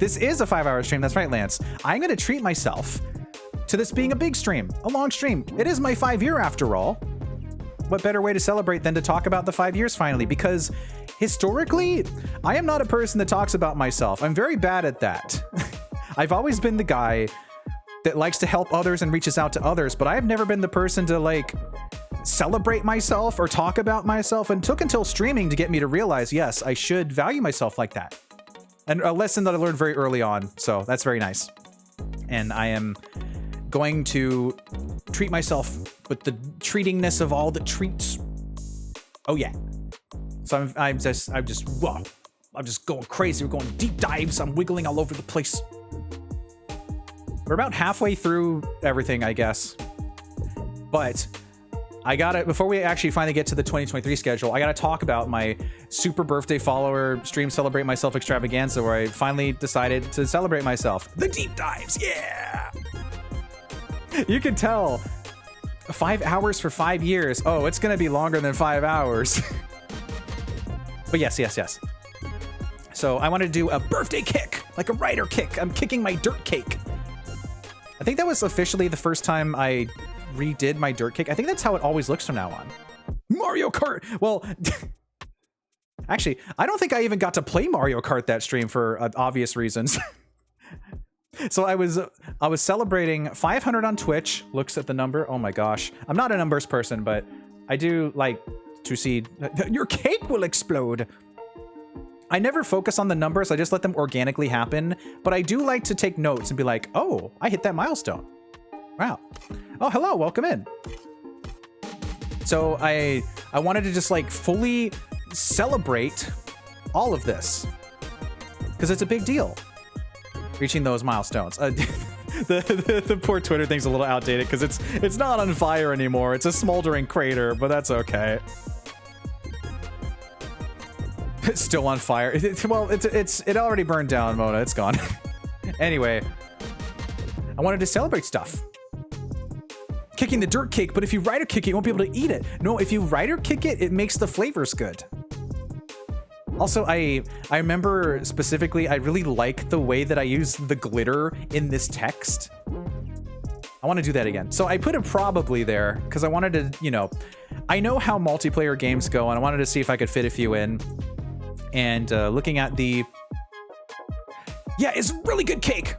This is a 5-hour stream. That's right, Lance. I'm gonna treat myself to this being a big stream, a long stream. It is my 5-year after all. What better way to celebrate than to talk about the 5 years finally? Because historically, I am not a person that talks about myself. I'm very bad at that. I've always been the guy that likes to help others and reaches out to others, but I've never been the person to like celebrate myself or talk about myself, and took until streaming to get me to realize, yes, I should value myself like that. And a lesson that I learned very early on. So that's very nice. And I am going to treat myself with the treatingness of all the treats. Oh yeah. So I'm just whoa. I'm just going crazy. We're going deep dives. I'm wiggling all over the place. We're about halfway through everything, I guess. But I gotta, before we actually finally get to the 2023 schedule, I gotta talk about my super birthday follower stream celebrate myself extravaganza where I finally decided to celebrate myself. The deep dives, yeah! You can tell 5 hours for 5 years. Oh, it's gonna be longer than 5 hours. But yes. So I wanted to do a birthday kick, like a writer kick. I'm kicking my dirt cake. I think that was officially the first time I redid my dirt cake. I think that's how it always looks from now on. Mario Kart. Well, actually, I don't think I even got to play Mario Kart that stream for obvious reasons. So I was celebrating 500 on Twitch. Looks at the number. Oh my gosh. I'm not a numbers person, but I do like to see your cake will explode. I never focus on the numbers. I just let them organically happen. But I do like to take notes and be like, oh, I hit that milestone. Wow. Oh, hello. Welcome in. So I wanted to just like fully celebrate all of this because it's a big deal. Reaching those milestones. The poor Twitter thing's a little outdated because it's not on fire anymore. It's a smoldering crater, but that's okay. It's still on fire. It already burned down, Mona. It's gone. Anyway, I wanted to celebrate stuff. Kicking the dirt cake, but if you rider kick it, you won't be able to eat it. No, if you rider kick it, it makes the flavors good. Also, I remember specifically, I really like the way that I use the glitter in this text. I want to do that again. So I put a probably there because I wanted to, you know, I know how multiplayer games go and I wanted to see if I could fit a few in. And looking at the, yeah, it's really good cake.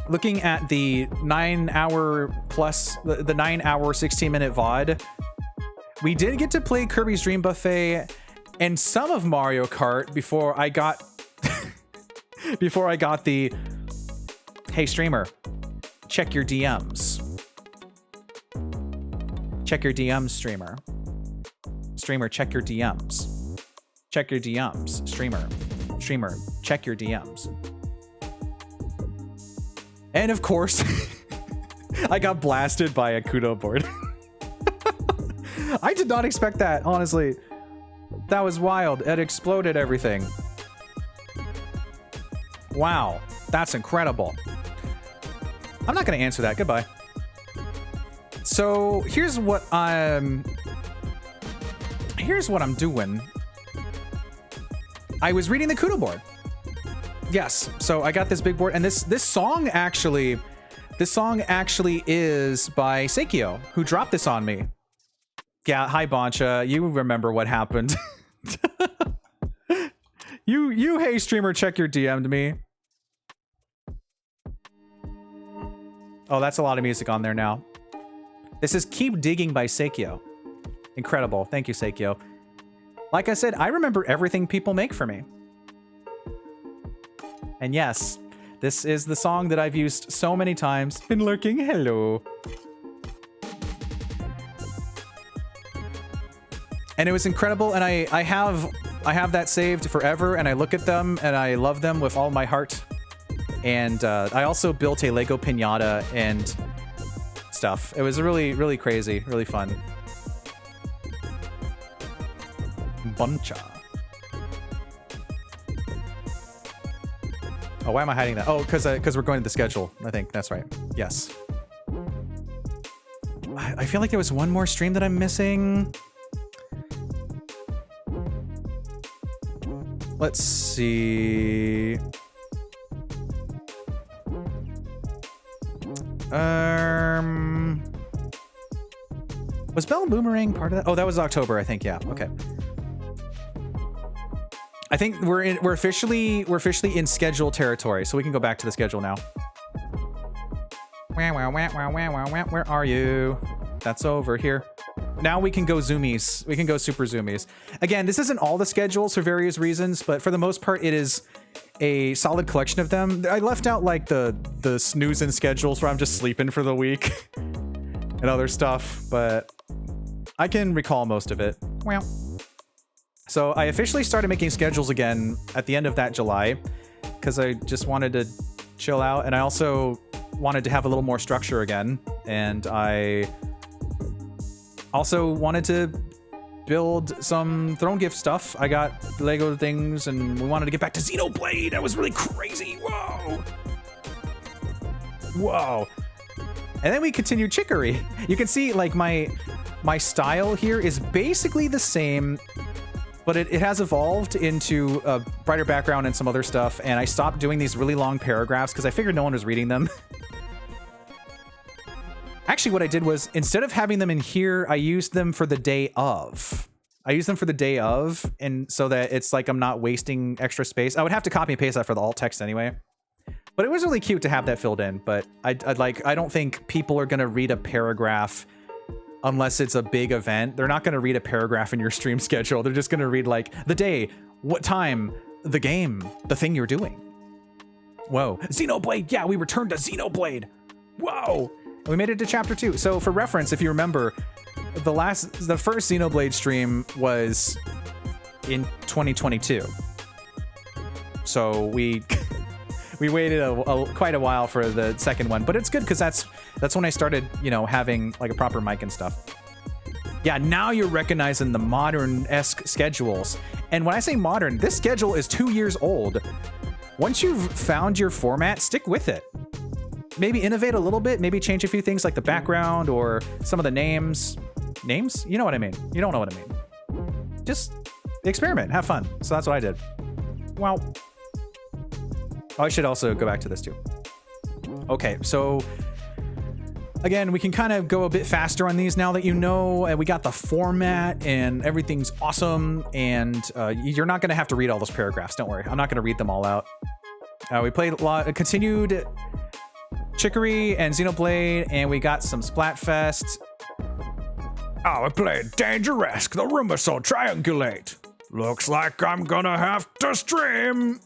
Looking at the 9-hour plus, the 9-hour, 16-minute VOD, we did get to play Kirby's Dream Buffet and some of Mario Kart before I got the hey streamer, check your DMs. Check your DMs, streamer. Streamer, check your DMs. Check your DMs, streamer. Streamer, check your DMs. And of course, I got blasted by a Kudo board. I did not expect that, honestly. That was wild. It exploded everything. Wow, that's incredible. I'm not going to answer that. Goodbye. So here's what I'm doing. I was reading the Kudo board. Yes, so I got this big board, and this song actually is by Seikyo, who dropped this on me. Yeah, hi Boncha, you remember what happened. you hey streamer, check your DM'd me. Oh, that's a lot of music on there now. This is Keep Digging by Seikyo. Incredible, thank you Seikyo. Like I said, I remember everything people make for me. And yes, this is the song that I've used so many times. Been lurking, hello. And it was incredible, and I have that saved forever, and I look at them, and I love them with all my heart. And I also built a Lego piñata and stuff. It was really, really crazy, really fun. Buncha. Oh, why am I hiding that? Oh, because we're going to the schedule. I think that's right. Yes. I feel like there was one more stream that I'm missing. Let's see. Was Bell Boomerang part of that? Oh, that was October, I think. Yeah. Okay. I think we're officially in schedule territory, so we can go back to the schedule now. Where are you? That's over here. Now we can go zoomies. We can go super zoomies. Again, this isn't all the schedules for various reasons, but for the most part, it is a solid collection of them. I left out like the snoozing schedules where I'm just sleeping for the week and other stuff, but I can recall most of it. Well. So I officially started making schedules again at the end of that July because I just wanted to chill out, and I also wanted to have a little more structure again, and I also wanted to build some Throne Gift stuff. I got Lego things, and we wanted to get back to Xenoblade. That was really crazy. Whoa. Whoa. And then we continued Chicory. You can see like my style here is basically the same, but it has evolved into a brighter background and some other stuff, and I stopped doing these really long paragraphs because I figured no one was reading them. Actually, what I did was, instead of having them in here, I used them for the day of. And so that it's like I'm not wasting extra space. I would have to copy and paste that for the alt text anyway. But it was really cute to have that filled in. But I don't think people are gonna read a paragraph unless it's a big event. They're not gonna read a paragraph in your stream schedule. They're just gonna read like the day, what time, the game, the thing you're doing. Whoa, Xenoblade! Yeah, we returned to Xenoblade. Whoa, and we made it to chapter 2. So for reference, if you remember, the first Xenoblade stream was in 2022. So we waited quite a while for the second one, but it's good because that's when I started, you know, having like a proper mic and stuff. Yeah, now you're recognizing the modern-esque schedules. And when I say modern, this schedule is 2 years old. Once you've found your format, stick with it. Maybe innovate a little bit, maybe change a few things like the background or some of the names. Names? You know what I mean. You don't know what I mean. Just experiment, have fun. So that's what I did. Wow. Oh, I should also go back to this too. Okay, so again, we can kind of go a bit faster on these now that you know, and we got the format and everything's awesome, and you're not going to have to read all those paragraphs. Don't worry. I'm not going to read them all out. We played a lot, continued Chicory and Xenoblade, and we got some Splatfest. Oh, I played Dangerous. The rumors so triangulate. Looks like I'm gonna have to stream.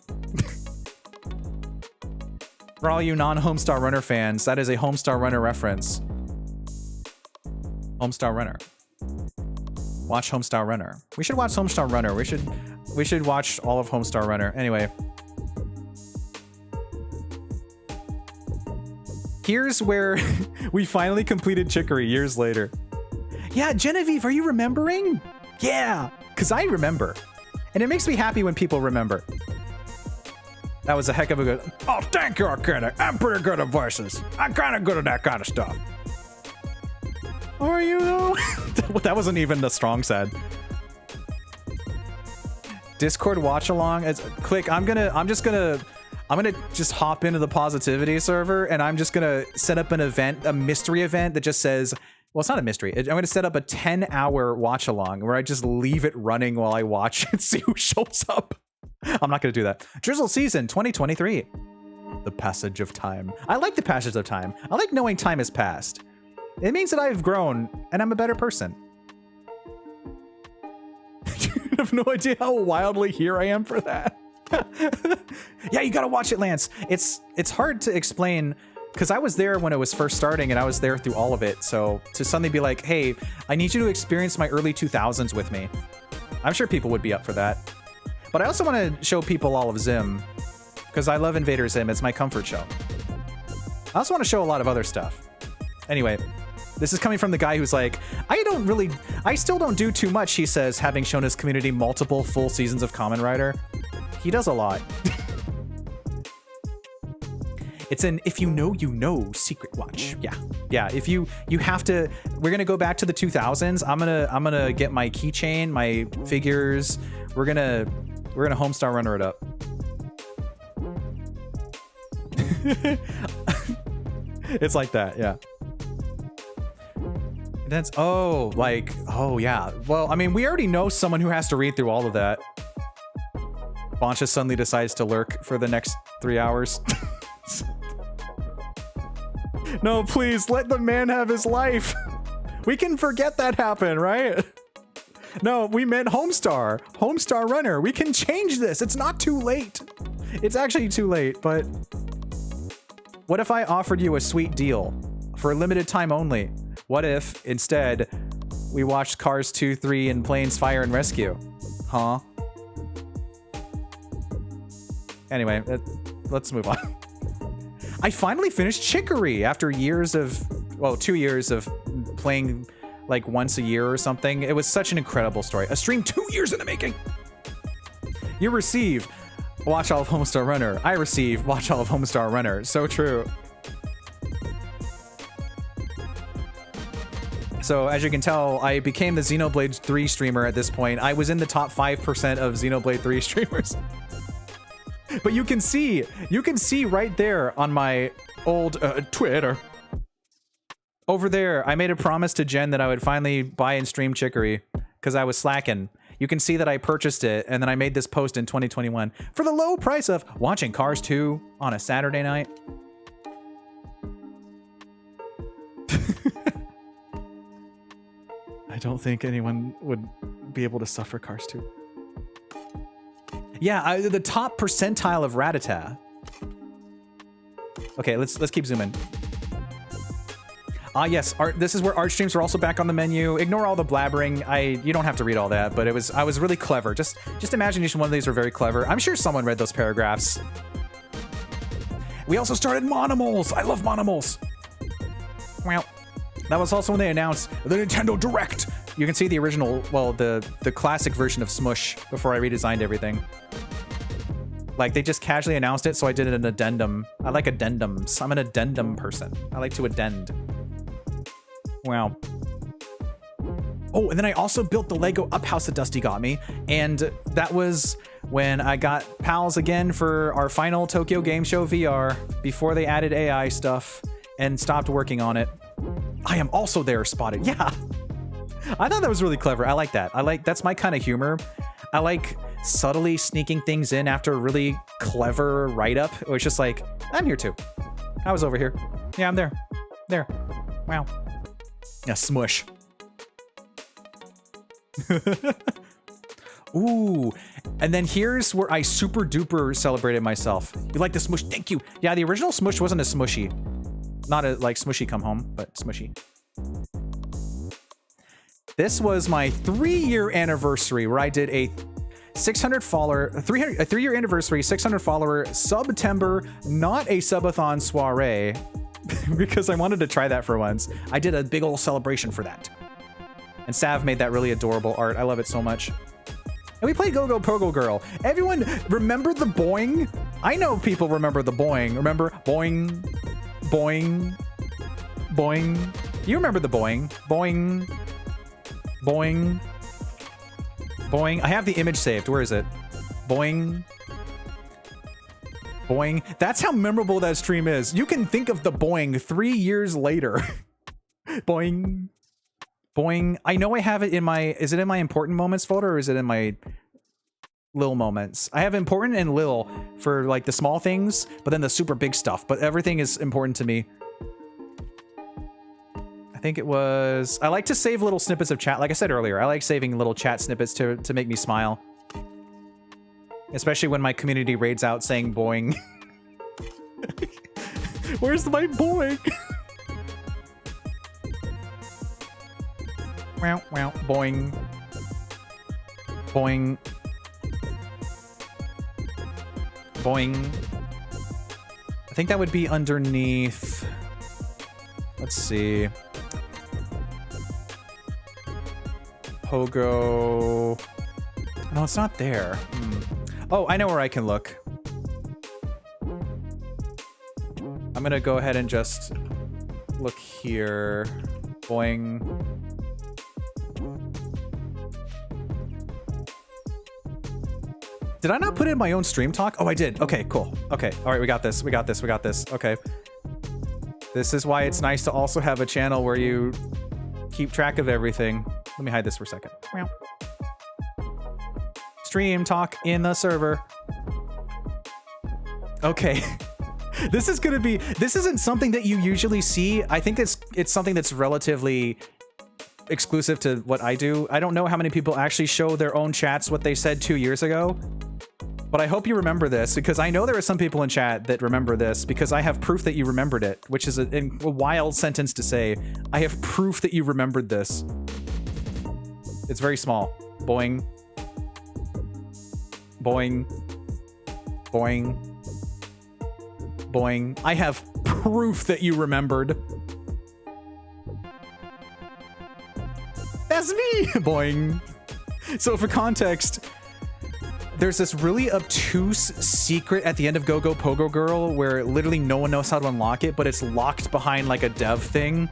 For all you non-Homestar Runner fans, that is a Homestar Runner reference. Homestar Runner. Watch Homestar Runner. We should watch Homestar Runner. We should watch all of Homestar Runner. Anyway. Here's where we finally completed Chicory years later. Yeah, Genevieve, are you remembering? Yeah, because I remember. And it makes me happy when people remember. That was a heck of a good... Oh, thank you, Arcana. I'm pretty good at voices. I'm kind of good at that kind of stuff. Are you, though? That wasn't even the strong side. Discord watch along. Click, I'm gonna just hop into the positivity server, and I'm just gonna set up an event, a mystery event that just says... Well, it's not a mystery. I'm going to set up a 10-hour watch-along where I just leave it running while I watch and see who shows up. I'm not going to do that. Drizzle Season 2023. The passage of time. I like the passage of time. I like knowing time has passed. It means that I've grown and I'm a better person. I have no idea how wildly here I am for that. Yeah, you got to watch it, Lance. It's hard to explain... Because I was there when it was first starting, and I was there through all of it. So to suddenly be like, hey, I need you to experience my early 2000s with me. I'm sure people would be up for that. But I also want to show people all of Zim, because I love Invader Zim. It's my comfort show. I also want to show a lot of other stuff. Anyway, this is coming from the guy who's like, I still don't do too much, he says, having shown his community multiple full seasons of Kamen Rider. He does a lot. It's an if you know secret watch. Yeah. If you have to, we're gonna go back to the 2000s. I'm gonna get my keychain, my figures. We're gonna Homestar Runner it up. It's like that, yeah. That's yeah. Well, I mean, we already know someone who has to read through all of that. Boncha suddenly decides to lurk for the next 3 hours. No, please, let the man have his life. We can forget that happened, right? No, we meant Homestar. Homestar Runner. We can change this. It's not too late. It's actually too late, but... What if I offered you a sweet deal? For a limited time only. What if, instead, we watched Cars 2, 3, and Planes, Fire, and Rescue? Huh? Anyway, let's move on. I finally finished Chicory after years of, well, 2 years of playing like once a year or something. It was such an incredible story. A stream 2 years in the making. You receive watch all of Homestar Runner. I receive watch all of Homestar Runner. So true. So as you can tell, I became the Xenoblade 3 streamer at this point. I was in the top 5% of Xenoblade 3 streamers. But you can see right there on my old Twitter. Over there, I made a promise to Jen that I would finally buy and stream Chicory because I was slacking. you can see that I purchased it, and then I made this post in 2021 for the low price of watching Cars 2 on a Saturday night. I don't think anyone would be able to suffer Cars 2. Yeah, the top percentile of Ratata. Okay, let's keep zooming. Ah, yes, this is where art streams are also back on the menu. Ignore all the blabbering. You don't have to read all that, but I was really clever. Just imagine each one of these were very clever. I'm sure someone read those paragraphs. We also started Monomals. I love Monomals. Well, that was also when they announced the Nintendo Direct. You can see the original, well, the classic version of Smush before I redesigned everything. Like, they just casually announced it, so I did an addendum. I like addendums. I'm an addendum person. I like to addend. Wow. Oh, and then I also built the Lego Up House that Dusty got me, and that was when I got pals again for our final Tokyo Game Show VR before they added AI stuff and stopped working on it. I am also there, Spotted. Yeah. I thought that was really clever. I like that. That's my kind of humor. I like subtly sneaking things in after a really clever write-up. It was just like, I'm here too. I was over here. Yeah, I'm there. There. Wow. Yeah, smush. Ooh. And then here's where I super duper celebrated myself. You like the smush? Thank you. Yeah, the original smush wasn't as smushy. Not a, like Smushy Come Home, but smushy. This was my 3-year anniversary where I did a 600 follower, a 3-year anniversary, 600 follower September, not a subathon soiree, because I wanted to try that for once. I did a big old celebration for that. And Sav made that really adorable art. I love it so much. And we played Go Go Pogo Girl. Everyone remember the boing? I know people remember the boing. Remember boing, boing, boing. You remember the boing, boing, boing, boing. I have the image saved. Where is it? Boing, boing. That's how memorable that stream is. You can think of the boing 3 years later. Boing, boing. I know I have it in my, is it in my important moments folder or is it in my Lil moments? I have important and Lil for like the small things, but then the super big stuff, but everything is important to me. I think it was, I like to save little snippets of chat. Like I said earlier, I like saving little chat snippets to make me smile. Especially when my community raids out saying boing. Where's my boing? Wow, wow, boing. Boing. Boing. I think that would be underneath. Let's see. Pogo. No, it's not there. Oh, I know where I can look. I'm gonna go ahead and just look here. Boing. Did I not put in my own stream talk? Oh, I did. Okay, cool. Okay, all right, we got this. We got this. We got this. Okay. This is why it's nice to also have a channel where you keep track of everything. Let me hide this for a second. Stream talk in the server. Okay. This is gonna be, this isn't something that you usually see. I think it's something that's relatively exclusive to what I do. I don't know how many people actually show their own chats what they said 2 years ago, but I hope you remember this because I know there are some people in chat that remember this because I have proof that you remembered it, which is a wild sentence to say. I have proof that you remembered this. It's very small. Boing. Boing. Boing. Boing. I have proof that you remembered. That's me! Boing. So for context, there's this really obtuse secret at the end of Go Go Pogo Girl where literally no one knows how to unlock it, but it's locked behind like a dev thing.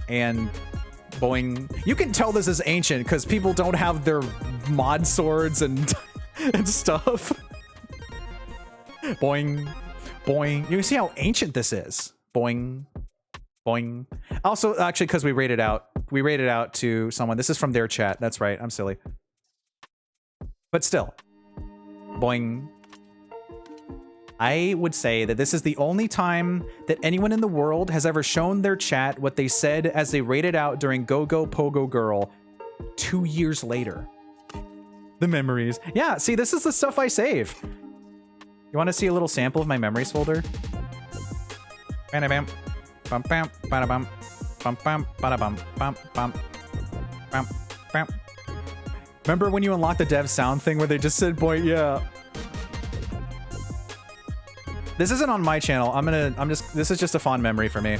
And boing. You can tell this is ancient because people don't have their mod swords and and stuff. Boing. Boing. You can see how ancient this is. Boing. Boing. Also, actually, because we rated out to someone. This is from their chat. That's right. I'm silly. But still, boing. I would say that this is the only time that anyone in the world has ever shown their chat what they said as they rated out during Go Go Pogo Girl 2 years later. The memories. Yeah, see, this is the stuff I save. You want to see a little sample of my memories folder? Bam, bam, bam, bam, bam, bam, bam, bam, bam, bam, bam, bam. Remember when you unlocked the dev sound thing where they just said, boy, yeah. This isn't on my channel. This is just a fond memory for me.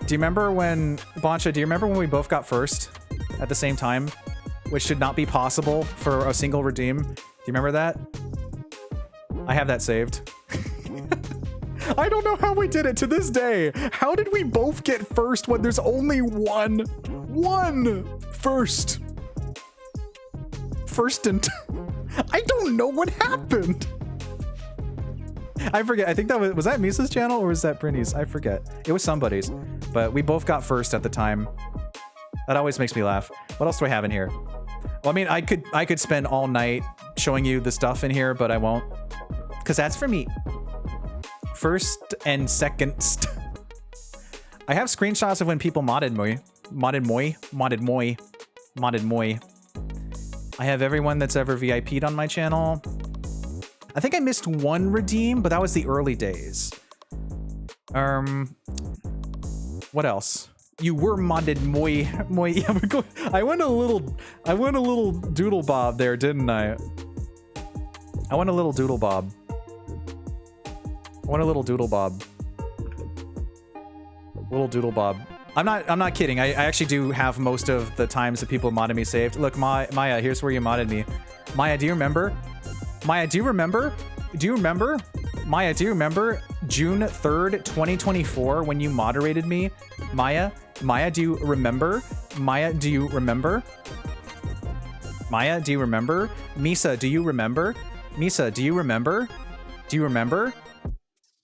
Do you remember when, Boncha, do you remember when we both got first at the same time? Which should not be possible for a single redeem. Do you remember that? I have that saved. I don't know how we did it to this day. How did we both get first when there's only one first? First and I don't know what happened. I forget. I think that was that Misa's channel or was that Brinny's? I forget. It was somebody's, but we both got first at the time. That always makes me laugh. What else do I have in here? Well, I mean, I could spend all night showing you the stuff in here, but I won't, because that's for me. First and second. I have screenshots of when people modded moi. I have everyone that's ever VIP'd on my channel. I think I missed one redeem, but that was the early days. What else? You were modded moi. Yeah, I went a little doodle bob there, didn't I? I went a little doodle bob. Little doodle bob. I'm not kidding. I actually do have most of the times that people modded me saved. Look, Maya, here's where you modded me. Maya, do you remember? Maya, do you remember? Maya, do you remember June 3rd, 2024 when you moderated me? Maya, do you remember? Maya, do you remember? Maya, do you remember? Misa, do you remember? Misa, do you remember? Do you remember?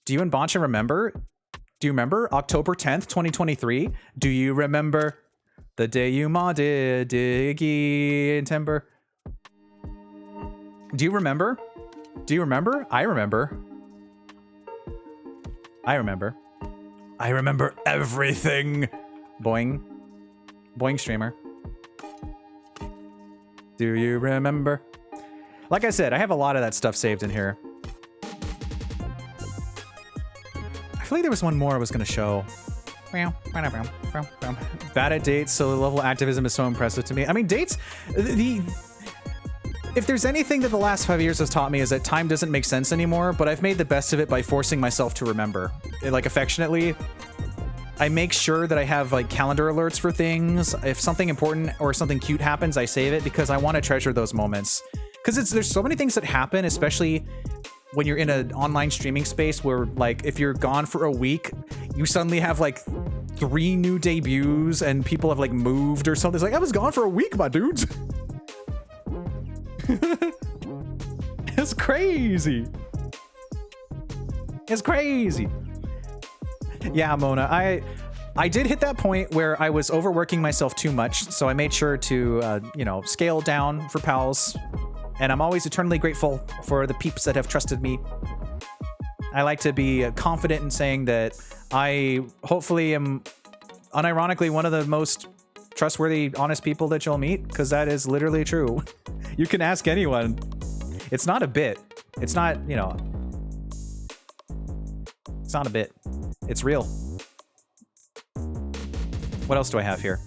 Do you and Boncha remember? Do you remember October 10th, 2023? Do you remember the day you modded Diggeh and Timber? Do you remember? Do you remember? I remember. I remember everything. Boing. Boing streamer. Do you remember? Like I said, I have a lot of that stuff saved in here. I feel like there was one more I was going to show. Bad at dates, so the level of activism is so impressive to me. I mean, dates, if there's anything that the last 5 years has taught me is that time doesn't make sense anymore, but I've made the best of it by forcing myself to remember. Like, affectionately, I make sure that I have, like, calendar alerts for things. If something important or something cute happens, I save it because I want to treasure those moments. Because there's so many things that happen, especially when you're in an online streaming space where, like, if you're gone for a week, you suddenly have, like, 3 new debuts and people have, like, moved or something. It's like, I was gone for a week, my dudes. It's crazy. It's crazy. Yeah, Mona, I did hit that point where I was overworking myself too much, so I made sure to, you know, scale down for pals. And I'm always eternally grateful for the peeps that have trusted me. I like to be confident in saying that I hopefully am unironically one of the most trustworthy, honest people that you'll meet, because that is literally true. You can ask anyone. It's not a bit. It's not, you know, it's not a bit. It's real. What else do I have here?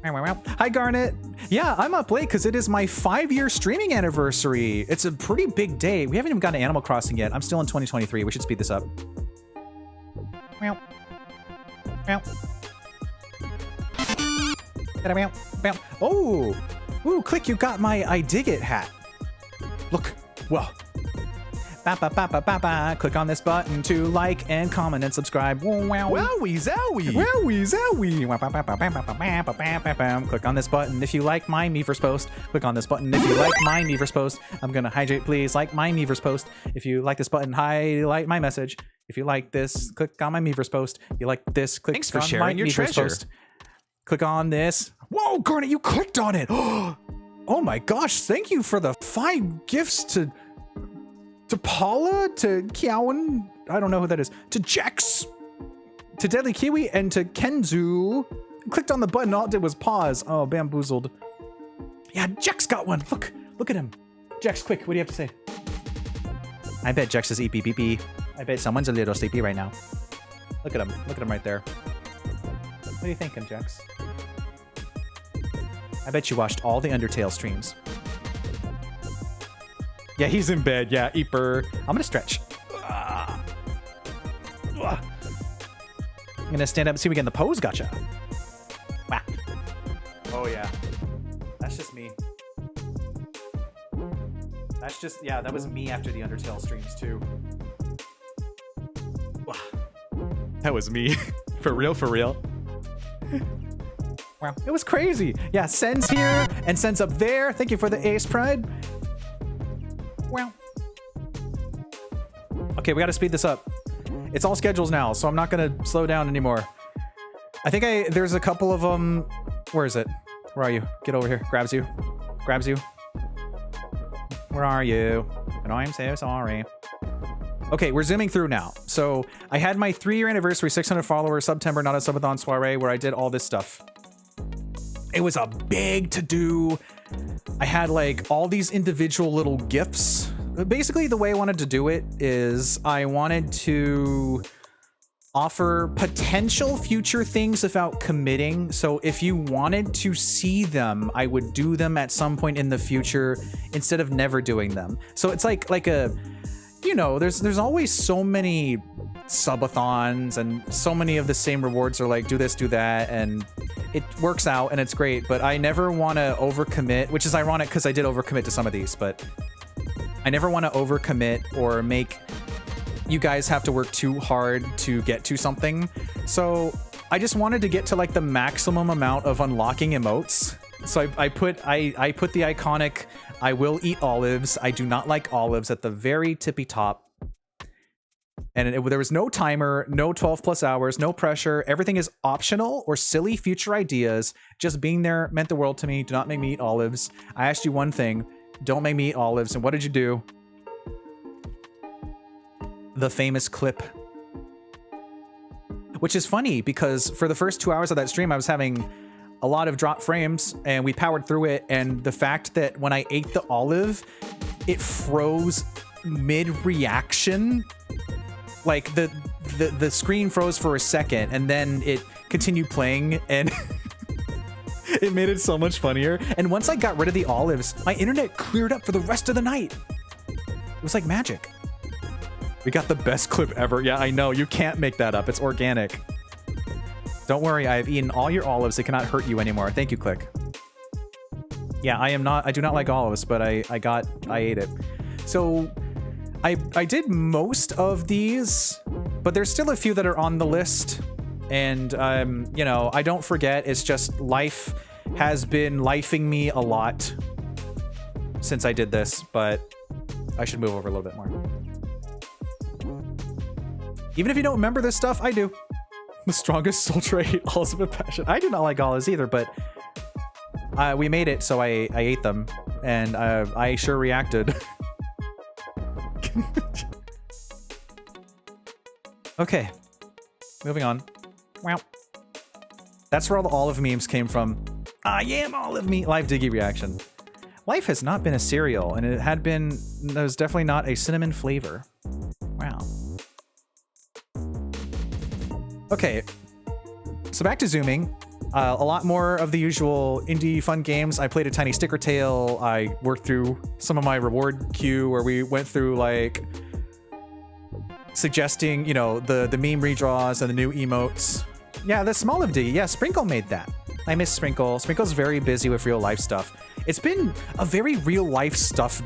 Hi, Garnet. Yeah, I'm up late because it is my 5-year streaming anniversary. It's a pretty big day. We haven't even gotten to Animal Crossing yet. I'm still in 2023. We should speed this up. Oh, ooh, Click, you got my I Dig It hat. Look, well. Click on this button to like and comment and subscribe.
Wowie zowie.
Wowie zowie. Click on this button if you like my Miiverse post. Click on this button if you like my Miiverse post. I'm gonna hydrate, please. Like my Miiverse post. If you like this button, highlight my message. If you like this, click on my Miiverse post. If you like this, click
Thanks for
on
sharing
my
your
Miiverse
treasure.
post. Click on this. Whoa, Garnet, you clicked on it. Oh my gosh, thank you for the 5 gifts to Paula, to Kiawan, I don't know who that is, to Jex, to Deadly Kiwi, and to Kenzu. Clicked on the button, all it did was pause. Oh, bamboozled. Yeah, Jex got one. Look at him. Jex, quick, what do you have to say? I bet Jex is eepy. I bet someone's a little sleepy right now. Look at him right there. What are you thinking, Jex? I bet you watched all the Undertale streams. Yeah, he's in bed. Yeah, Eeper. I'm gonna stretch. I'm gonna stand up and see if we get in the pose. Gotcha. Wow. Oh yeah. That's just me. That's just, yeah, that was me after the Undertale streams too. Wow. That was me. For real. Wow, it was crazy. Yeah, Sen's here and Sen's up there. Thank you for the Ace Pride. Wow. Okay, we gotta speed this up. It's all schedules now, so I'm not gonna slow down anymore. I think there's a couple of them. Where is it? Where are you? Get over here. Grabs you. Where are you? And I'm so sorry. Okay, we're zooming through now. So I had my 3-year anniversary, 600 followers, September, not a subathon soiree, where I did all this stuff. It was a big to-do. I had like all these individual little gifts. Basically, the way I wanted to do it is I wanted to offer potential future things without committing. So if you wanted to see them, I would do them at some point in the future instead of never doing them. So it's like a, you know, there's always so many subathons and so many of the same rewards are like, do this, do that, and it works out and it's great, but I never want to overcommit, which is ironic because I did overcommit to some of these, but I never want to overcommit or make you guys have to work too hard to get to something. So I just wanted to get to like the maximum amount of unlocking emotes. So I put the iconic I will eat olives, I do not like olives at the very tippy top. And there was no timer, no 12+ hours, no pressure. Everything is optional or silly future ideas. Just being there meant the world to me. Do not make me eat olives. I asked you one thing. Don't make me eat olives. And what did you do? The famous clip. Which is funny because for the first 2 hours of that stream, I was having a lot of drop frames and we powered through it. And the fact that when I ate the olive, it froze mid-reaction. Like the screen froze for a second and then it continued playing and it made it so much funnier. And once I got rid of the olives, my internet cleared up for the rest of the night. It was like magic. We got the best clip ever. Yeah, I know. You can't make that up. It's organic. Don't worry. I have eaten all your olives. It cannot hurt you anymore. Thank you, Click. Yeah, I do not like olives, but I ate it. So I did most of these, but there's still a few that are on the list. And, you know, I don't forget. It's just life has been lifing me a lot since I did this, but I should move over a little bit more. Even if you don't remember this stuff, I do. The strongest soldier I hate olives with passion. I do not like olives either, but we made it, so I ate them, and I sure reacted. Okay, moving on. Wow. That's where all the olive memes came from. I am olive me. Live Diggeh reaction. Life has not been a cereal, and it had been. There's definitely not a cinnamon flavor. Wow. Okay, so back to zooming. A lot more of the usual indie fun games. I played a tiny sticker tale. I worked through some of my reward queue where we went through like suggesting, you know, the meme redraws and the new emotes. Yeah, the small of Diggeh. Yeah, Sprinkle made that. I miss Sprinkle. Sprinkle's very busy with real life stuff. It's been a very real life stuff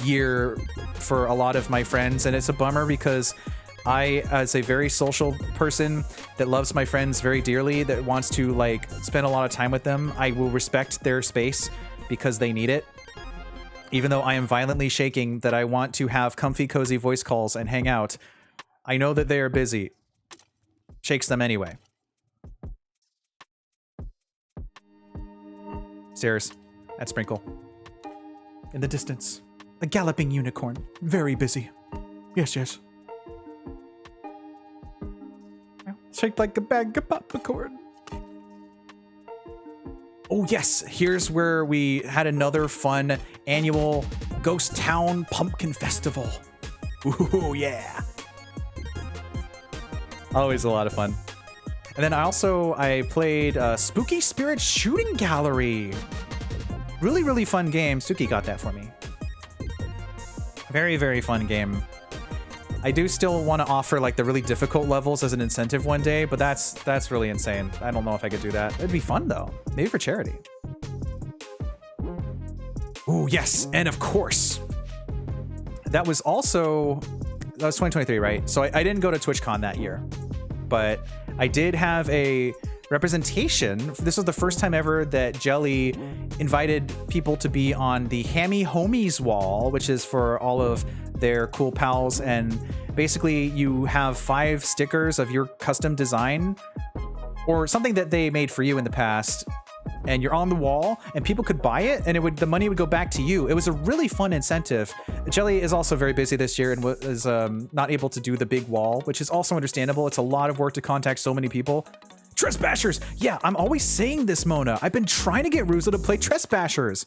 year for a lot of my friends, and it's a bummer because I, as a very social person that loves my friends very dearly, that wants to like spend a lot of time with them, I will respect their space because they need it. Even though I am violently shaking that I want to have comfy, cozy voice calls and hang out, I know that they are busy. Shakes them anyway. Stairs at Sprinkle. in the distance. A galloping unicorn. Very busy. Yes, yes. Shaped like a bag of popcorn. Oh, yes. Here's where we had another fun annual Ghost Town Pumpkin Festival. Ooh, yeah. Always a lot of fun. And then I played Spooky Spirit Shooting Gallery. Really, really fun game. Suki got that for me. Very, very fun game. I do still want to offer like the really difficult levels as an incentive one day, but that's really insane. I don't know if I could do that. It'd be fun though. Maybe for charity. Ooh, yes. And of course, that was 2023, right? So I didn't go to TwitchCon that year, but I did have a representation. This was the first time ever that Jelly invited people to be on the Hammy Homies wall, which is for all of their cool pals. And basically you have 5 stickers of your custom design or something that they made for you in the past. And you're on the wall and people could buy it and the money would go back to you. It was a really fun incentive. Jelly is also very busy this year and was not able to do the big wall, which is also understandable. It's a lot of work to contact so many people. Trespassers! Yeah, I'm always saying this, Mona. I've been trying to get Ruzo to play Trespassers.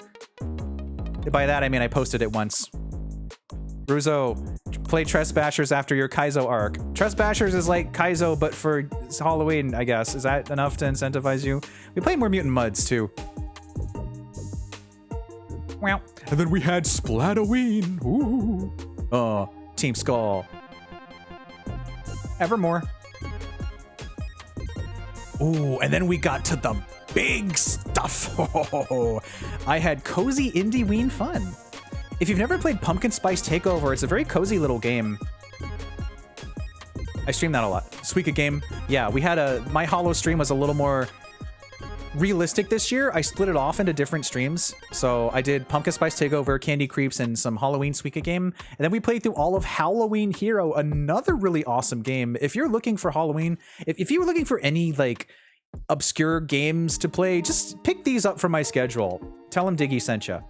By that, I mean I posted it once. Ruzo, play Trespassers after your Kaizo arc. Trespassers is like Kaizo, but for Halloween, I guess. Is that enough to incentivize you? We played more Mutant Muds, too. Wow. And then we had Splatoween. Ooh. Oh, Team Skull. Evermore. Ooh, and then we got to the big stuff. Oh, I had cozy indie-ween fun. If you've never played Pumpkin Spice Takeover, it's a very cozy little game. I stream that a lot. Suika game. Yeah, we had my Hollow stream was a little more realistic this year. I split it off into different streams. So I did Pumpkin Spice Takeover, Candy Creeps, and some Halloween Suika game. And then we played through all of Halloween Hero, another really awesome game. If you're looking for Halloween, if you were looking for any like obscure games to play, just pick these up from my schedule. Tell them Diggeh sent you.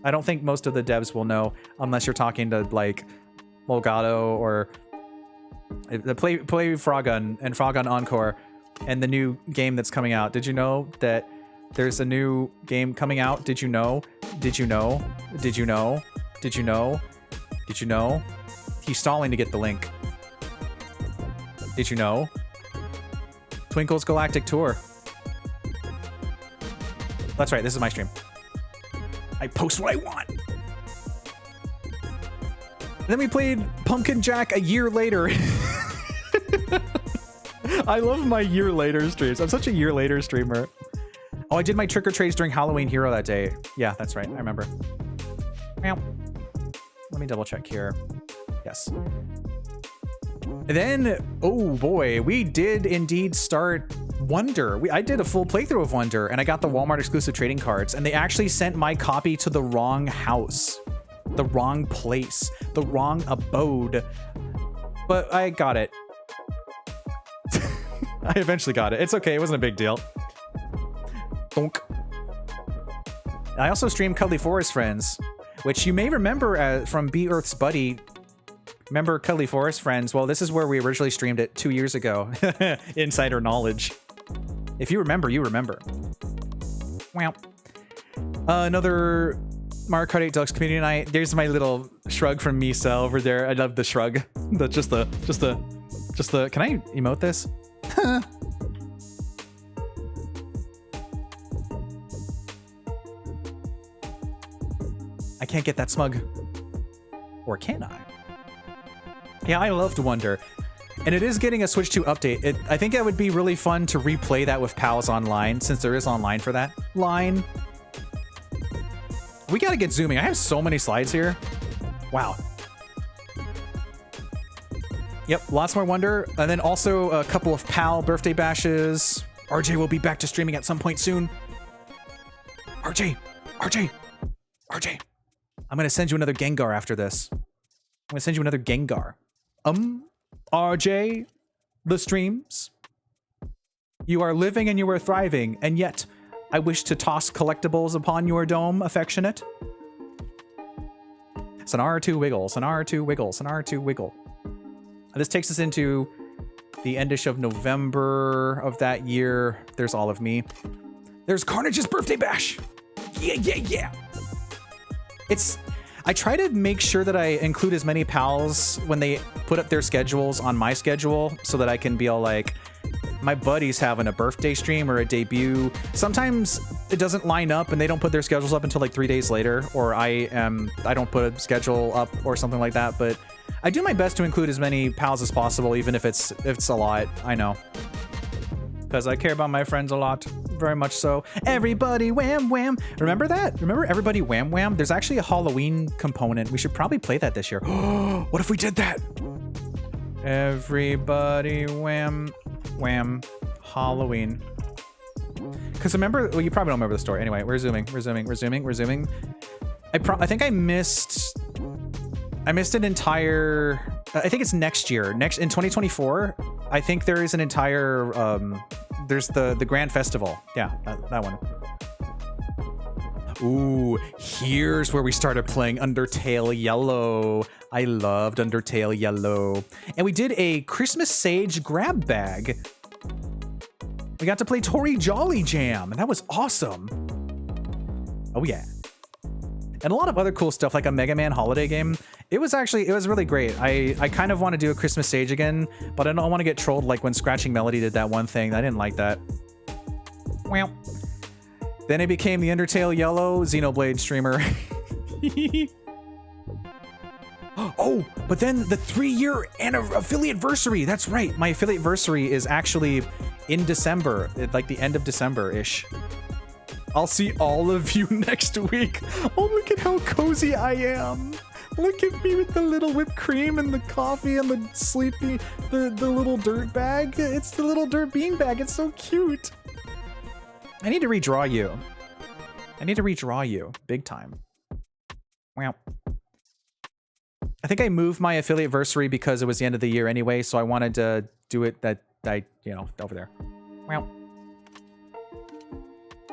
I don't think most of the devs will know unless you're talking to like Molgado or the play Frogun and Frogun Encore and the new game that's coming out. Did you know that there's a new game coming out? Did you know? Did you know? Did you know? Did you know? Did you know? He's stalling to get the link. Did you know? Twinkle's Galactic Tour. That's right, this is my stream. I post what I want. And then we played Pumpkin Jack a year later. I love my year later streams. I'm such a year later streamer. Oh, I did my trick or treats during Halloween Hero that day. Yeah, that's right. I remember. Let me double check here. Yes. And then, oh boy, we did indeed start Wonder. I did a full playthrough of Wonder and I got the Walmart exclusive trading cards and they actually sent my copy to the wrong house, the wrong place, the wrong abode. But I got it. I eventually got it. It's okay. It wasn't a big deal. Bonk. I also streamed Cuddly Forest Friends, which you may remember from Be Earth's Buddy. Remember Cuddly Forest Friends? Well, this is where we originally streamed it 2 years ago. Insider knowledge. If you remember, you remember. Wow. Another Mario Kart 8 Deluxe Community Night. There's my little shrug from Misa over there. I love the shrug. Just the. Can I emote this? I can't get that smug. Or can I? Yeah, I loved Wonder. And it is getting a Switch 2 update. I think it would be really fun to replay that with pals online, since there is online for that. Line. We gotta get zooming. I have so many slides here. Wow. Yep, lots more Wonder. And then also a couple of pal birthday bashes. RJ will be back to streaming at some point soon. RJ! I'm gonna send you another Gengar after this. I'm gonna send you another Gengar. RJ, the streams. You are living and you are thriving, and yet I wish to toss collectibles upon your dome, affectionate. Sonar 2 wiggle, Sonar 2 wiggle, Sonar 2 wiggle. This takes us into the endish of November of that year. There's all of me. There's Carnage's birthday bash. Yeah, yeah, yeah. I try to make sure that I include as many pals when they put up their schedules on my schedule so that I can be all like, my buddy's having a birthday stream or a debut. Sometimes it doesn't line up and they don't put their schedules up until like 3 days later, or I don't put a schedule up or something like that. But I do my best to include as many pals as possible, even if it's a lot. I know, because I care about my friends a lot, very much so. Everybody wham wham. Remember that? Remember Everybody Wham Wham? There's actually a Halloween component. We should probably play that this year. What if we did that? Everybody wham wham Halloween. Because remember, well, you probably don't remember the story. Anyway, we're zooming. I think I missed an entire, I think it's next year, in 2024. I think there is an entire, there's the Grand Festival. Yeah, that one. Ooh, here's where we started playing Undertale Yellow. I loved Undertale Yellow. And we did a Christmas Sage grab bag. We got to play Tori Jolly Jam, and that was awesome. Oh yeah. And a lot of other cool stuff, like a Mega Man holiday game. It was really great. I kind of want to do a Christmas Sage again, but I don't want to get trolled like when Scratching Melody did that one thing. I didn't like that. Well. Then it became the Undertale Yellow Xenoblade streamer. Oh, but then the 3-year affiliate-versary. That's right. My affiliate-versary is actually in December, like the end of December-ish. I'll see all of you next week. Oh, look at how cozy I am. Look at me with the little whipped cream and the coffee and the sleepy, the little dirt bag. It's the little dirt bean bag. It's so cute. I need to redraw you. Big time. Wow. I think I moved my affiliate-versary because it was the end of the year anyway, so I wanted to do it over there. Wow.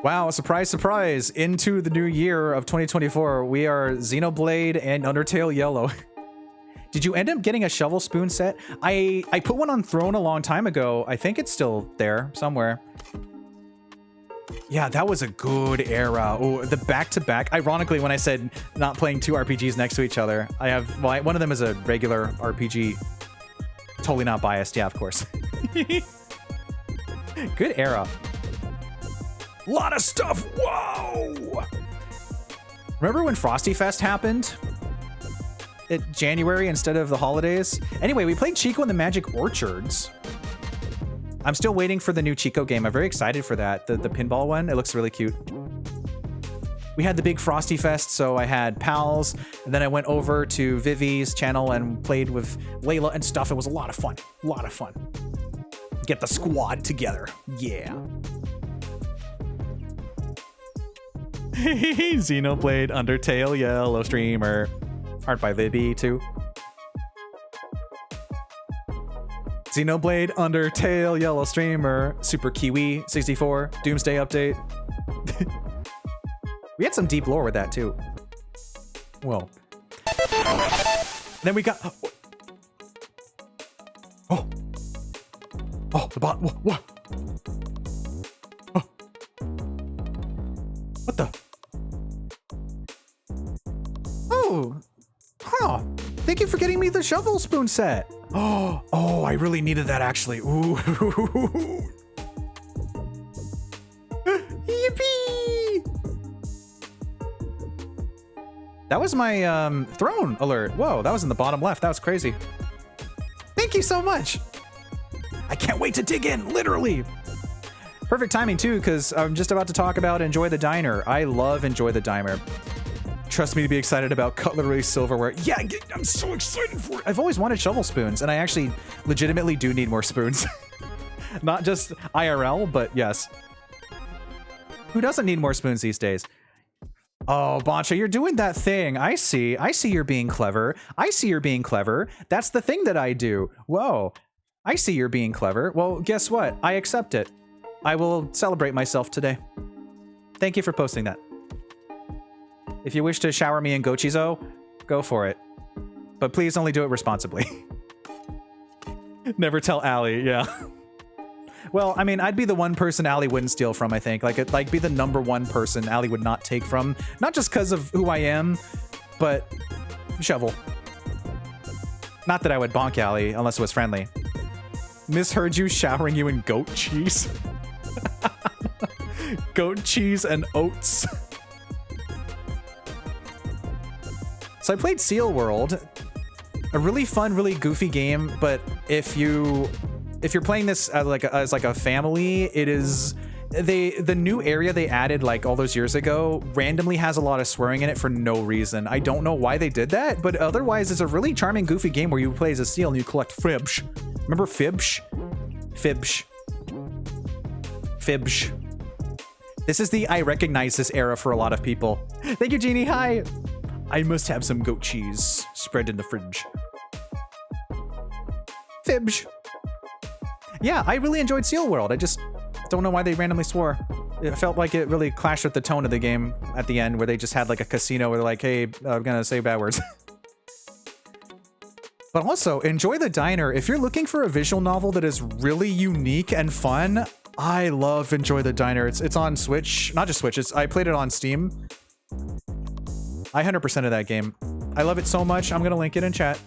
Wow, surprise, surprise. Into the new year of 2024, we are Xenoblade and Undertale Yellow. Did you end up getting a shovel spoon set? I put one on Throne a long time ago. I think it's still there somewhere. Yeah, that was a good era. Oh, the back-to-back. Ironically, when I said not playing 2 RPGs next to each other, I have, well, one of them is a regular RPG. Totally not biased. Yeah, of course. Good era. Lot of stuff. Whoa! Remember when Frosty Fest happened? In January instead of the holidays? Anyway, we played Chico and the Magic Orchards. I'm still waiting for the new Chico game. I'm very excited for that. The pinball one. It looks really cute. We had the big Frosty Fest, so I had pals, and then I went over to Vivi's channel and played with Layla and stuff. It was a lot of fun. A lot of fun. Get the squad together. Yeah. Xenoblade Undertale Yellow streamer. Art by Vivi, too. Xenoblade Undertale Yellow streamer. Super Kiwi 64. Doomsday update. We had some deep lore with that, too. Well. Then we got... Oh. Oh, the bot. What? Oh. What the? Oh. Huh. Thank you for getting me the shovel spoon set. Oh, I really needed that, actually. Ooh. Yippee! That was my throne alert. Whoa, that was in the bottom left. That was crazy. Thank you so much. I can't wait to dig in, literally. Perfect timing, too, because I'm just about to talk about Enjoy the Diner. I love Enjoy the Diner. Trust me to be excited about cutlery, silverware. Yeah, I'm so excited for it. I've always wanted shovel spoons, and I actually legitimately do need more spoons. Not just IRL, but yes. Who doesn't need more spoons these days? Oh, Boncha, you're doing that thing. I see you're being clever. That's the thing that I do. Whoa. I see you're being clever. Well, guess what? I accept it. I will celebrate myself today. Thank you for posting that. If you wish to shower me in Gochizo, Go for it. But please only do it responsibly. Never tell Allie, yeah. Well, I mean, I'd be the one person Allie wouldn't steal from, I think. Like, it'd be the #1 person Allie would not take from. Not just because of who I am, but Shovel. Not that I would bonk Allie unless it was friendly. Misheard you showering you in goat cheese. Goat cheese and oats. So I played Seal World. A really fun, really goofy game, but if you're playing this as like a family, it is the new area they added like all those years ago randomly has a lot of swearing in it for no reason. I don't know why they did that, but otherwise it's a really charming, goofy game where you play as a seal and you collect fibs. Remember fibs? Fibs. Fibs. This is the I recognize this era for a lot of people. Thank you, Jeannie. Hi. I must have some goat cheese spread in the fridge. Fibs. Yeah, I really enjoyed Seal World. I just don't know why they randomly swore. It felt like it really clashed with the tone of the game at the end, where they just had like a casino where they're like, hey, I'm gonna say bad words. But also, enjoy the Diner. If you're looking for a visual novel that is really unique and fun, I love Enjoy the Diner. It's on Switch, not just Switch. I played it on Steam. I 100% of that game. I love it so much. I'm gonna link it in chat.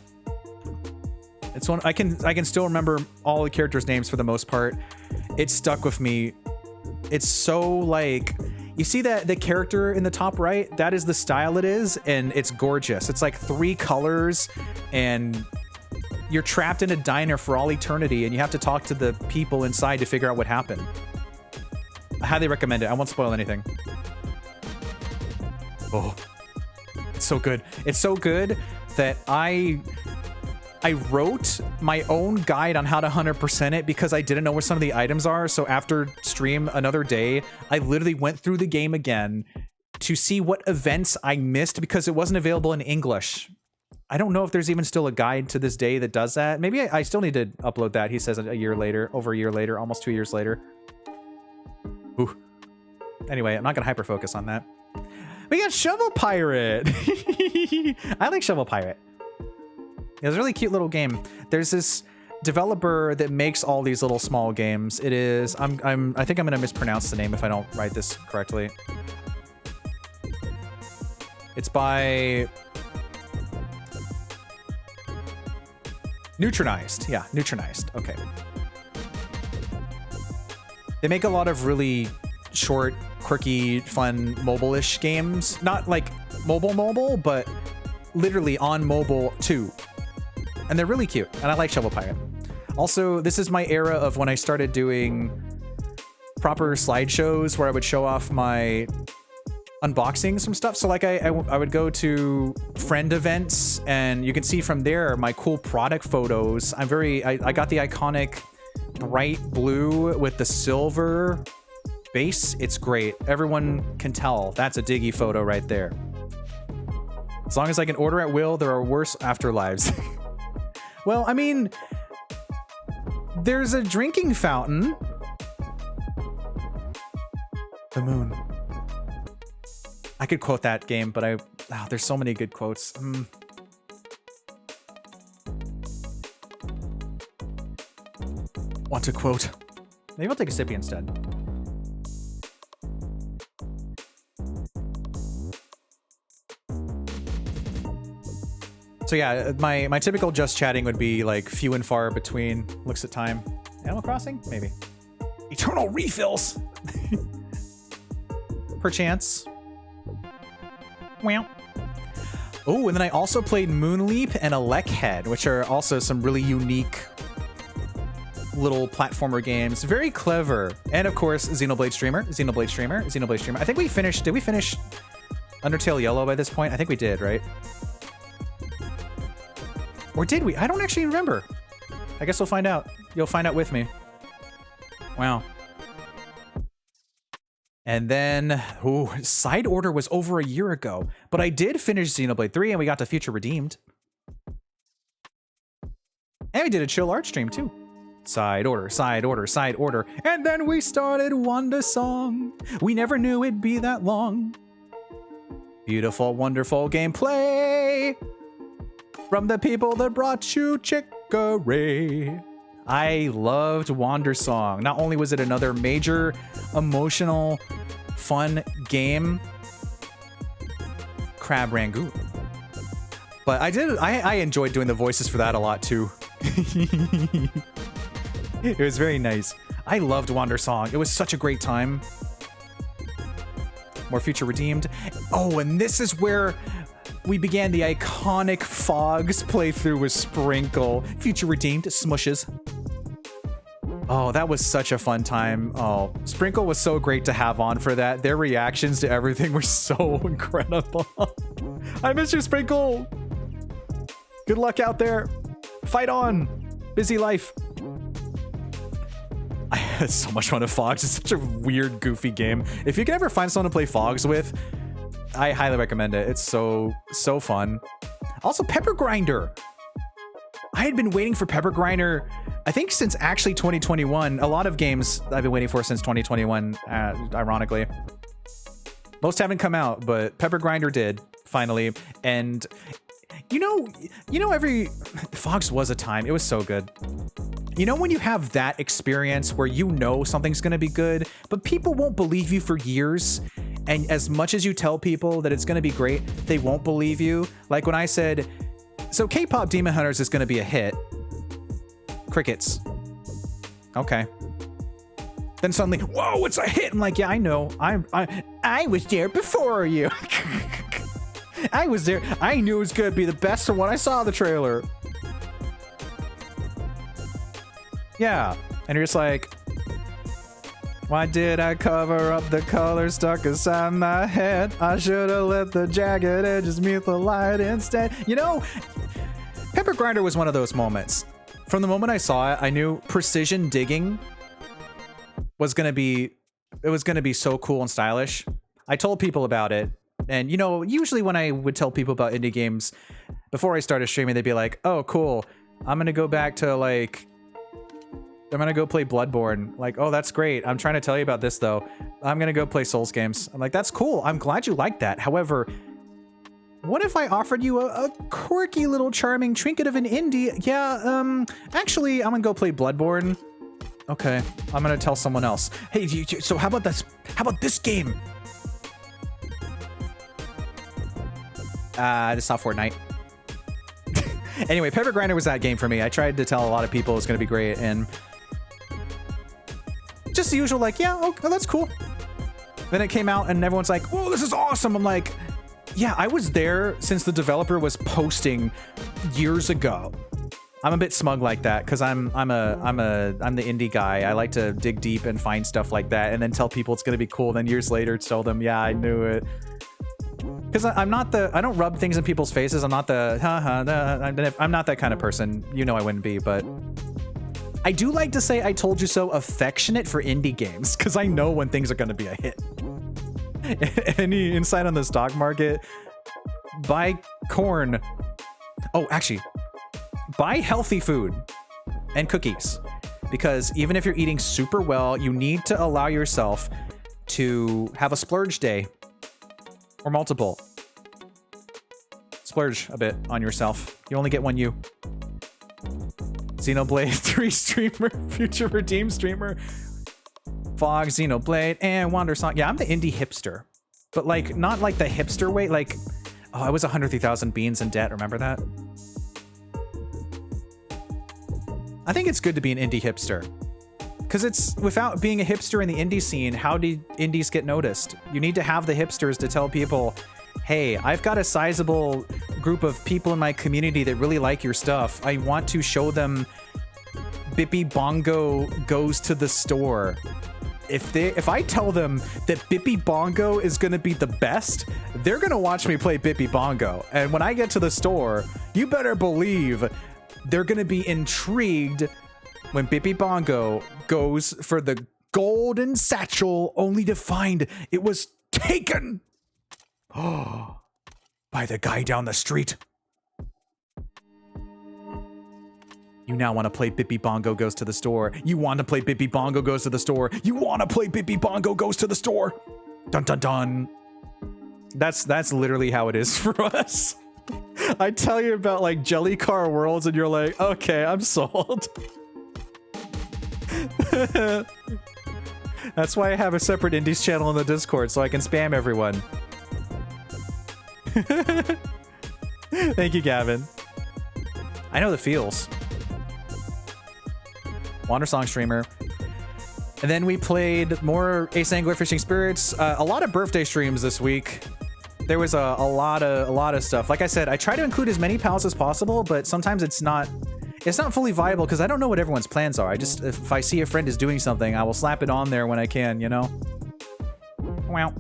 It's one I can still remember all the characters' names for the most part. It stuck with me. It's so like, you see that the character in the top right? That is the style it is, and it's gorgeous. It's like 3 colors, and you're trapped in a diner for all eternity, and you have to talk to the people inside to figure out what happened. I highly recommend it. I won't spoil anything. Oh, it's so good. It's so good that I wrote my own guide on how to 100% it because I didn't know where some of the items are. So after stream another day, I literally went through the game again to see what events I missed because it wasn't available in English. I don't know if there's even still a guide to this day that does that. Maybe I still need to upload that. He says a year later, over a year later, almost 2 years later. Ooh. Anyway, I'm not gonna hyper focus on that. We got Shovel Pirate. I like Shovel Pirate. It's a really cute little game. There's this developer that makes all these little small games. It is, I think I'm gonna mispronounce the name if I don't write this correctly. It's by Neutronized. Yeah, Neutronized. Okay. They make a lot of really short, quirky, fun, mobile-ish games. Not like mobile, but literally on mobile too. And they're really cute, and I like Shovel Pirate. Also, this is my era of when I started doing proper slideshows where I would show off my unboxings from stuff. So like I would go to friend events, and you can see from there my cool product photos. I got the iconic bright blue with the silver base. It's great. Everyone can tell that's a Diggeh photo right there. As long as I can order at will, there are worse afterlives. Well, I mean, there's a drinking fountain. The moon. I could quote that game, but there's so many good quotes. Want to quote? Maybe I'll take a sippy instead. So yeah, my typical just chatting would be like few and far between. Looks at time. Animal Crossing? Maybe. Eternal refills! Perchance. Wow. Oh, and then I also played Moonleap and Electhead, which are also some really unique little platformer games. Very clever. And of course, Xenoblade Streamer. I think we finished... Did we finish Undertale Yellow by this point? I think we did, right? Or did we? I don't actually remember. I guess we'll find out. You'll find out with me. Wow. And then, ooh, Side Order was over a year ago. But I did finish Xenoblade 3 and we got to Future Redeemed. And we did a chill art stream too. Side Order, Side Order, Side Order. And then we started Wanda Song. We never knew it'd be that long. Beautiful, wonderful gameplay. Chicory. From the people that brought you chicory. I loved Wander Song. Not only was it another major, emotional, fun game, Crab Rangoon, but I enjoyed doing the voices for that a lot too. It was very nice. I loved Wander Song. It was such a great time. More Future Redeemed. Oh, and this is where we began the iconic Fogs playthrough with Sprinkle. Future Redeemed, Smushes. Oh, that was such a fun time. Oh, Sprinkle was so great to have on for that. Their reactions to everything were so incredible. I miss you, Sprinkle. Good luck out there. Fight on. Busy life. I had so much fun with Fogs. It's such a weird, goofy game. If you can ever find someone to play Fogs with, I highly recommend it. It's so fun. Also, Pepper Grinder. I had been waiting for Pepper Grinder, I think, since actually 2021. A lot of games I've been waiting for since 2021, ironically. Most haven't come out, but Pepper Grinder did, finally. And you know, Fogs was a time. It was so good. You know when you have that experience where you know something's gonna be good, but people won't believe you for years, and as much as you tell people that it's gonna be great, they won't believe you? Like when I said, so K-pop Demon Hunters is gonna be a hit. Crickets. Okay. Then suddenly, whoa, it's a hit! I'm like, yeah, I know. I was there before you. I was there. I knew it was gonna be the best from when I saw the trailer. Yeah, and you're just like, why did I cover up the color stuck inside my head? I should have let the jagged edges meet the light instead. You know, Pepper Grinder was one of those moments. From the moment I saw it, I knew precision digging was gonna be so cool and stylish. I told people about it, and you know, usually when I would tell people about indie games before I started streaming, they'd be like, "Oh, cool. I'm gonna go back to I'm gonna go play Bloodborne." Like, "Oh, that's great. I'm trying to tell you about this though. I'm gonna go play Souls games." I'm like, "That's cool. I'm glad you like that. However, what if I offered you a quirky little charming trinket of an indie? Yeah, actually, I'm gonna go play Bloodborne." Okay, I'm gonna tell someone else. "Hey, so how about this? How about this game?" It's not Fortnite. Anyway, Pepper Grinder was that game for me. I tried to tell a lot of people it's gonna be great, and just the usual, like, yeah, okay, that's cool. Then it came out and everyone's like, "Whoa, this is awesome." I'm like, yeah, I was there since the developer was posting years ago. I'm a bit smug like that because I'm the indie guy. I like to dig deep and find stuff like that and then tell people it's gonna be cool. Then years later tell them, yeah, I knew it. Because I don't rub things in people's faces. I'm not I'm not that kind of person. You know I wouldn't be, but I do like to say "I told you so" affectionate for indie games, because I know when things are going to be a hit. Any insight on the stock market? Buy corn. Oh, actually, buy healthy food and cookies, because even if you're eating super well, you need to allow yourself to have a splurge day. Or multiple. Splurge a bit on yourself. You only get one you. Xenoblade 3 streamer, Future Redeem streamer, Fog, Xenoblade, and Wander Song. Yeah, I'm the indie hipster. But like, not like the hipster way, like, oh, I was 103,000 beans in debt, remember that? I think it's good to be an indie hipster. Because it's, without being a hipster in the indie scene, how do indies get noticed? You need to have the hipsters to tell people, hey, I've got a sizable group of people in my community that really like your stuff. I want to show them Bippy Bongo goes to the store. If I tell them that Bippy Bongo is going to be the best, they're going to watch me play Bippy Bongo. And when I get to the store, you better believe they're going to be intrigued when Bippy Bongo goes for the golden satchel, only to find it was taken by the guy down the street. You now want to play Bippy Bongo Goes to the Store. You want to play Bippy Bongo Goes to the Store. You want to play Bippy Bongo Goes to the Store. Dun dun dun. That's literally how it is for us. I tell you about like Jelly Car Worlds and you're like, okay, I'm sold. That's why I have a separate indies channel in the Discord, so I can spam everyone. Thank you, Gavin. I know the feels. Wandersong streamer. And then we played more Ace Angler Fishing Spirits. A lot of birthday streams this week. There was a lot of stuff. Like I said, I try to include as many pals as possible, but sometimes it's not fully viable because I don't know what everyone's plans are. If I see a friend is doing something, I will slap it on there when I can, you know? Wow.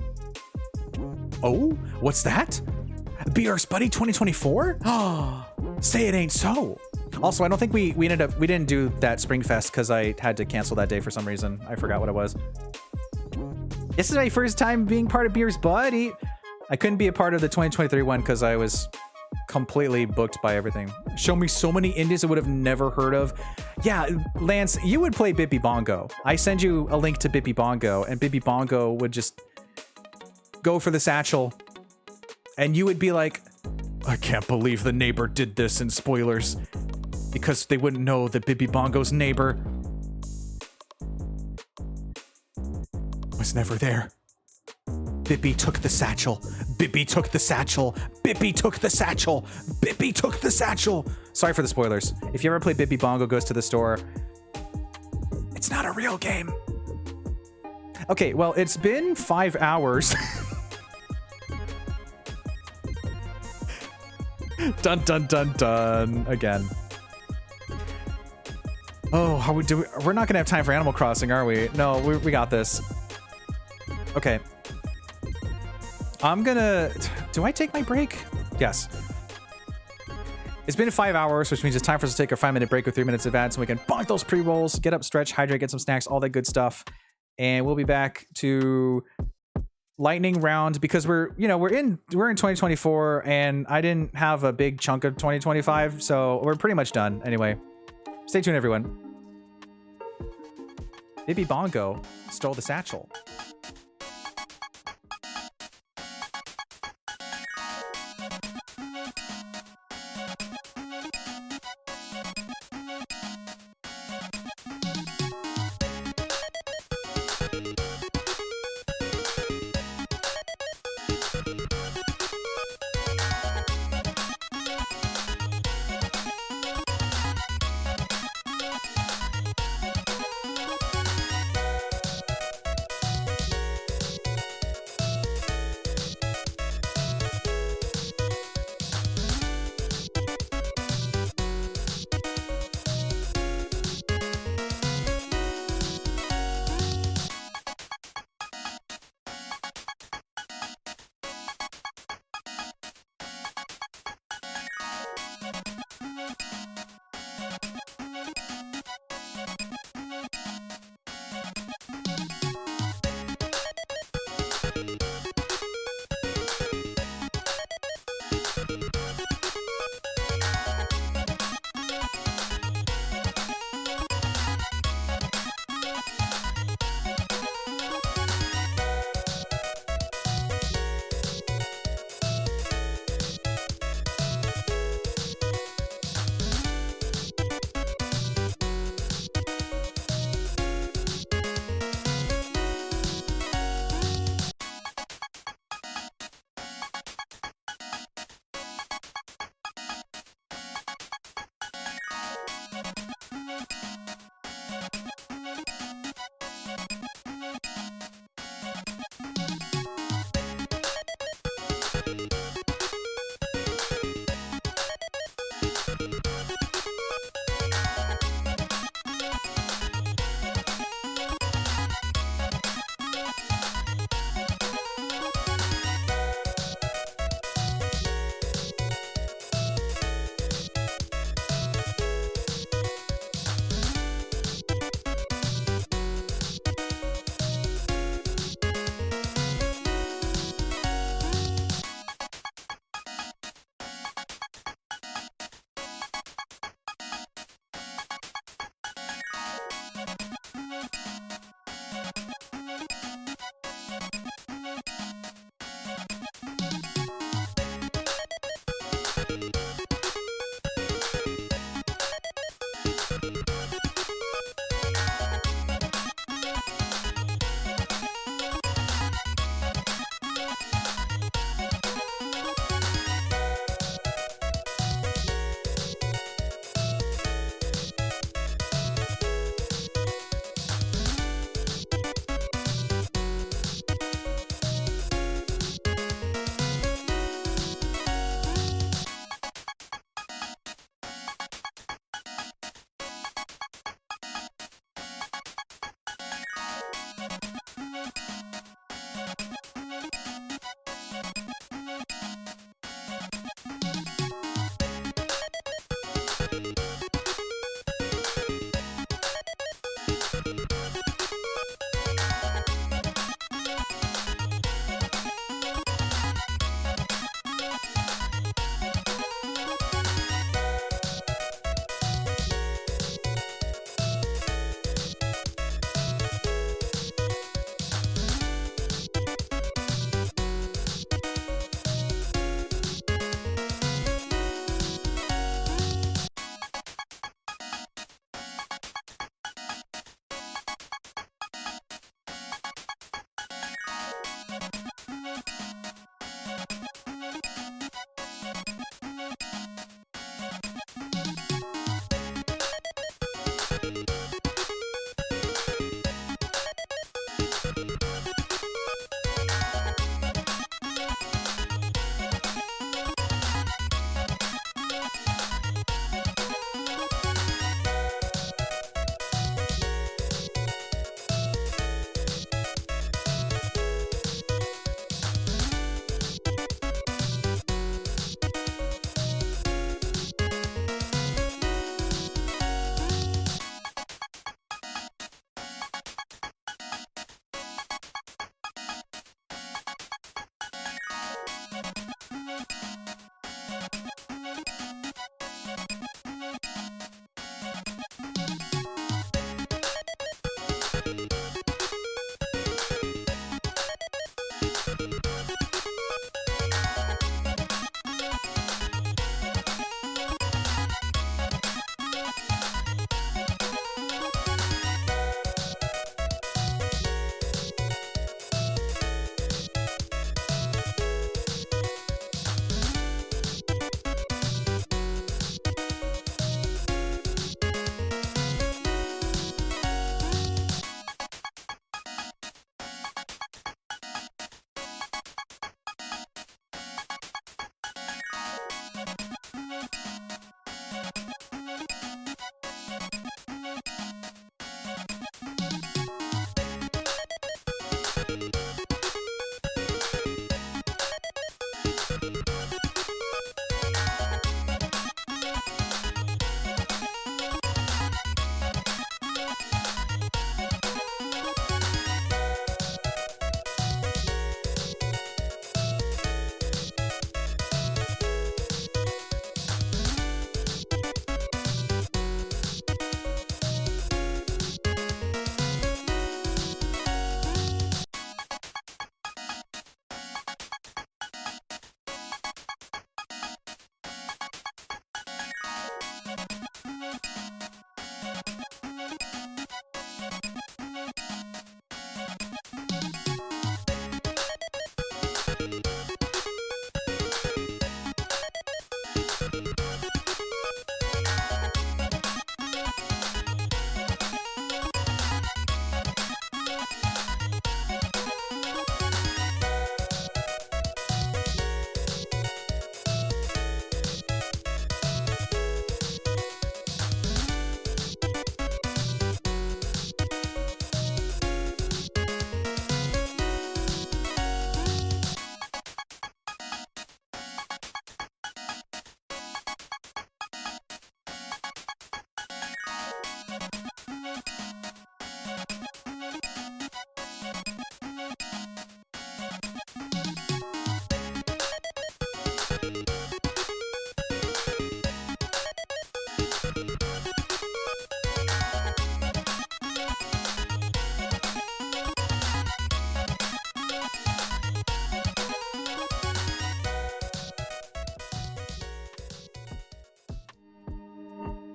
Oh, what's that? BR's Buddy 2024? Oh, say it ain't so. Also, I don't think we didn't do that Springfest because I had to cancel that day for some reason. I forgot what it was. This is my first time being part of BR's Buddy. I couldn't be a part of the 2023 one because I was completely booked by everything. Show me so many indies I would have never heard of. Yeah, Lance, you would play Bippy Bongo. I send you a link to Bippy Bongo, and Bippy Bongo would just go for the satchel. And you would be like, I can't believe the neighbor did this in spoilers. Because they wouldn't know that Bippy Bongo's neighbor was never there. Bippy took the satchel. Bippy took the satchel. Bippy took the satchel. Bippy took the satchel. Sorry for the spoilers. If you ever play Bippy Bongo Goes to the Store, it's not a real game. Okay, well, it's been 5 hours. Dun dun dun dun again. Oh, how we do? We're not gonna have time for Animal Crossing, are we? No, we got this. Okay. I'm gonna. Do I take my break? Yes. It's been 5 hours, which means it's time for us to take a 5-minute break with 3 minutes of ads, so we can bonk those pre-rolls, get up, stretch, hydrate, get some snacks, all that good stuff, and we'll be back to lightning round because we're in 2024, and I didn't have a big chunk of 2025, so we're pretty much done anyway. Stay tuned, everyone. Bippy Bongo stole the satchel.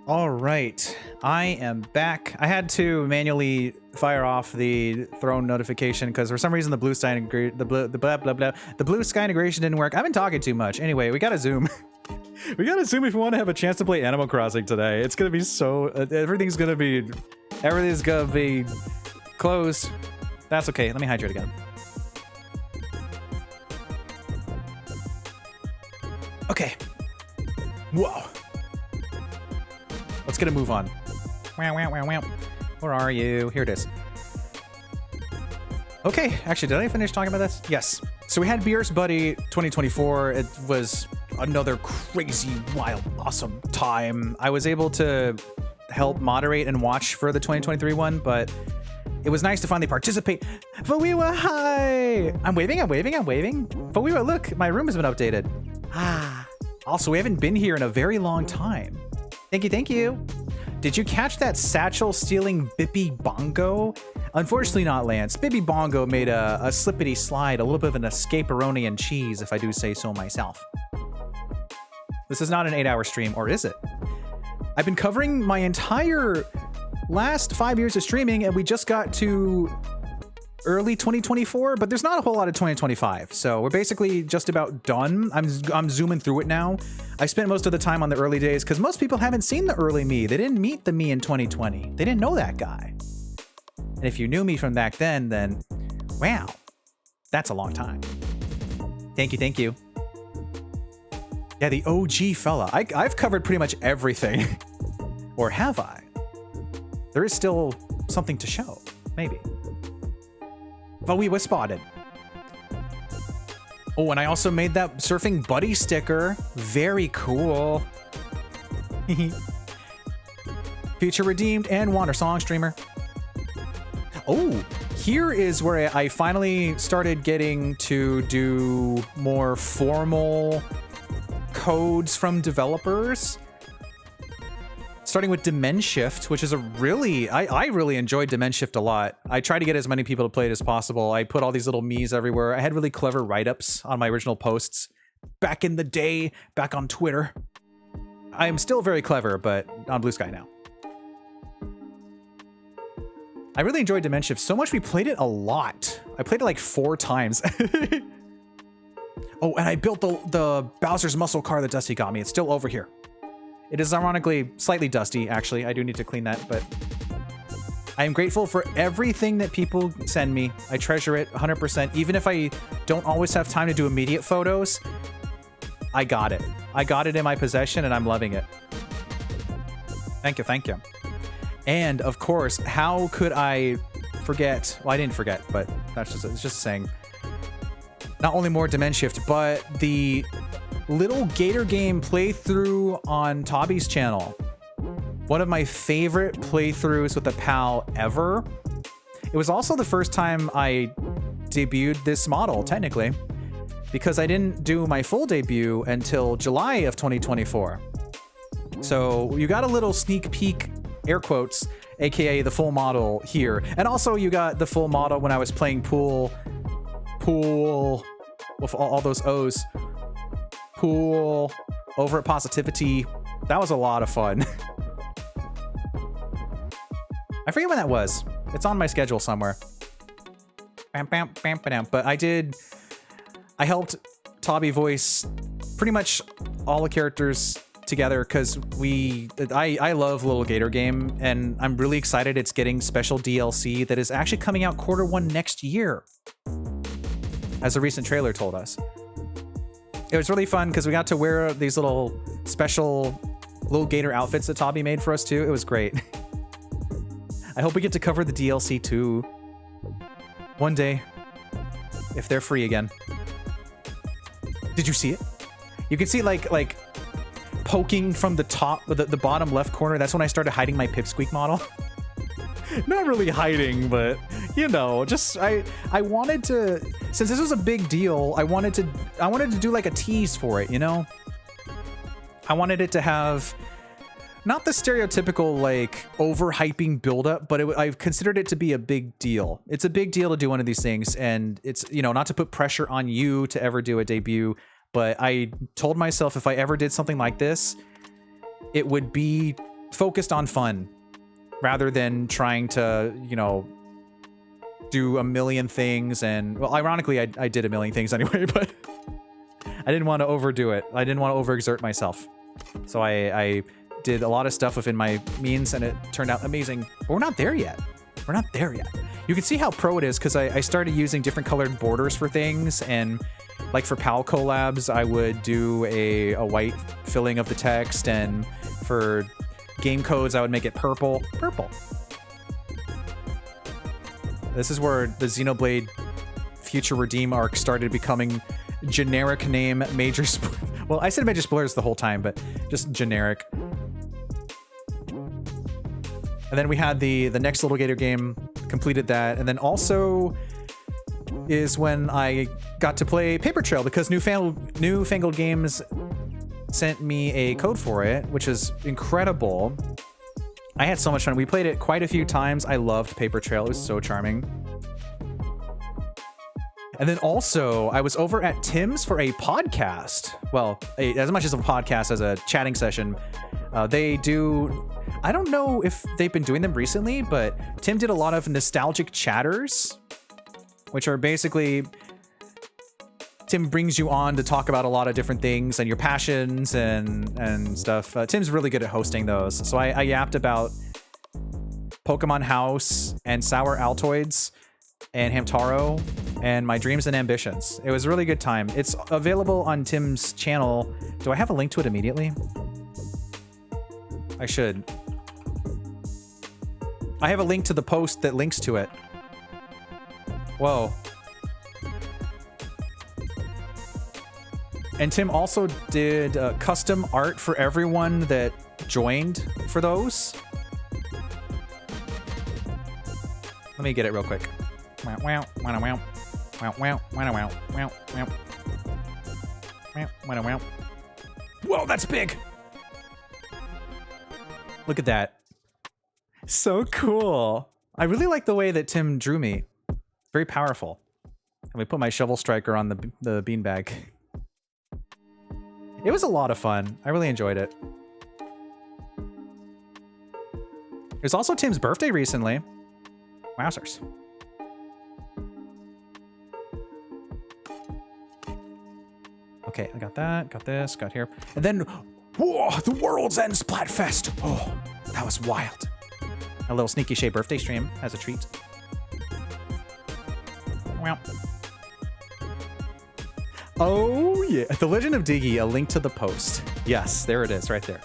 All right, I am back. I had to manually fire off the throne notification because for some reason the blue sky the blue sky integration didn't work. I've been talking too much. Anyway, we gotta zoom. We gotta zoom if we want to have a chance to play Animal Crossing today. It's gonna be so everything's gonna be closed. That's okay. Let me hydrate again. Okay. Whoa. Let's get a move on. Where are you? Here it is. Okay, actually, did I finish talking about this? Yes. So we had Beer's Buddy 2024. It was another crazy, wild, awesome time. I was able to help moderate and watch for the 2023 one, but it was nice to finally participate. Fawiwa, hi! I'm waving. Fawiwa, look, my room has been updated. Also, we haven't been here in a very long time. Thank you. Did you catch that satchel stealing Bippy Bongo? Unfortunately not, Lance. Bippy Bongo made a slippity slide, a little bit of an escape-aroni and cheese, if I do say so myself. This is not an 8-hour stream, or is it? I've been covering my entire last 5 years of streaming, and we just got to early 2024, but there's not a whole lot of 2025, so we're basically just about done. I'm zooming through it now. I spent most of the time on the early days because most people haven't seen the early me. They didn't meet the me in 2020. They didn't know that guy. And if you knew me from back then wow, that's a long time. Thank you. Yeah, the OG fella. I've covered pretty much everything. Or have I? There is still something to show, maybe. But we were spotted. Oh, and I also made that surfing buddy sticker. Very cool. Future redeemed and Wander Song streamer. Oh, here is where I finally started getting to do more formal codes from developers. Starting with Dimenshift, which is a really, I really enjoyed Dimenshift a lot. I tried to get as many people to play it as possible. I put all these little me's everywhere. I had really clever write-ups on my original posts back in the day, back on Twitter. I am still very clever, but on Blue Sky now. I really enjoyed Dimenshift so much we played it a lot. I played it like 4 times. Oh, and I built the Bowser's muscle car that Dusty got me. It's still over here. It is ironically slightly dusty, actually. I do need to clean that, but I am grateful for everything that people send me. I treasure it 100%. Even if I don't always have time to do immediate photos, I got it. I got it in my possession, and I'm loving it. Thank you. And, of course, how could I forget? Well, I didn't forget, but it's just a saying. Not only more Dimenshift, but the little Gator game playthrough on Tobby's channel. One of my favorite playthroughs with a pal ever. It was also the first time I debuted this model, technically, because I didn't do my full debut until July of 2024. So you got a little sneak peek, air quotes, aka the full model here. And also you got the full model when I was playing pool with all those O's. Pool over at Positivity. That was a lot of fun. I forget when that was. It's on my schedule somewhere. But I helped Tobby voice pretty much all the characters together because I love Little Gator Game, and I'm really excited it's getting special DLC that is actually coming out Q1 next year, as a recent trailer told us. It was really fun because we got to wear these little special Little Gator outfits that Tobby made for us too. It was great. I hope we get to cover the DLC too one day, if they're free again. Did you see it? You can see like poking from the top, the bottom left corner. That's when I started hiding my Pipsqueak model. Not really hiding, but you know, just I wanted to, since this was a big deal, I wanted to do like a tease for it, you know? I wanted it to have not the stereotypical like overhyping buildup, but I considered it to be a big deal. It's a big deal to do one of these things, and it's, you know, not to put pressure on you to ever do a debut, but I told myself if I ever did something like this, it would be focused on fun rather than trying to, you know, do a million things. And well, ironically, I did a million things anyway, but I didn't want to overdo it. I didn't want to overexert myself. So I did a lot of stuff within my means, and it turned out amazing. But we're not there yet. We're not there yet. You can see how pro it is because I started using different colored borders for things, and like for PAL collabs, I would do a white filling of the text, and for game codes, I would make it purple. Purple. This is where the Xenoblade Future Redeem arc started becoming generic name major well, I said major spoilers the whole time, but just generic. And then we had the next Little Gator game, completed that, and then also is when I got to play Paper Trail because Newfangled Games sent me a code for it, which is incredible. I had so much fun. We played it quite a few times. I loved Paper Trail. It was so charming. And then also, I was over at Tim's for a podcast. Well, as much as a podcast as a chatting session. They do... I don't know if they've been doing them recently, but Tim did a lot of nostalgic chatters, which are basically... Tim brings you on to talk about a lot of different things and your passions and stuff. Tim's really good at hosting those. So I yapped about Pokemon House and Sour Altoids and Hamtaro and my dreams and ambitions. It was a really good time. It's available on Tim's channel. Do I have a link to it immediately? I should. I have a link to the post that links to it. Whoa. And Tim also did custom art for everyone that joined for those. Let me get it real quick. Wow, wow, wow, wow, wow, wow, wow, wow, wow, wow, wow, wow. Whoa, that's big! Look at that. So cool. I really like the way that Tim drew me. Very powerful. And we put my shovel striker on the beanbag. It was a lot of fun. I really enjoyed it. It was also Tim's birthday recently. Wowzers. Okay, I got that, got this, got here. And then, whoa, the World's End Splatfest. Oh, that was wild. A little Sneaky Shay birthday stream as a treat. Wow. Oh, yeah. The Legend of Diggeh, a link to the post. Yes, there it is, right there.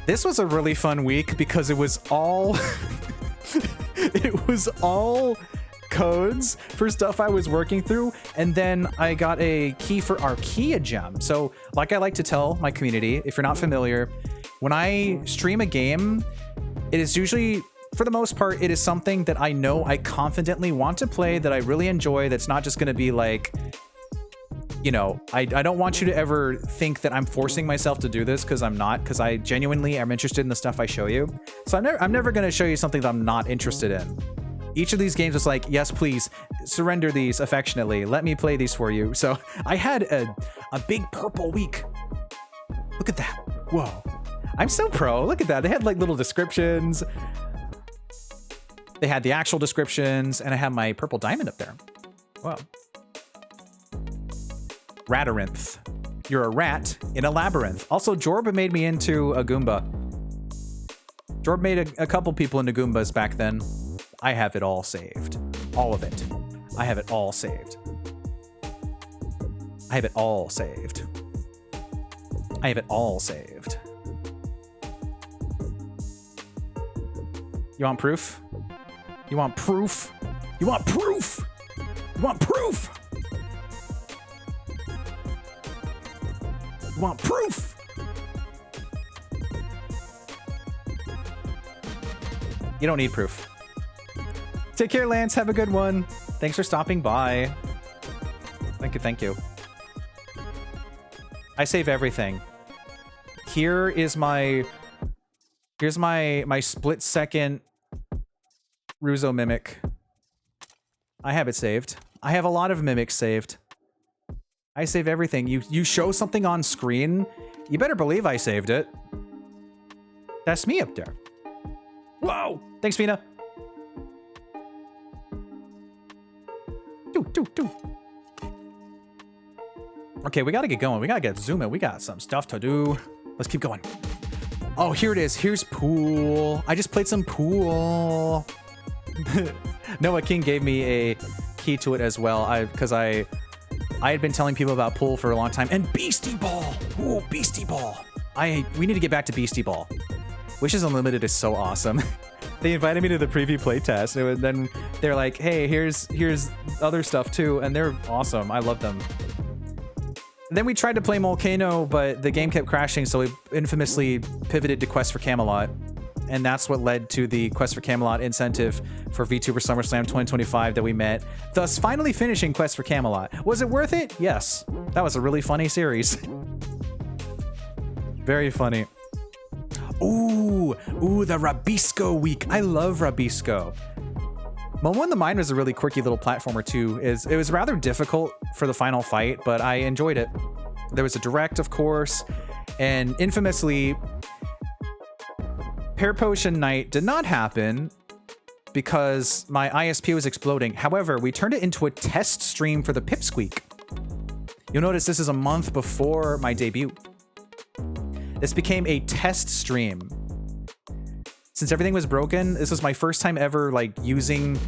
This was a really fun week because it was all... it was all codes for stuff I was working through, and then I got a key for Archaea Gem. So, like I like to tell my community, if you're not familiar, when I stream a game, it is usually... For the most part, it is something that I know I confidently want to play, that I really enjoy, that's not just going to be like... You know, I don't want you to ever think that I'm forcing myself to do this, because I'm not, because I genuinely am interested in the stuff I show you. So I'm never going to show you something that I'm not interested in. Each of these games was like, yes, please, surrender these affectionately. Let me play these for you. So I had a big purple week. Look at that. Whoa. I'm so pro. Look at that. They had like little descriptions. They had the actual descriptions, and I have my purple diamond up there. Wow. Ratarinth. You're a rat in a labyrinth. Also, Jorb made me into a Goomba. Jorb made a couple people into Goombas back then. I have it all saved. All of it. I have it all saved. I have it all saved. I have it all saved. You want proof? You want proof? You want proof? You want proof? You want proof? You don't need proof. Take care, Lance. Have a good one. Thanks for stopping by. Thank you, thank you. I save everything. Here's my split second Ruzo mimic. I have it saved. I have a lot of mimics saved. I save everything. You show something on screen, you better believe I saved it. That's me up there. Whoa! Thanks, Fina. Do. Okay, we gotta get going. We gotta get zooming. We got some stuff to do. Let's keep going. Oh, here it is. Here's pool. I just played some pool. Noah King gave me a key to it as well. Because I had been telling people about pool for a long time. And Beastie Ball. Ooh, Beastie Ball. We need to get back to Beastie Ball. Wishes Unlimited is so awesome. They invited me to the preview playtest, and then they're like, hey, here's other stuff too, and they're awesome. I love them. Then we tried to play Volcano, but the game kept crashing, so we infamously pivoted to Quest for Camelot. And that's what led to the Quest for Camelot incentive for VTuber SummerSlam 2025 that we met, thus finally finishing Quest for Camelot. Was it worth it? Yes. That was a really funny series. Very funny. Ooh, the Rabisco week. I love Rabisco. Momo in the Mine was a really quirky little platformer too. It was rather difficult for the final fight, but I enjoyed it. There was a direct, of course, and infamously, Pear Potion Night did not happen because my ISP was exploding. However, we turned it into a test stream for the Pipsqueak. You'll notice this is a month before my debut. This became a test stream. Since everything was broken, this was my first time ever like using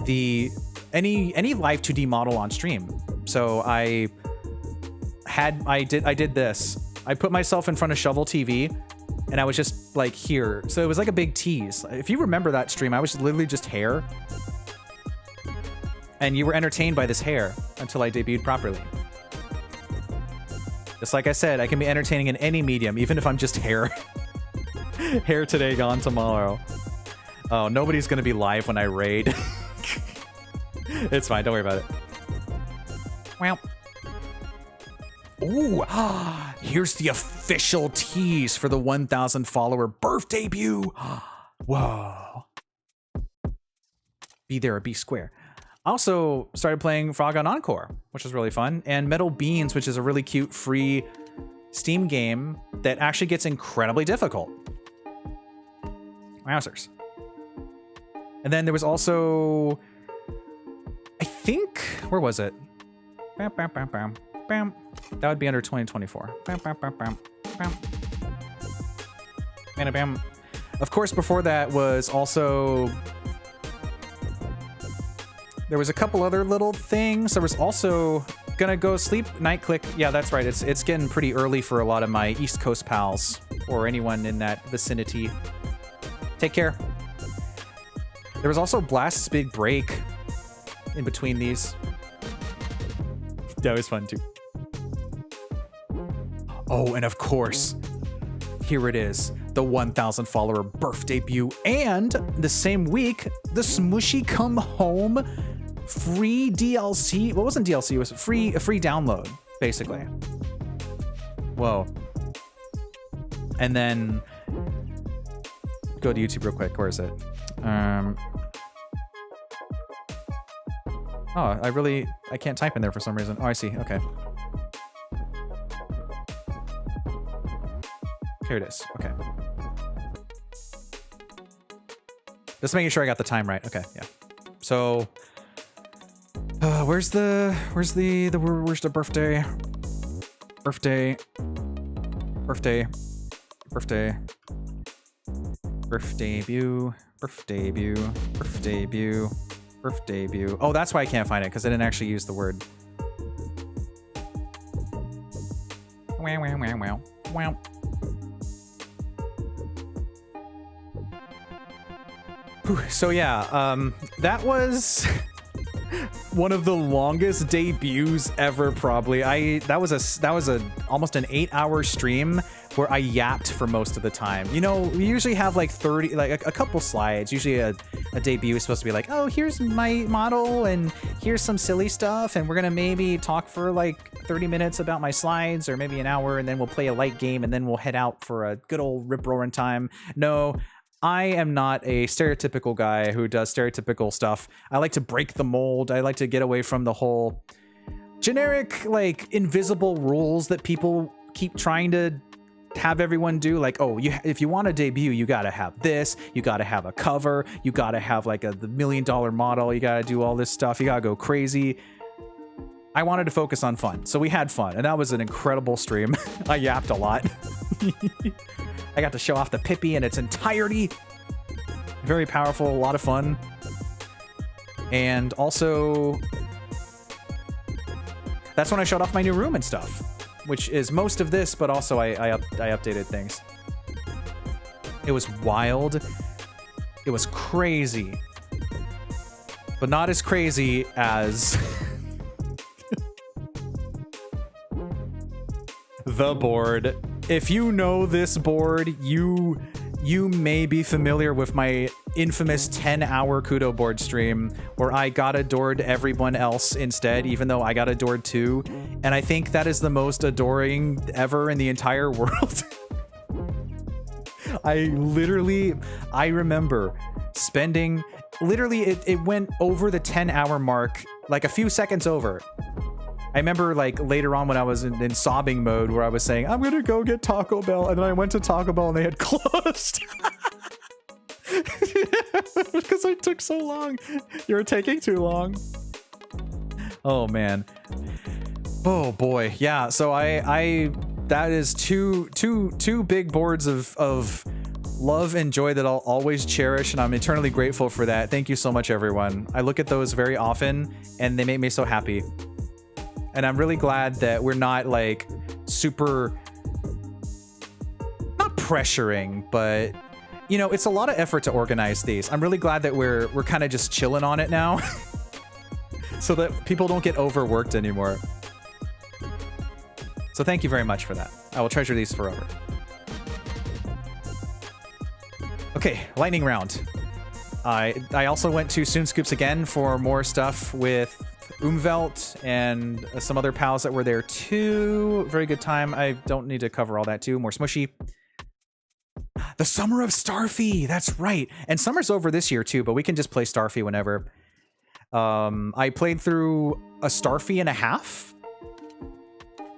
any Live2D model on stream. So I did this. I put myself in front of Shovel TV and I was just like here. So it was like a big tease. If you remember that stream, I was literally just hair. And you were entertained by this hair until I debuted properly. Just like I said, I can be entertaining in any medium, even if I'm just hair. Hair today, gone tomorrow. Oh, nobody's gonna be live when I raid. It's fine, don't worry about it. Well. Ooh, here's the official tease for the 1,000 follower birth debut. Whoa. Be there or be square. Also started playing Frog on Encore, which was really fun, and Metal Beans, which is a really cute free Steam game that actually gets incredibly difficult. Wowzers. And then there was also, I think, where was it? Bam, bam, bam, bam, bam. That would be under 2024. Bam, bam, bam, bam, bam. Bam, bam. Of course, before that was also, there was a couple other little things. There was also Gonna Go Sleep, Night Click. Yeah, that's right. It's getting pretty early for a lot of my East Coast pals or anyone in that vicinity. Take care. There was also Blast's Big Break in between these. That was fun too. Oh, and of course, here it is. The 1,000 follower birth debut. And the same week, the Smooshy Come Home free DLC. Well, it wasn't DLC, it was a free download, basically. Whoa. And then go to YouTube real quick. Where is it? Oh, I can't type in there for some reason. Oh, I see. Okay. Here it is. Okay. Just making sure I got the time right. Okay, yeah. So, where's the birthday? Birth debut. Oh, that's why I can't find it, because I didn't actually use the word. Wow. So yeah, that was one of the longest debuts ever, probably. That was almost an 8-hour stream where I yapped for most of the time. You know, we usually have like 30, like a couple slides. Usually a debut is supposed to be like, oh, here's my model and here's some silly stuff, and we're gonna maybe talk for like 30 minutes about my slides, or maybe an hour, and then we'll play a light game, and then we'll head out for a good old rip-roaring time. No, I am not a stereotypical guy who does stereotypical stuff. I like to break the mold. I like to get away from the whole generic, like, invisible rules that people keep trying to have everyone do like, oh, if you want to debut, you got to have this, you got to have a cover, you got to have like the $1 million model, you got to do all this stuff, you got to go crazy. I wanted to focus on fun, so we had fun, and that was an incredible stream. I yapped a lot. I got to show off the Pippi in its entirety. Very powerful, a lot of fun. And also, that's when I showed off my new room and stuff, which is most of this, but also I updated things. It was wild. It was crazy. But not as crazy as the board. If you know this board, you may be familiar with my infamous 10-hour Kudo board stream where I got adored everyone else instead, even though I got adored too. And I think that is the most adoring ever in the entire world. I remember spending, it went over the 10-hour mark, like a few seconds over. I remember like later on when I was in sobbing mode where I was saying, I'm gonna go get Taco Bell, and then I went to Taco Bell and they had closed. Because I took so long. You were taking too long. Oh man. Oh boy. Yeah, so that is two big boards of love and joy that I'll always cherish, and I'm eternally grateful for that. Thank you so much, everyone. I look at those very often and they make me so happy. And I'm really glad that we're not like super, not pressuring, but you know, it's a lot of effort to organize these. I'm really glad that we're kind of just chilling on it now so that people don't get overworked anymore. So thank you very much for that. I will treasure these forever. Okay, lightning round. I also went to Soon Scoops again for more stuff with Umvelt and some other pals that were there too. Very good time. I don't need to cover all that too. More smushy. The Summer of Starfy. That's right. And summer's over this year too, but we can just play Starfy whenever. I played through a Starfy and a half.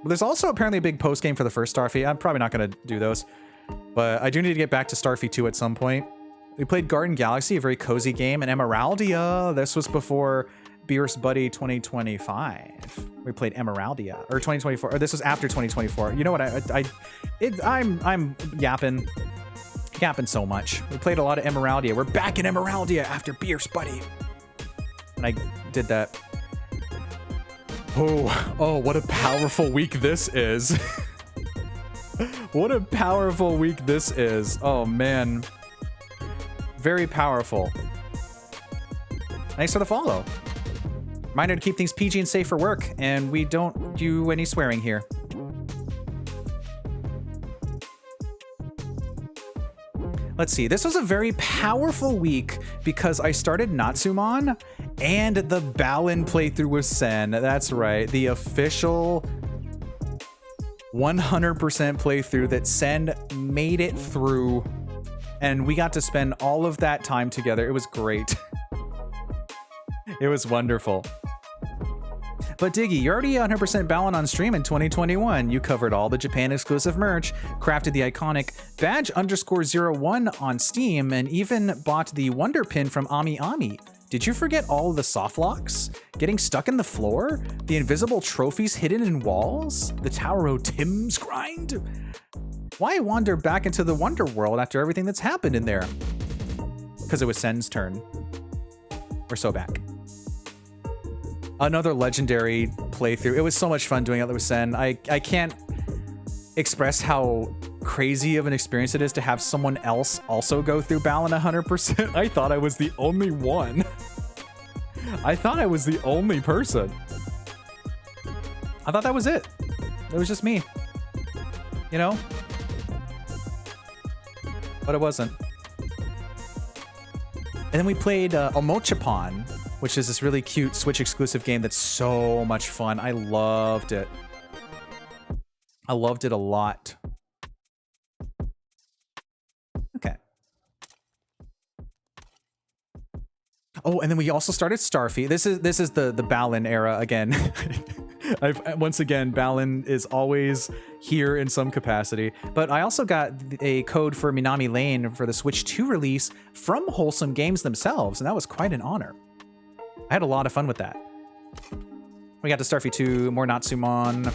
There's also apparently a big post game for the first Starfy. I'm probably not going to do those, but I do need to get back to Starfy 2 at some point. We played Garden Galaxy, a very cozy game, and Emeraldia. This was before Beerus Buddy 2025. We played Emeraldia, or 2024, or this was after 2024. You know what? I'm yapping so much. We played a lot of Emeraldia. We're back in Emeraldia after Beerus Buddy, and I did that. Oh, what a powerful week this is. What a powerful week this is. Oh man, very powerful. Thanks for the follow. Reminder to keep things PG and safe for work, and we don't do any swearing here. Let's see, this was a very powerful week because I started Natsumon and the Balin playthrough with Sen. That's right, the official 100% playthrough that Sen made it through, and we got to spend all of that time together. It was great. It was wonderful. But Diggeh, you're already 100% Balin on stream in 2021. You covered all the Japan exclusive merch, crafted the iconic badge_01 on Steam, and even bought the Wonder Pin from Ami Ami. Did you forget all of the soft locks? Getting stuck in the floor? The invisible trophies hidden in walls? The Tower O' Tim's grind? Why wander back into the Wonder World after everything that's happened in there? Because it was Sen's turn. We're so back. Another legendary playthrough. It was so much fun doing it with Sen. I can't express how crazy of an experience it is to have someone else also go through Balin 100%. I thought I was the only one. I thought I was the only person. I thought that was it. It was just me. You know? But it wasn't. And then we played Omochapon, which is this really cute Switch exclusive game that's so much fun. I loved it. I loved it a lot. Okay. Oh, and then we also started Starfy. This is the Balin era again. Once again, Balin is always here in some capacity. But I also got a code for Minami Lane for the Switch 2 release from Wholesome Games themselves, and that was quite an honor. I had a lot of fun with that. We got to Starfy 2, more Natsumon.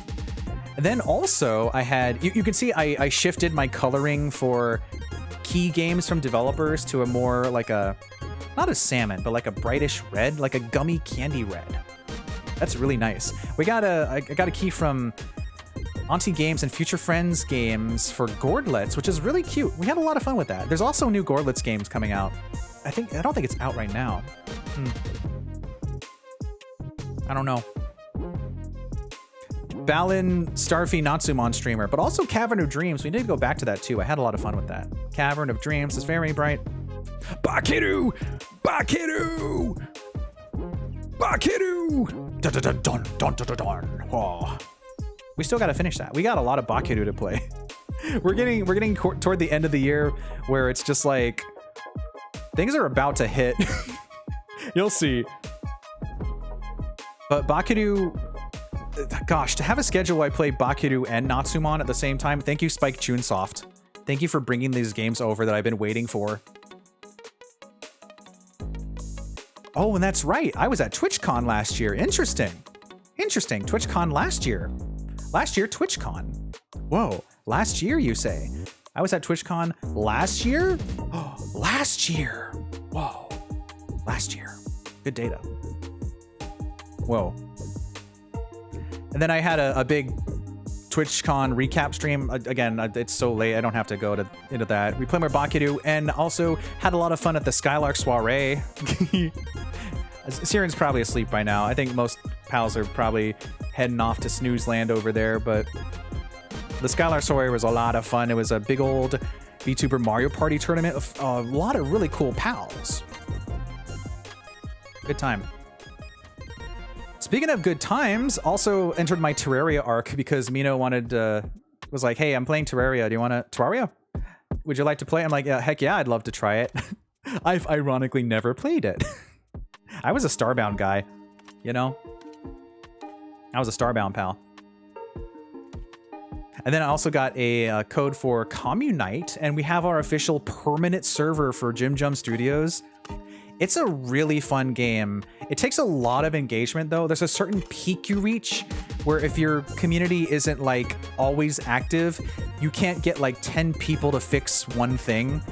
And then also I had, you can see I shifted my coloring for key games from developers to a more like a, not a salmon, but like a brightish red, like a gummy candy red. That's really nice. I got a key from Auntie Games and Future Friends Games for Gordlets, which is really cute. We had a lot of fun with that. There's also new Gordlets games coming out. I don't think it's out right now. I don't know. Balin, Starfy, Natsumon streamer, but also Cavern of Dreams. We need to go back to that too. I had a lot of fun with that. Cavern of Dreams is very bright. Bakiru! Bakiru! Bakiru! Dun dun dun dun dun dun dun. Oh. We still got to finish that. We got a lot of Bakiru to play. We're getting toward the end of the year where it's just like things are about to hit. You'll see. But Bakiru, gosh, to have a schedule where I play Bakiru and Natsumon at the same time. Thank you, Spike Chunsoft. Thank you for bringing these games over that I've been waiting for. Oh, and that's right. I was at TwitchCon last year. Interesting. Interesting. TwitchCon last year. Last year, TwitchCon. Whoa. Last year, you say? I was at TwitchCon last year? Oh, last year. Whoa. Last year. Good data. Whoa. And then I had a big TwitchCon recap stream. Again, it's so late, I don't have to go into that. We played more Bakiru and also had a lot of fun at the Skylark Soiree. Siren's probably asleep by now. I think most pals are probably heading off to snooze land over there, but the Skylark Soiree was a lot of fun. It was a big old VTuber Mario Party tournament with a lot of really cool pals. Good time. Speaking of good times, also entered my Terraria arc because Mino was like, hey, I'm playing Terraria. Do you want to Terraria? Would you like to play? I'm like, yeah, heck yeah, I'd love to try it. I've ironically never played it. I was a Starbound guy, you know? I was a Starbound pal. And then I also got a code for Communite, and we have our official permanent server for Jim Jum Studios. It's a really fun game. It takes a lot of engagement though. There's a certain peak you reach where if your community isn't like always active, you can't get like 10 people to fix one thing.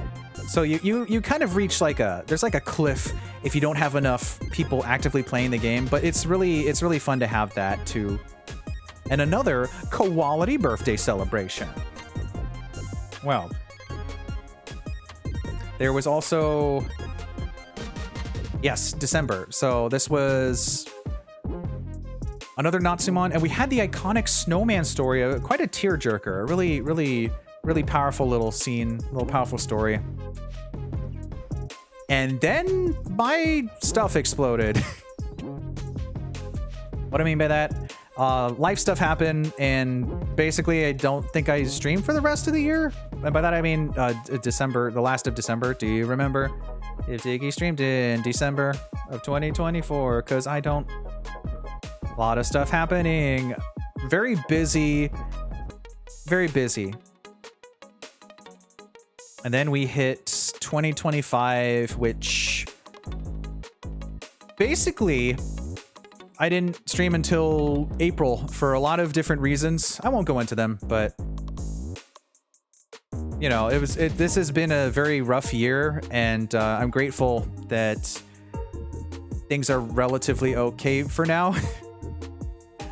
So you kind of reach like there's like a cliff if you don't have enough people actively playing the game, but it's really fun to have that too. And another quality birthday celebration. Well, there was also, yes, December. So this was another Natsumon, and we had the iconic snowman story, quite a tearjerker, a really powerful little scene, little powerful story. And then my stuff exploded. What I mean by that? Life stuff happened, and basically I don't think I streamed for the rest of the year. And by that I mean December, the last of December. Do you remember if Diggeh streamed in December of 2024? Because I don't. A lot of stuff happening. Very busy. Very busy. And then we hit 2025, which basically I didn't stream until April for a lot of different reasons. I won't go into them, but you know, this has been a very rough year, and I'm grateful that things are relatively okay for now.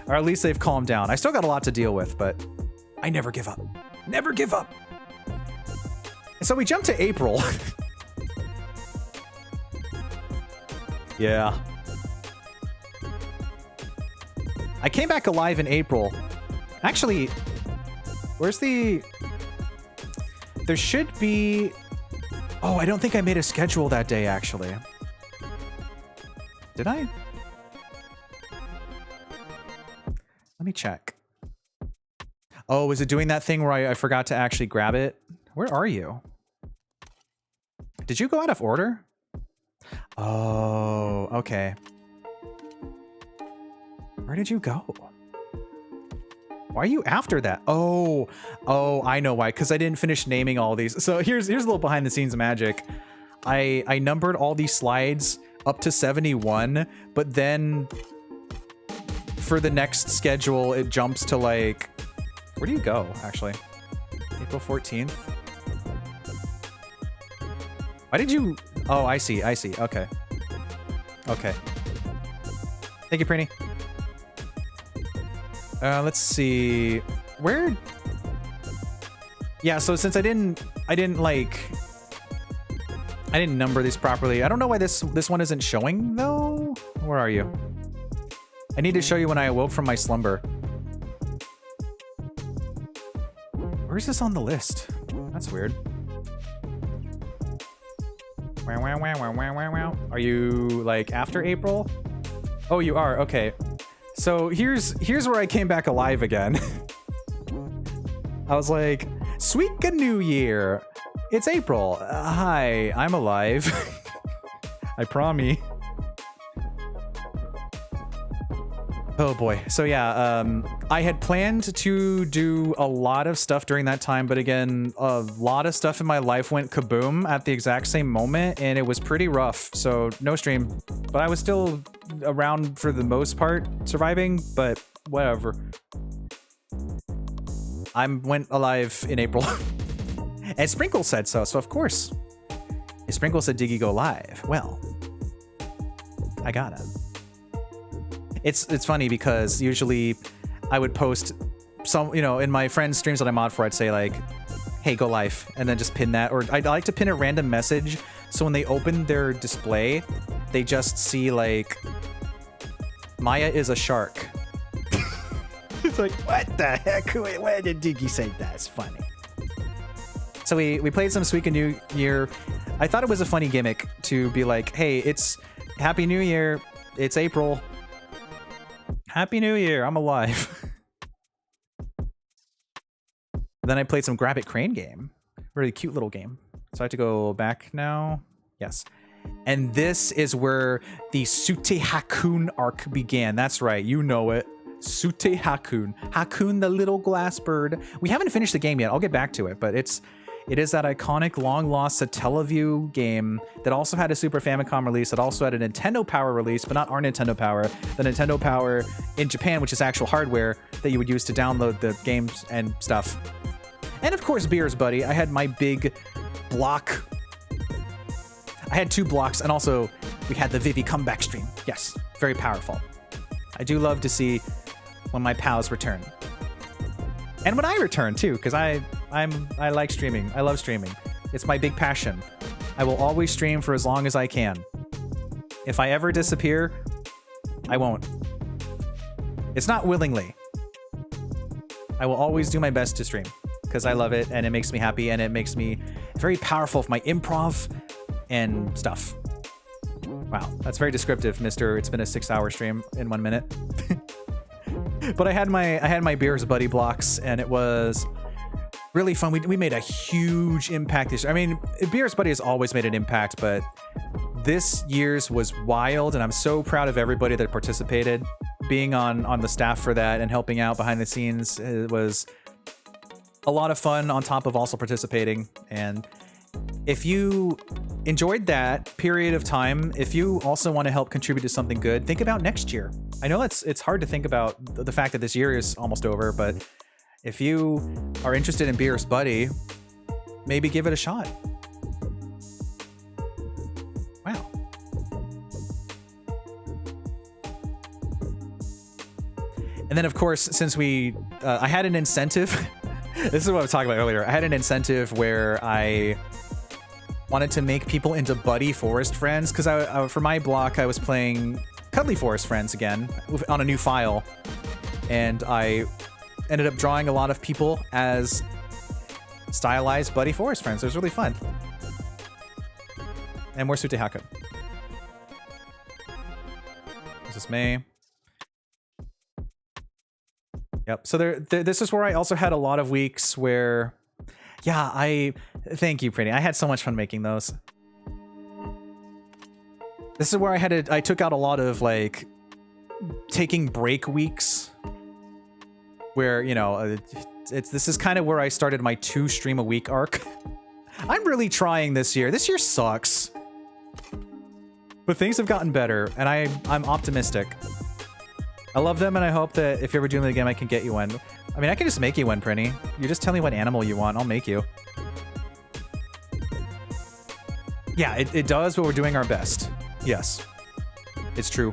Or at least they've calmed down. I still got a lot to deal with, but I never give up. Never give up. And so we jumped to April. Yeah. I came back alive in April. Actually, where's the... There should be... Oh, I don't think I made a schedule that day, actually. Did I? Let me check. Oh, is it doing that thing where I forgot to actually grab it? Where are you? Did you go out of order? Oh, okay. Where did you go? Why are you after that? Oh, I know why. Because I didn't finish naming all these. So here's a little behind the scenes magic. I numbered all these slides up to 71, but then for the next schedule, it jumps to like, where do you go, actually? April 14th. Why did you? Oh, I see. Okay. Okay. Thank you, Prini. Let's see. Where? Yeah, so since I didn't number these properly. I don't know why this one isn't showing though. Where are you? I need to show you when I awoke from my slumber. Where's this on the list? That's weird. Are you like after April? Oh, you are. Okay. So here's where I came back alive again. I was like, sweet new year. It's April. Hi, I'm alive. I promise. Oh boy. So yeah, I had planned to do a lot of stuff during that time, but again, a lot of stuff in my life went kaboom at the exact same moment, and it was pretty rough. So no stream, but I was still around for the most part, surviving, but whatever. I went alive in April. And Sprinkle said so of course. If Sprinkle said Diggeh go live, well, I gotta. It's funny because usually I would post some, in my friends' streams that I mod for, I'd say like, hey, go live, and then just pin that, or I like to pin a random message so when they open their display, they just see like, Maya is a shark. It's like, what the heck? Why did Diggeh say that? It's funny. So we played some Sweet New Year. I thought it was a funny gimmick to be like, hey, it's Happy New Year. It's April. Happy New Year. I'm alive. Then I played some Grab It Crane game. Really cute little game. So I have to go back now. Yes. And this is where the Sute Hakun arc began. That's right. You know it. Sute Hakun. Hakun the little glass bird. We haven't finished the game yet. I'll get back to it, but it is that iconic long-lost Satellaview game that also had a Super Famicom release, that also had a Nintendo Power release, but not our Nintendo Power, the Nintendo Power in Japan, which is actual hardware that you would use to download the games and stuff. And of course, Beer's Buddy. I had my big block. I had 2 blocks, and also we had the Vivi comeback stream. Yes, very powerful. I do love to see when my pals return. And when I return too, because I like streaming. I love streaming. It's my big passion. I will always stream for as long as I can. If I ever disappear, I won't. It's not willingly. I will always do my best to stream because I love it and it makes me happy and it makes me very powerful with my improv and stuff. Wow, that's very descriptive, Mr. It's been a 6-hour stream in 1 minute. But I had my Beer's Buddy blocks and it was really fun. We made a huge impact this year. I mean, Beer's Buddy has always made an impact, but this year's was wild, and I'm so proud of everybody that participated. Being on the staff for that and helping out behind the scenes, it was a lot of fun on top of also participating. And if you enjoyed that period of time, if you also want to help contribute to something good, think about next year. I know it's hard to think about the fact that this year is almost over, but if you are interested in Beer's Buddy, maybe give it a shot. Wow. And then, of course, since I had an incentive. This is what I was talking about earlier. I had an incentive where I wanted to make people into buddy forest friends, because for my block, I was playing Cuddly Forest Friends again on a new file, and I ended up drawing a lot of people as stylized buddy forest friends. It was really fun. And more Sute Haku. This is May. Yep. So this is where I also had a lot of weeks where, yeah, thank you, Pretty. I had so much fun making those. This is where I took out a lot of like taking break weeks. where, you know, this is kind of where I started my 2 stream a week arc. I'm really trying this year. This year sucks. But things have gotten better, and I'm optimistic. I love them, and I hope that if you're ever doing it again, I can get you one. I mean, I can just make you one, Prinny. You just tell me what animal you want. I'll make you. Yeah, it does, but we're doing our best. Yes. It's true.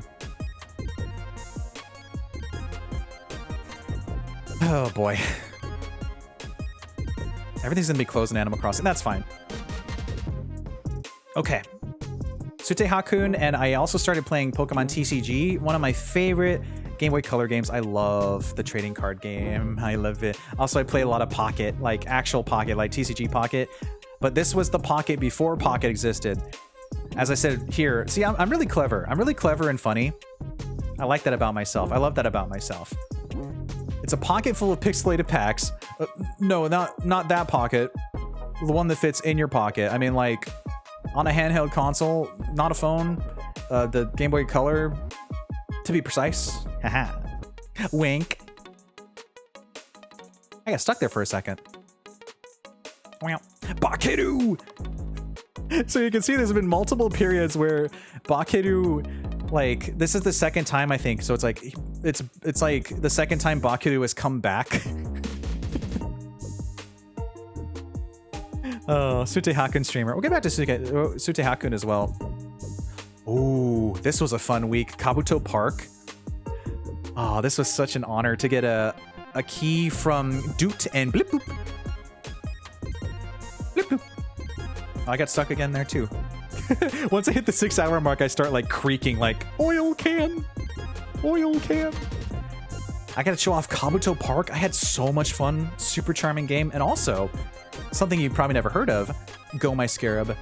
Oh, boy. Everything's gonna be closed in Animal Crossing. That's fine. Okay. Sute Hakun, and I also started playing Pokemon TCG, one of my favorite Game Boy Color games. I love the trading card game. I love it. Also, I play a lot of Pocket, like actual Pocket, like TCG Pocket. But this was the Pocket before Pocket existed. As I said here, see, I'm really clever. I'm really clever and funny. I like that about myself. I love that about myself. It's a pocket full of pixelated packs. No, not that pocket. The one that fits in your pocket. I mean, like, on a handheld console, not a phone. The Game Boy Color, to be precise. Haha. Wink. I got stuck there for a second. Bakeru! So you can see there's been multiple periods where Bakeru, like, this is the second time, I think. So it's like the second time Bakeru has come back. Oh, Sute Hakun streamer. We'll get back to Sute Hakun as well. Ooh, this was a fun week. Kabuto Park. Oh, this was such an honor to get a key from Doot and Blip Boop. Blip Boop. Oh, I got stuck again there too. Once I hit the 6-hour mark, I start like creaking like, oil can. Oil can. I gotta show off Kabuto Park. I had so much fun. Super charming game. And also, something you've probably never heard of, Go My Scarab.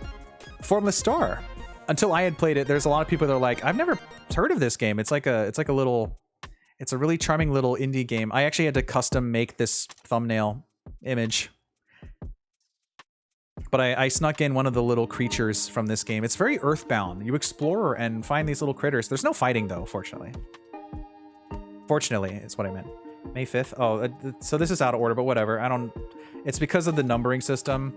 Formless Star. Until I had played it, there's a lot of people that are like, I've never heard of this game. It's a really charming little indie game. I actually had to custom make this thumbnail image. But I snuck in one of the little creatures from this game. It's very earthbound. You explore and find these little critters. There's no fighting though, fortunately. Fortunately, is what I meant. May 5th. Oh, so this is out of order, but whatever. It's because of the numbering system.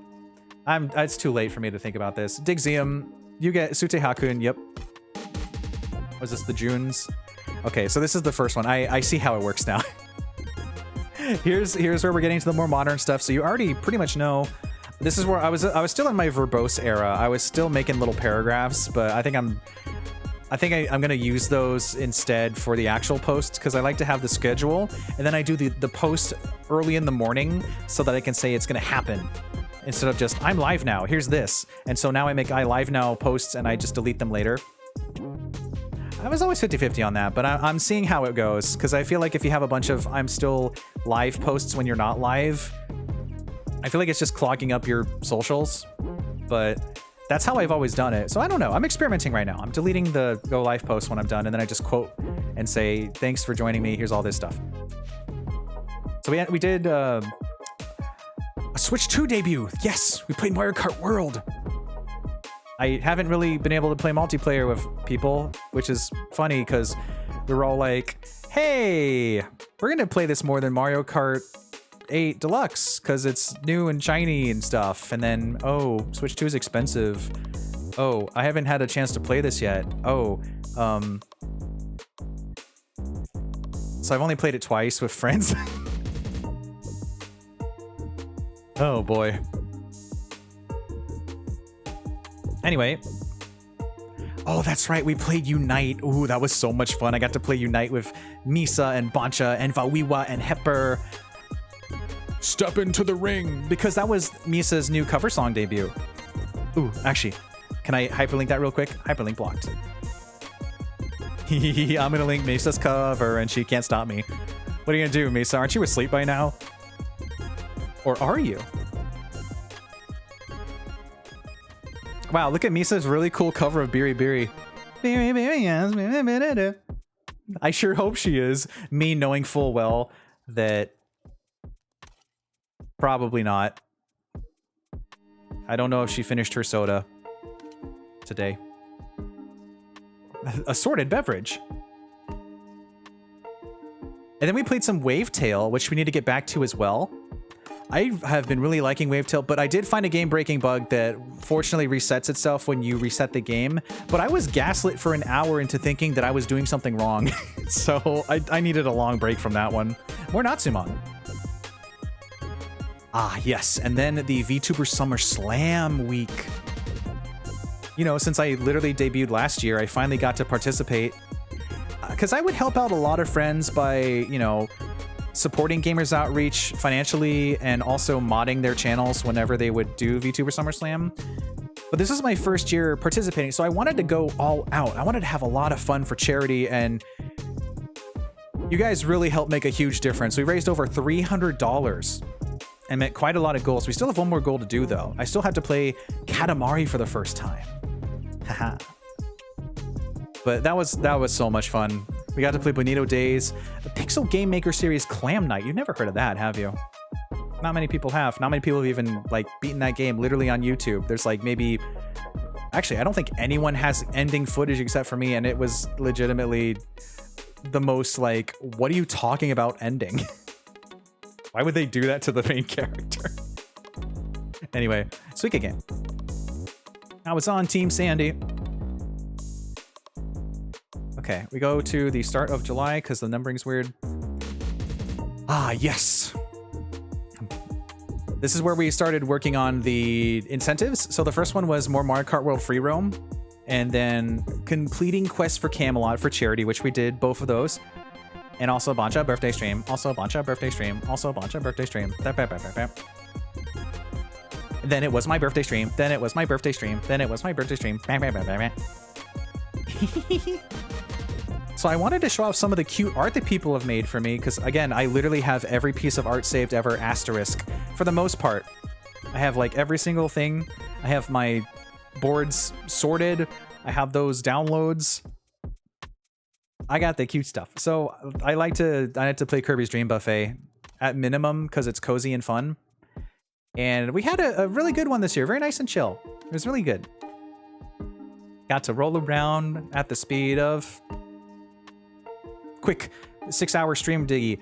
It's too late for me to think about this. Digzeum, you get Sute Hakun, yep. Was this the Junes? Okay, so this is the first one. I see how it works now. Here's where we're getting to the more modern stuff. So you already pretty much know. This is where I was still in my verbose era. I was still making little paragraphs, but I think I'm gonna use those instead for the actual posts because I like to have the schedule, and then I do the post early in the morning so that I can say it's gonna happen instead of just I'm live now. Here's this, and so now I make I live now posts and I just delete them later. I was always 50-50 on that, but I'm seeing how it goes because I feel like if you have a bunch of I'm still live posts when you're not live, I feel like it's just clogging up your socials, but that's how I've always done it. So I don't know. I'm experimenting right now. I'm deleting the go live post when I'm done, and then I just quote and say, thanks for joining me. Here's all this stuff. So we did a Switch 2 debut. Yes, we played Mario Kart World. I haven't really been able to play multiplayer with people, which is funny because we were all like, hey, we're going to play this more than Mario Kart 8 Deluxe because it's new and shiny and stuff. And then, oh, Switch 2 is expensive. Oh, I haven't had a chance to play this yet. Oh, so I've only played it twice with friends. Oh boy. Anyway. Oh, that's right. We played Unite. Ooh, that was so much fun. I got to play Unite with Misa and Bancha and Vawiwa and Hepper. Step into the ring. Because that was Misa's new cover song debut. Ooh, actually, can I hyperlink that real quick? Hyperlink blocked. I'm gonna link Misa's cover and she can't stop me. What are you gonna do, Misa? Aren't you asleep by now? Or are you? Wow, look at Misa's really cool cover of Biri Biri. Biri Biri, yes. I sure hope she is. Me knowing full well that probably not. I don't know if she finished her soda today. Assorted beverage. And then we played some Wavetail, which we need to get back to as well. I have been really liking Wavetail, but I did find a game-breaking bug that fortunately resets itself when you reset the game. But I was gaslit for an hour into thinking that I was doing something wrong. So I needed a long break from that one. More Natsumon. Ah, yes. And then the VTuber Summer Slam week. You know, since I literally debuted last year, I finally got to participate. Because I would help out a lot of friends by, you know, supporting Gamers Outreach financially and also modding their channels whenever they would do VTuber Summer Slam. But this is my first year participating, so I wanted to go all out. I wanted to have a lot of fun for charity, and you guys really helped make a huge difference. We raised over $300 and met quite a lot of goals. We still have one more goal to do, though. I still have to play Katamari for the first time. Haha. But that was so much fun. We got to play Bonito Days, the Pixel Game Maker Series Clam Night. You've never heard of that, have you? Not many people have. Not many people have even, like, beaten that game literally on YouTube. There's, like, maybe... Actually, I don't think anyone has ending footage except for me, and it was legitimately the most, like, what are you talking about ending? Why would they do that to the main character? Anyway, Suika game. I was on Team Sandy. Okay, we go to the start of July because the numbering's weird. Ah, yes. This is where we started working on the incentives. So the first one was more Mario Kart World Free Roam, and then completing quests for Camelot for charity, which we did both of those. And also Bancha birthday stream, also Bancha birthday stream, also Bancha birthday stream. Then it was my birthday stream, then it was my birthday stream, then it was my birthday stream. So I wanted to show off some of the cute art that people have made for me, because again, I literally have every piece of art saved ever asterisk for the most part. I have like every single thing. I have my boards sorted. I have those downloads. I got the cute stuff. So I like to play Kirby's Dream Buffet at minimum because it's cozy and fun. And we had a really good one this year. Very nice and chill. It was really good. Got to roll around at the speed of... Quick 6-hour stream to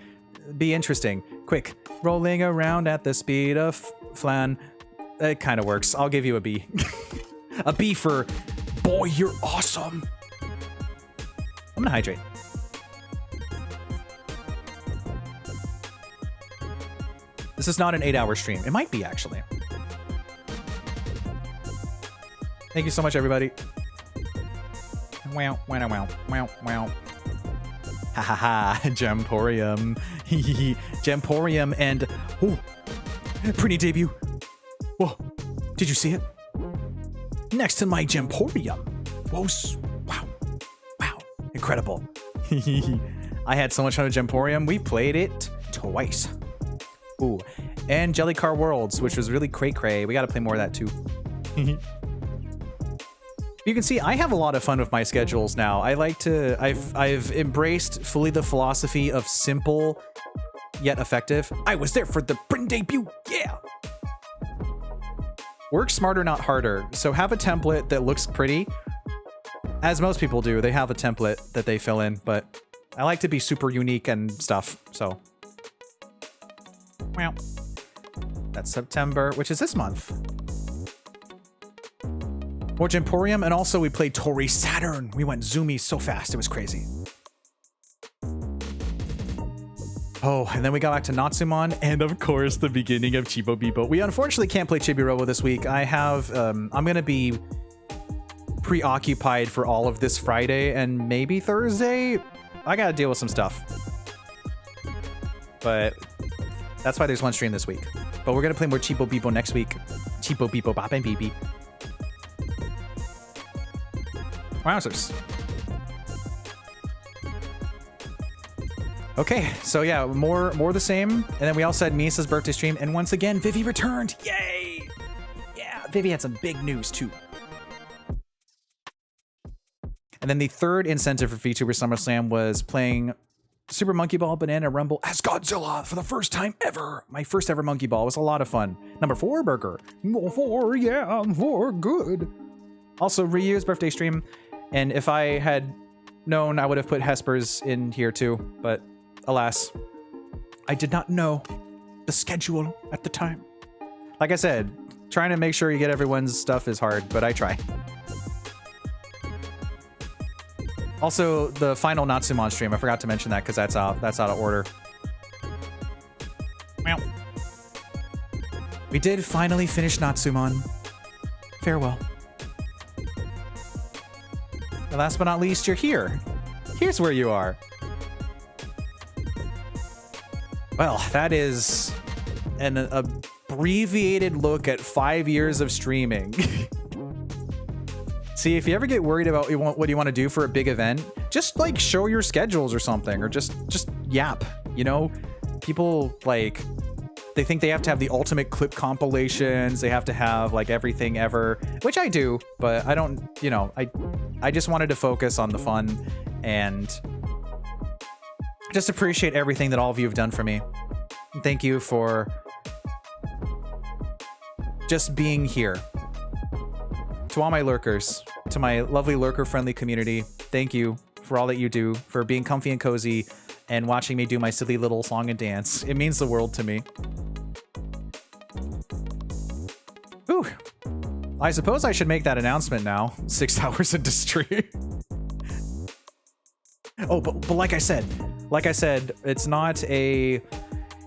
be interesting. Quick, rolling around at the speed of flan. It kind of works. I'll give you a B. A B for, boy, you're awesome. I'm gonna hydrate. This is not an 8-hour stream. It might be, actually. Thank you so much, everybody. Wow, wow, wow, wow, wow. Ha ha ha, Gemporium. Gemporium and... Oh, pretty debut. Whoa, did you see it? Next to my Gemporium. Whoa, wow, wow, incredible. I had so much fun with Gemporium. We played it twice. Ooh, and Jelly Car Worlds, which was really cray-cray. We gotta play more of that too. You can see I have a lot of fun with my schedules now. I like to, I've embraced fully the philosophy of simple yet effective. I was there for the print debut, yeah! Work smarter, not harder. So have a template that looks pretty. As most people do, they have a template that they fill in, but I like to be super unique and stuff, so. Well, that's September, which is this month. More Gemporium, and also we played Tori Saturn. We went zoomy so fast, it was crazy. Oh, and then we got back to Natsumon, and of course, the beginning of Chibo Bibo. We unfortunately can't play Chibi-Robo this week. I have, I'm gonna be preoccupied for all of this Friday and maybe Thursday. I gotta deal with some stuff. But that's why there's one stream this week. But we're gonna play more Chibo Bibo next week. Chibo Bibo Bop and Bibi. Wowzers. Okay, so yeah, more the same. And then we also had Misa's birthday stream, and once again, Vivi returned. Yay! Yeah, Vivi had some big news too. And then the third incentive for VTuber SummerSlam was playing Super Monkey Ball Banana Rumble as Godzilla for the first time ever. My first ever Monkey Ball. It was a lot of fun. Number 4 burger. Number 4, yeah, 4, good. Also, Ryu's birthday stream. And if I had known, I would have put Hesper's in here too, but alas, I did not know the schedule at the time. Like I said, trying to make sure you get everyone's stuff is hard, but I try. Also, the final Natsumon stream, I forgot to mention that because that's out of order. Meow. We did finally finish Natsumon. Farewell. And last but not least, you're here. Here's where you are. Well, that is an abbreviated look at 5 years of streaming. See, if you ever get worried about what you want to do for a big event, just like show your schedules or something, or just yap, you know? People like, they think they have to have the ultimate clip compilations, they have to have like everything ever, which I do, but I don't, you know, I just wanted to focus on the fun and just appreciate everything that all of you have done for me. And thank you for just being here. To all my lurkers, to my lovely lurker-friendly community, thank you for all that you do, for being comfy and cozy, and watching me do my silly little song and dance. It means the world to me. Ooh. I suppose I should make that announcement now. 6 hours into stream. Oh, but like I said, it's not a...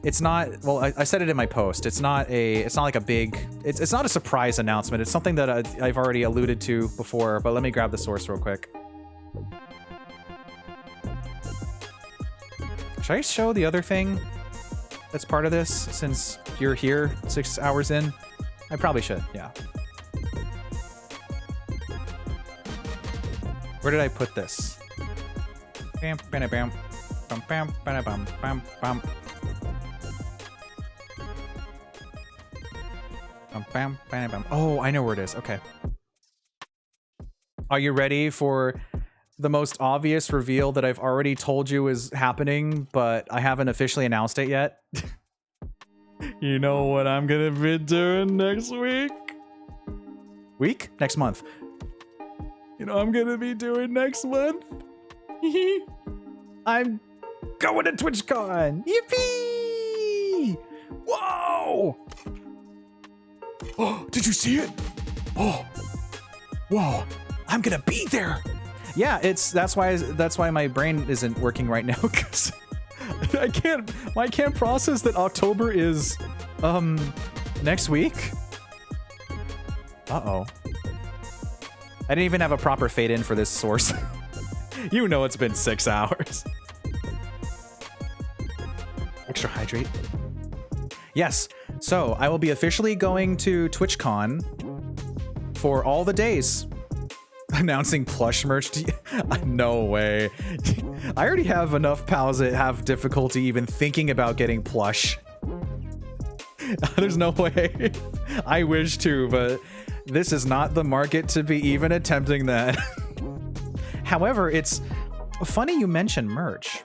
It's not, well, I said it in my post. It's not like a big, it's not a surprise announcement. It's something that I've already alluded to before, but let me grab the source real quick. Should I show the other thing that's part of this since you're here 6 hours in? I probably should, yeah. Where did I put this? Bam, bam, bam, bam, bam, bam, bam, bam, bam. Bam, bam, bam. Oh, I know where it is. Okay. Are you ready for the most obvious reveal that I've already told you is happening, but I haven't officially announced it yet? You know what I'm gonna be doing next week? Next month. You know what I'm gonna be doing next month? I'm going to TwitchCon! Yippee! Whoa! Oh, did you see it? Oh, whoa! I'm gonna be there. Yeah, that's why my brain isn't working right now, because I can't process that October is next week. Uh-oh. I didn't even have a proper fade in for this source. You know it's been 6 hours. Extra hydrate. Yes. So, I will be officially going to TwitchCon for all the days. Announcing plush merch. No way. I already have enough pals that have difficulty even thinking about getting plush. There's no way. I wish to, but this is not the market to be even attempting that. However, it's funny you mention merch.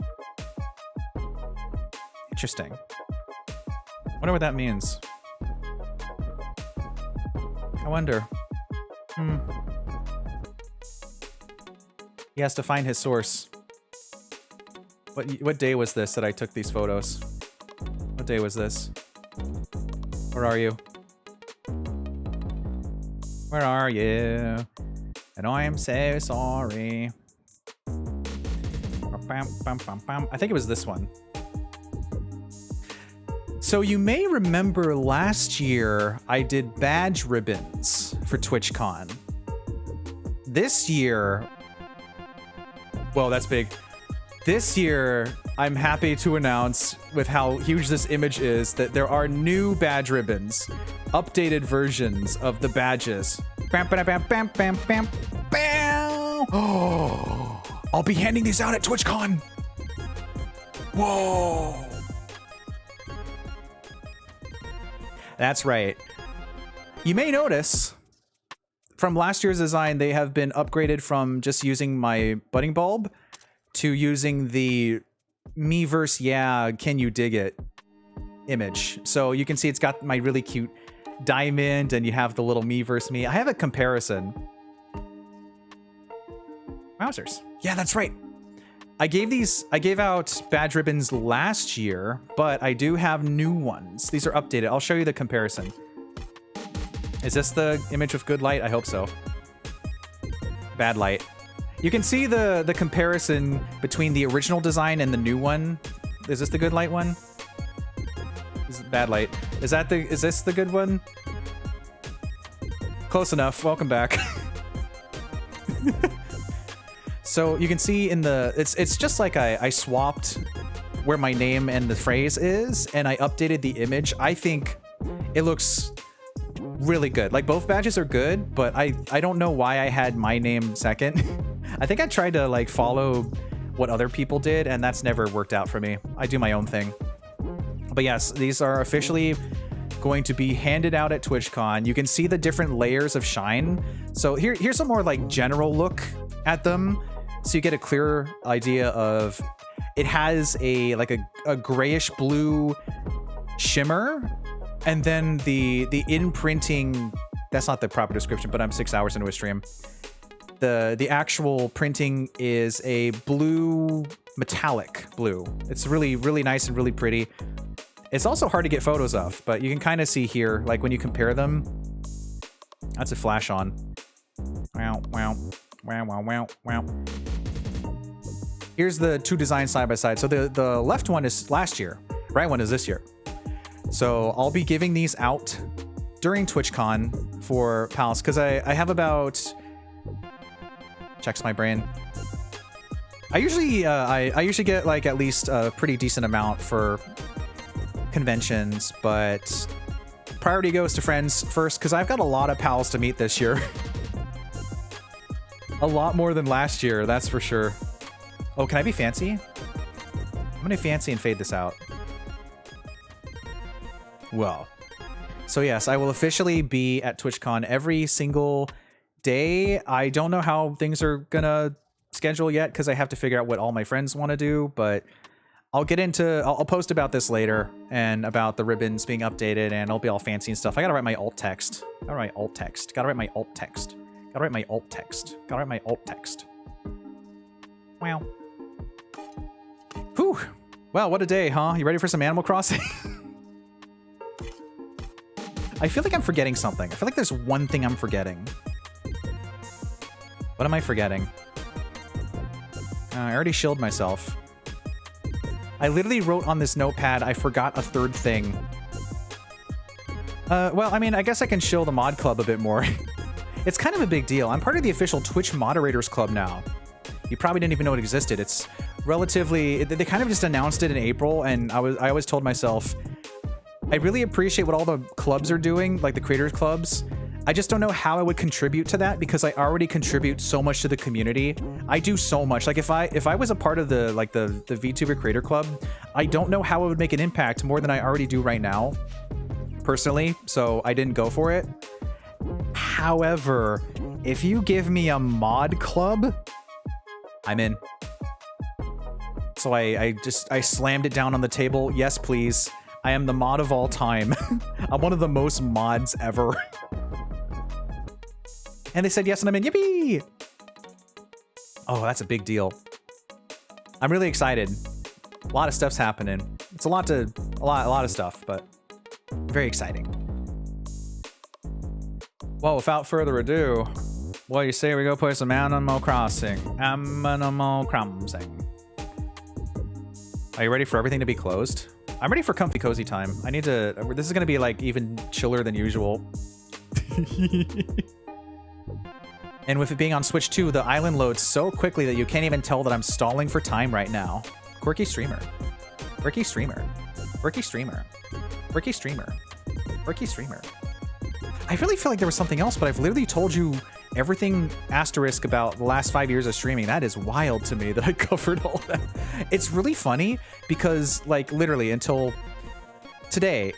Interesting. Wonder what that means. I wonder. He has to find his source. What day was this that I took these photos? What day was this? Where are you? Where are you? And I am so sorry. I think it was this one. So you may remember last year I did badge ribbons for TwitchCon. This year, well, that's big. This year, I'm happy to announce, with how huge this image is, that there are new badge ribbons, updated versions of the badges. Bam, bam, bam, bam, bam, bam, bam. Oh, I'll be handing these out at TwitchCon. Whoa. That's right. You may notice from last year's design, they have been upgraded from just using my budding bulb to using the Miiverse, yeah, can you dig it image. So you can see it's got my really cute diamond and you have the little Miiverse me. I have a comparison. Wowzers. Yeah, that's right. I gave out badge ribbons last year, but I do have new ones. These are updated. I'll show you the comparison. Is this the image with good light? I hope so. Bad light. You can see the comparison between the original design and the new one. Is this the good light one? This is bad light. Is this the good one? Close enough. Welcome back. So you can see in the it's just like I swapped where my name and the phrase is, and I updated the image. I think it looks really good. Like, both badges are good, but I don't know why I had my name second. I think I tried to like follow what other people did, and that's never worked out for me. I do my own thing. But yes, these are officially going to be handed out at TwitchCon. You can see the different layers of shine. So here's a more like general look at them, so you get a clearer idea of it. Has a grayish blue shimmer, and then the in-printing, that's not the proper description, but I'm 6 hours into a stream. The actual printing is a blue, metallic blue. It's really, really nice and really pretty. It's also hard to get photos of, but you can kind of see here, like when you compare them, that's a flash on. Wow, wow, wow, wow, wow, wow. Here's the two designs side by side. So the left one is last year, right one is this year. So I'll be giving these out during TwitchCon for pals, because I have about, checks my brain. I usually get like at least a pretty decent amount for conventions, but priority goes to friends first, because I've got a lot of pals to meet this year. A lot more than last year, that's for sure. Oh, can I be fancy? I'm gonna fancy and fade this out. Well, so yes, I will officially be at TwitchCon every single day. I don't know how things are gonna schedule yet, because I have to figure out what all my friends want to do, but I'll post about this later, and about the ribbons being updated, and it'll be all fancy and stuff. I gotta write my alt text. Gotta write my alt text. Gotta write my alt text. Gotta write my alt text. Gotta write my alt text. Wow. Whew. Wow, what a day, huh? You ready for some Animal Crossing? I feel like I'm forgetting something. I feel like there's one thing I'm forgetting. What am I forgetting? I already shilled myself. I literally wrote on this notepad, I forgot a third thing. Well, I mean, I guess I can shill the mod club a bit more. It's kind of a big deal. I'm part of the official Twitch Moderators Club now. You probably didn't even know it existed. It's relatively, they kind of just announced it in April, and I always told myself, I really appreciate what all the clubs are doing, like the creators clubs. I just don't know how I would contribute to that, because I already contribute so much to the community. I do so much. Like if I was a part of the VTuber Creator Club, I don't know how it would make an impact more than I already do right now, personally. So I didn't go for it. However, if you give me a mod club, I'm in. So I slammed it down on the table. Yes, please. I am the mod of all time. I'm one of the most mods ever. And they said yes, and I'm in. Yippee! Oh, that's a big deal. I'm really excited. A lot of stuff's happening. It's a lot of stuff, but very exciting. Well, without further ado, what do you say we go play some Animal Crossing? Animal Crossing. Are you ready for everything to be closed? I'm ready for comfy cozy time. I need to. This is gonna be like even chiller than usual. And with it being on Switch 2, the island loads so quickly that you can't even tell that I'm stalling for time right now. Quirky streamer. Quirky streamer. Quirky streamer. Quirky streamer. Quirky streamer. I really feel like there was something else, but I've literally told you everything asterisk about the last 5 years of streaming. That is wild to me that I covered all that. It's really funny because, like, literally until today,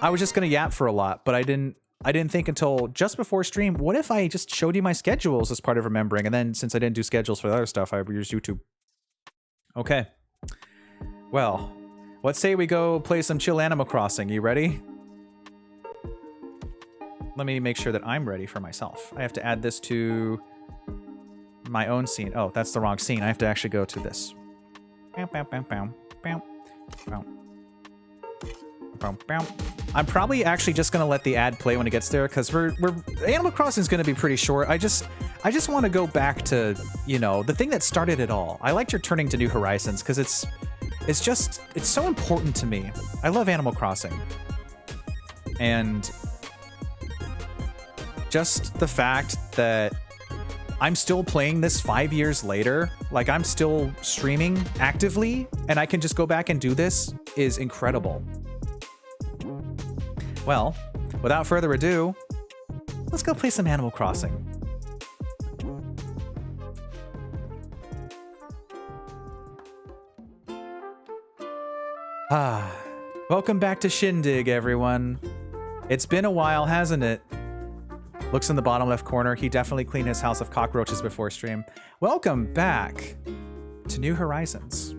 I was just gonna yap for a lot, but I didn't think until just before stream, what if I just showed you my schedules as part of remembering? And then since I didn't do schedules for the other stuff, I used YouTube. Okay. Well, let's say we go play some chill Animal Crossing. You ready? Let me make sure that I'm ready for myself. I have to add this to my own scene. Oh, that's the wrong scene. I have to actually go to this. I'm probably actually just gonna let the ad play when it gets there because we're Animal Crossing is gonna be pretty short. I just want to go back to, you know, the thing that started it all. I liked your turning to New Horizons because it's so important to me. I love Animal Crossing, and just the fact that I'm still playing this 5 years later, like I'm still streaming actively, and I can just go back and do this is incredible. Well, without further ado, let's go play some Animal Crossing. Welcome back to Shindig, everyone. It's been a while, hasn't it? Looks in the bottom left corner. He definitely cleaned his house of cockroaches before stream. Welcome back to New Horizons.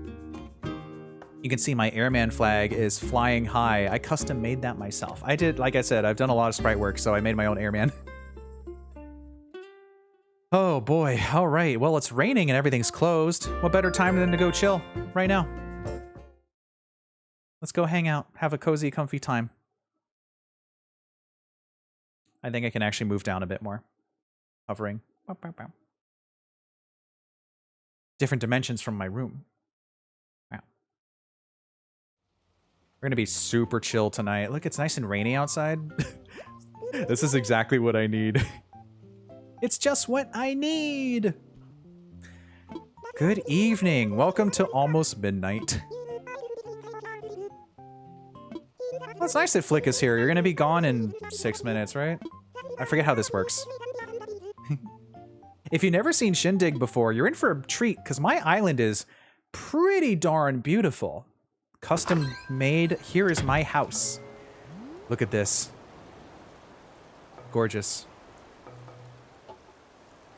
You can see my airman flag is flying high. I custom made that myself. I did, like I said, I've done a lot of sprite work, so I made my own airman. Oh boy, all right. Well, it's raining and everything's closed. What better time than to go chill right now? Let's go hang out, have a cozy, comfy time. I think I can actually move down a bit more. Hovering. Different dimensions from my room. Wow. We're gonna be super chill tonight. Look, it's nice and rainy outside. This is exactly what I need. It's just what I need. Good evening. Welcome to Almost Midnight. Well, it's nice that Flick is here. You're going to be gone in 6 minutes, right? I forget how this works. If you've never seen Shindig before, you're in for a treat, because my island is pretty darn beautiful. Custom made. Here is my house. Look at this. Gorgeous.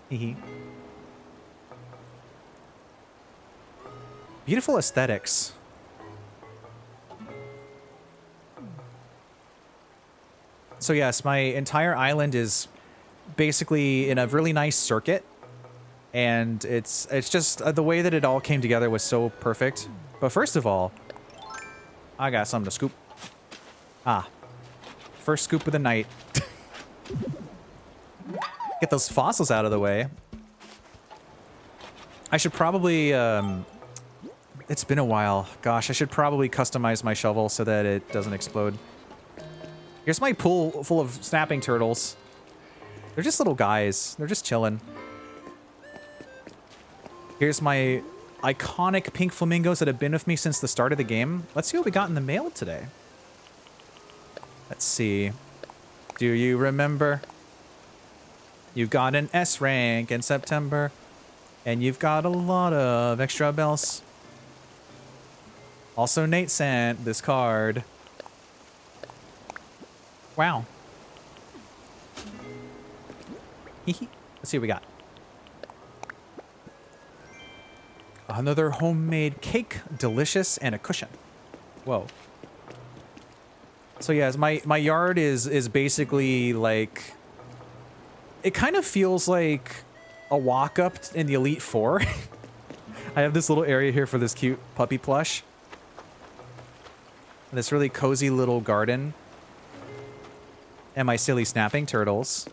Hee. Beautiful aesthetics. So yes, my entire island is basically in a really nice circuit, and it's just the way that it all came together was so perfect. But first of all, I got something to scoop. First scoop of the night. Get those fossils out of the way. I should probably, it's been a while. Gosh, I should probably customize my shovel so that it doesn't explode. Here's my pool full of snapping turtles. They're just little guys. They're just chilling. Here's my iconic pink flamingos that have been with me since the start of the game. Let's see what we got in the mail today. Let's see. Do you remember? You got an S rank in September, and you've got a lot of extra bells. Also, Nate sent this card. Wow. Let's see what we got. Another homemade cake, delicious, and a cushion. Whoa. So yes, my yard is basically like, it kind of feels like a walk up in the Elite Four. I have this little area here for this cute puppy plush. And this really cozy little garden. And my silly snapping turtles.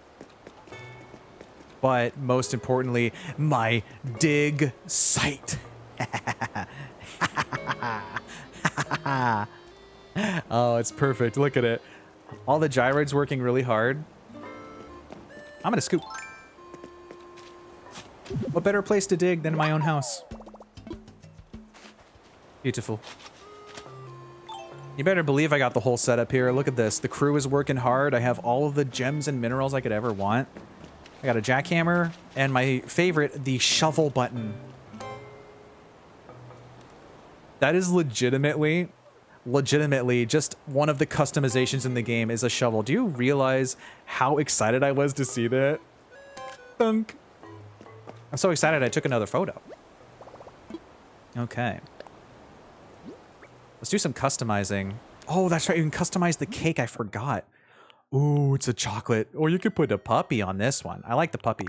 But most importantly, my dig site. Oh, it's perfect. Look at it. All the gyroids working really hard. I'm gonna scoop. What better place to dig than my own house? Beautiful. You better believe I got the whole setup here. Look at this. The crew is working hard. I have all of the gems and minerals I could ever want. I got a jackhammer and my favorite, the shovel button. That is legitimately just one of the customizations in the game is a shovel. Do you realize how excited I was to see that? Thunk. I'm so excited I took another photo. Okay. Let's do some customizing. Oh, that's right. You can customize the cake. I forgot. Ooh, it's a chocolate. Or you could put a puppy on this one. I like the puppy.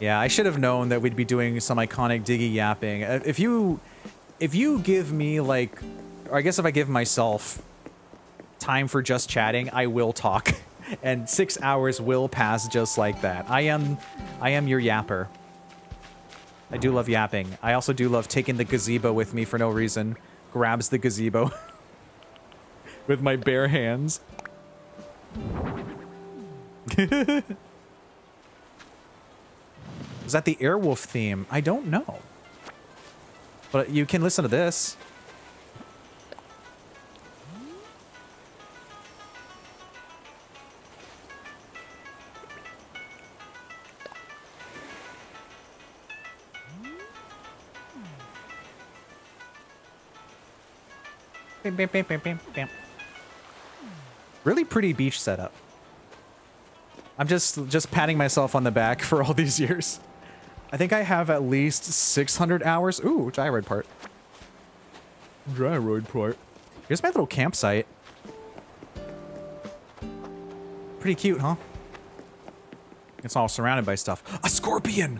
Yeah, I should have known that we'd be doing some iconic Diggeh yapping. If you give me like, or I guess if I give myself time for just chatting, I will talk, and 6 hours will pass just like that. I am your yapper. I do love yapping. I also do love taking the gazebo with me for no reason. Grabs the gazebo with my bare hands. Is that the Airwolf theme? I don't know. But you can listen to this. Bam, bam, bam, bam, bam, bam. Really pretty beach setup. I'm just patting myself on the back for all these years. I think I have at least 600 hours. Ooh, gyroid part. Gyroid part. Here's my little campsite. Pretty cute, huh? It's all surrounded by stuff. A scorpion!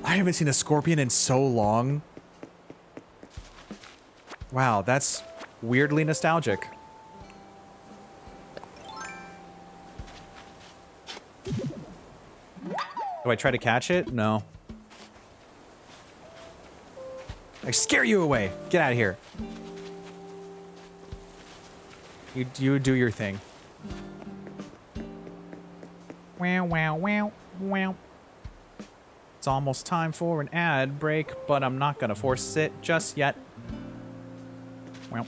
I haven't seen a scorpion in so long. Wow, that's weirdly nostalgic. Do I try to catch it? No. I scare you away. Get out of here. You do your thing. Wow, wow, wow, wow. It's almost time for an ad break, but I'm not gonna force it just yet. Well,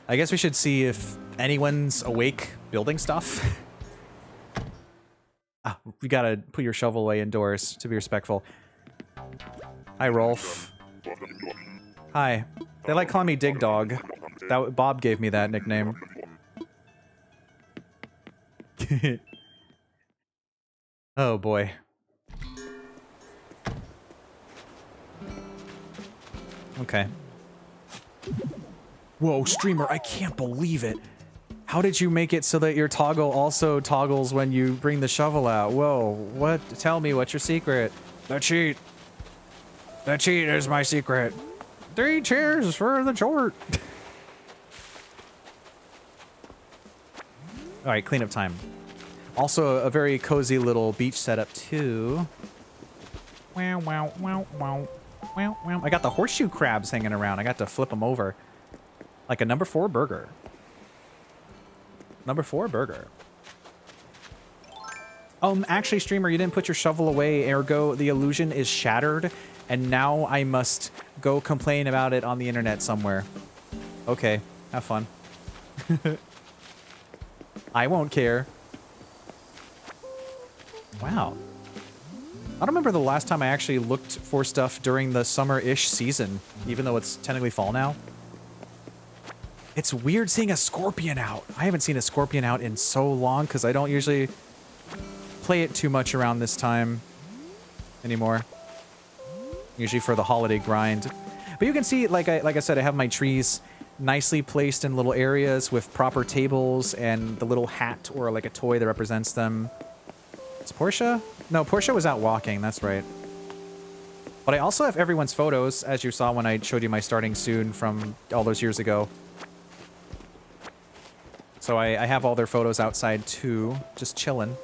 I guess we should see if anyone's awake building stuff. Ah, you gotta put your shovel away indoors to be respectful. Hi, Rolf. Hi. They like calling me Dig Dog. Bob gave me that nickname. Oh boy. Okay. Whoa, streamer, I can't believe it. How did you make it so that your toggle also toggles when you bring the shovel out? Whoa, what? Tell me, what's your secret? The cheat. The cheat is my secret. 3 cheers for the jort. All right, cleanup time. Also, a very cozy little beach setup too. Wow, wow, wow, wow, wow, wow. I got the horseshoe crabs hanging around. I got to flip them over. Like a number 4 burger. Number 4 burger. Actually, streamer, you didn't put your shovel away, ergo the illusion is shattered, and now I must go complain about it on the internet somewhere. Okay, have fun. I won't care. Wow. I don't remember the last time I actually looked for stuff during the summer-ish season, even though it's technically fall now. It's weird seeing a scorpion out. I haven't seen a scorpion out in so long because I don't usually play it too much around this time anymore. Usually for the holiday grind. But you can see, like I said, I have my trees nicely placed in little areas with proper tables and the little hat or like a toy that represents them. Is Portia? No, Portia was out walking, that's right. But I also have everyone's photos, as you saw when I showed you my starting soon from all those years ago. So I have all their photos outside too, just chilling.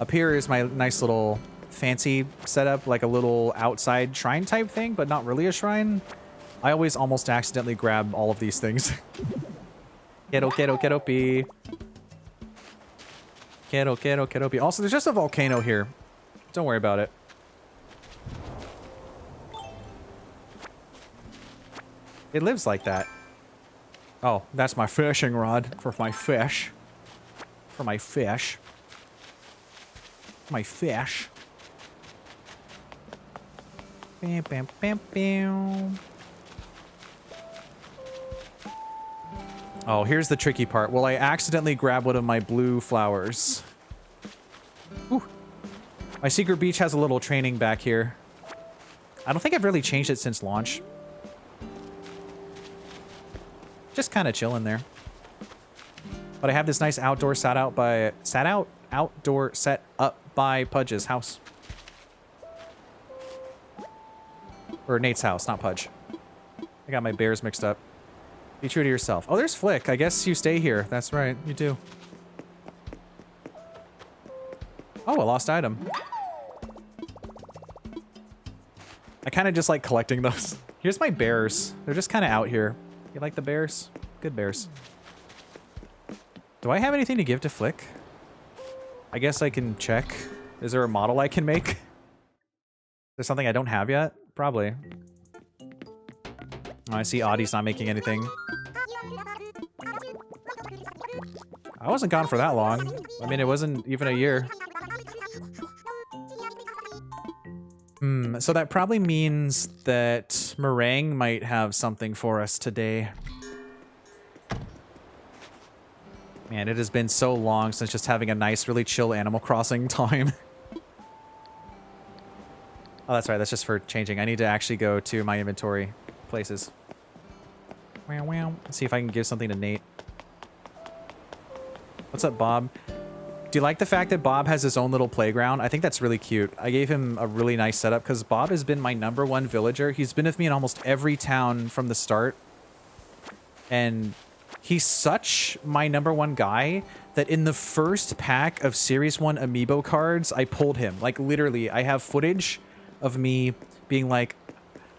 Up here is my nice little fancy setup, like a little outside shrine type thing, but not really a shrine. I always almost accidentally grab all of these things. Kedo. Also, there's just a volcano here. Don't worry about it. It lives like that. Oh, that's my fishing rod for my fish. For my fish. My fish. Bam, bam, bam, bam. Oh, here's the tricky part. Will I accidentally grab one of my blue flowers? Ooh. My secret beach has a little training back here. I don't think I've really changed it since launch. Just kind of chilling there. But I have this nice outdoor outdoor set up by Pudge's house. Or Nate's house, not Pudge. I got my bears mixed up. Be true to yourself. Oh, there's Flick. I guess you stay here. That's right, you do. Oh, a lost item. I kind of just like collecting those. Here's my bears. They're just kind of out here. You like the bears? Good bears. Do I have anything to give to Flick? I guess I can check. Is there a model I can make? There's something I don't have yet? Probably. Oh, I see Audie's not making anything. I wasn't gone for that long. I mean, it wasn't even a year. So that probably means that Meringue might have something for us today. Man, it has been so long since just having a nice, really chill Animal Crossing time. Oh, that's right. That's just for changing. I need to actually go to my inventory places. Wow, wow. Let's see if I can give something to Nate. What's up, Bob? Do you like the fact that Bob has his own little playground? I think that's really cute. I gave him a really nice setup because Bob has been my #1 villager. He's been with me in almost every town from the start. And he's such my #1 guy that in the first pack of Series 1 amiibo cards, I pulled him. Like, literally, I have footage of me being like,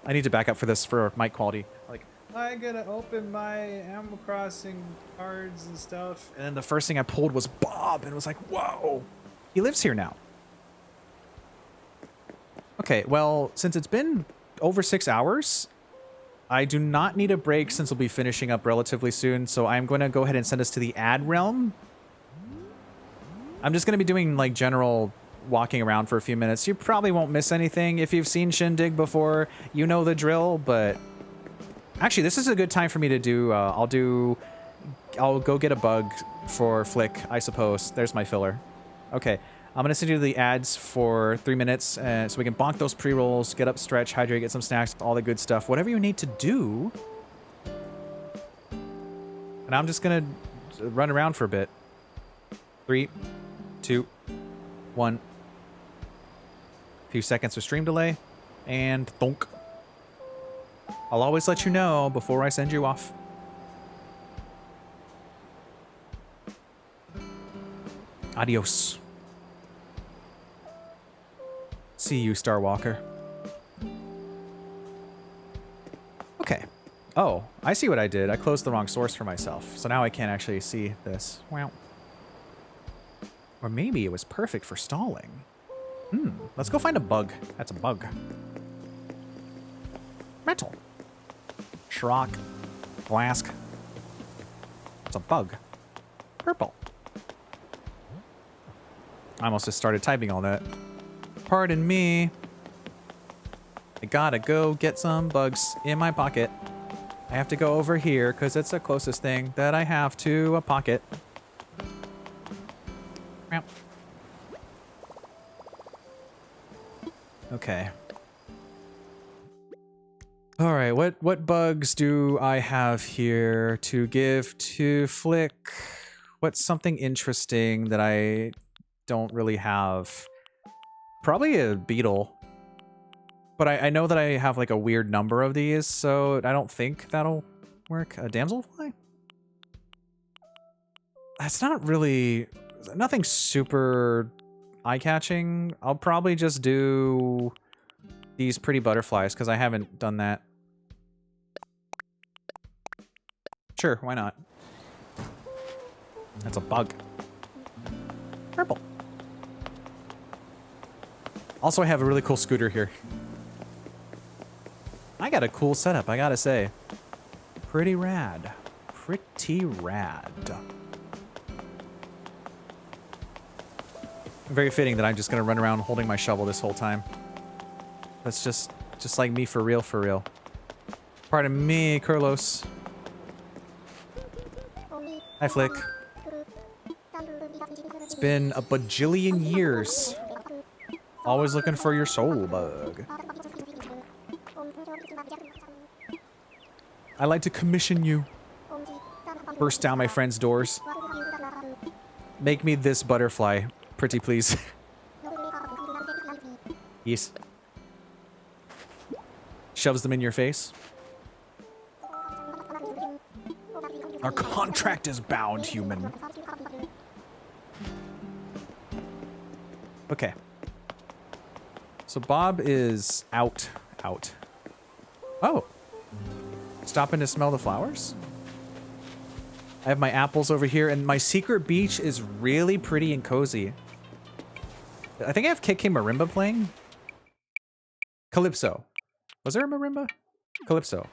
I need to back up for this for mic quality. Like, I gotta open my Animal Crossing cards and stuff. And then the first thing I pulled was Bob, and it was like, whoa. He lives here now. Okay, well, since it's been over 6 hours, I do not need a break since we'll be finishing up relatively soon, so I'm going to go ahead and send us to the ad realm. I'm just going to be doing, like, general walking around for a few minutes. You probably won't miss anything. If you've seen Shindig before, you know the drill, but actually, this is a good time for me to do, I'll go get a bug for Flick, I suppose. There's my filler. Okay, I'm going to send you the ads for 3 minutes so we can bonk those pre-rolls, get up, stretch, hydrate, get some snacks, all the good stuff. Whatever you need to do. And I'm just going to run around for a bit. 3, 2, 1. A few seconds of stream delay. And thunk. I'll always let you know before I send you off. Adios. See you, Starwalker. Okay. Oh, I see what I did. I closed the wrong source for myself, so now I can't actually see this. Wow. Or maybe it was perfect for stalling. Let's go find a bug. That's a bug. Metal. Shrock. Flask. It's a bug. Purple. I almost just started typing all that. Pardon me. I gotta go get some bugs in my pocket. I have to go over here because it's the closest thing that I have to a pocket. Meow. Okay. All right, what bugs do I have here to give to Flick? What's something interesting that I don't really have? Probably a beetle. But I know that I have like a weird number of these, so I don't think that'll work. A damselfly? That's not really... nothing super eye-catching. I'll probably just do these pretty butterflies, because I haven't done that. Sure, why not? That's a bug. Purple. Also, I have a really cool scooter here. I got a cool setup, I gotta say. Pretty rad. Pretty rad. Very fitting that I'm just gonna run around holding my shovel this whole time. That's just like me for real, for real. Pardon me, Carlos. Hi, Flick. It's been a bajillion years. Always looking for your soul bug. I like to commission you. Burst down my friend's doors. Make me this butterfly, pretty please. Yes. Shoves them in your face. Our contract is bound, human. Okay. So Bob is out. Oh. Stopping to smell the flowers? I have my apples over here, and my secret beach is really pretty and cozy. I think I have KK Marimba playing. Calypso. Was there a marimba? Calypso.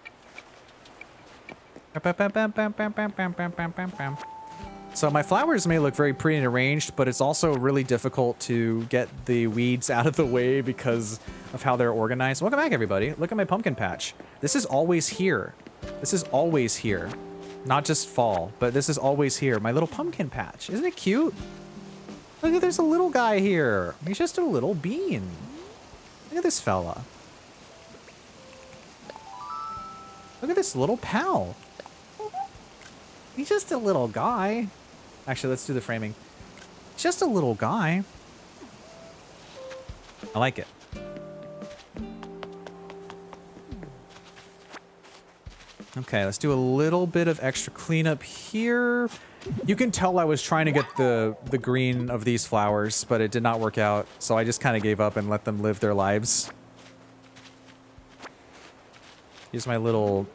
So my flowers may look very pretty and arranged, but it's also really difficult to get the weeds out of the way because of how they're organized. Welcome back, everybody. Look at my pumpkin patch. This is always here. This is always here. Not just fall, but this is always here. My little pumpkin patch. Isn't it cute? Look at, there's a little guy here. He's just a little bean. Look at this fella. Look at this little pal. He's just a little guy. Actually, let's do the framing. He's just a little guy. I like it. Okay, let's do a little bit of extra cleanup here. You can tell I was trying to get the green of these flowers, but it did not work out. So I just kind of gave up and let them live their lives. Here's my little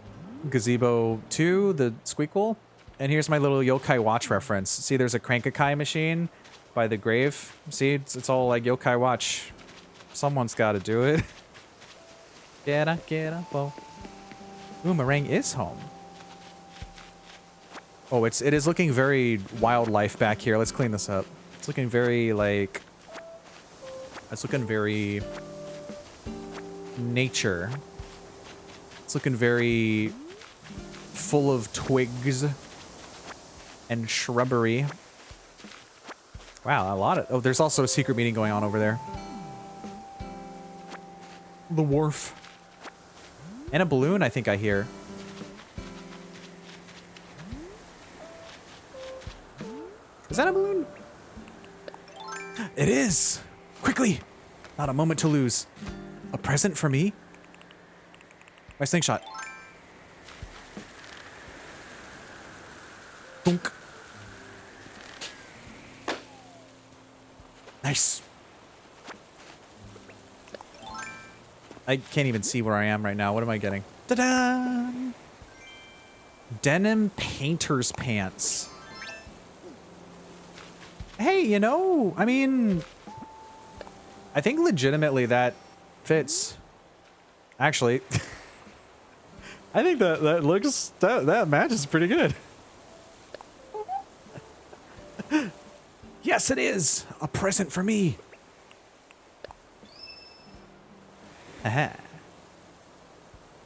gazebo 2, the squeakquel. And here's my little yokai watch reference. See, there's a Crankakai machine by the grave. See, it's all like yokai watch. Someone's got to do it. Get up, oh. Ooh, Meringue is home. Oh, it is looking very wildlife back here. Let's clean this up. It's looking very, like... It's looking very... nature. It's looking very... full of twigs and shrubbery. Wow, a lot of... Oh, there's also a secret meeting going on over there. The wharf. And a balloon, I think I hear. Is that a balloon? It is! Quickly! Not a moment to lose. A present for me? My slingshot. Dunk. Nice. I can't even see where I am right now. What am I getting? Ta-da! Denim painter's pants. Hey, you know, I mean, I think legitimately that fits. Actually, I think that looks, that matches pretty good. Yes, it is a present for me. Aha.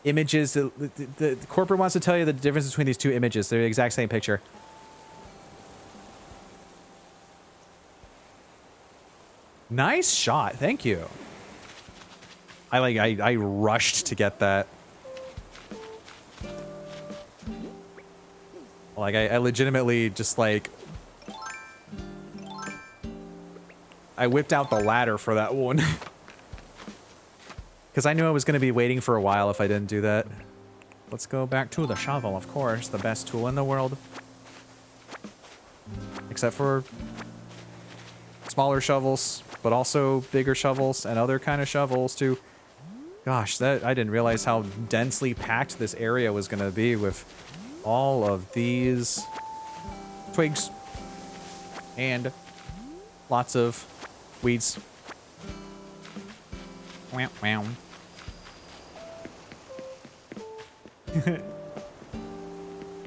Images, the corporate wants to tell you the difference between these two images. They're the exact same picture. Nice shot. Thank you. I rushed to get that. Like I legitimately just like I whipped out the ladder for that one. Because I knew I was going to be waiting for a while if I didn't do that. Let's go back to the shovel, of course. The best tool in the world. Except for smaller shovels, but also bigger shovels and other kind of shovels too. Gosh, I didn't realize how densely packed this area was going to be with all of these twigs and lots of weeds. Wow, wow.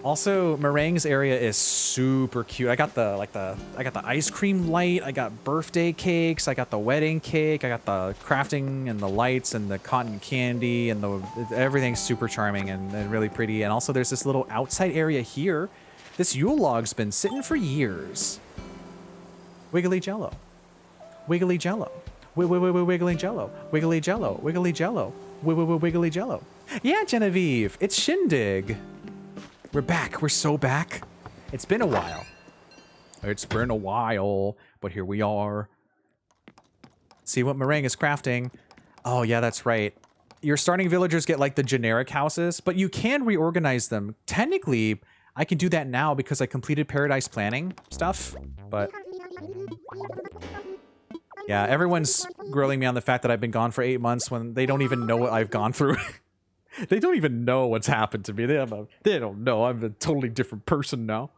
Also, Meringue's area is super cute. I got the ice cream light. I got birthday cakes. I got the wedding cake. I got the crafting and the lights and the cotton candy and everything's super charming and really pretty. And also, there's this little outside area here. This Yule log's been sitting for years. Wiggly Jello, wiggly Jello, wiggly Jello, wiggly Jello, wiggly Jello, wiggly Jello. Yeah, Genevieve, it's Shindig. We're back. We're so back. It's been a while. It's been a while, but here we are. See what Meringue is crafting. Oh, yeah, that's right. Your starting villagers get, like, the generic houses, but you can reorganize them. Technically, I can do that now because I completed Paradise Planning stuff, but... yeah, everyone's grilling me on the fact that I've been gone for 8 months when they don't even know what I've gone through. They don't even know what's happened to me. They don't know. I'm a totally different person now.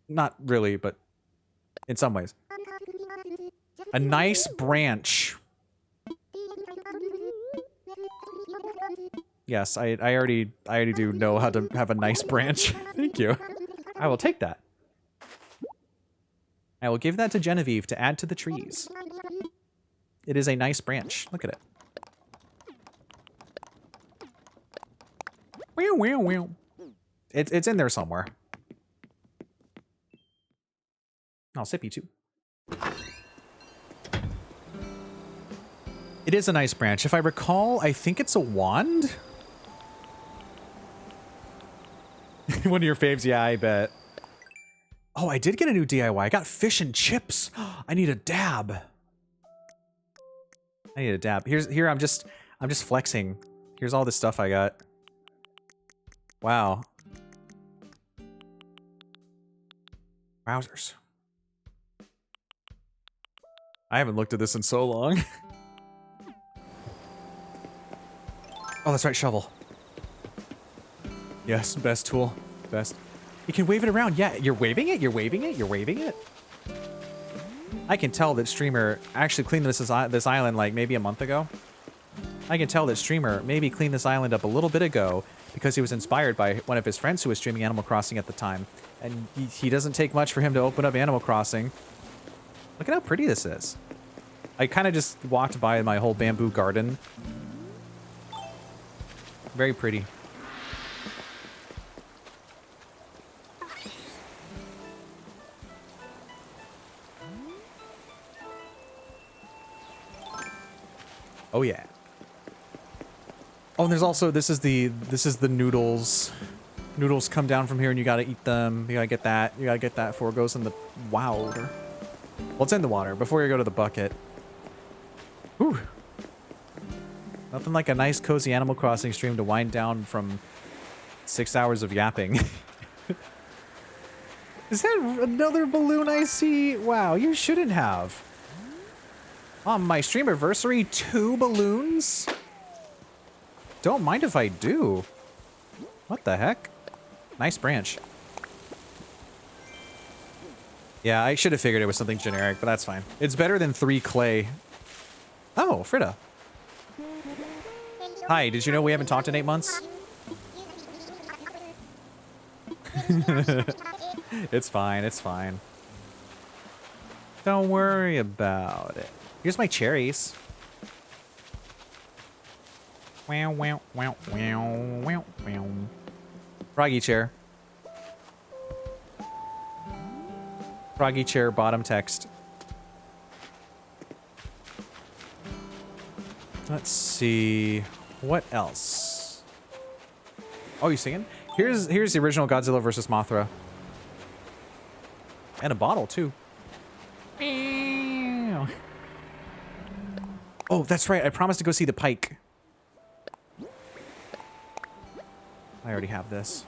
Not really, but in some ways. A nice branch. Yes, I already do know how to have a nice branch. Thank you. I will take that. I will give that to Genevieve to add to the trees. It is a nice branch. Look at it. It's in there somewhere. I'll sip you too. It is a nice branch. If I recall, I think it's a wand. One of your faves, yeah, I bet. Oh, I did get a new DIY. I got fish and chips. I need a dab. I need a dab. Here I'm just flexing. Here's all this stuff I got. Wow. Wowzers. I haven't looked at this in so long. Oh, that's right, shovel. Yes, best tool. Best. You can wave it around. Yeah, you're waving it, you're waving it, you're waving it. I can tell that Streamer actually cleaned this island like maybe a month ago. I can tell that Streamer maybe cleaned this island up a little bit ago because he was inspired by one of his friends who was streaming Animal Crossing at the time. And he doesn't take much for him to open up Animal Crossing. Look at how pretty this is. I kind of just walked by my whole bamboo garden. Very pretty. Oh yeah. Oh, and there's also this is the noodles. Noodles come down from here and you gotta eat them. You gotta get that. You gotta get that before it goes in the water. Well, it's in the water before you go to the bucket. Whew. Nothing like a nice cozy Animal Crossing stream to wind down from 6 hours of yapping. Is that another balloon I see? Wow, you shouldn't have. On my Streamaversary, 2 balloons? Don't mind if I do. What the heck? Nice branch. Yeah, I should have figured it was something generic, but that's fine. It's better than 3 clay. Oh, Frida. Hi, did you know we haven't talked in 8 months? It's fine, it's fine. Don't worry about it. Here's my cherries. Wow, wow, wow, wow, wow, wow. Froggy chair. Froggy chair bottom text. Let's see. What else? Oh, you singing? Here's the original Godzilla vs. Mothra. And a bottle, too. Oh, that's right. I promised to go see the pike. I already have this.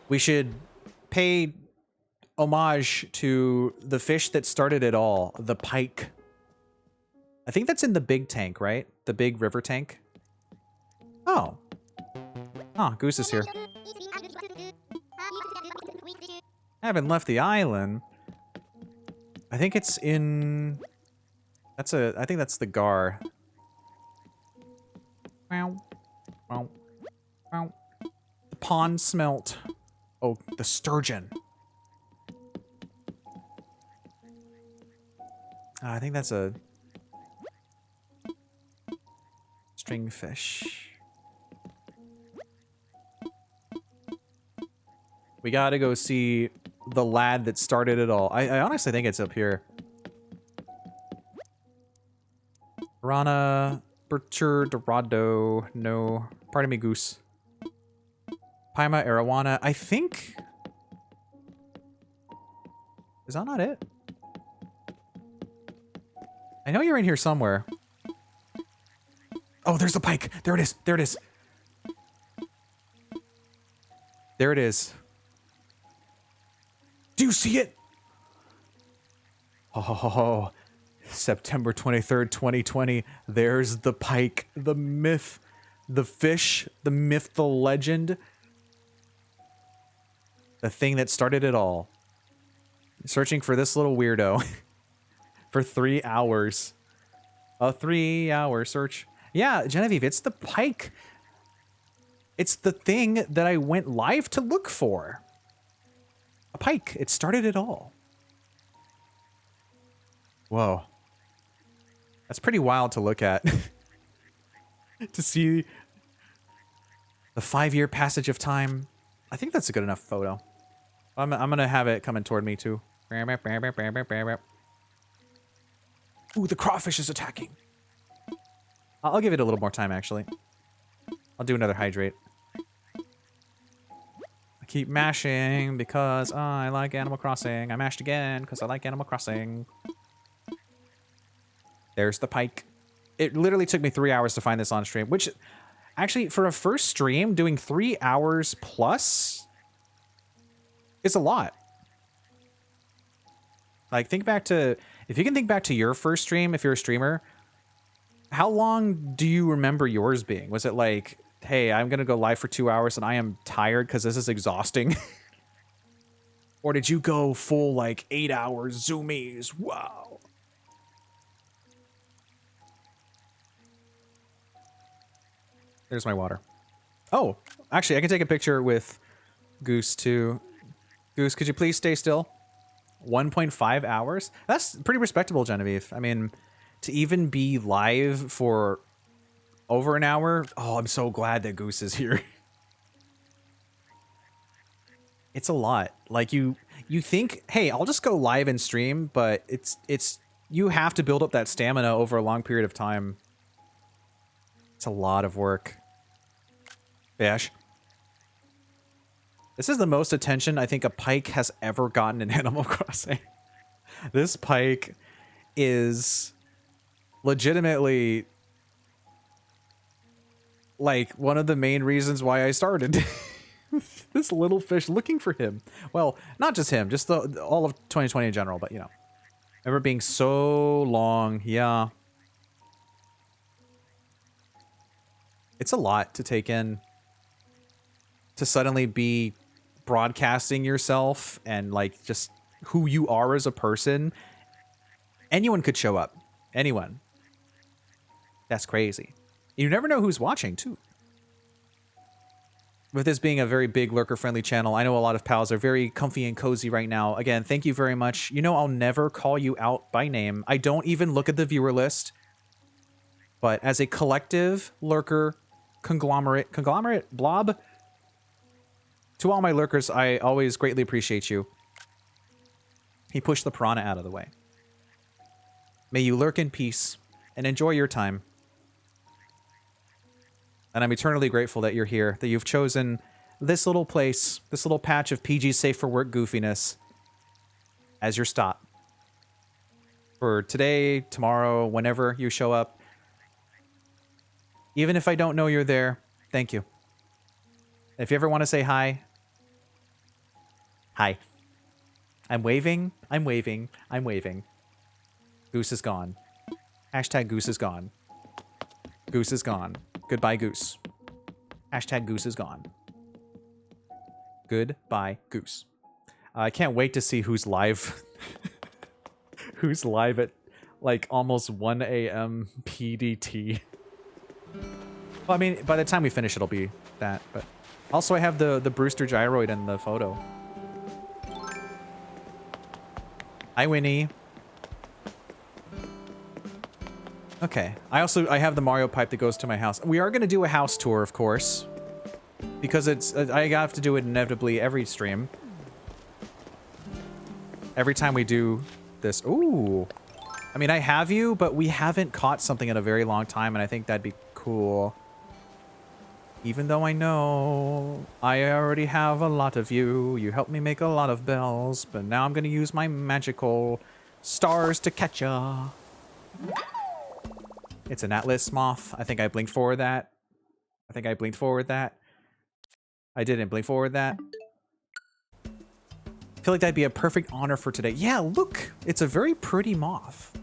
We should pay homage to the fish that started it all, the pike. I think that's in the big tank, right? The big river tank. Oh. Oh, Goose is here. I haven't left the island. I think it's in... I think that's the gar. Wow. Wow. Wow. The pond smelt. Oh, the sturgeon. I think that's a... stringfish. We gotta go see the lad that started it all. I honestly think it's up here. Piranha, Bircher, Dorado, no. Pardon me, Goose. Paima, Arowana. I think Is that not it? I know you're in here somewhere. Oh, there's the pike. There it is. There it is. There it is. Do you see it? Oh, September 23rd, 2020. There's the pike, the myth, the fish, the myth, the legend. The thing that started it all. Searching for this little weirdo for 3 hours. A 3-hour search. Yeah, Genevieve, it's the pike. It's the thing that I went live to look for. A pike. It started it all. Whoa. That's pretty wild to look at. To see the 5-year passage of time. I think that's a good enough photo. I'm gonna have it coming toward me too. Ooh, the crawfish is attacking. I'll give it a little more time, actually. I'll do another hydrate. I keep mashing because I like Animal Crossing. I mashed again because I like Animal Crossing. There's the pike. It literally took me 3 hours to find this on stream, which actually, for a first stream, doing 3 hours plus is a lot. Like, think back to, if you can think back to your first stream, if you're a streamer, how long do you remember yours being? Was it like, hey, I'm going to go live for 2 hours and I am tired because this is exhausting? Or did you go full, like, 8 hours zoomies? Wow. There's my water. Oh, actually, I can take a picture with Goose, too. Goose, could you please stay still? 1.5 hours? That's pretty respectable, Genevieve. I mean, to even be live for over an hour, oh, I'm so glad that Goose is here. It's a lot. Like, you think, hey, I'll just go live and stream, but it's you have to build up that stamina over a long period of time. It's a lot of work. Bash. This is the most attention I think a pike has ever gotten in Animal Crossing. This pike is legitimately like one of the main reasons why I started. This little fish looking for him. Well, not just him, just all of 2020 in general, but you know. Remember being so long. Yeah. It's a lot to take in. To suddenly be broadcasting yourself and like just who you are as a person. Anyone could show up. Anyone. That's crazy. You never know who's watching too. With this being a very big lurker-friendly channel, I know a lot of pals are very comfy and cozy right now. Again, thank you very much. You know I'll never call you out by name. I don't even look at the viewer list. But as a collective lurker conglomerate, blob, to all my lurkers, I always greatly appreciate you. He pushed the piranha out of the way. May you lurk in peace and enjoy your time. And I'm eternally grateful that you're here, that you've chosen this little place, this little patch of PG safe for work goofiness as your stop. For today, tomorrow, whenever you show up. Even if I don't know you're there, thank you. If you ever want to say hi, hi. I'm waving, I'm waving, I'm waving. Goose is gone. Hashtag Goose is gone. Goose is gone. Goodbye, Goose. Hashtag Goose is gone. Goodbye, Goose. I can't wait to see who's live. Who's live at like almost 1 a.m. PDT. Well, I mean, by the time we finish, it'll be that. But also, I have the Brewster gyroid in the photo. Hi, Winnie. Okay. I have the Mario pipe that goes to my house. We are going to do a house tour, of course. Because it's... I have to do it inevitably every stream. Every time we do this... Ooh. I mean, I have you, but we haven't caught something in a very long time, and I think that'd be cool. Even though I know I already have a lot of you. You helped me make a lot of bells, but now I'm gonna use my magical stars to catch ya. It's an Atlas moth. I think I blinked forward that. I think I blinked forward that. I didn't blink forward that. I feel like that'd be a perfect honor for today. Yeah, look! It's a very pretty moth.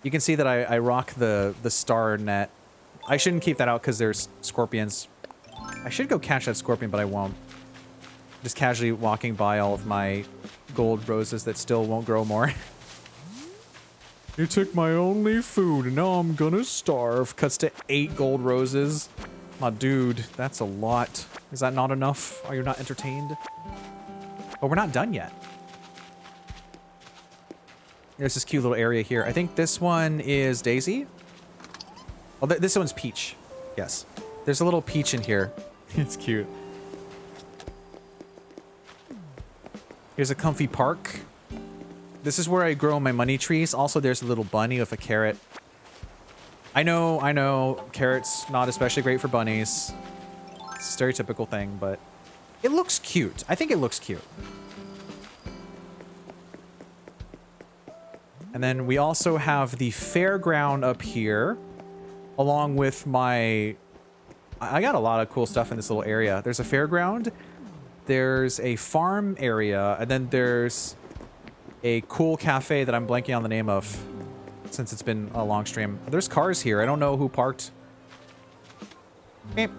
You can see that I rock the star net. I shouldn't keep that out because there's scorpions. I should go catch that scorpion, but I won't. Just casually walking by all of my gold roses that still won't grow more. You took my only food, and now I'm gonna starve. Cuts to 8 gold roses. My dude, that's a lot. Is that not enough? Are you not entertained? But we're not done yet. There's this cute little area here. I think this one is Daisy. Oh, this one's Peach. Yes. There's a little peach in here. It's cute. Here's a comfy park. This is where I grow my money trees. Also, there's a little bunny with a carrot. I know. Carrots not especially great for bunnies. It's a stereotypical thing, but it looks cute. I think it looks cute. And then we also have the fairground up here, along with my... I got a lot of cool stuff in this little area. There's a fairground, there's a farm area, and then there's a cool cafe that I'm blanking on the name of since it's been a long stream. There's cars here. I don't know who parked. Beep.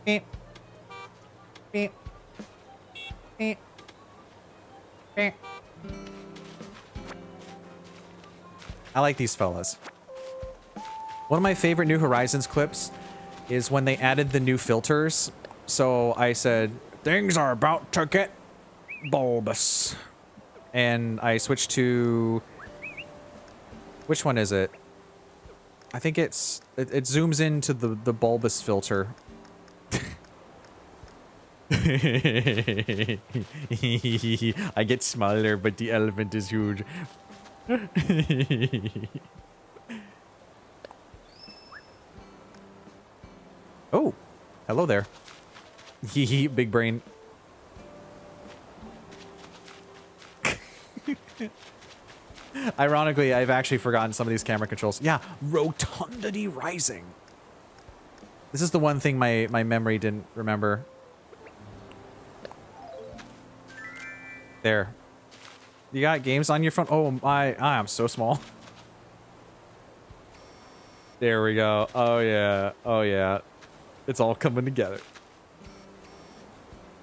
Beep. Beep. Beep. Beep. I like these fellas. One of my favorite New Horizons clips is when they added the new filters. So I said, things are about to get bulbous. And I switched to... Which one is it? I think it zooms into the bulbous filter. I get smaller, but the elephant is huge. Oh, hello there. Hee big brain. Ironically, I've actually forgotten some of these camera controls. Yeah, rotundity rising. This is the one thing my memory didn't remember. There. You got games on your phone? Oh, I am so small. There we go. Oh, yeah. Oh, yeah. It's all coming together.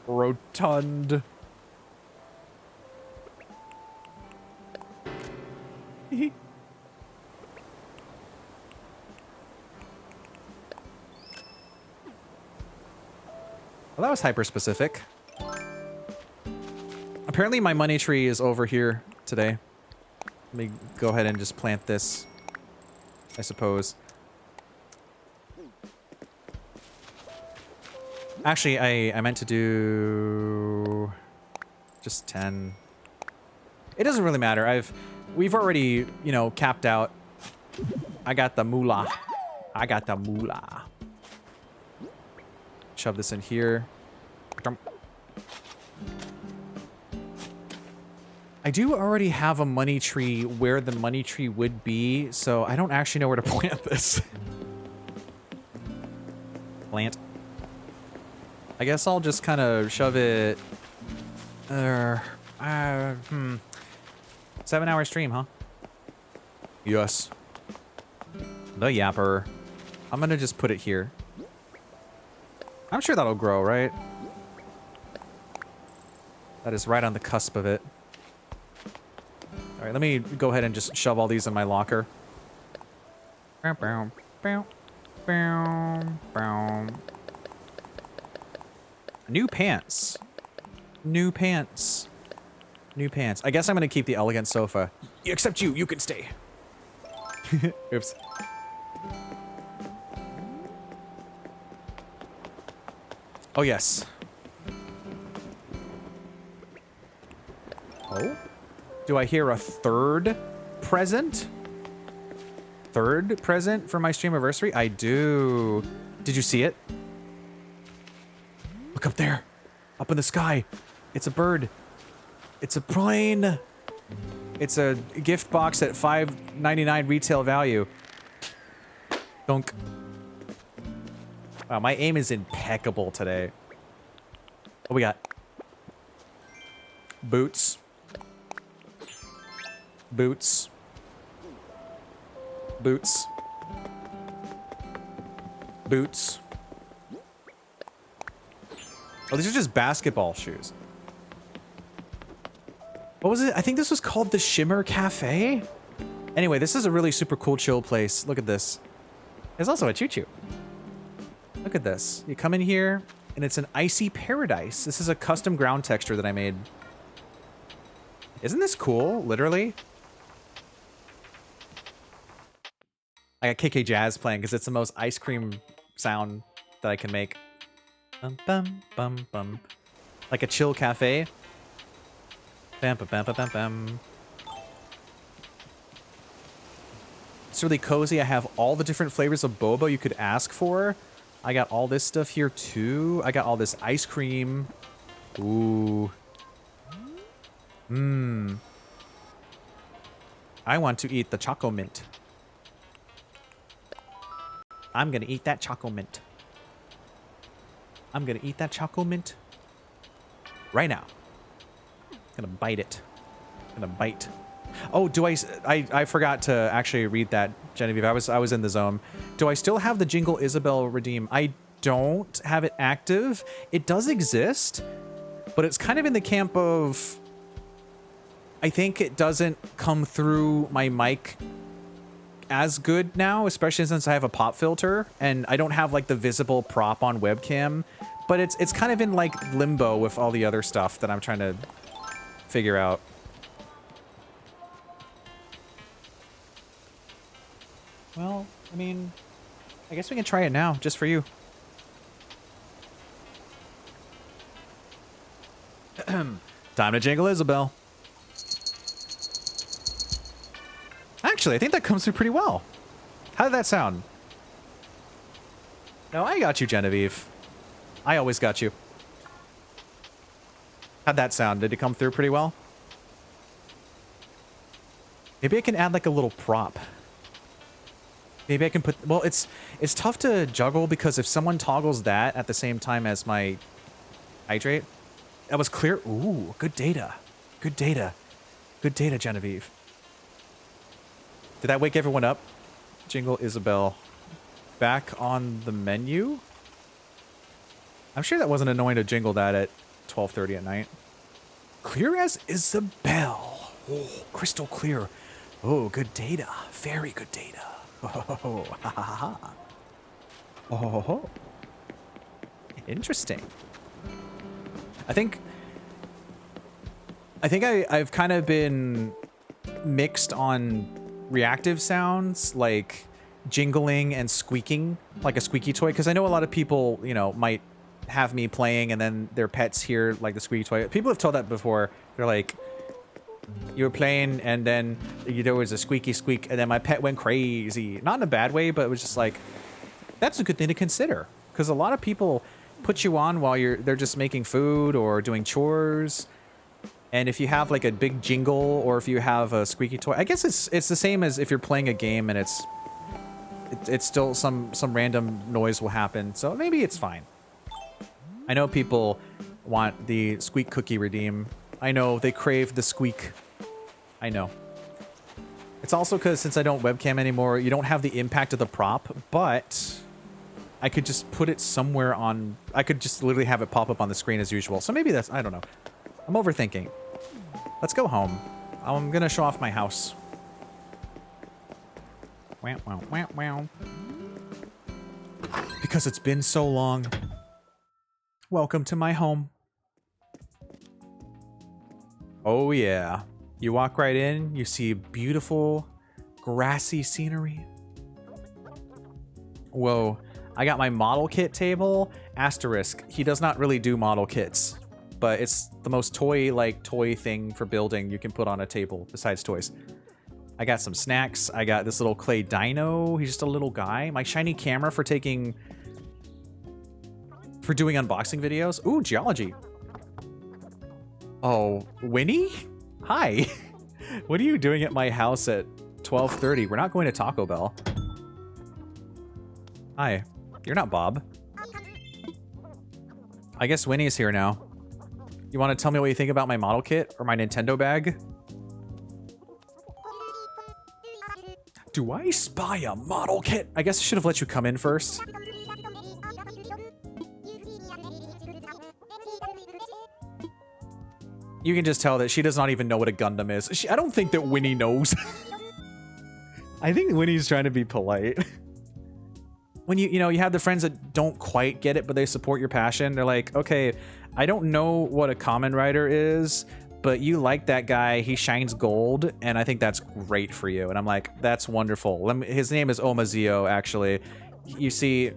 Rotund. Well, that was hyper-specific. Apparently my money tree is over here today. Let me go ahead and just plant this, I suppose. Actually, I meant to do just 10. It doesn't really matter. We've already, you know, capped out. I got the moolah. I got the moolah. Shove this in here. I do already have a money tree where the money tree would be, so I don't actually know where to plant this. Plant. I guess I'll just kind of shove it... 7-hour stream, huh? Yes. The yapper. I'm gonna just put it here. I'm sure that'll grow, right? That is right on the cusp of it. Alright, let me go ahead and just shove all these in my locker. New pants. New pants. New pants. I guess I'm gonna keep the elegant sofa. Except you can stay. Oops. Oh, yes. Oh? Do I hear a third present? third present for my Streamaversary? I do. Did you see it? Look up there. Up in the sky. It's a bird. It's a plane. It's a gift box at $5.99 retail value. Dunk. Wow, my aim is impeccable today. What we got? Boots. Boots. Boots. Boots. Oh, these are just basketball shoes. What was it? I think this was called the Shimmer Cafe? Anyway, this is a really super cool chill place. Look at this. There's also a choo-choo. Look at this. You come in here, and it's an icy paradise. This is a custom ground texture that I made. Isn't this cool? Literally. I got KK Jazz playing because it's the most ice cream sound that I can make. Bum, bum, bum, bum. Like a chill cafe. Bam, bam, bam, bam, bam. It's really cozy. I have all the different flavors of boba you could ask for. I got all this stuff here too. I got all this ice cream. Ooh. Mmm. I want to eat the Choco Mint. I'm gonna eat that Choco Mint. I'm gonna eat that Choco Mint right now. Gonna bite it. Gonna bite. Oh, do I forgot to actually read that, Genevieve. I was in the zone. Do I still have the Jingle Isabel redeem? I don't have it active. It does exist, but it's kind of in the camp of I think it doesn't come through my mic as good now, especially since I have a pop filter and I don't have like the visible prop on webcam, but it's kind of in like limbo with all the other stuff that I'm trying to figure out. Well, I mean, I guess we can try it now, just for you. Time to jingle Isabel. Actually, I think that comes through pretty well. How did that sound? No, I got you, Genevieve. I always got you. How'd that sound? Did it come through pretty well? Maybe I can add like a little prop. Maybe I can put... Well, it's tough to juggle because if someone toggles that at the same time as my hydrate... That was clear. Ooh, good data. Good data. Good data, Genevieve. Did that wake everyone up? Jingle Isabel. Back on the menu? I'm sure that wasn't annoying to jingle that at 12:30 at night. Clear as Isabel. Oh, crystal clear. Oh, good data. Very good data. Oh, ha ha ha. Oh, interesting. I think I've kind of been mixed on reactive sounds like jingling and squeaking, like a squeaky toy, because I know a lot of people, you know, might have me playing and then their pets hear like the squeaky toy. People have told that before. They're like, you were playing and then there was a squeaky squeak and then my pet went crazy. Not in a bad way, but it was just like, that's a good thing to consider, because a lot of people put you on while they're just making food or doing chores. And if you have like a big jingle or if you have a squeaky toy, I guess it's the same as if you're playing a game and it's still some random noise will happen. So maybe it's fine. I know people want the squeak cookie redeem. I know they crave the squeak. I know. It's also because since I don't webcam anymore, you don't have the impact of the prop, but I could just put it somewhere on... I could just literally have it pop up on the screen as usual. So maybe that's... I don't know. I'm overthinking. Let's go home. I'm gonna show off my house. Wow, wow, wow, wow. Because it's been so long. Welcome to my home. Oh yeah. You walk right in, you see beautiful grassy scenery. Whoa. I got my model kit table. Asterisk. He does not really do model kits, but it's the most toy thing for building you can put on a table besides toys. I got some snacks. I got this little clay dino. He's just a little guy. My shiny camera for doing unboxing videos. Ooh, geology. Oh, Winnie? Hi. What are you doing at my house at 12:30? We're not going to Taco Bell. Hi. You're not Bob. I guess Winnie's here now. You want to tell me what you think about my model kit or my Nintendo bag? Do I spy a model kit? I guess I should have let you come in first. You can just tell that she does not even know what a Gundam is. I don't think that Winnie knows. I think Winnie's trying to be polite. When you have the friends that don't quite get it, but they support your passion. They're like, okay, I don't know what a Kamen Rider is, but you like that guy. He shines gold, and I think that's great for you. And I'm like, that's wonderful. His name is Omazeo, actually. You see,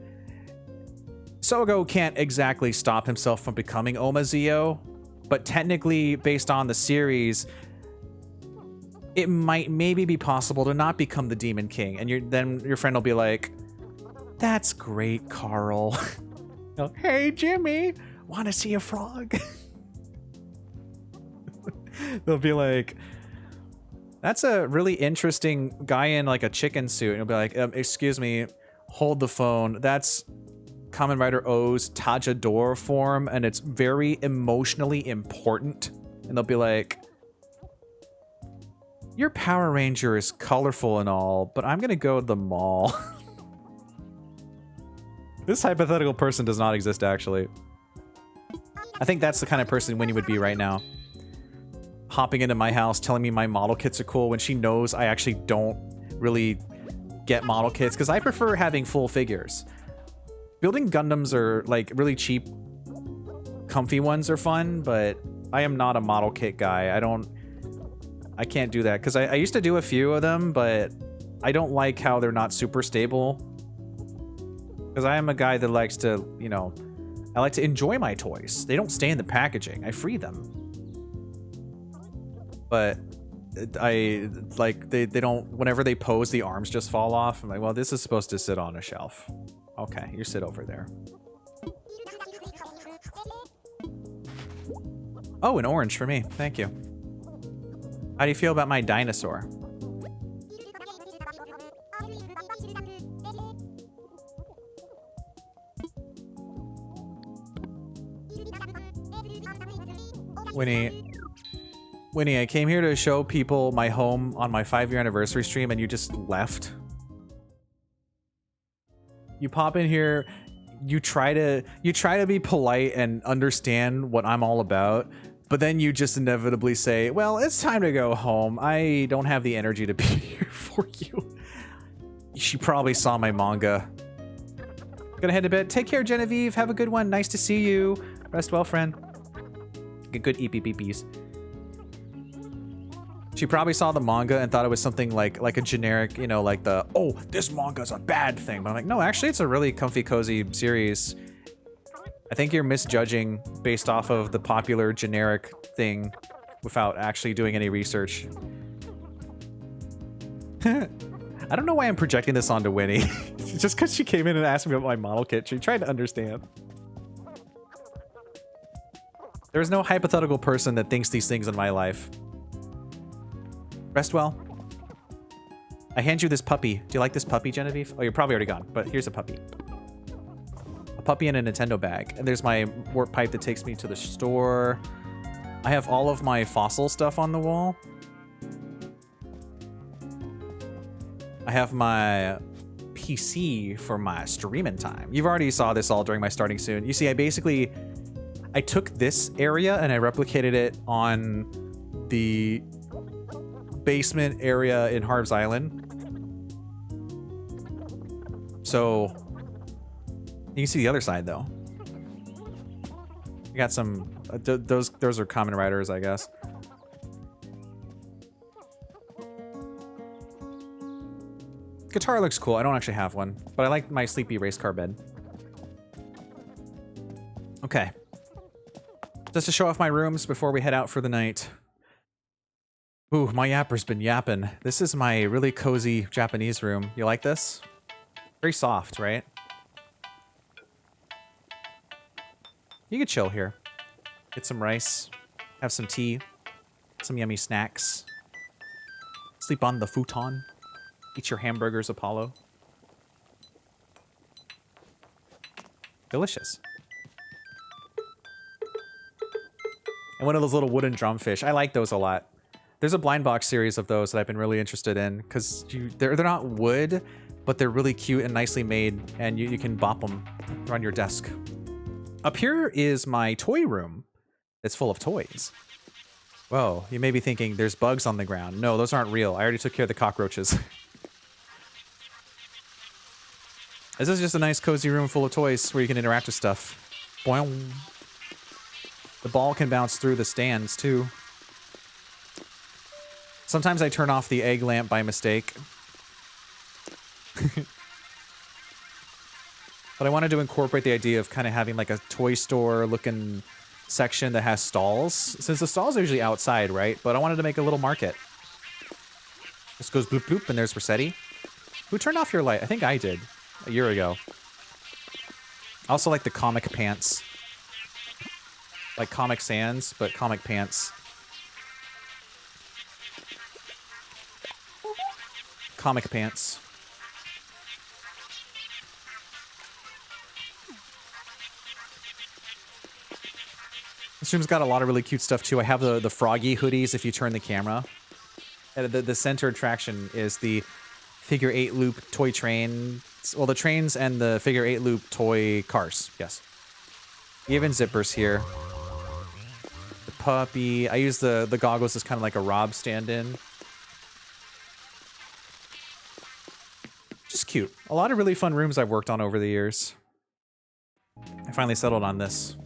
Sogo can't exactly stop himself from becoming Omazeo, but technically, based on the series, it might maybe be possible to not become the Demon King. And then your friend will be like, that's great, Carl. Hey, Jimmy, want to see a frog? They'll be like, that's a really interesting guy in like a chicken suit. And you'll be like, excuse me, hold the phone. That's Kamen Rider O's Tajador form, and it's very emotionally important. And they'll be like, your Power Ranger is colorful and all, but I'm gonna go to the mall. This hypothetical person does not exist, actually. I think that's the kind of person Winnie would be right now. Hopping into my house, telling me my model kits are cool when she knows I actually don't really get model kits, because I prefer having full figures. Building Gundams are like really cheap, comfy ones are fun, but I am not a model kit guy. I can't do that, because I used to do a few of them, but I don't like how they're not super stable. Because I am a guy that likes to, I like to enjoy my toys. They don't stay in the packaging. I free them. But they don't, whenever they pose, the arms just fall off. I'm like, well, this is supposed to sit on a shelf. Okay, you sit over there. Oh, an orange for me. Thank you. How do you feel about my dinosaur? Winnie, I came here to show people my home on my 5-year anniversary stream, and you just left. You pop in here, you try to be polite and understand what I'm all about, but then you just inevitably say, well, it's time to go home. I don't have the energy to be here for you. She probably saw my manga. Gonna head to bed. Take care, Genevieve. Have a good one. Nice to see you. Rest well, friend. Get good eep-eep-eepies. She probably saw the manga and thought it was something like a generic, like the, oh, this manga's a bad thing. But I'm like, no, actually, it's a really comfy, cozy series. I think you're misjudging based off of the popular generic thing without actually doing any research. I don't know why I'm projecting this onto Winnie. Just because she came in and asked me about my model kit. She tried to understand. There is no hypothetical person that thinks these things in my life. Rest well. I hand you this puppy. Do you like this puppy, Genevieve? Oh, you're probably already gone, but here's a puppy. A puppy in a Nintendo bag. And there's my warp pipe that takes me to the store. I have all of my fossil stuff on the wall. I have my PC for my streaming time. You've already saw this all during my starting soon. You see, I took this area and I replicated it on the basement area in Harv's Island. So you can see the other side though. You got some those are Kamen Riders, I guess. Guitar looks cool. I don't actually have one, but I like my sleepy race car bed. Okay. Just to show off my rooms before we head out for the night. Ooh, my yapper's been yapping. This is my really cozy Japanese room. You like this? Very soft, right? You could chill here. Get some rice, have some tea, some yummy snacks. Sleep on the futon. Eat your hamburgers, Apollo. Delicious. And one of those little wooden drumfish. I like those a lot. There's a blind box series of those that I've been really interested in because they're not wood, but they're really cute and nicely made, and you can bop them on your desk. Up here is my toy room. It's full of toys. Whoa, you may be thinking there's bugs on the ground. No, those aren't real. I already took care of the cockroaches. This is just a nice cozy room full of toys where you can interact with stuff. Boing. The ball can bounce through the stands too. Sometimes I turn off the egg lamp by mistake. But I wanted to incorporate the idea of kind of having like a toy store looking section that has stalls. Since the stalls are usually outside, right? But I wanted to make a little market. This goes bloop bloop and there's Rossetti. Who turned off your light? I think I did a year ago. I also like the comic pants. Like Comic Sans, but comic pants. Comic pants. This room's got a lot of really cute stuff too. I have the Froggy hoodies if you turn the camera. And the center attraction is the figure 8 loop toy train. Well, the trains and the figure 8 loop toy cars. Yes. Even zippers here. The puppy. I use the goggles as kind of like a Rob stand-in. Just cute. A lot of really fun rooms I've worked on over the years. I finally settled on this.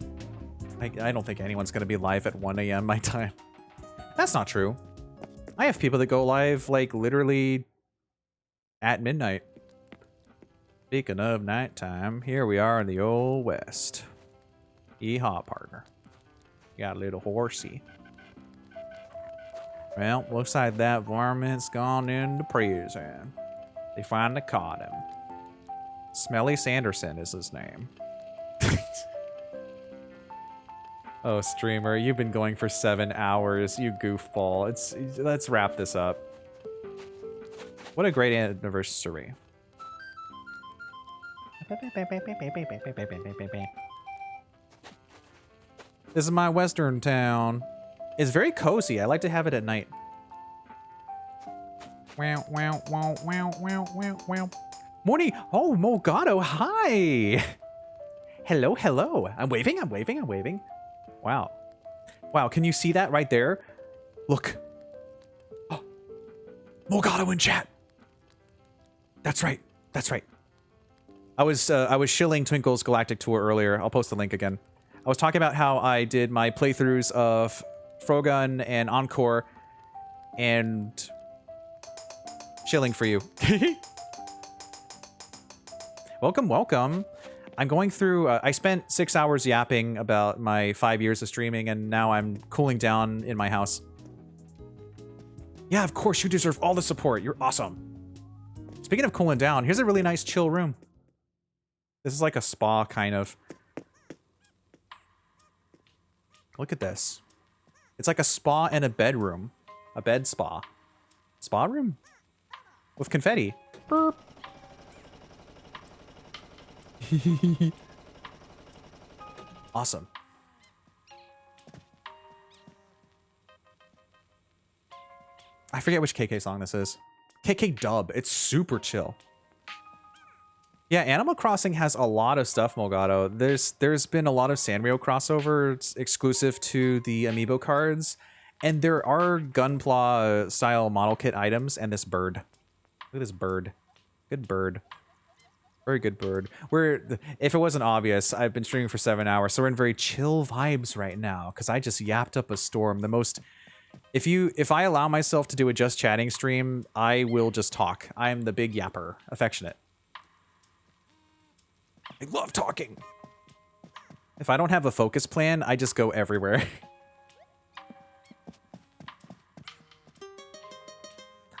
I don't think anyone's going to be live at 1 a.m. my time. That's not true. I have people that go live, like, literally at midnight. Speaking of nighttime, here we are in the old west. Yeehaw, partner. Got a little horsey. Well, looks like that varmint's gone into prison. They finally caught him. Smelly Sanderson is his name. Oh, streamer, you've been going for 7 hours, you goofball. Let's wrap this up. What a great anniversary. This is my western town. It's very cozy. I like to have it at night. Wow, wow, wow, wow, wow, wow, wow. Morning. Oh, Mogado, hi. Hello, hello. I'm waving, I'm waving, I'm waving. Wow. Wow, can you see that right there? Look. Oh, Mogado in chat. That's right. That's right. I was shilling Twinkle's Galactic Tour earlier. I'll post the link again. I was talking about how I did my playthroughs of Frogun and Encore and shilling for you. Welcome, welcome. I'm going through, I spent 6 hours yapping about my 5 years of streaming, and now I'm cooling down in my house. Yeah, of course, you deserve all the support. You're awesome. Speaking of cooling down, here's a really nice chill room. This is like a spa, kind of. Look at this. It's like a spa and a bedroom. A bed spa. Spa room? With confetti. Burp. Awesome. I forget which KK song this is. KK dub. It's super chill. Yeah, Animal Crossing has a lot of stuff, Molgado. There's been a lot of Sanrio crossovers exclusive to the amiibo cards, and there are Gunpla style model kit items and this bird. Look at this bird. Good bird. Very good bird. If it wasn't obvious, I've been streaming for 7 hours, so we're in very chill vibes right now because I just yapped up a storm. The most, if I allow myself to do a just chatting stream, I will just talk. I am the big yapper, affectionate. I love talking. If I don't have a focus plan, I just go everywhere.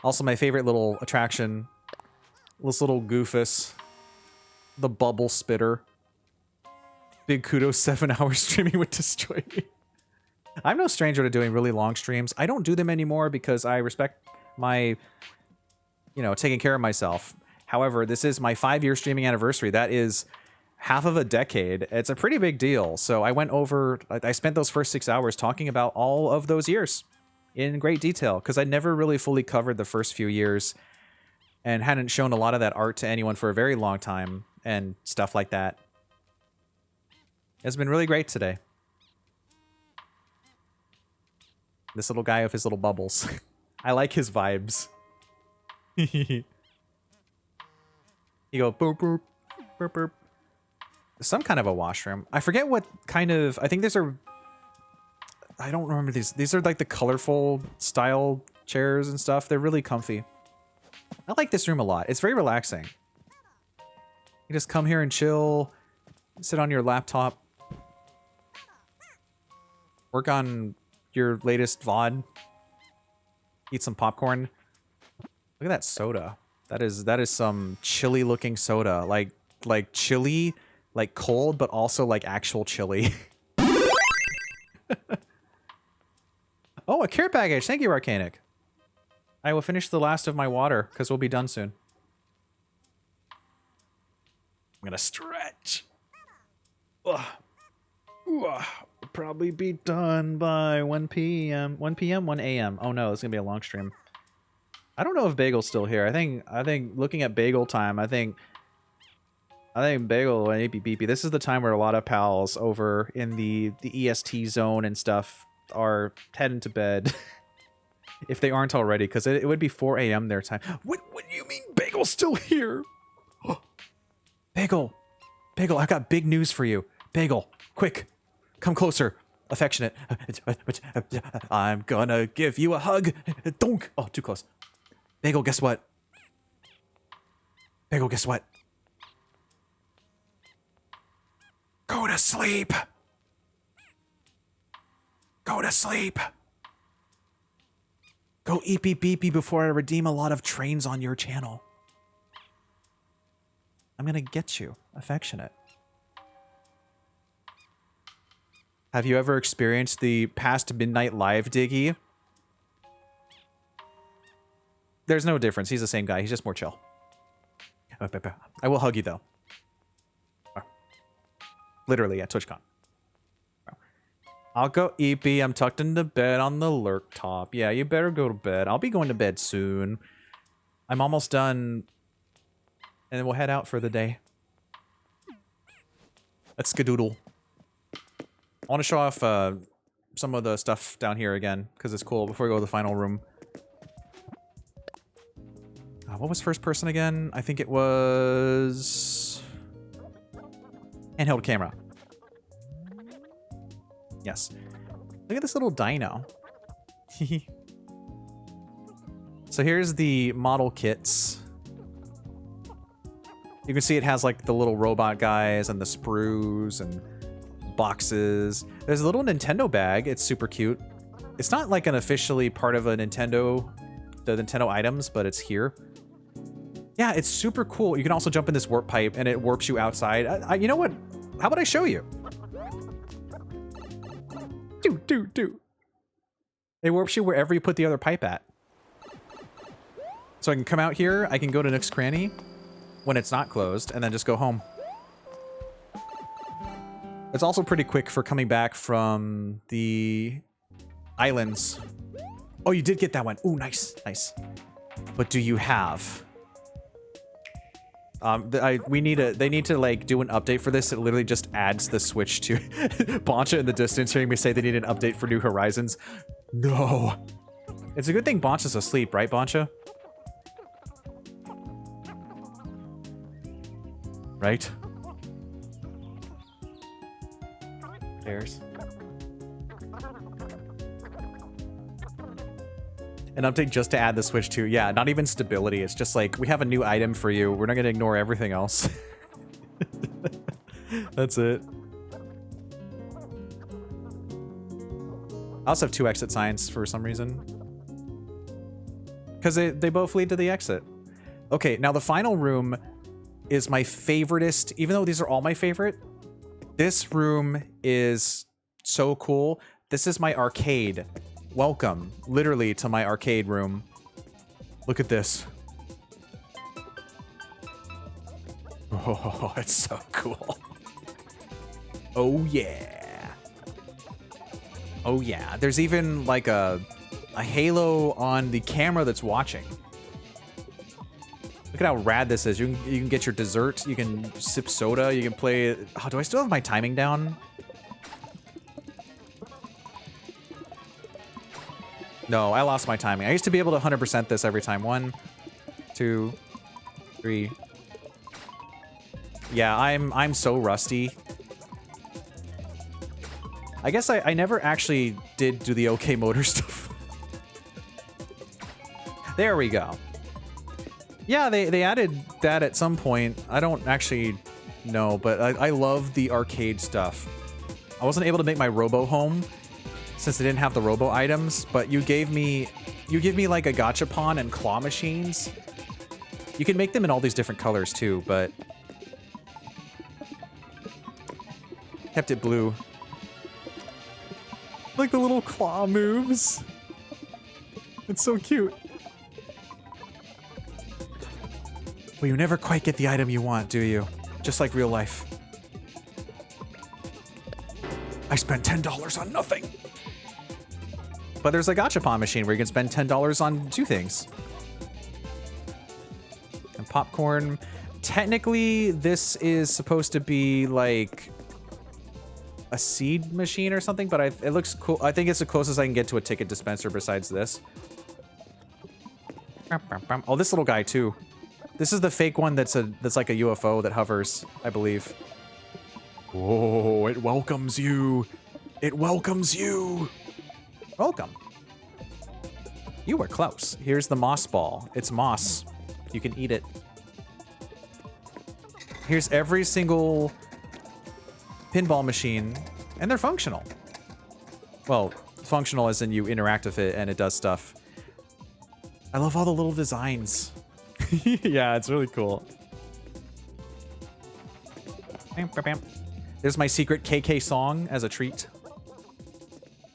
Also, my favorite little attraction, this little goofus, the bubble spitter. Big kudos, 7 hours streaming would destroy me. I'm no stranger to doing really long streams. I don't do them anymore because I respect my, you know, taking care of myself. However, this is my 5-year streaming anniversary. That is half of a decade. It's a pretty big deal. So I went over, I spent those first 6 hours talking about all of those years in great detail because I never really fully covered the first few years and hadn't shown a lot of that art to anyone for a very long time and stuff like that. It's been really great today. This little guy with his little bubbles. I like his vibes. You go boop, boop, boop, boop. Some kind of a washroom. I forget what kind of... I think these are... I don't remember these. These are like the colorful style chairs and stuff. They're really comfy. I like this room a lot. It's very relaxing. You just come here and chill. Sit on your laptop. Work on your latest VOD. Eat some popcorn. Look at that soda. That is some chilly looking soda. Like chili, like cold, but also like actual chili. Oh, a care package. Thank you, Arcanic. I will finish the last of my water because we'll be done soon. I'm gonna stretch. Ugh. We'll probably be done by 1 p.m. 1 p.m. 1 a.m. Oh no, it's gonna be a long stream. I don't know if Bagel's still here. I think looking at Bagel time, I think Bagel and APBP. This is the time where a lot of pals over in the EST zone and stuff are heading to bed. If they aren't already, because it would be 4 a.m. their time. What do you mean Bagel's still here? Bagel, I got big news for you. Bagel, quick, come closer. Affectionate. I'm gonna give you a hug. Donk. Oh, too close. Bagel, guess what? Bagel, guess what? Go to sleep. Go to sleep. Go eep beep beepy before I redeem a lot of trains on your channel. I'm gonna get you. Affectionate. Have you ever experienced the past midnight live Diggeh? There's no difference. He's the same guy. He's just more chill. I will hug you, though. Literally at TwitchCon. I'll go EP. I'm tucked into bed on the lurk top. Yeah, you better go to bed. I'll be going to bed soon. I'm almost done. And then we'll head out for the day. Let's skadoodle. I want to show off some of the stuff down here again, because it's cool, before we go to the final room. What was first person again? I think it was... handheld camera. Yes. Look at this little dino. So here's the model kits. You can see it has like the little robot guys and the sprues and boxes. There's a little Nintendo bag. It's super cute. It's not like an officially part of a Nintendo, the Nintendo items, but it's here. Yeah, it's super cool. You can also jump in this warp pipe and it warps you outside. You know what? How about I show you? Do. It warps you wherever you put the other pipe at. So I can come out here, I can go to Nook's Cranny when it's not closed, and then just go home. It's also pretty quick for coming back from the islands. Oh, you did get that one. Ooh, nice. But do you have... they need to like do an update for this. It literally just adds the switch to Boncha in the distance, hearing me say they need an update for New Horizons. No. It's a good thing Boncha's asleep, right, Boncha? Right? There's an update just to add the switch to, yeah, not even stability. It's just like, we have a new item for you. We're not going to ignore everything else. That's it. I also have 2 exit signs for some reason. because they both lead to the exit. Okay, now the final room is my favoritist, even though these are all my favorite. This room is so cool. This is my arcade. Welcome, literally, to my arcade room. Look at this. Oh, it's so cool. Oh, yeah. Oh, yeah. There's even, like, a halo on the camera that's watching. Look at how rad this is. You can get your dessert. You can sip soda. You can play... Oh, do I still have my timing down? No, I lost my timing. I used to be able to 100% this every time. 1, 2, 3. Yeah, I'm so rusty. I guess I never actually did do the OK motor stuff. There we go. Yeah, they added that at some point. I don't actually know, but I love the arcade stuff. I wasn't able to make my Robo home since they didn't have the Robo items, but you give me like a gachapon and claw machines. You can make them in all these different colors too, but kept it blue. Like the little claw moves. It's so cute. Well, you never quite get the item you want, do you? Just like real life. I spent $10 on nothing. But there's a gachapon machine where you can spend $10 on 2 things. And popcorn. Technically, this is supposed to be like a seed machine or something, but it looks cool. I think it's the closest I can get to a ticket dispenser besides this. Oh, this little guy too. This is the fake one that's like a UFO that hovers, I believe. Oh, it welcomes you. It welcomes you. Welcome. You were close. Here's the moss ball. It's moss. You can eat it. Here's every single pinball machine, and they're functional. Well, functional as in you interact with it and it does stuff. I love all the little designs. Yeah, it's really cool. There's my secret KK song as a treat.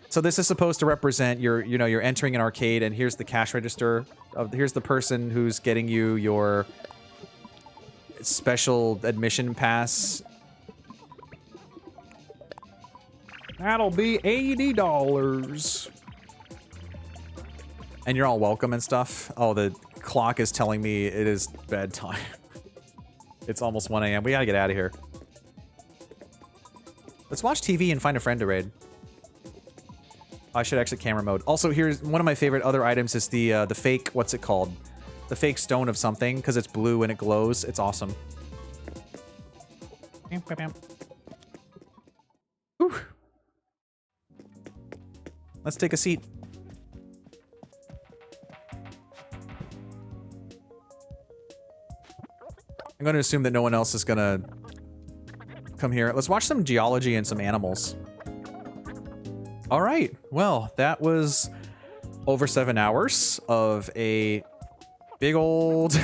So this is supposed to represent you're entering an arcade, and here's the cash register. Here's the person who's getting you your special admission pass. That'll be $80. And you're all welcome and stuff. Oh, the clock is telling me it is bedtime. It's almost 1 a.m. We gotta get out of here. Let's watch TV and find a friend to raid. I should exit camera mode. Also, here's one of my favorite other items is the fake, what's it called? The fake stone of something, because it's blue and it glows. It's awesome. Whew. Let's take a seat. I'm going to assume that no one else is going to come here. Let's watch some geology and some animals. All right. Well, that was over 7 hours of a big old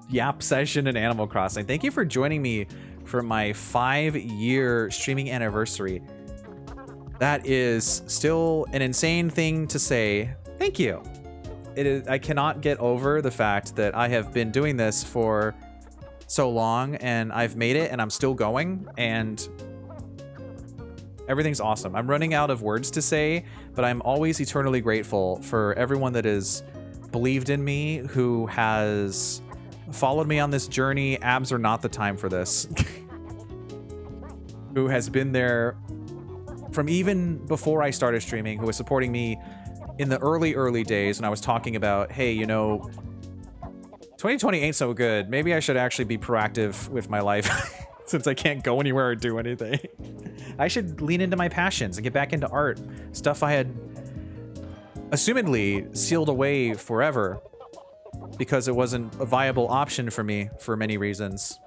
yap session in Animal Crossing. Thank you for joining me for my 5-year streaming anniversary. That is still an insane thing to say. Thank you. It is. I cannot get over the fact that I have been doing this for so long, and I've made it, and I'm still going, and everything's awesome. I'm running out of words to say, but I'm always eternally grateful for everyone that has believed in me, who has followed me on this journey. Abs are not the time for this. Who has been there from even before I started streaming, who was supporting me in the early days when I was talking about, hey, you know, 2020 ain't so good. Maybe I should actually be proactive with my life since I can't go anywhere or do anything. I should lean into my passions and get back into art. Stuff I had assumedly sealed away forever because it wasn't a viable option for me for many reasons.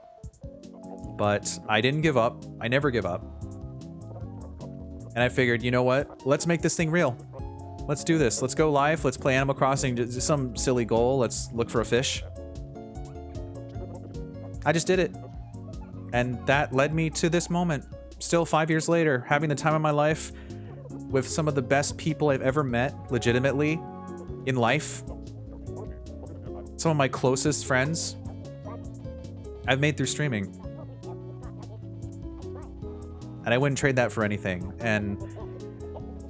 But I didn't give up. I never give up. And I figured, you know what? Let's make this thing real. Let's do this. Let's go live. Let's play Animal Crossing. Just some silly goal. Let's look for a fish. I just did it. And that led me to this moment. Still 5 years later, having the time of my life with some of the best people I've ever met, legitimately, in life. Some of my closest friends I've made through streaming. And I wouldn't trade that for anything. And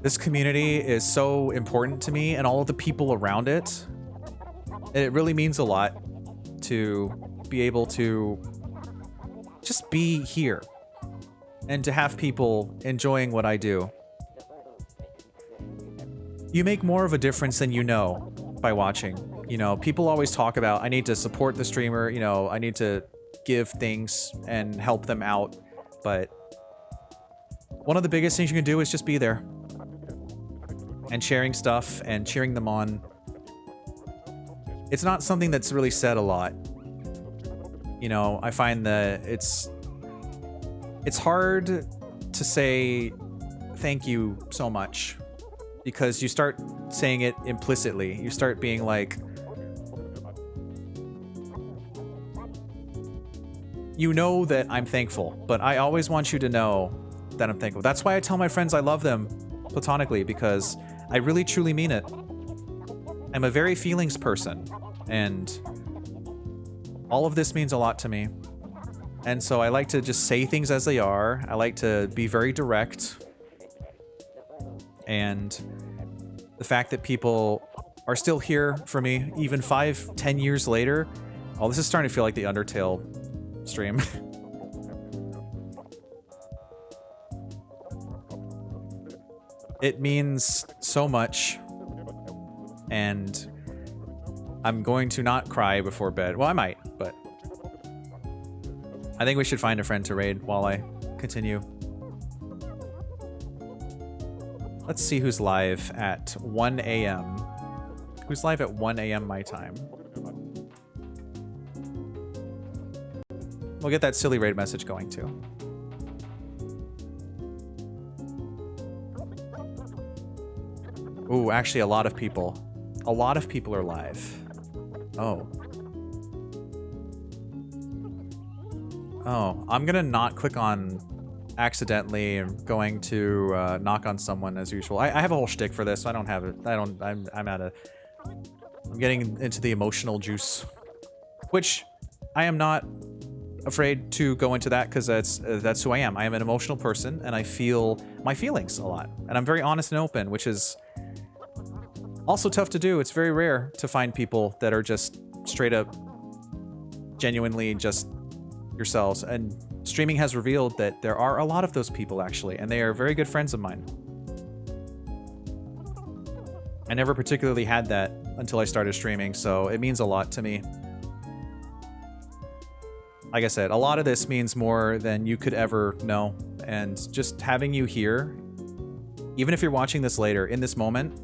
this community is so important to me and all of the people around it. And it really means a lot to be able to just be here and to have people enjoying what I do. You make more of a difference than you know by watching. You know, people always talk about, I need to support the streamer, you know, I need to give things and help them out. But one of the biggest things you can do is just be there and sharing stuff and cheering them on. It's not something that's really said a lot. You know, I find that it's hard to say thank you so much because you start saying it implicitly. You start being like, you know that I'm thankful, but I always want you to know that I'm thankful. That's why I tell my friends I love them platonically, because I really truly mean it. I'm a very feelings person, and all of this means a lot to me. And so I like to just say things as they are. I like to be very direct. And the fact that people are still here for me, even 5-10 years later. Oh, this is starting to feel like the Undertale stream. It means so much. And I'm going to not cry before bed. Well, I might, but I think we should find a friend to raid while I continue. Let's see who's live at 1 a.m. Who's live at 1 a.m. my time? We'll get that silly raid message going too. Ooh, actually a lot of people. A lot of people are live. Oh. Oh, I'm gonna not click on accidentally. I'm going to knock on someone as usual. I have a whole shtick for this. So I don't have it. I'm getting into the emotional juice, which I am not afraid to go into that because that's who I am. I am an emotional person and I feel my feelings a lot. And I'm very honest and open, which is also tough to do. It's very rare to find people that are just straight up, genuinely just yourselves. And streaming has revealed that there are a lot of those people actually, and they are very good friends of mine. I never particularly had that until I started streaming, so it means a lot to me. Like I said, a lot of this means more than you could ever know, and just having you here, even if you're watching this later, in this moment,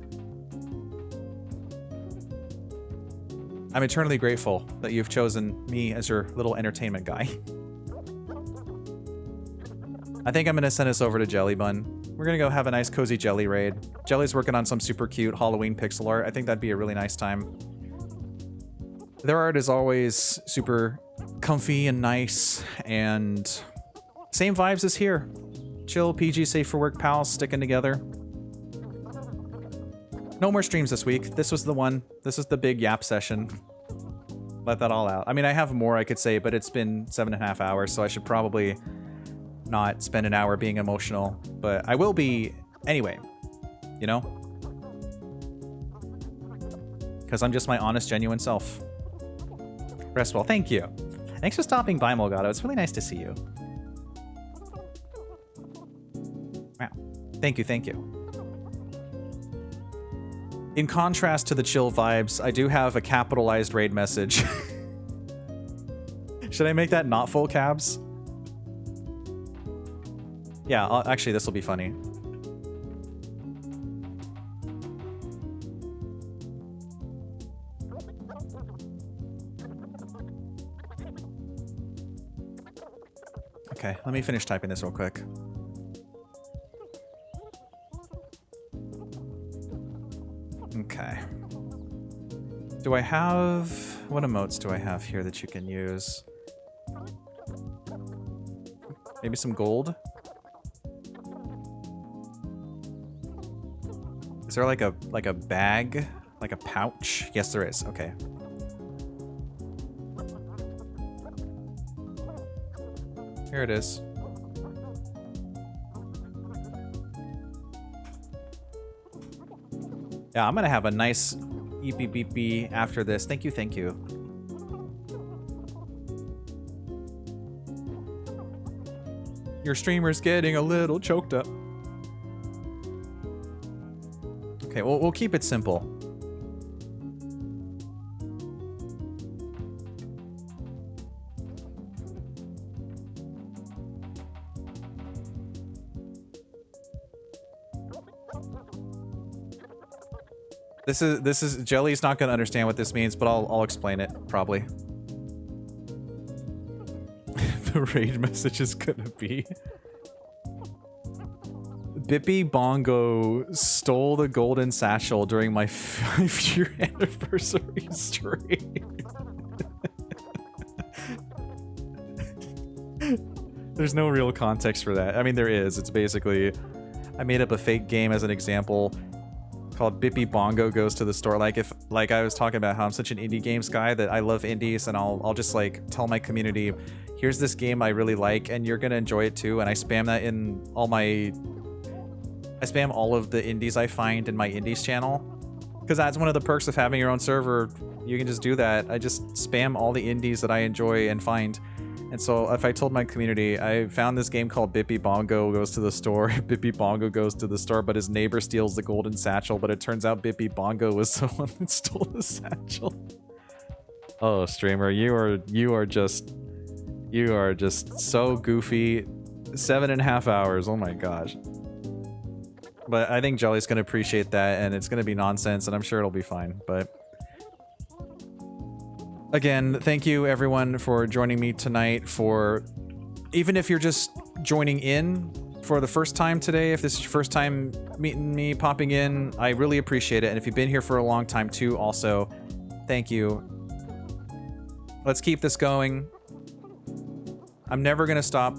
I'm eternally grateful that you've chosen me as your little entertainment guy. I think I'm gonna send us over to Jelly Bun. We're gonna go have a nice cozy Jelly raid. Jelly's working on some super cute Halloween pixel art. I think that'd be a really nice time. Their art is always super comfy and nice, and same vibes as here. Chill, PG, safe for work pals sticking together. No more streams this week. This was the one. This is the big yap session. Let that all out. I mean, I have more I could say, but it's been 7.5 hours, so I should probably not spend an hour being emotional. But I will be anyway, you know? Because I'm just my honest, genuine self. Rest well. Thank you. Thanks for stopping by, Molgado. It's really nice to see you. Wow. Thank you, thank you. In contrast to the chill vibes, I do have a capitalized raid message. Should I make that not full cabs? Yeah, actually, this will be funny. Okay, let me finish typing this real quick. Do I have... What emotes do I have here that you can use? Maybe some gold? Is there like a bag? Like a pouch? Yes, there is. Okay. Here it is. Yeah, I'm gonna have a nice eepy beepy after this. Thank you, thank you. Your streamer's getting a little choked up. Okay, well, we'll keep it simple. This is Jelly's not gonna understand what this means, but I'll explain it probably. The raid message is gonna be Bippy Bongo stole the golden satchel during my 5-year anniversary stream. There's no real context for that. I mean, there is. It's basically I made up a fake game as an example called Bippy Bongo Goes to the Store. Like I was talking about how I'm such an indie games guy that I love indies, and I'll just like tell my community, here's this game I really like and you're gonna enjoy it too, and I spam that in I spam all of the indies I find in my indies channel, because that's one of the perks of having your own server. You can just do that. I just spam all the indies that I enjoy and find. And so if I told my community, I found this game called Bippy Bongo Goes to the Store. Bippy Bongo goes to the store, but his neighbor steals the golden satchel, but it turns out Bippy Bongo was the one that stole the satchel. Oh, streamer, you are just so goofy. 7.5 hours, oh my gosh. But I think Jolly's gonna appreciate that, and it's gonna be nonsense, and I'm sure it'll be fine, but... Again, thank you everyone for joining me tonight. For even if you're just joining in for the first time today, if this is your first time meeting me, popping in, I really appreciate it. And if you've been here for a long time too, also, thank you. Let's keep this going. I'm never gonna stop.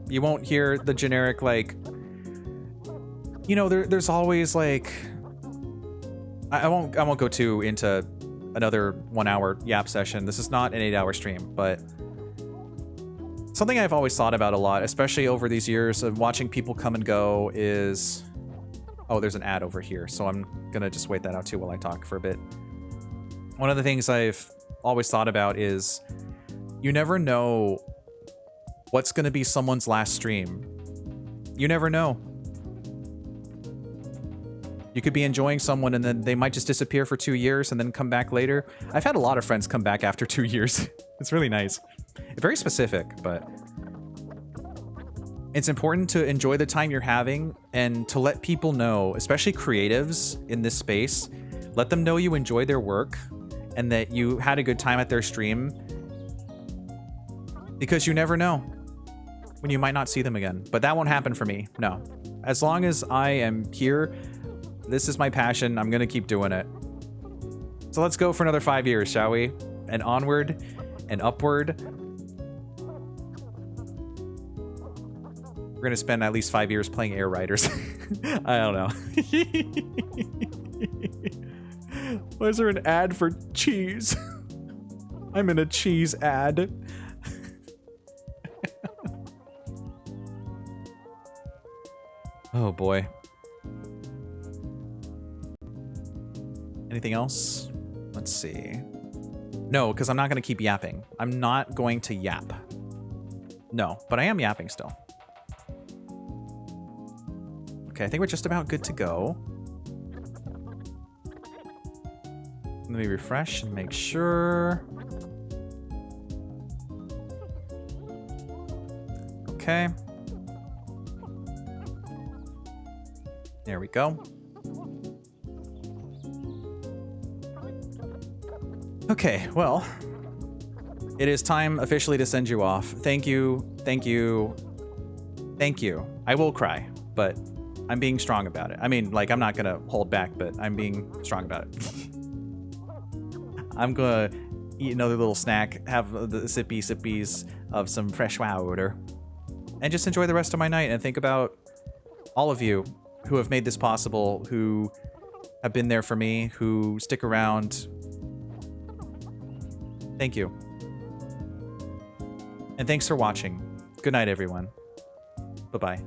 You won't hear the generic, like, you know, there's always like, I won't go too into another 1 hour yap session. This is not an 8-hour stream, but something I've always thought about a lot, especially over these years of watching people come and go, is... Oh, there's an ad over here, so I'm gonna just wait that out too while I talk for a bit. One of the things I've always thought about is you never know what's gonna be someone's last stream. You never know. You could be enjoying someone and then they might just disappear for 2 years and then come back later. I've had a lot of friends come back after 2 years. It's really nice. Very specific, but it's important to enjoy the time you're having and to let people know, especially creatives in this space, let them know you enjoy their work and that you had a good time at their stream, because you never know when you might not see them again. But that won't happen for me, no. As long as I am here, this is my passion. I'm gonna keep doing it. So let's go for another 5 years, shall we? And onward and upward. We're gonna spend at least 5 years playing Air Riders. I don't know. Why is there an ad for cheese? I'm in a cheese ad. Oh boy. Anything else? Let's see. No, because I'm not going to keep yapping. I'm not going to yap. No, but I am yapping still. Okay, I think we're just about good to go. Let me refresh and make sure. Okay. There we go. Okay, well, it is time officially to send you off. Thank you, thank you, thank you. I will cry, but I'm being strong about it. I mean, like, I'm not gonna hold back, but I'm being strong about it. I'm gonna eat another little snack, have the sippies of some fresh water, and just enjoy the rest of my night and think about all of you who have made this possible, who have been there for me, who stick around. Thank you. And thanks for watching. Good night, everyone. Bye-bye.